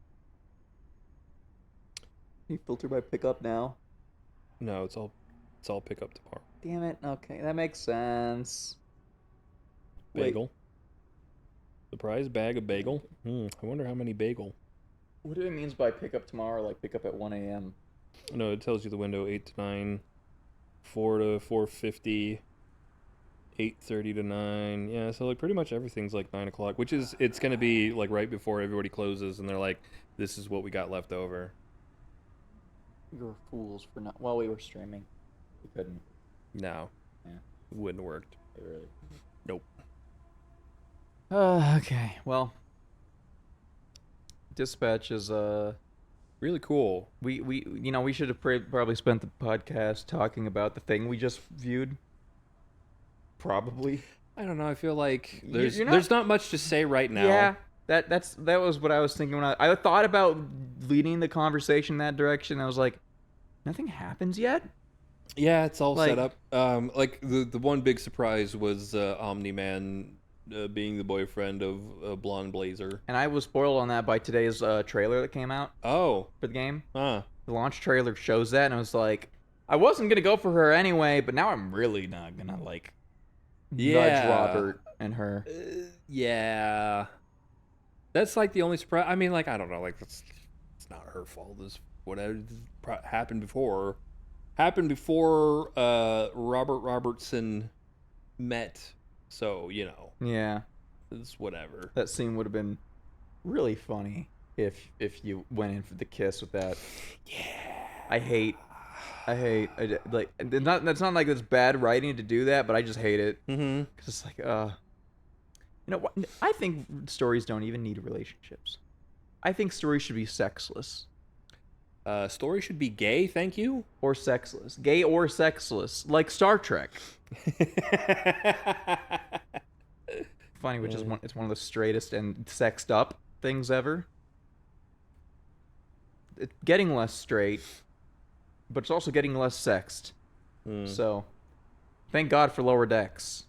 You filter by pickup now? No, it's all pickup tomorrow. Damn it. Okay, that makes sense. Bagel. Surprise bag of bagel. I wonder how many bagel. What do it means by pickup tomorrow? Like pick up at 1 a.m. No, it tells you the window 8 to 9, 4 to 4:50, 8:30 to 9. Yeah, so like pretty much everything's like 9 o'clock, which is it's gonna be like right before everybody closes, and they're like, "This is what we got left over." We were fools for not. Well, we were streaming. We couldn't. No. Yeah. It wouldn't have worked. It really. Nope. Okay. Well. Dispatch is really cool. We should have probably spent the podcast talking about the thing we just viewed. Probably. I don't know. I feel like there's not much to say right now. Yeah. That was what I was thinking when I thought about leading the conversation that direction. I was like, nothing happens yet. Yeah, it's all set up. Like the one big surprise was Omni-Man being the boyfriend of Blonde Blazer. And I was spoiled on that by today's trailer that came out. Oh. For the game. The launch trailer shows that, and I was like, I wasn't going to go for her anyway, but now I'm really not going to, like, nudge Robert and her. Yeah. That's, like, the only surprise. I mean, like, I don't know. Like, it's not her fault. It's whatever happened before. Robert Robertson met. So, you know. Yeah. It's whatever. That scene would have been really funny if you went in for the kiss with that. Yeah. I hate like that's not like it's bad writing to do that, but I just hate it. Mm-hmm. Cause it's like, you know what? I think stories don't even need relationships. I think stories should be sexless. Story should be gay, thank you. Or sexless. Gay or sexless. Like Star Trek. Funny, which is it's one of the straightest and sexed up things ever. It's getting less straight, but it's also getting less sexed. So, thank God for Lower Decks.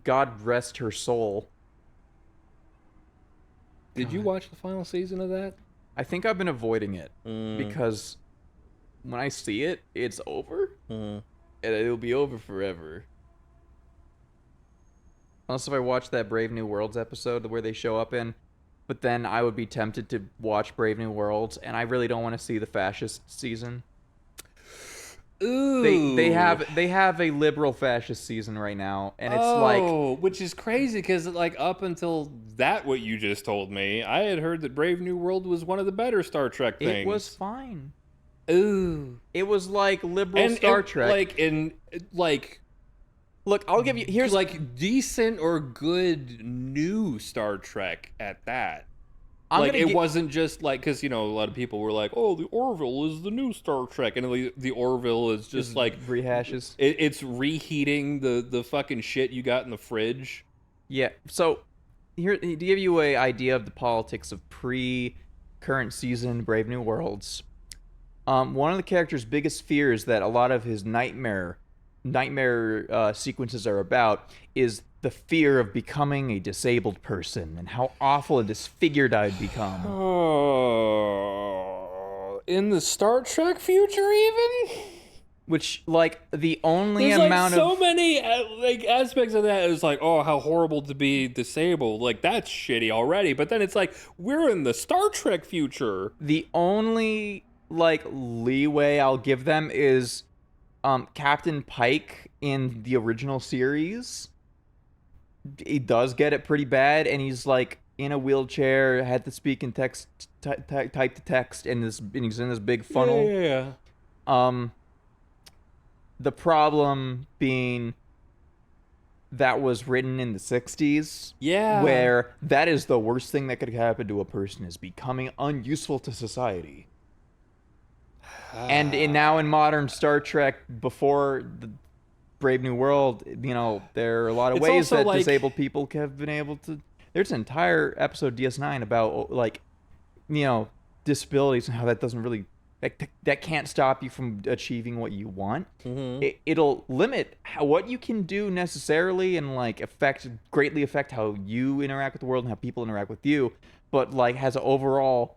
God rest her soul. Did you watch the final season of that? I think I've been avoiding it because when I see it, it's over, and it'll be over forever. Unless if I watch that Brave New Worlds episode where they show up in, but then I would be tempted to watch Brave New Worlds, and I really don't want to see the fascist season. Ooh. They have a liberal fascist season right now, and it's like, which is crazy because like up until that, what you just told me, I had heard that Brave New World was one of the better Star Trek things. It was fine. Ooh, it was like liberal Star Trek. Look, I'll give you here's like decent or good new Star Trek at that. It wasn't just like, because, you know, a lot of people were like, oh, the Orville is the new Star Trek. And the Orville is just like... rehashes. It's reheating the fucking shit you got in the fridge. Yeah. So, here, to give you an idea of the politics of pre-current season Brave New Worlds, one of the character's biggest fears that a lot of his nightmare sequences are about is the fear of becoming a disabled person and how awful and disfigured I'd become. In the Star Trek future, even? Which, like, the only There's amount like so many like aspects of that is like, oh, how horrible to be disabled. Like, that's shitty already. But then it's like, we're in the Star Trek future. The only, like, leeway I'll give them is Captain Pike in the original series. he does get it pretty bad, and he's like in a wheelchair, had to speak in text, type to text, and he's in this big funnel. Yeah. The problem being that was written in the 60s. Yeah. Where that is the worst thing that could happen to a person, is becoming unuseful to society. And now in modern Star Trek, before the Brave New World, you know, there are a lot of It's ways also that like- disabled people have been able to... There's an entire episode DS9 about, like, you know, disabilities and how that doesn't really... That can't stop you from achieving what you want. It'll limit what you can do necessarily, and like greatly affect how you interact with the world and how people interact with you, but like has an overall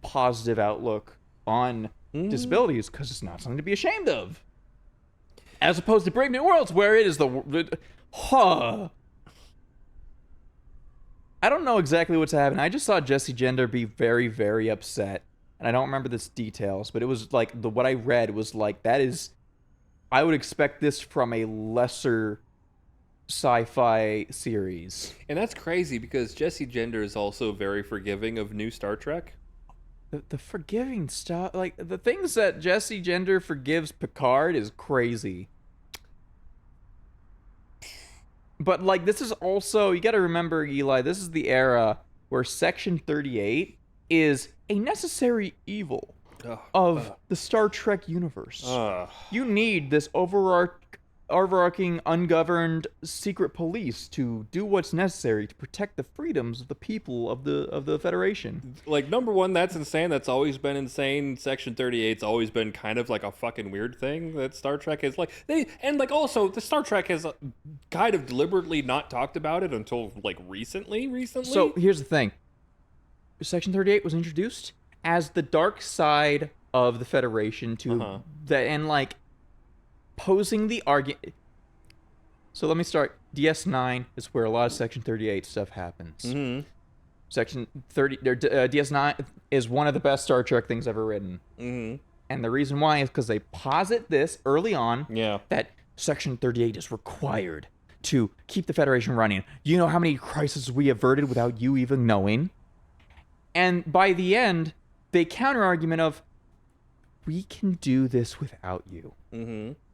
positive outlook on disabilities, because it's not something to be ashamed of. As opposed to Brave New Worlds, where it is I don't know exactly what's happening. I just saw Jesse Gender be very, very upset. And I don't remember the details, but it was like what I read was like, that is, I would expect this from a lesser sci-fi series. And that's crazy because Jesse Gender is also very forgiving of new Star Trek. The forgiving stuff, like the things that Jesse Gender forgives Picard is crazy. But like, this is also, you got to remember, Eli, this is the era where Section 38 is a necessary evil of the Star Trek universe. You need this overarching, ungoverned secret police to do what's necessary to protect the freedoms of the people of the Federation. Like, number one, that's insane. That's always been insane. Section 38's always been kind of like a fucking weird thing that Star Trek is like. Also, the Star Trek has kind of deliberately not talked about it until like recently. So here's the thing. Section 38 was introduced as the dark side of the Federation to and like posing the argument. So let me start. DS9 is where a lot of Section 38 stuff happens. Section 30, DS9 is one of the best Star Trek things ever written. And the reason why is because they posit this early on, that Section 38 is required to keep the Federation running. You know how many crises we averted without you even knowing? And by the end, they counter-argument of, we can do this without you.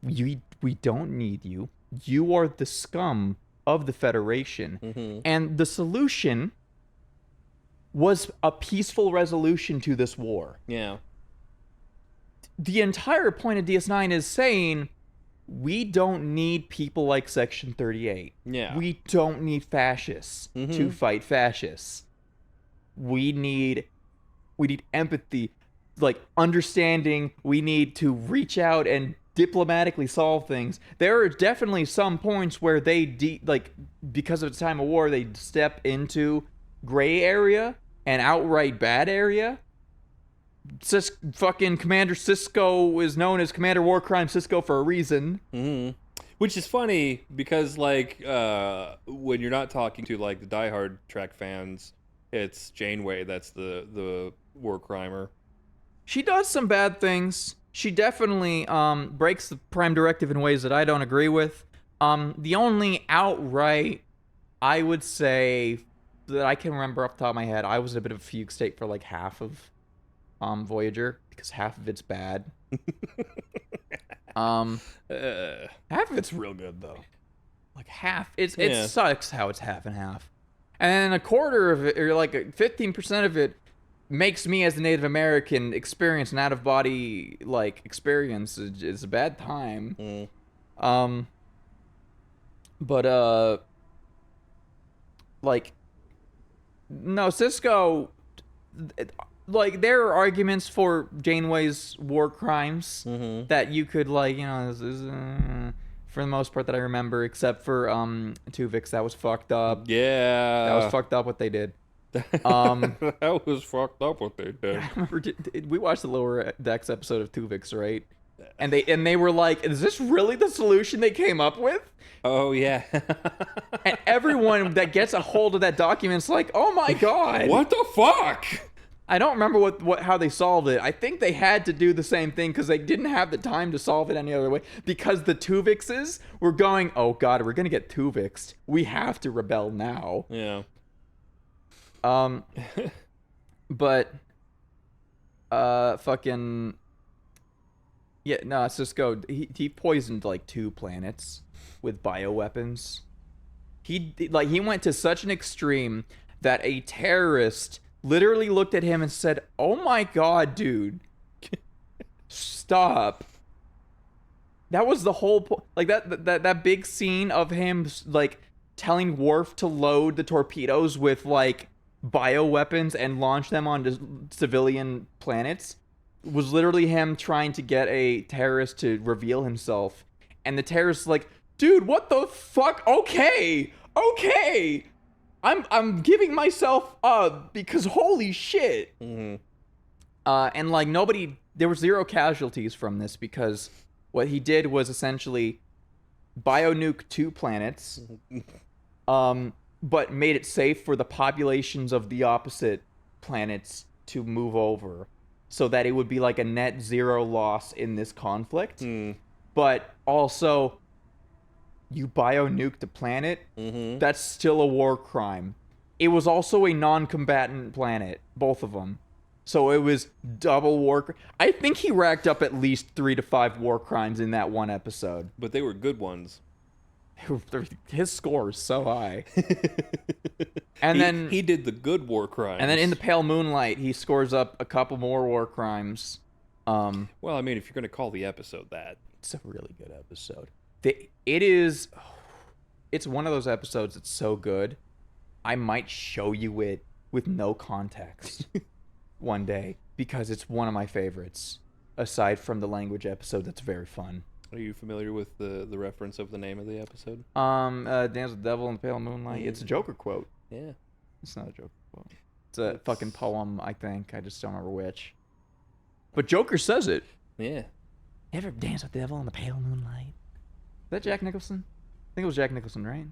We don't need you. You are the scum of the Federation. And the solution was a peaceful resolution to this war. Yeah. The entire point of DS9 is saying, we don't need people like Section 38. Yeah. We don't need fascists to fight fascists. We need empathy, like understanding. We need to reach out and diplomatically solve things. There are definitely some points where they because of its time of war, they step into gray area and outright bad area. Fucking Commander Cisco is known as Commander Warcrime Cisco for a reason. Which is funny because like when you're not talking to like the diehard Trek fans, it's Janeway that's the war crimer. She does some bad things. She definitely breaks the Prime Directive in ways that I don't agree with. The only outright, I would say, that I can remember off the top of my head, I was in a bit of a fugue state for like half of Voyager, because half of it's bad. Half of it's real good, though. Like half, it sucks how it's half and half. And a quarter of it, or like 15% of it, makes me as a Native American experience an out-of-body like experience. It's a bad time. Like, no, Cisco, like, there are arguments for Janeway's war crimes that you could, like, you know, for the most part that I remember, except for Tuvix, that was fucked up. Yeah. That was fucked up what they did. That was fucked up what they did. I remember we watched the Lower Decks episode of Tuvix, right? And they were like, is this really the solution they came up with? Oh, yeah. And everyone that gets a hold of that document's like, oh my god. What the fuck? I don't remember how they solved it. I think they had to do the same thing because they didn't have the time to solve it any other way. Because the Tuvixes were going, oh god, we're gonna get Tuvixed. We have to rebel now. Yeah. But fucking yeah, no, it's just go. He poisoned like 2 planets with bioweapons. He went to such an extreme that a terrorist literally looked at him and said, "Oh my god, dude, stop." That was the whole like that big scene of him like telling Worf to load the torpedoes with like bioweapons and launch them onto civilian planets was literally him trying to get a terrorist to reveal himself, and the terrorist is like, "Dude, what the fuck? Okay, I'm giving myself up because holy shit." Mm-hmm. And like there were 0 casualties from this because what he did was essentially bionuke 2 planets, but made it safe for the populations of the opposite planets to move over, so that it would be like a net 0 loss in this conflict. But also, you bionuked a planet, that's still a war crime. It was also a non-combatant planet, both of them. So it was double war. I think he racked up at least 3 to 5 war crimes in that one episode. But they were good ones. His score is so high. And then he did the good war crimes. And then in the Pale Moonlight, he scores up a couple more war crimes. Well, I mean, if you're going to call the episode that. It's a really good episode. It's one of those episodes that's so good, I might show you it with no context one day, because it's one of my favorites, aside from the language episode that's very fun. Are you familiar with the reference of the name of the episode? Dance with the Devil in the Pale Moonlight. It's a Joker quote. Yeah. It's not a Joker quote. It's a fucking poem, I think. I just don't remember which. But Joker says it. Yeah. Ever dance with the devil in the pale moonlight? Is that Jack Nicholson? I think it was Jack Nicholson, right?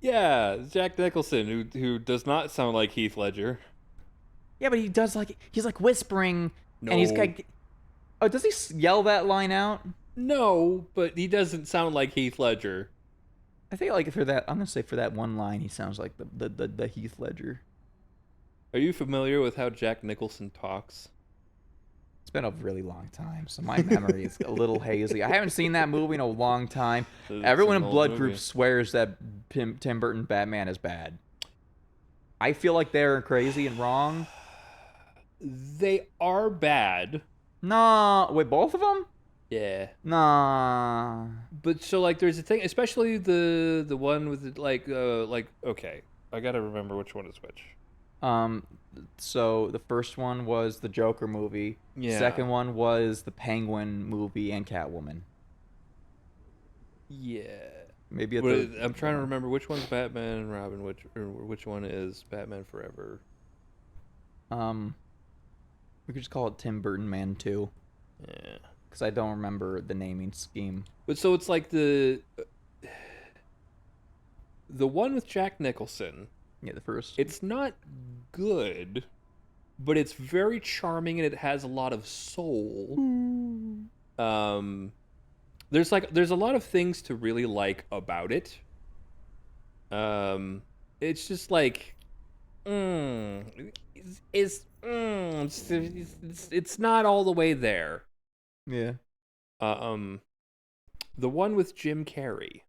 Yeah, Jack Nicholson, who does not sound like Heath Ledger. Yeah, but he does he's like whispering, No. and he's like, oh, does he yell that line out? No, but he doesn't sound like Heath Ledger. I think like for that, I'm gonna say for that one line, he sounds like the Heath Ledger. Are you familiar with how Jack Nicholson talks? It's been a really long time, so my memory is a little hazy. I haven't seen that movie in a long time. Everyone in Blood Group swears that Tim Burton Batman is bad. I feel like they're crazy and wrong. They are bad. No, wait, both of them? Yeah. Nah. But so like, there's a thing, especially the one with like okay, I gotta remember which one is which. So the first one was the Joker movie. Yeah. Second one was the Penguin movie and Catwoman. Yeah. Maybe I'm trying to remember which one's Batman and Robin, which one is Batman Forever. We could just call it Tim Burton Man 2. Yeah. Because I don't remember the naming scheme. But so it's like the one with Jack Nicholson. Yeah, the first. It's not good, but it's very charming and it has a lot of soul. There's a lot of things to really like about it. It's just like it's not all the way there. Yeah. The one with Jim Carrey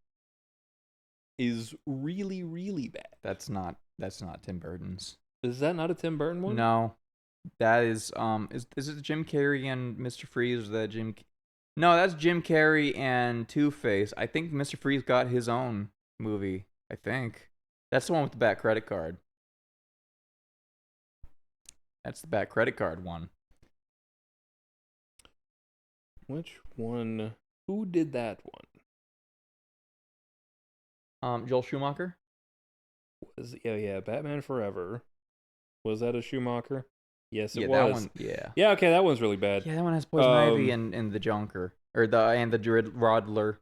is really, really bad. That's not Tim Burton's. Is that not a Tim Burton one? No. That is it Jim Carrey and Mr. Freeze? Or that No, that's Jim Carrey and Two-Face. I think Mr. Freeze got his own movie. I think that's the one with the back credit card. That's the back credit card one. Which one? Who did that one? Joel Schumacher. Yeah, Batman Forever. Was that a Schumacher? Yes, it Yeah, was. that one. Yeah. Yeah, okay, that one's really bad. Yeah, that one has Poison Ivy and the Jonker and the Rodler.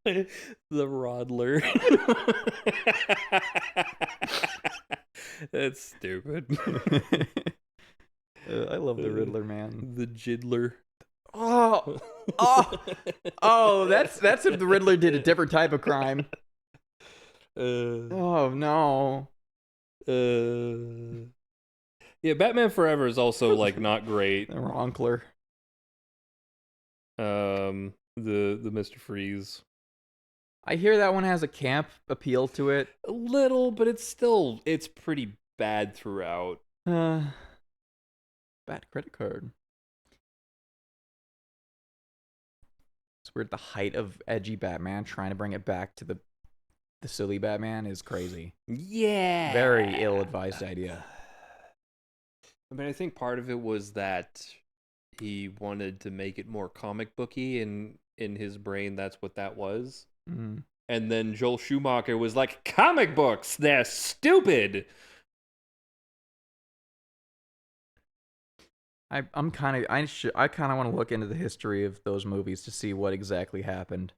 The Rodler. That's stupid. I love the Riddler, man. The Jiddler. Oh, that's if the Riddler did a different type of crime. Oh no. Yeah, Batman Forever is also like not great. The Ronkler. The Mr. Freeze. I hear that one has a camp appeal to it. A little, but it's pretty bad throughout. Bad credit card. It's weird. The height of edgy Batman trying to bring it back to the silly Batman is crazy. Yeah. Very ill-advised idea. I mean, I think part of it was that he wanted to make it more comic booky, and in his brain, that's what that was. Mm-hmm. And then Joel Schumacher was like, comic books, they're stupid. I kind of want to look into the history of those movies to see what exactly happened.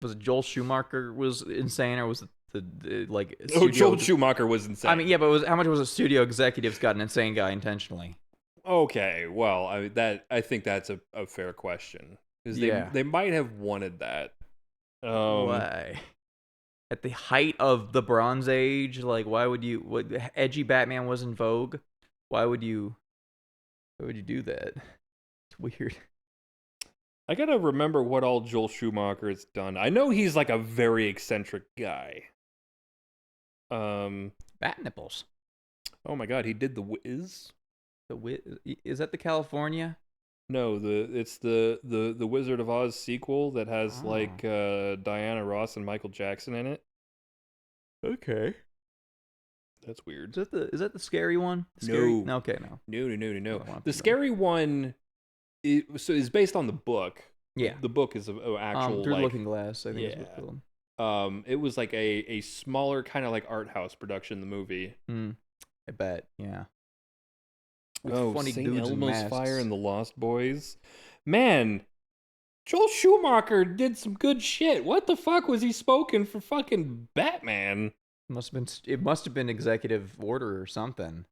Was it Joel Schumacher was insane, or was it the like? Joel Schumacher was insane. I mean, yeah, but how much was a studio executives got an insane guy intentionally? Okay, well, I think that's a fair question, because they might have wanted that. Why? At the height of the Bronze Age, like, why would you? What edgy Batman was in vogue? Why would you do that? It's weird. I gotta remember what all Joel Schumacher has done. I know he's like a very eccentric guy. Bat nipples. Oh my god, he did The Wiz. The Wiz, is that the California? No, it's the Wizard of Oz sequel that has like Diana Ross and Michael Jackson in it. Okay. That's weird. Is that the scary one? No. Okay, no. No. The scary one is based on the book. Yeah. The book is an actual Through like, Looking Glass, I think is what it's called. It was like a smaller kind of like art house production, the movie. I bet, yeah. With funny St. dudes in Elmo's masks. Fire and the Lost Boys. Man, Joel Schumacher did some good shit. What the fuck was he spoken for fucking Batman? It must have been executive order or something.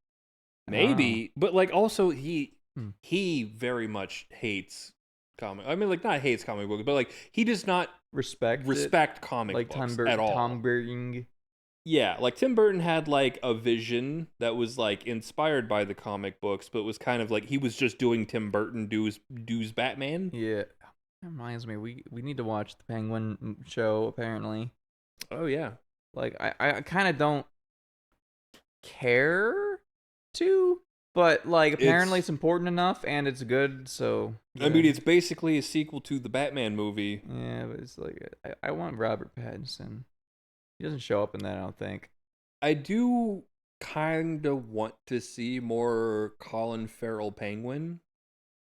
Maybe, but like also he very much hates comic. I mean, like not hates comic books, but like he does not respect comic like books at all. Tom Burton. Yeah, like Tim Burton had like a vision that was like inspired by the comic books, but was kind of like he was just doing Tim Burton do's Batman. Yeah, that reminds me, we need to watch the Penguin show apparently. Oh yeah. Like I kind of don't care to, but like apparently it's important enough and it's good. So yeah. I mean, it's basically a sequel to the Batman movie. Yeah, but it's like I want Robert Pattinson. He doesn't show up in that, I don't think. I do kind of want to see more Colin Farrell Penguin.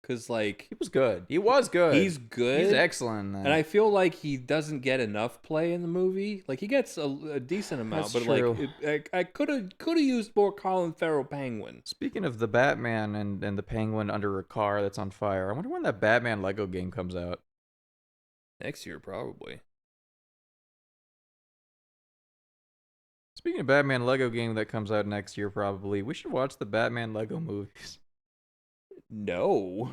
Because, like... He was good. He's good. He's excellent in that. And I feel like he doesn't get enough play in the movie. Like, he gets a decent amount. That's but, true. like, I could have used more Colin Farrell Penguin. Speaking of the Batman and the Penguin under a car that's on fire, I wonder when that Batman Lego game comes out. Next year, probably. Speaking of Batman Lego game that comes out next year, probably, we should watch the Batman Lego movies. No.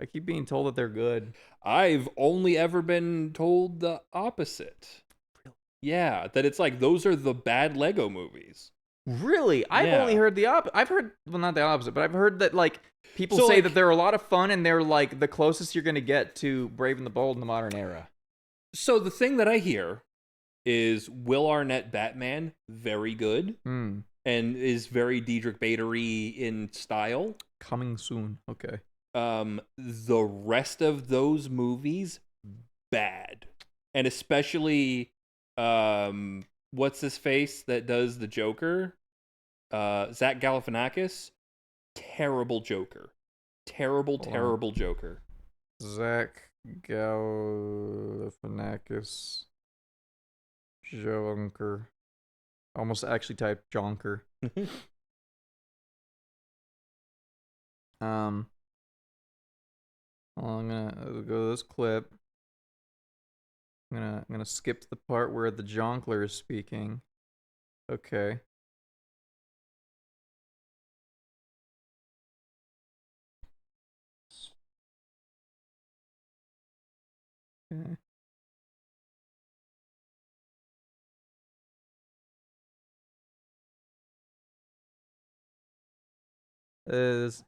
I keep being told that they're good. I've only ever been told the opposite. Really? Yeah, that it's like those are the bad Lego movies. Really? I've only heard the opposite. I've heard, well, not the opposite, but I've heard that like people say that they're a lot of fun and they're like the closest you're going to get to Brave and the Bold in the modern era. So the thing that I hear is Will Arnett Batman, very good. And is very Diedrich Bader-y in style. Coming soon. Okay. The rest of those movies, bad. And especially, what's his face that does the Joker? Zach Galifianakis. Terrible Joker. Terrible Joker. Zach Galifianakis. Jonker. Almost actually typed Jonker. I'm gonna go to this clip. I'm gonna skip to the part where the Jonkler is speaking. Okay. Okay. Is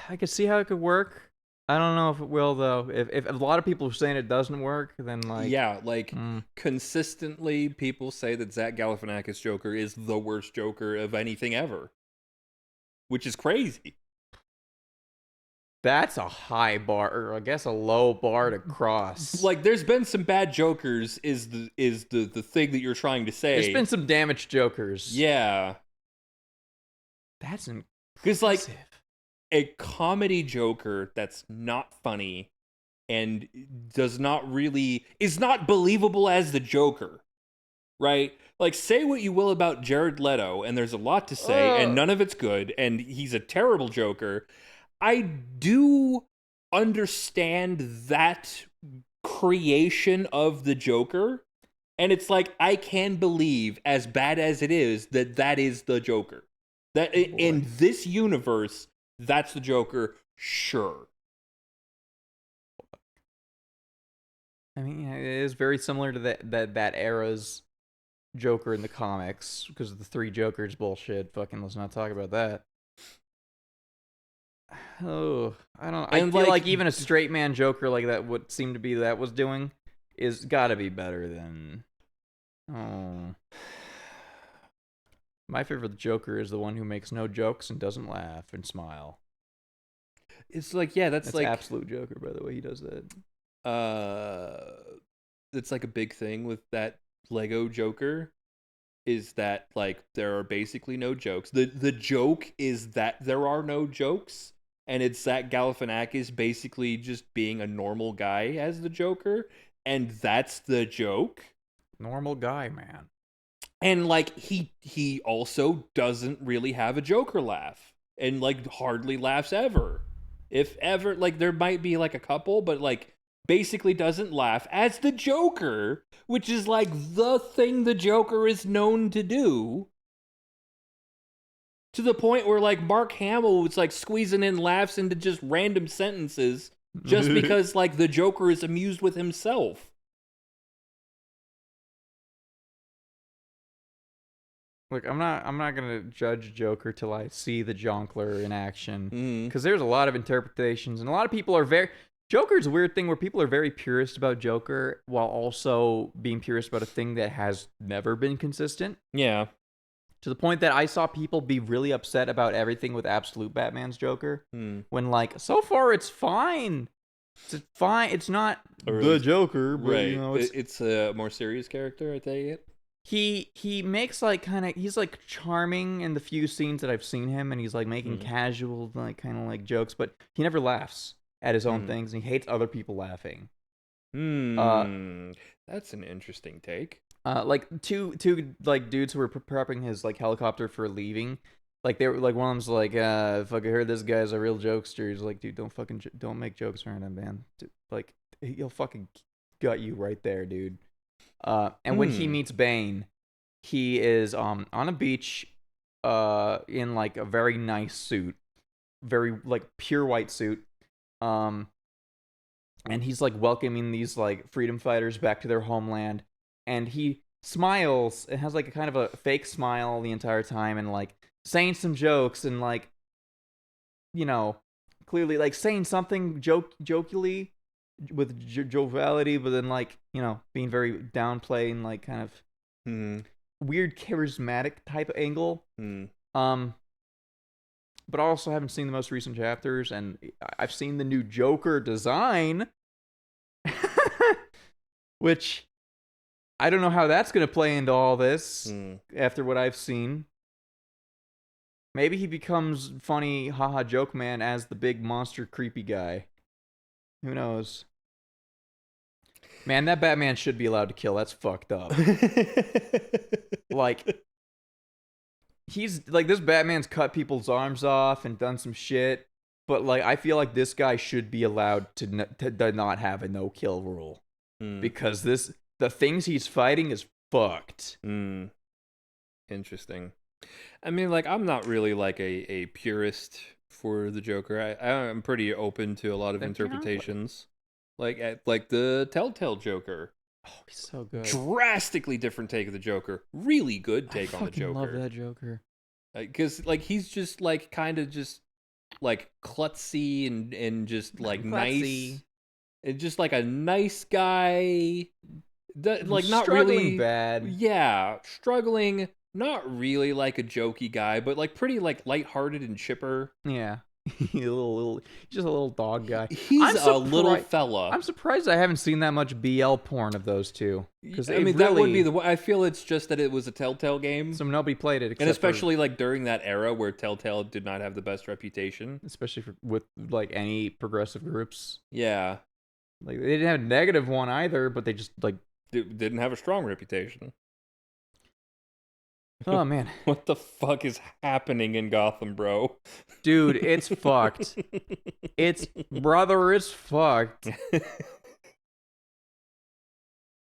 I could see how it could work. I don't know if it will though. If a lot of people are saying it doesn't work, then like yeah, like consistently people say that Zach Galifianakis Joker is the worst Joker of anything ever, which is crazy. That's a high bar, or I guess a low bar to cross. Like, there's been some bad Jokers. Is the thing that you're trying to say? There's been some damaged Jokers. Yeah, that's because like a comedy Joker that's not funny and is not believable as the Joker, right? Like, say what you will about Jared Leto, and there's a lot to say, and none of it's good, and he's a terrible Joker. I do understand that creation of the Joker, and it's like, I can believe, as bad as it is, that is the Joker. That in this universe, that's the Joker, sure. I mean, it is very similar to that era's Joker in the comics, because of the three Jokers bullshit. Fucking, let's not talk about that. Oh, I don't. I feel like even a straight man Joker like that would seem to be that was doing is gotta be better than. Oh, my favorite Joker is the one who makes no jokes and doesn't laugh and smile. It's like, yeah, that's like absolute Joker, by the way. He does that. It's like a big thing with that Lego Joker. Is that like there are basically no jokes. The joke is that there are no jokes, and it's Zach Galifianakis basically just being a normal guy as the Joker, and that's the joke. Normal guy, man. And like he also doesn't really have a Joker laugh, and like hardly laughs ever. If ever, like there might be like a couple, but like basically doesn't laugh as the Joker, which is like the thing the Joker is known to do. To the point where like Mark Hamill was like squeezing in laughs into just random sentences just because like the Joker is amused with himself. Look, I'm not gonna judge Joker till I see the Jonkler in action, because there's a lot of interpretations, and a lot of people are very. Joker's a weird thing where people are very purist about Joker while also being purist about a thing that has never been consistent. Yeah. To the point that I saw people be really upset about everything with Absolute Batman's Joker. When, like, so far it's fine. It's fine. It's not the Joker, but, right. you know, it's a more serious character, I take it. He makes, like, kind of... He's, like, charming in the few scenes that I've seen him, and he's, like, making casual, like, kind of, like, jokes, but he never laughs at his own things, and he hates other people laughing. That's an interesting take. Like two like dudes who were prepping his like helicopter for leaving, like they were like, one of them's like, if I heard this guy's a real jokester, he's like, dude, don't make jokes around him, man. Dude, like he'll fucking gut you right there, dude. And when he meets Bane, he is on a beach, in like a very nice suit, very like pure white suit. And he's like welcoming these like freedom fighters back to their homeland, and he smiles and has like a kind of a fake smile the entire time, and like saying some jokes, and like, you know, clearly like saying something jokingly with joviality, but then like, you know, being very downplaying, like kind of weird charismatic type of angle. But I also haven't seen the most recent chapters, and I've seen the new Joker design, which I don't know how that's going to play into all this after what I've seen. Maybe he becomes funny, haha, joke man as the big monster creepy guy. Who knows? Man, that Batman should be allowed to kill. That's fucked up. Like... He's like, this Batman's cut people's arms off and done some shit, But like, I feel like this guy should be allowed to not have a no kill rule because the things he's fighting is fucked. Interesting. I mean, like, I'm not really like a purist for the Joker. I'm pretty open to a lot of interpretations. Like the Telltale Joker. Oh, he's so good. Drastically different take of the Joker. Really good take on the Joker. I love that Joker. Because like he's just like kind of just like klutzy and just like nice. And just like a nice guy. Like not struggling really bad. Yeah, struggling. Not really like a jokey guy, but like pretty like lighthearted and chipper. Yeah. He's just a little dog guy. He's a little fella. I'm surprised I haven't seen that much BL porn of those two. Because I mean, that would be the way. I feel it's just that it was a Telltale game. So nobody played it. And especially like during that era where Telltale did not have the best reputation. Especially with like any progressive groups. Yeah. Like they didn't have a negative one either, but they just like... didn't have a strong reputation. Oh, man. What the fuck is happening in Gotham, bro? Dude, it's fucked. It's fucked.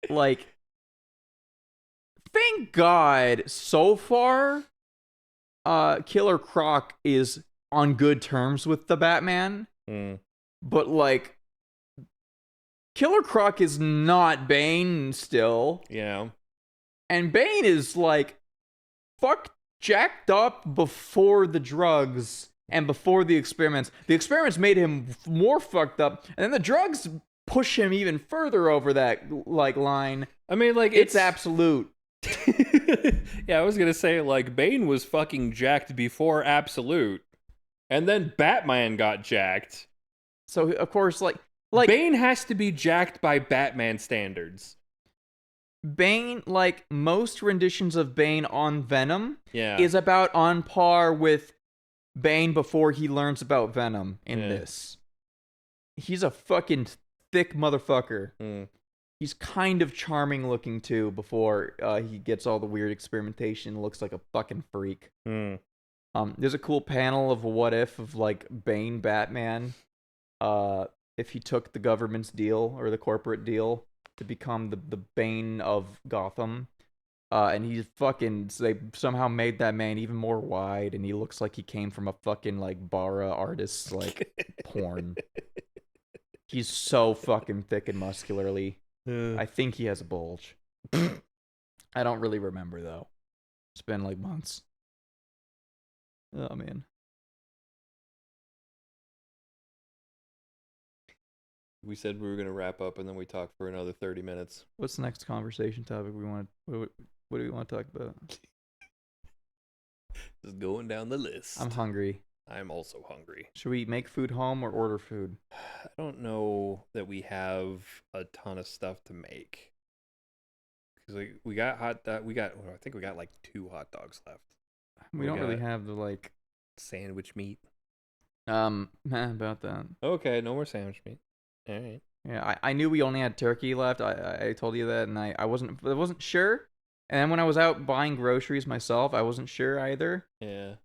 Like, thank God, so far, Killer Croc is on good terms with the Batman. But, like, Killer Croc is not Bane still. Yeah. And Bane is, like... jacked up before the drugs and before the experiments. The experiments made him more fucked up, and then the drugs push him even further over that like line. I mean, like it's absolute. Yeah, I was gonna say like Bane was fucking jacked before Absolute, and then Batman got jacked. So of course, like Bane has to be jacked by Batman standards. Bane, like most renditions of Bane on Venom, yeah, is about on par with Bane before he learns about Venom in this. He's a fucking thick motherfucker. He's kind of charming looking too before he gets all the weird experimentation, looks like a fucking freak. There's a cool panel of what if of like Bane Batman if he took the government's deal or the corporate deal to become the Bane of Gotham. And he's fucking, they somehow made that man even more wide, and he looks like he came from a fucking, like, Bara artist's, like, porn. He's so fucking thick and muscularly. I think he has a bulge. I don't really remember, though. It's been, like, months. Oh, man. We said we were going to wrap up, and then we talked for another 30 minutes. What's the next conversation topic we want to... What do we want to talk about? Just going down the list. I'm hungry. I'm also hungry. Should we make food home or order food? I don't know that we have a ton of stuff to make. Because we got I think we got like 2 hot dogs left. We don't really have the like sandwich meat. About that. Okay, no more sandwich meat. All right. Yeah, I knew we only had turkey left. I told you that, and I wasn't sure. And then when I was out buying groceries myself, I wasn't sure either. Yeah.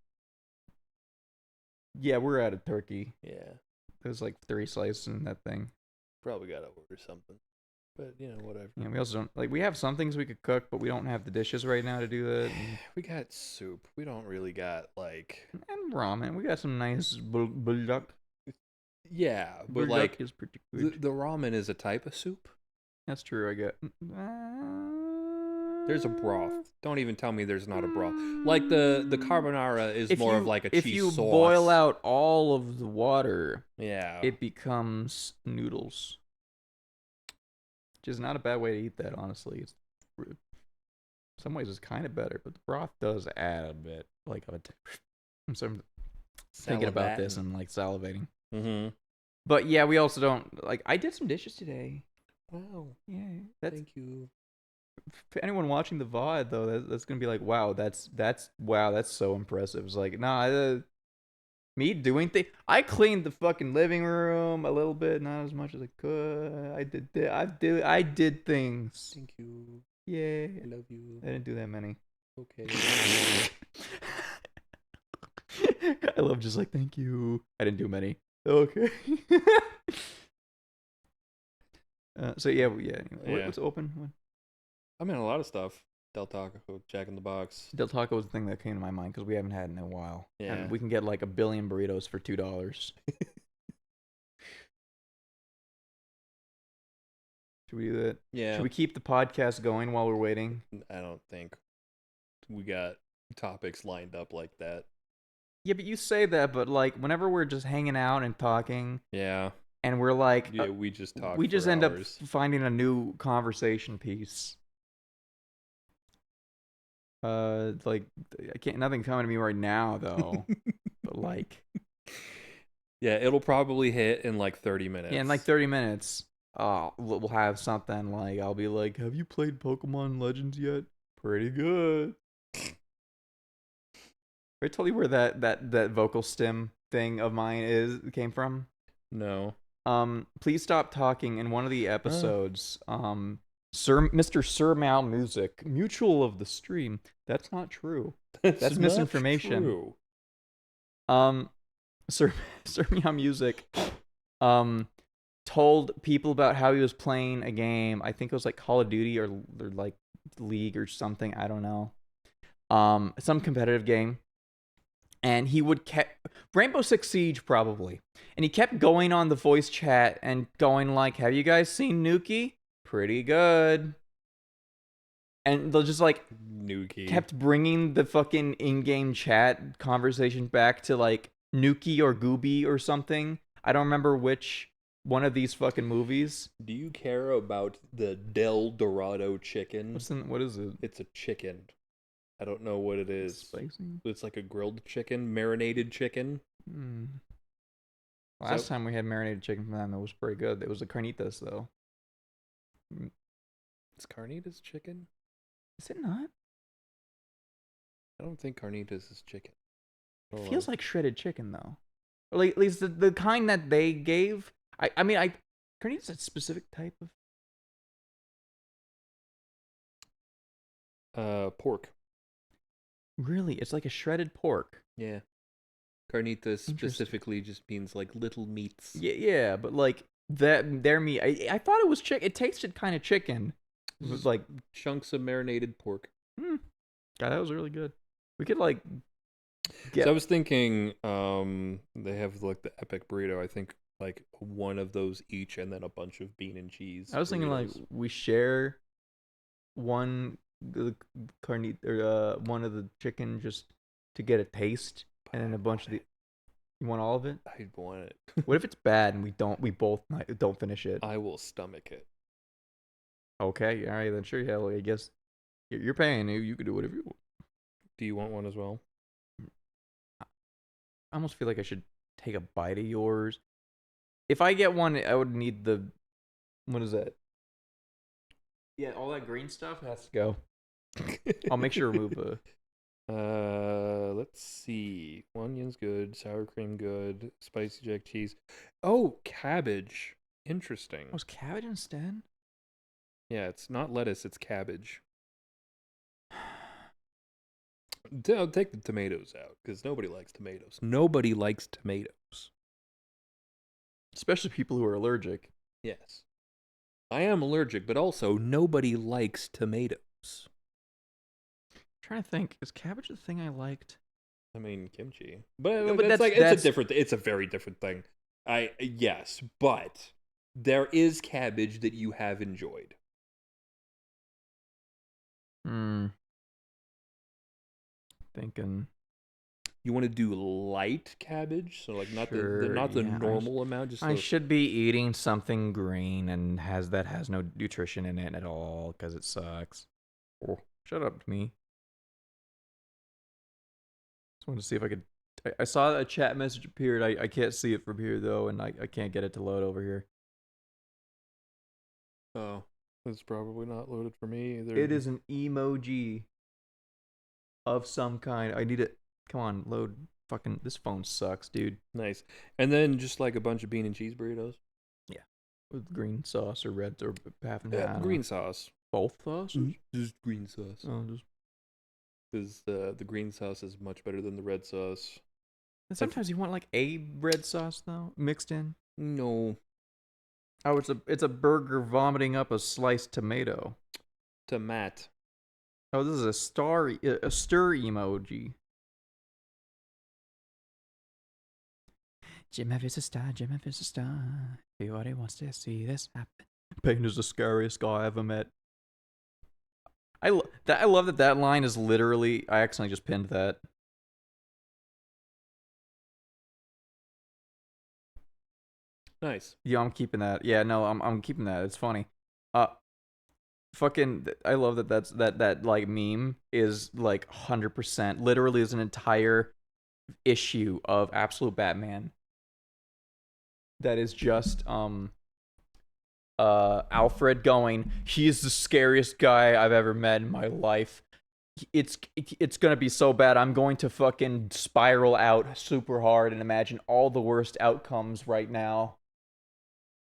Yeah, we're out of turkey. Yeah. There's like 3 slices in that thing. Probably gotta order something. But, you know, whatever. Yeah, we also don't... Like, we have some things we could cook, but we don't have the dishes right now to do that. We got soup. We don't really got, like... And ramen. We got some nice bulldog. Yeah, but bulldog like... is pretty good. The ramen is a type of soup? That's true, I get... There's a broth. Don't even tell me there's not a broth. Like, the carbonara is more of like a cheese sauce. If you boil out all of the water... Yeah. It becomes noodles. Which is not a bad way to eat that, honestly. It's, in some ways, it's kind of better, but the broth does add a bit. Like, I'm thinking about this and like salivating. Mm-hmm. But yeah, we also don't like. I did some dishes today. Wow. Yeah. Thank you. For anyone watching the VOD though, that's gonna be like, wow, that's so impressive. It's like, nah. Me doing things. I cleaned the fucking living room a little bit, not as much as I could. I did things. Thank you. Yeah. I love you. I didn't do that many. Okay. I love just like, thank you. I didn't do many. Okay. So yeah. Anyway. Yeah. What's open? I mean, a lot of stuff. Del Taco, Jack in the Box. Del Taco was the thing that came to my mind because we haven't had it in a while. Yeah. And we can get like a billion burritos for $2. Should we do that? Yeah. Should we keep the podcast going while we're waiting? I don't think we got topics lined up like that. Yeah, but you say that, but like whenever we're just hanging out and talking, Yeah. and we're like, Yeah, we just talk. we just for end hours. up finding a new conversation piece. Like I can't. Nothing coming to me right now though. But like, Yeah, it'll probably hit in like 30 minutes. yeah, in like 30 minutes, we'll have something like I'll be like, "Have you played Pokemon Legends yet? Pretty good." I told you where that vocal stim thing of mine came from. No. Please stop talking. In one of the episodes, Mr. Sir Mal Music, mutual of the stream. That's not true. That's not misinformation. true. Sir Meow Music, told people about how he was playing a game. I think it was like Call of Duty or like League or something. I don't know. Some competitive game. And he would Rainbow Six Siege probably. And he kept going on the voice chat and going like, "Have you guys seen Nuki? Pretty good." And they'll just like Nuki kept bringing the fucking in-game chat conversation back to like Nuki or Gooby or something. I don't remember which one of these fucking movies. Do you care about the Del Dorado chicken? What is it? It's a chicken. I don't know what it is. Spicy? It's like a grilled chicken, marinated chicken. Last time we had marinated chicken from them, it was pretty good. It was a carnitas though. Is carnitas chicken? Is it not? I don't think carnitas is chicken. It feels like shredded chicken though. Or like, at least the kind that they gave. I mean, carnitas is a specific type of pork. Really? It's like a shredded pork. Yeah. Carnitas specifically just means like little meats. Yeah, but like their meat. I thought it was chicken. It tasted kind of chicken. It was like chunks of marinated pork. God, that was really good. We could like So I was thinking, they have like the epic burrito. I think like one of those each, and then a bunch of bean and cheese. I was thinking like we share one one of the chicken just to get a taste, and then a bunch of the. You want all of it? I'd want it. What if it's bad and we both don't finish it? I will stomach it. Okay, all right then. Sure, yeah. Well, I guess you're paying. You can do whatever you want. Do you want one as well? I almost feel like I should take a bite of yours. If I get one, I would need the. What is that? Yeah, all that green stuff has to go. I'll make sure to remove let's see. Onion's good, sour cream good, spicy jack cheese. Oh, cabbage. Interesting. Was cabbage instead? Yeah, it's not lettuce, it's cabbage. I'll take the tomatoes out because nobody likes tomatoes. Nobody likes tomatoes. Especially people who are allergic. Yes. I am allergic, but also nobody likes tomatoes. I'm trying to think, is cabbage the thing I liked? I mean, kimchi. But, No, but it's that's- it's a very different thing. Yes, but there is cabbage that you have enjoyed. Thinking. You want to do light cabbage, so like not the normal amount. Just I should be eating something green and has no nutrition in it at all because it sucks. Oh, shut up to me. Just wanted to see if I could. I saw a chat message appeared. I can't see it from here though, and I can't get it to load over here. Oh, it's probably not loaded for me either. It is an emoji of some kind. I need it. Come on, load. Fucking, this phone sucks, dude. Nice. And then just like a bunch of bean and cheese burritos. Yeah. With green sauce or red or half and Yeah, half. green sauce. Both sauces? Just green sauce. Oh, just. Because the green sauce is much better than the red sauce. And sometimes you want like a red sauce though, mixed in. No. Oh, it's a burger vomiting up a sliced tomato. Tomat. Oh, this is a stir emoji. Jim is a star, Jim is a star. Everybody wants to see this happen. Payne is the scariest guy I ever met. I love that line is literally. I accidentally just pinned that. Nice. Yeah, I'm keeping that. Yeah, no, I'm keeping that. It's funny. Fucking, I love that like meme is like 100%. Literally, is an entire issue of Absolute Batman. That is just Alfred going, he is the scariest guy I've ever met in my life. It's gonna be so bad. I'm going to fucking spiral out super hard and imagine all the worst outcomes right now.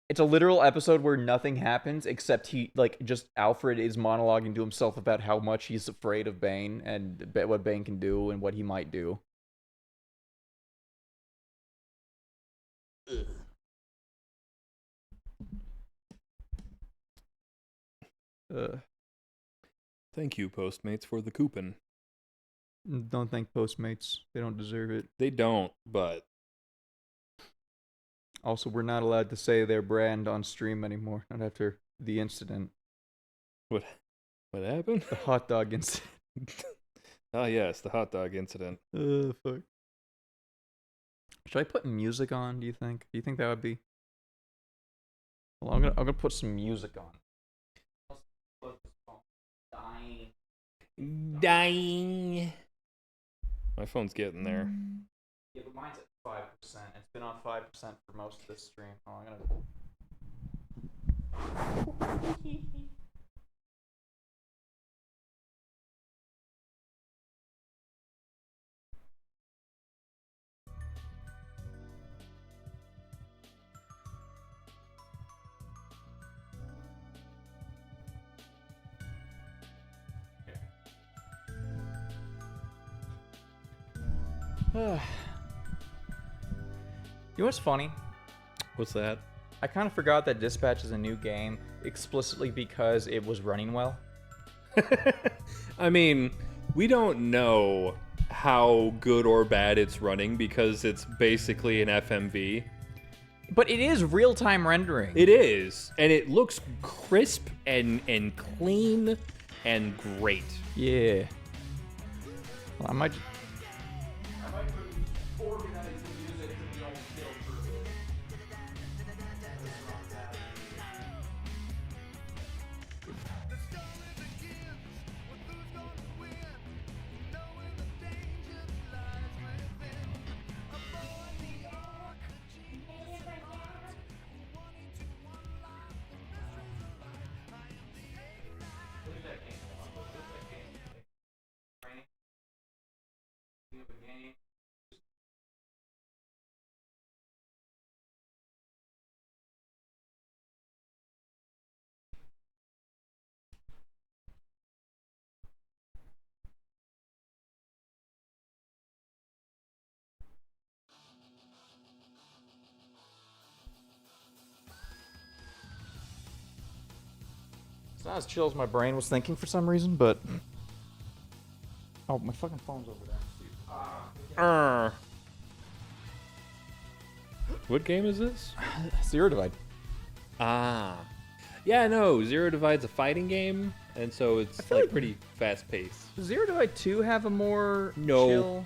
It's a literal episode where nothing happens except Alfred is monologuing to himself about how much he's afraid of Bane and what Bane can do and what he might do. Thank you, Postmates, for the coupon. Don't thank Postmates. They don't deserve it. They don't, but... Also, we're not allowed to say their brand on stream anymore, not after the incident. What happened? The hot dog incident. Ah, yes, the hot dog incident. Fuck. Should I put music on, do you think? Do you think that would be... Well, I'm gonna put some music on. Dying. My phone's getting there. Yeah, but mine's at 5%. It's been on 5% for most of this stream. Oh, I'm gonna... You know what's funny? What's that? I kind of forgot that Dispatch is a new game explicitly because it was running well. I mean, we don't know how good or bad it's running because it's basically an FMV. But it is real-time rendering. It is, and it looks crisp and clean and great. Yeah. Well, I might... It's not as chill as my brain was thinking for some reason, but... Oh, my fucking phone's over there. What game is this? Zero Divide. Ah. Yeah, no, Zero Divide's a fighting game, and so it's like pretty fast-paced. Does Zero Divide 2 have a more No. chill...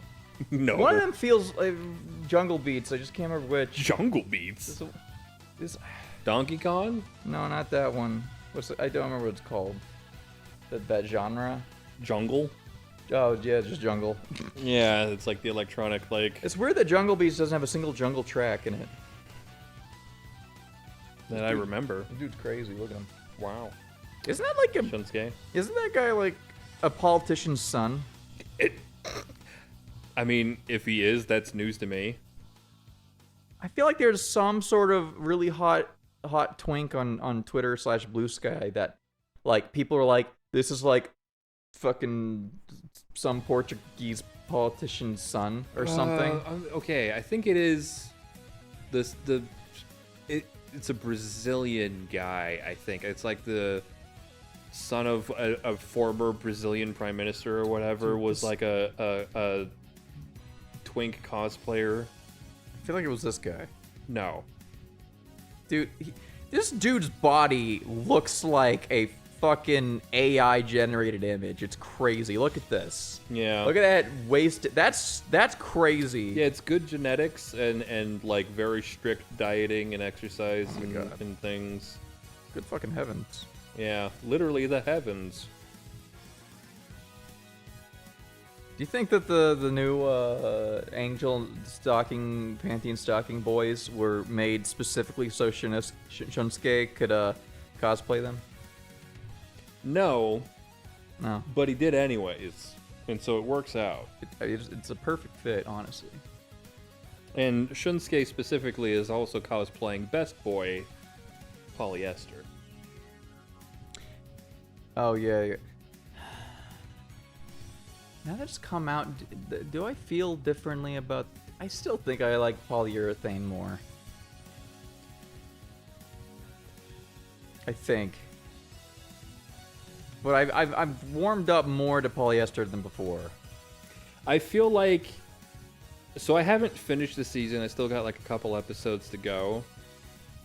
No. One of them feels like Jungle Beats. I just can't remember which. Jungle Beats? Donkey Kong? No, not that one. I don't remember what it's called. That genre? Jungle? Oh, yeah, just Jungle. Yeah, it's like the electronic, like... It's weird that Jungle Beats doesn't have a single jungle track in it. That I remember. This dude's crazy, look at him. Wow. Isn't that like a... Shinsuke? Isn't that guy like a politician's son? I mean, if he is, that's news to me. I feel like there's some sort of really hot twink on Twitter /Blue Sky that like people are like, this is like fucking some Portuguese politician's son or something. Okay, I think it is it's a Brazilian guy. I think it's like the son of a former Brazilian prime minister or whatever. Was like a twink cosplayer. I feel like it was this guy. No, dude, this dude's body looks like a fucking AI generated image. It's crazy. Look at this. Yeah. Look at that waist. That's crazy. Yeah, it's good genetics and like very strict dieting and exercise and things. Good fucking heavens. Yeah, literally the heavens. Do you think that the new Angel stocking, Pantheon stocking boys were made specifically so Shunsuke could cosplay them? No, but he did anyways, and so it works out. It's a perfect fit, honestly. And Shunsuke specifically is also cosplaying Best Boy Polyester. Oh yeah. Now that it's come out, do I feel differently about? I still think I like polyurethane more. I think. But I've warmed up more to polyester than before. I feel like, so I haven't finished the season. I still got like a couple episodes to go,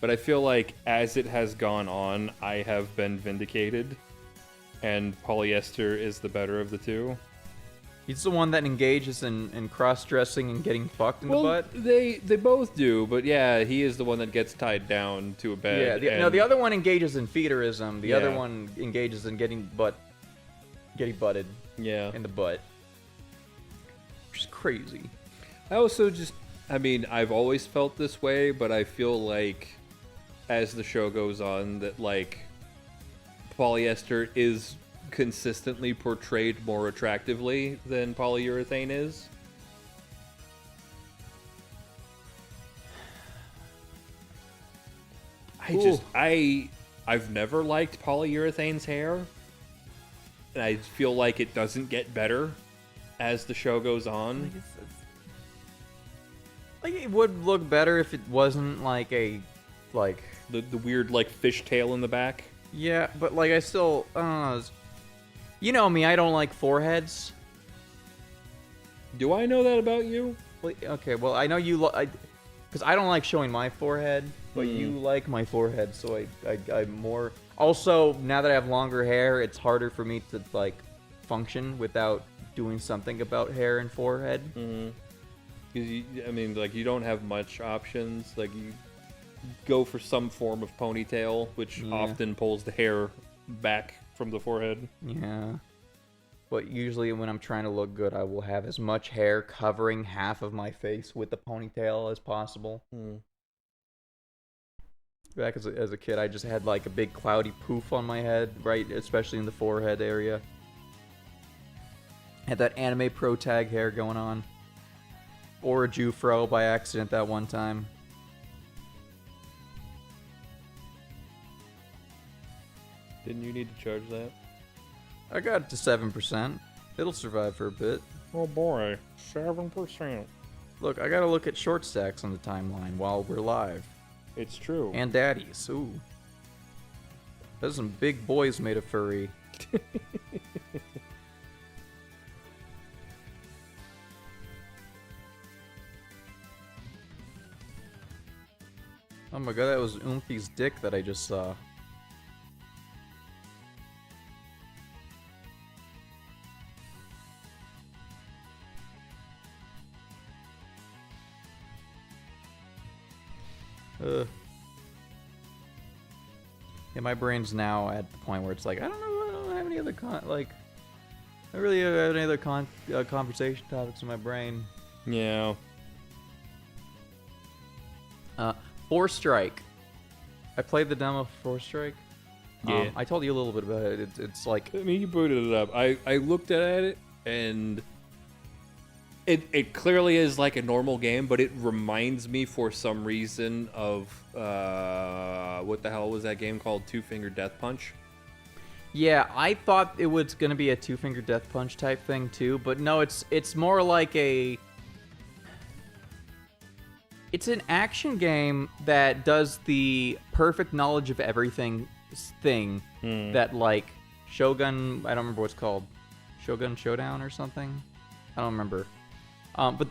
but I feel like as it has gone on, I have been vindicated, and polyester is the better of the two. He's the one that engages in cross-dressing and getting fucked in the butt. They both do, but yeah, he is the one that gets tied down to a bed. Yeah, no, the other one engages in feederism. The other one engages in getting butted. Yeah, in the butt. Which is crazy. I also I've always felt this way, but I feel like as the show goes on that like polyester is consistently portrayed more attractively than polyurethane is. I've never liked polyurethane's hair, and I feel like it doesn't get better as the show goes on. Like it would look better if it wasn't like the weird like fishtail in the back. Yeah, but like I still I don't know. You know me, I don't like foreheads. Do I know that about you? Well, okay, well I know you because I don't like showing my forehead, but you like my forehead, so I'm more. Also, now that I have longer hair, it's harder for me to like function without doing something about hair and forehead. Because you don't have much options. Like you go for some form of ponytail, which often pulls the hair back from the forehead. Yeah. But usually when I'm trying to look good, I will have as much hair covering half of my face with the ponytail as possible. Back as a kid, I just had like a big cloudy poof on my head, right? Especially in the forehead area. Had that anime pro tag hair going on. Or a Jufro by accident that one time. Didn't you need to charge that? I got it to 7%. It'll survive for a bit. Oh boy, 7%. Look, I gotta look at short stacks on the timeline while we're live. It's true. And daddies, ooh. There's some big boys made of furry. Oh my god, that was Umpi's dick that I just saw. Yeah, my brain's now at the point where it's like, I don't have any other I don't really have any other conversation topics in my brain. Yeah. Four Strike. I played the demo for Four Strike. Yeah. I told you a little bit about it. It's like... I mean, you booted it up. I looked at it, and it clearly is like a normal game, but it reminds me for some reason of... what the hell was that game called? Two Finger Death Punch? Yeah, I thought it was gonna be a two-finger death punch type thing too, but no, it's more like a. It's an action game that does the perfect knowledge of everything thing that like Shogun. I don't remember what's called, Shogun Showdown or something. I don't remember. But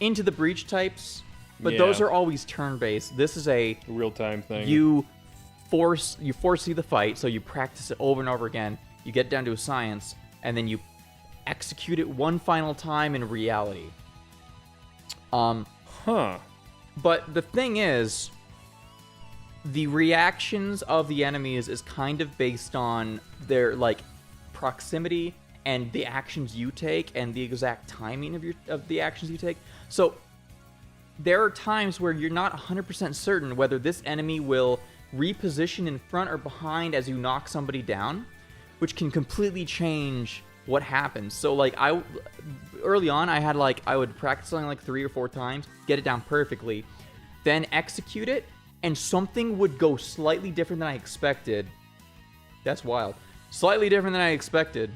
Into the Breach types. But those are always turn-based. This is a real-time thing. You foresee the fight, so you practice it over and over again. You get down to a science, and then you execute it one final time in reality. But the thing is, the reactions of the enemies is kind of based on their like proximity and the actions you take and the exact timing of the actions you take. So there are times where you're not 100% certain whether this enemy will reposition in front or behind as you knock somebody down, which can completely change what happens. So like early on I would practice something like 3 or 4 times, get it down perfectly, then execute it, and something would go slightly different than I expected. That's wild. Slightly different than I expected.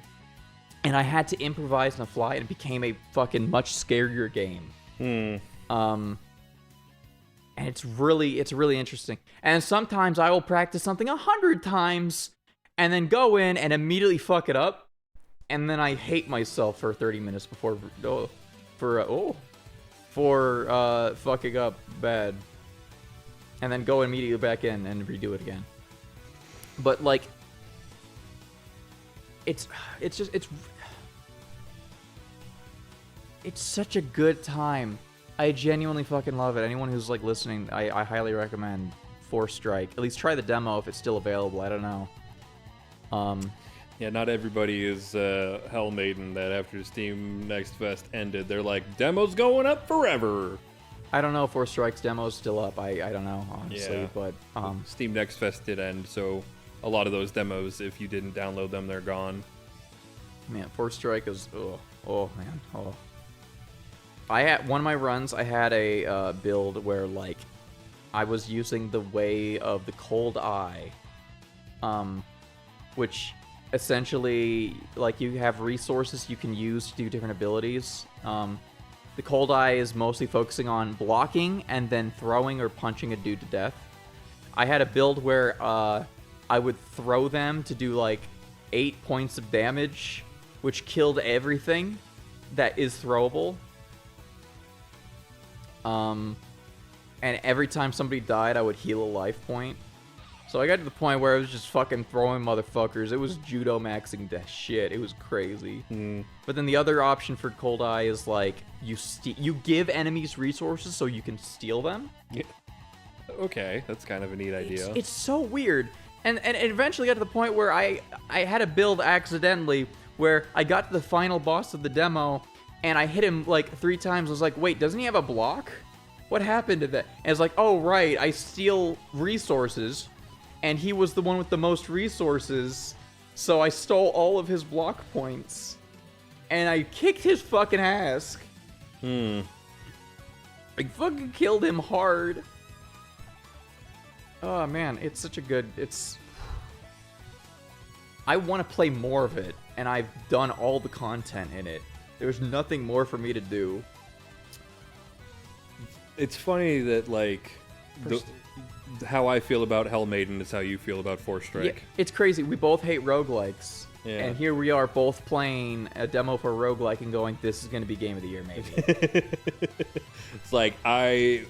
And I had to improvise on the fly, and it became a fucking much scarier game. And it's really interesting. And sometimes I will practice something 100 times and then go in and immediately fuck it up. And then I hate myself for 30 minutes before fucking up bad. And then go immediately back in and redo it again. But like, it's such a good time. I genuinely fucking love it. Anyone who's like listening, I highly recommend Force Strike. At least try the demo if it's still available. I don't know. Yeah, not everybody is Hell Maiden that after Steam Next Fest ended, they're like, demo's going up forever. I don't know if Force Strike's demo's still up. I don't know, honestly. Yeah. But Steam Next Fest did end, so a lot of those demos, if you didn't download them, they're gone. Man, Force Strike is oh man. I had one of my runs. I had a build where like I was using the way of the Cold Eye, which essentially like you have resources you can use to do different abilities. The Cold Eye is mostly focusing on blocking and then throwing or punching a dude to death. I had a build where I would throw them to do like 8 points of damage, which killed everything that is throwable. And every time somebody died, I would heal a life point. So I got to the point where I was just fucking throwing motherfuckers. It was judo maxing that shit. It was crazy. But then the other option for Cold Eye is like you give enemies resources so you can steal them. Yeah. Okay, that's kind of a neat idea. It's so weird. And it eventually got to the point where I had a build accidentally where I got to the final boss of the demo and I hit him like 3 times. I was like, wait, doesn't he have a block? What happened to that? And it's like, oh, right, I steal resources. And he was the one with the most resources. So I stole all of his block points. And I kicked his fucking ass. I fucking killed him hard. Oh, man, it's such a good... I want to play more of it. And I've done all the content in it. There's nothing more for me to do. It's funny that, like, how I feel about Hell Maiden is how you feel about Force Strike. Yeah, it's crazy. We both hate roguelikes. Yeah. And here we are both playing a demo for a roguelike and going, this is going to be game of the year, maybe. It's like, I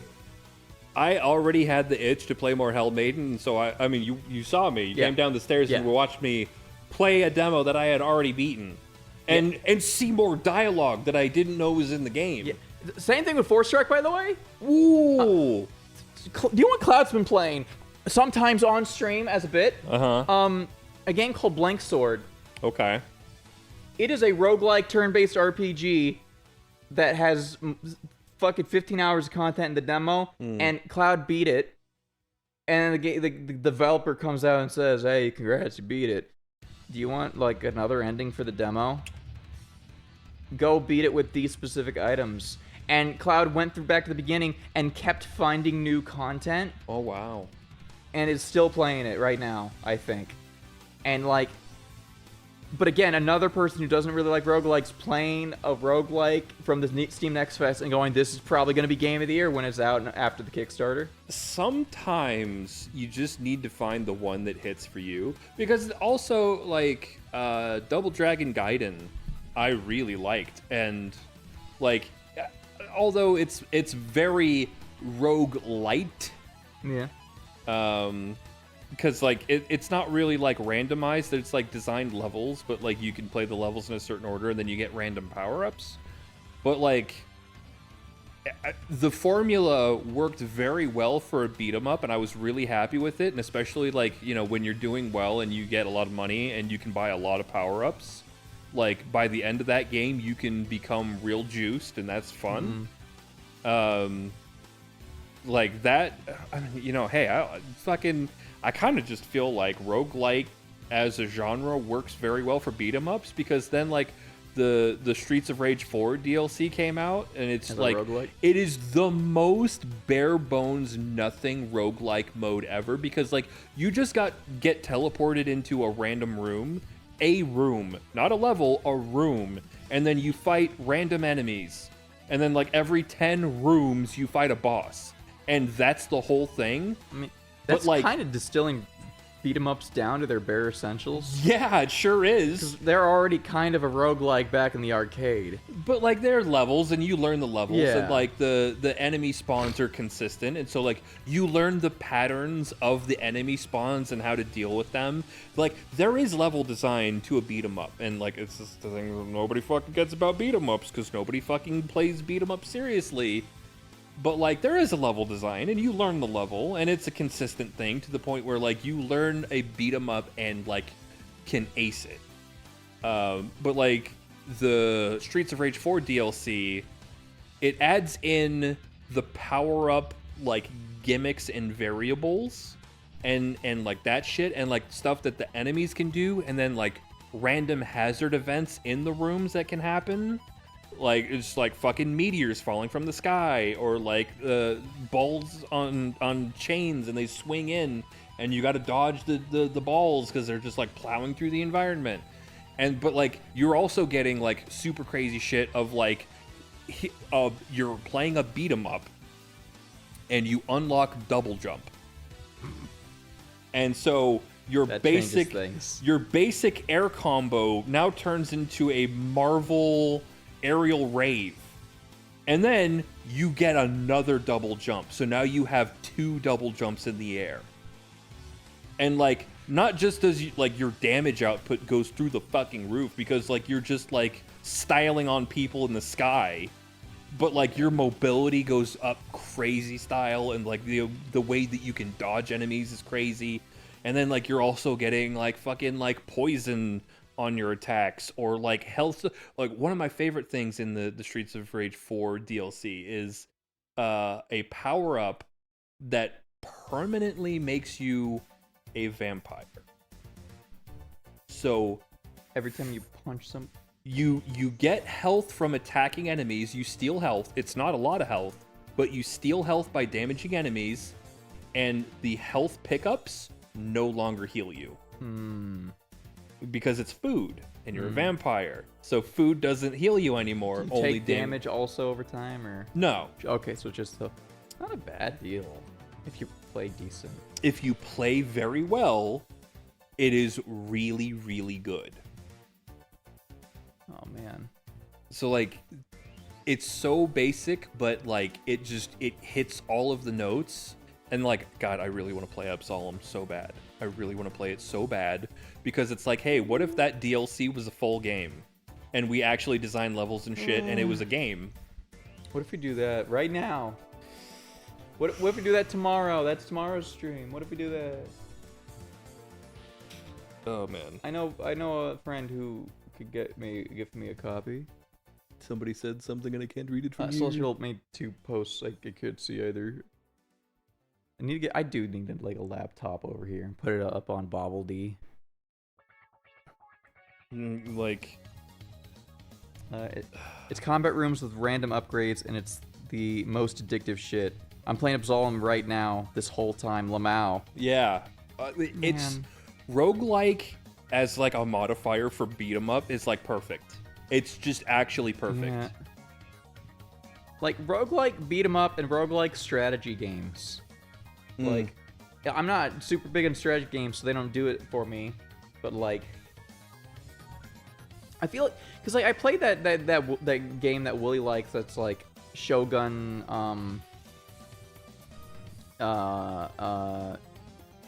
already had the itch to play more Hell Maiden, so I mean, you saw me. You came down the stairs and watched me play a demo that I had already beaten. And see more dialogue that I didn't know was in the game. Yeah. Same thing with Force Strike, by the way. Ooh. Do you know what Cloud's been playing? Sometimes on stream as a bit. A game called Blank Sword. Okay. It is a roguelike turn-based RPG that has fucking 15 hours of content in the demo, and Cloud beat it. And the developer comes out and says, hey, congrats, you beat it. Do you want, like, another ending for the demo? Go beat it with these specific items. And Cloud went back to the beginning and kept finding new content. Oh, wow. And is still playing it right now, I think. And, like, But again, another person who doesn't really like roguelikes playing a roguelike from the Steam Next Fest and going, this is probably going to be Game of the Year when it's out and after the Kickstarter. Sometimes you just need to find the one that hits for you. Because also, like, Double Dragon Gaiden, I really liked. And, like, although it's very roguelite. Yeah. Because, like, it's not really, like, randomized. It's, like, designed levels, but, like, you can play the levels in a certain order, and then you get random power-ups. But, like, the formula worked very well for a beat-em-up, and I was really happy with it. And especially, like, you know, when you're doing well and you get a lot of money and you can buy a lot of power-ups, like, by the end of that game, you can become real juiced, and that's fun. Like, that, you know, hey, I kind of just feel like roguelike as a genre works very well for beat 'em ups, because then, like, the Streets of Rage 4 DLC came out, and it's As a like roguelike? it is the most bare bones nothing roguelike mode ever, because, like, you just get teleported into a random room, not a level, a room, and then you fight random enemies, and then, like, every 10 rooms you fight a boss, and that's the whole thing. I mean, that's, like, kind of distilling beat 'em ups down to their bare essentials. Yeah, it sure is. 'Cause they're already kind of a roguelike back in the arcade. But, like, there are levels, and you learn the levels, Yeah. and, like, the enemy spawns are consistent, and so, like, you learn the patterns of the enemy spawns and how to deal with them. Like, there is level design to a beat 'em up, and, like, it's just the thing that nobody fucking gets about beat 'em ups, because nobody fucking plays beat 'em up seriously. But, like, there is a level design, and you learn the level, and it's a consistent thing to the point where, like, you learn a beat 'em up and, like, can ace it. But, like, the Streets of Rage 4 DLC, it adds in the power-up, like, gimmicks and variables, and like, that shit, and, like, stuff that the enemies can do, and then, like, random hazard events in the rooms that can happen. Like, it's like fucking meteors falling from the sky, or like balls on chains and they swing in, and you got to dodge the balls because they're just like plowing through the environment. But like, you're also getting like super crazy shit of like, you're playing a beat 'em up and you unlock double jump, and so your basic air combo now turns into a Marvel aerial rave, and then you get another double jump, so now you have 2 double jumps in the air. And like, not just does like your damage output goes through the fucking roof, because like you're just like styling on people in the sky, but like your mobility goes up crazy style, and like the way that you can dodge enemies is crazy. And then like you're also getting like fucking like poison on your attacks, or like health. Like, one of my favorite things in the Streets of Rage 4 DLC is a power-up that permanently makes you a vampire. So every time you punch some, you get health from attacking enemies. You steal health. It's not a lot of health, but you steal health by damaging enemies, and the health pickups no longer heal you. Because it's food, and you're a vampire, so food doesn't heal you anymore. Do you only take damage also over time, or no? Okay, so just not a bad deal if you play decent. If you play very well, it is really, really good. Oh man. So like, it's so basic, but like it hits all of the notes. And like, God, I really want to play Absolem so bad. I really want to play it so bad, because it's like, hey, what if that DLC was a full game, and we actually designed levels and shit, and it was a game? What if we do that right now? What if we do that tomorrow? That's tomorrow's stream. What if we do that? Oh man. I know a friend who could gift me a copy. Somebody said something and I can't read it from you. Social made 2 posts I could see either. I do need like a laptop over here and put it up on Bobble D. It's combat rooms with random upgrades, and it's the most addictive shit. I'm playing Absolem right now, this whole time, Lamau. Yeah. It's roguelike as like a modifier for beat 'em up is like perfect. It's just actually perfect. Yeah. Like roguelike beat 'em up and roguelike strategy games. Like, I'm not super big on strategy games, so they don't do it for me. But like, I feel like, cause like I played that game that Willie likes. That's like Shogun.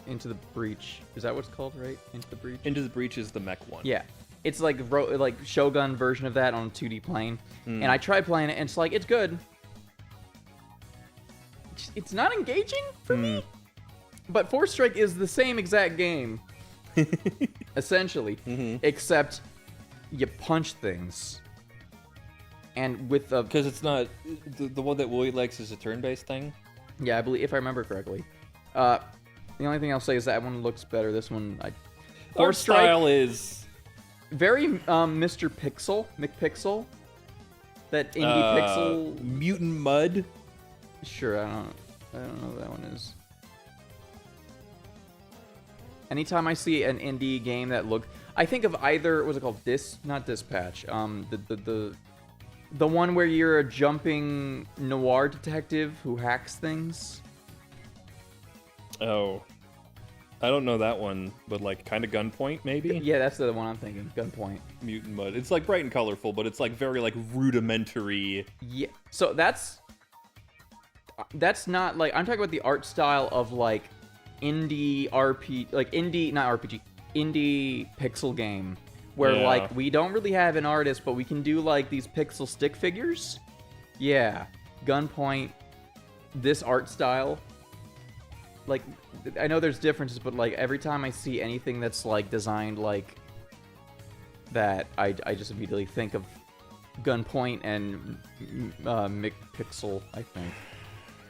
Into the Breach. Is that what it's called, right? Into the Breach? Into the Breach is the mech one. Yeah. It's like Shogun version of that on a 2D plane. And I tried playing it, and it's like, it's good. It's not engaging for me. But Force Strike is the same exact game. Essentially. Except you punch things. And with the... Because it's not... The one that Willie likes is a turn-based thing? Yeah, I believe, if I remember correctly. The only thing I'll say is that one looks better. This one, Force style is very Mr. Pixel, McPixel. That indie pixel Mutant Mud. Sure, I don't know what that one is. Anytime I see an indie game that I think of either, what's it called? Not Dispatch. The one where you're a jumping noir detective who hacks things. Oh, I don't know that one, but like kind of Gunpoint maybe. Yeah, that's the one I'm thinking. Gunpoint. Mutant Mud. It's like bright and colorful, but it's like very like rudimentary. Yeah. So that's not like, I'm talking about the art style of like indie RP, like indie, not RPG, indie pixel game where like we don't really have an artist, but we can do like these pixel stick figures. Yeah. Gunpoint. This art style. Like, I know there's differences, but like every time I see anything that's like designed like that, I just immediately think of Gunpoint and McPixel, I think.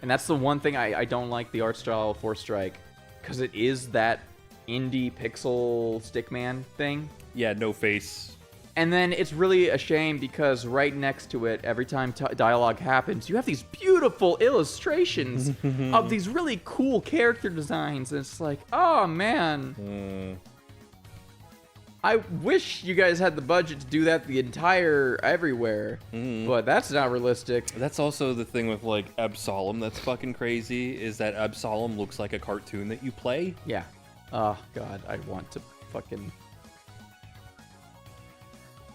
And that's the one thing I don't like the art style of Force Strike, because it is that indie pixel stickman thing. Yeah, no face. And then it's really a shame because right next to it, every time dialogue happens, you have these beautiful illustrations of these really cool character designs. And it's like, oh, man. I wish you guys had the budget to do that the entire everywhere. But that's not realistic. That's also the thing with, like, Absolem that's fucking crazy, is that Absolem looks like a cartoon that you play. Yeah. Oh, God. I want to fucking...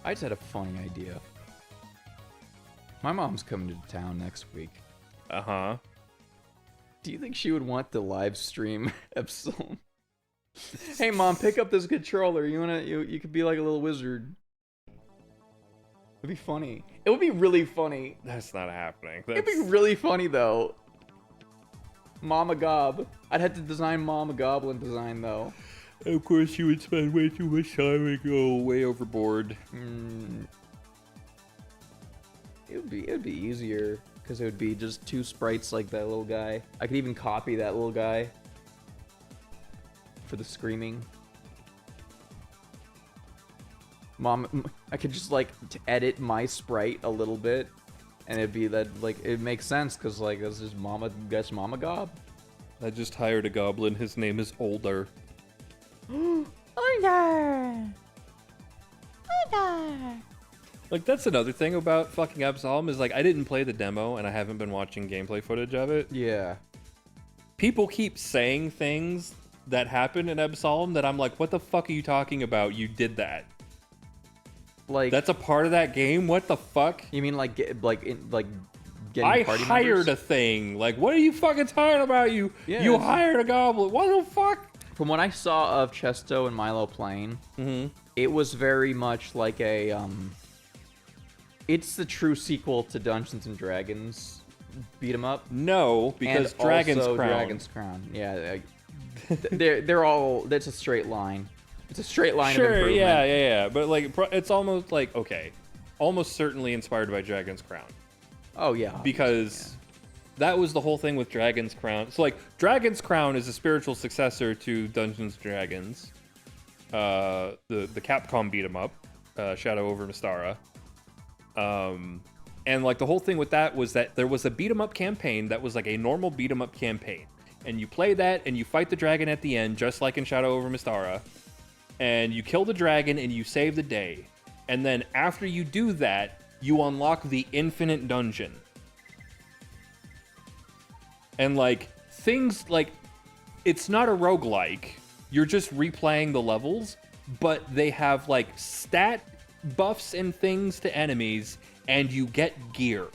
I just had a funny idea. My mom's coming to town next week. Uh-huh. Do you think she would want to live stream Epsilon? Hey mom, pick up this controller. You could be like a little wizard. It'd be funny. It would be really funny. That's not happening. It'd be really funny though. Mama Gob. I'd have to design Mama Goblin design though. Of course, you would spend way too much time and go way overboard. It would be easier because it would be just two sprites like that little guy. I could even copy that little guy for the screaming. I could just like edit my sprite a little bit, and it'd be that like it makes sense because like this is Mama Gob. I just hired a goblin. His name is Older. Older! Like, that's another thing about fucking Absolem is, like, I didn't play the demo, and I haven't been watching gameplay footage of it. Yeah. People keep saying things that happen in Absolem that I'm like, what the fuck are you talking about? You did that. Like... That's a part of that game? What the fuck? You mean, like, getting I party hired members? a thing. Like, what are you fucking talking about? You hired a goblin. What the fuck? From what I saw of Chesto and Milo playing, it was very much like a, it's the true sequel to Dungeons and Dragons beat 'em up. No, because and Dragon's also Crown. Dragon's Crown. Yeah, they're all. That's a straight line. It's a straight line of improvement. Yeah. But like, it's almost like almost certainly inspired by Dragon's Crown. Oh yeah, because that was the whole thing with Dragon's Crown. So like, Dragon's Crown is a spiritual successor to Dungeons & Dragons, the Capcom beat 'em up, Shadow over Mystara. And like the whole thing with that was that there was a beat 'em up campaign that was like a normal beat 'em up campaign, and you play that and you fight the dragon at the end, just like in Shadow over Mystara. and you kill the dragon and you save the day. And then after you do that, you unlock the infinite dungeon. And like things like it's not a roguelike. You're just replaying the levels, but they have like stat buffs and things to enemies, and you get gear.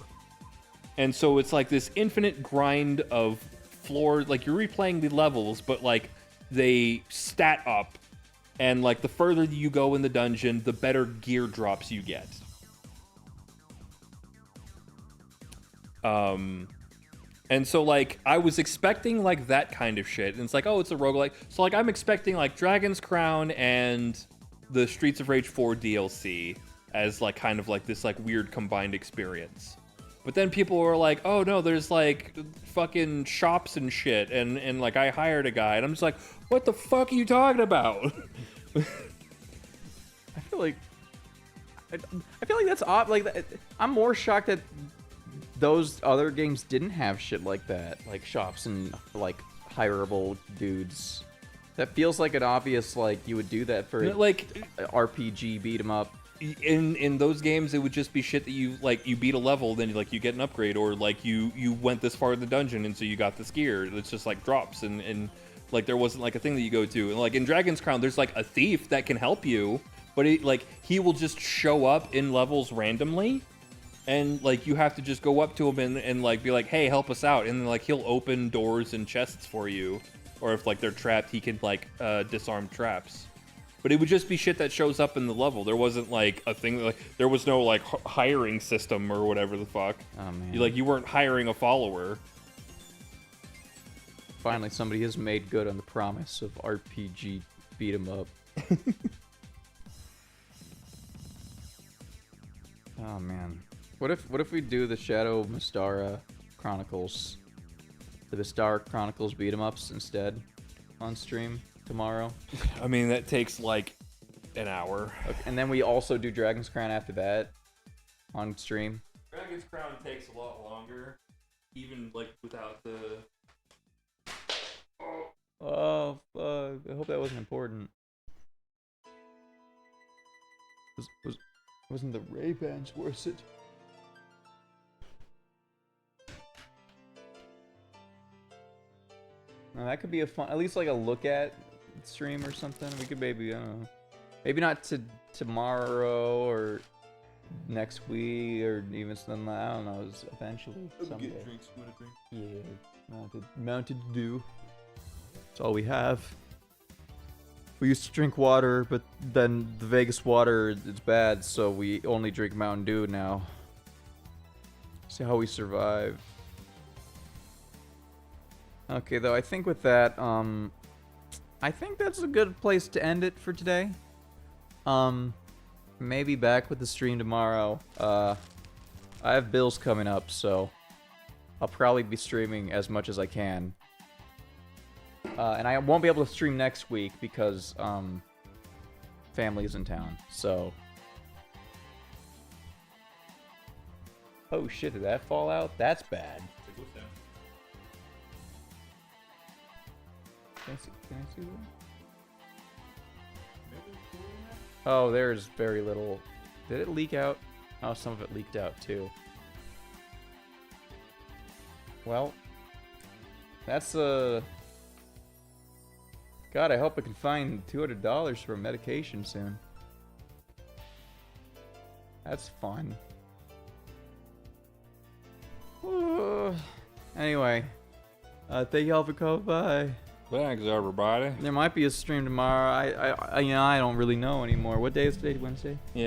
And so it's like this infinite grind of floor, like you're replaying the levels, but like they stat up, and like the further you go in the dungeon, the better gear drops you get. And so like I was expecting like that kind of shit, and it's like, oh, it's a roguelike. So like I'm expecting like Dragon's Crown and the Streets of Rage 4 DLC as like kind of like this like weird combined experience. But then people were like, oh no, there's like fucking shops and shit, and like I hired a guy, and I'm just like, what the fuck are you talking about? I feel like that's odd. Like I'm more shocked that those other games didn't have shit like that, like shops and like hireable dudes. That feels like an obvious, like you would do that for like RPG beat 'em up. In those games, it would just be shit that you like. You beat a level, then like you get an upgrade, or like you went this far in the dungeon, and so you got this gear. It's just like drops, and like there wasn't like a thing that you go to. And like in Dragon's Crown, there's like a thief that can help you, but he will just show up in levels randomly. And like you have to just go up to him and like be like, hey, help us out, and then like he'll open doors and chests for you, or if like they're trapped, he can like disarm traps. But it would just be shit that shows up in the level. There wasn't like a thing like there was no like hiring system or whatever the fuck. Oh man, you weren't hiring a follower. Finally, somebody has made good on the promise of RPG beat 'em up. Oh man. What if we do the Shadow of Mystara Chronicles, the Mystara Chronicles beat 'em ups instead on stream tomorrow? I mean, that takes like an hour. Okay, and then we also do Dragon's Crown after that on stream. Dragon's Crown takes a lot longer, even like without the. Oh, I hope that wasn't important. Wasn't the Ray-Bans worth it? Now, that could be a fun, at least like a look at stream or something. We could maybe, I don't know, maybe not tomorrow or next week or even something. I don't know. Eventually, someday. Get drinks. You want a drink? Yeah, Mountain Dew. That's all we have. We used to drink water, but then the Vegas water is bad, so we only drink Mountain Dew now. See how we survive. Okay, though, I think with that, I think that's a good place to end it for today. Maybe back with the stream tomorrow. I have bills coming up, so I'll probably be streaming as much as I can. And I won't be able to stream next week because, family is in town, so... Oh shit, did that fall out? That's bad. Can I see that? Oh, there's very little. Did it leak out? Oh, some of it leaked out too. Well, that's God, I hope I can find $200 for a medication soon. That's fun. Anyway, thank y'all for coming by. Thanks, everybody. There might be a stream tomorrow. I don't really know anymore. What day is today? Wednesday? Yeah.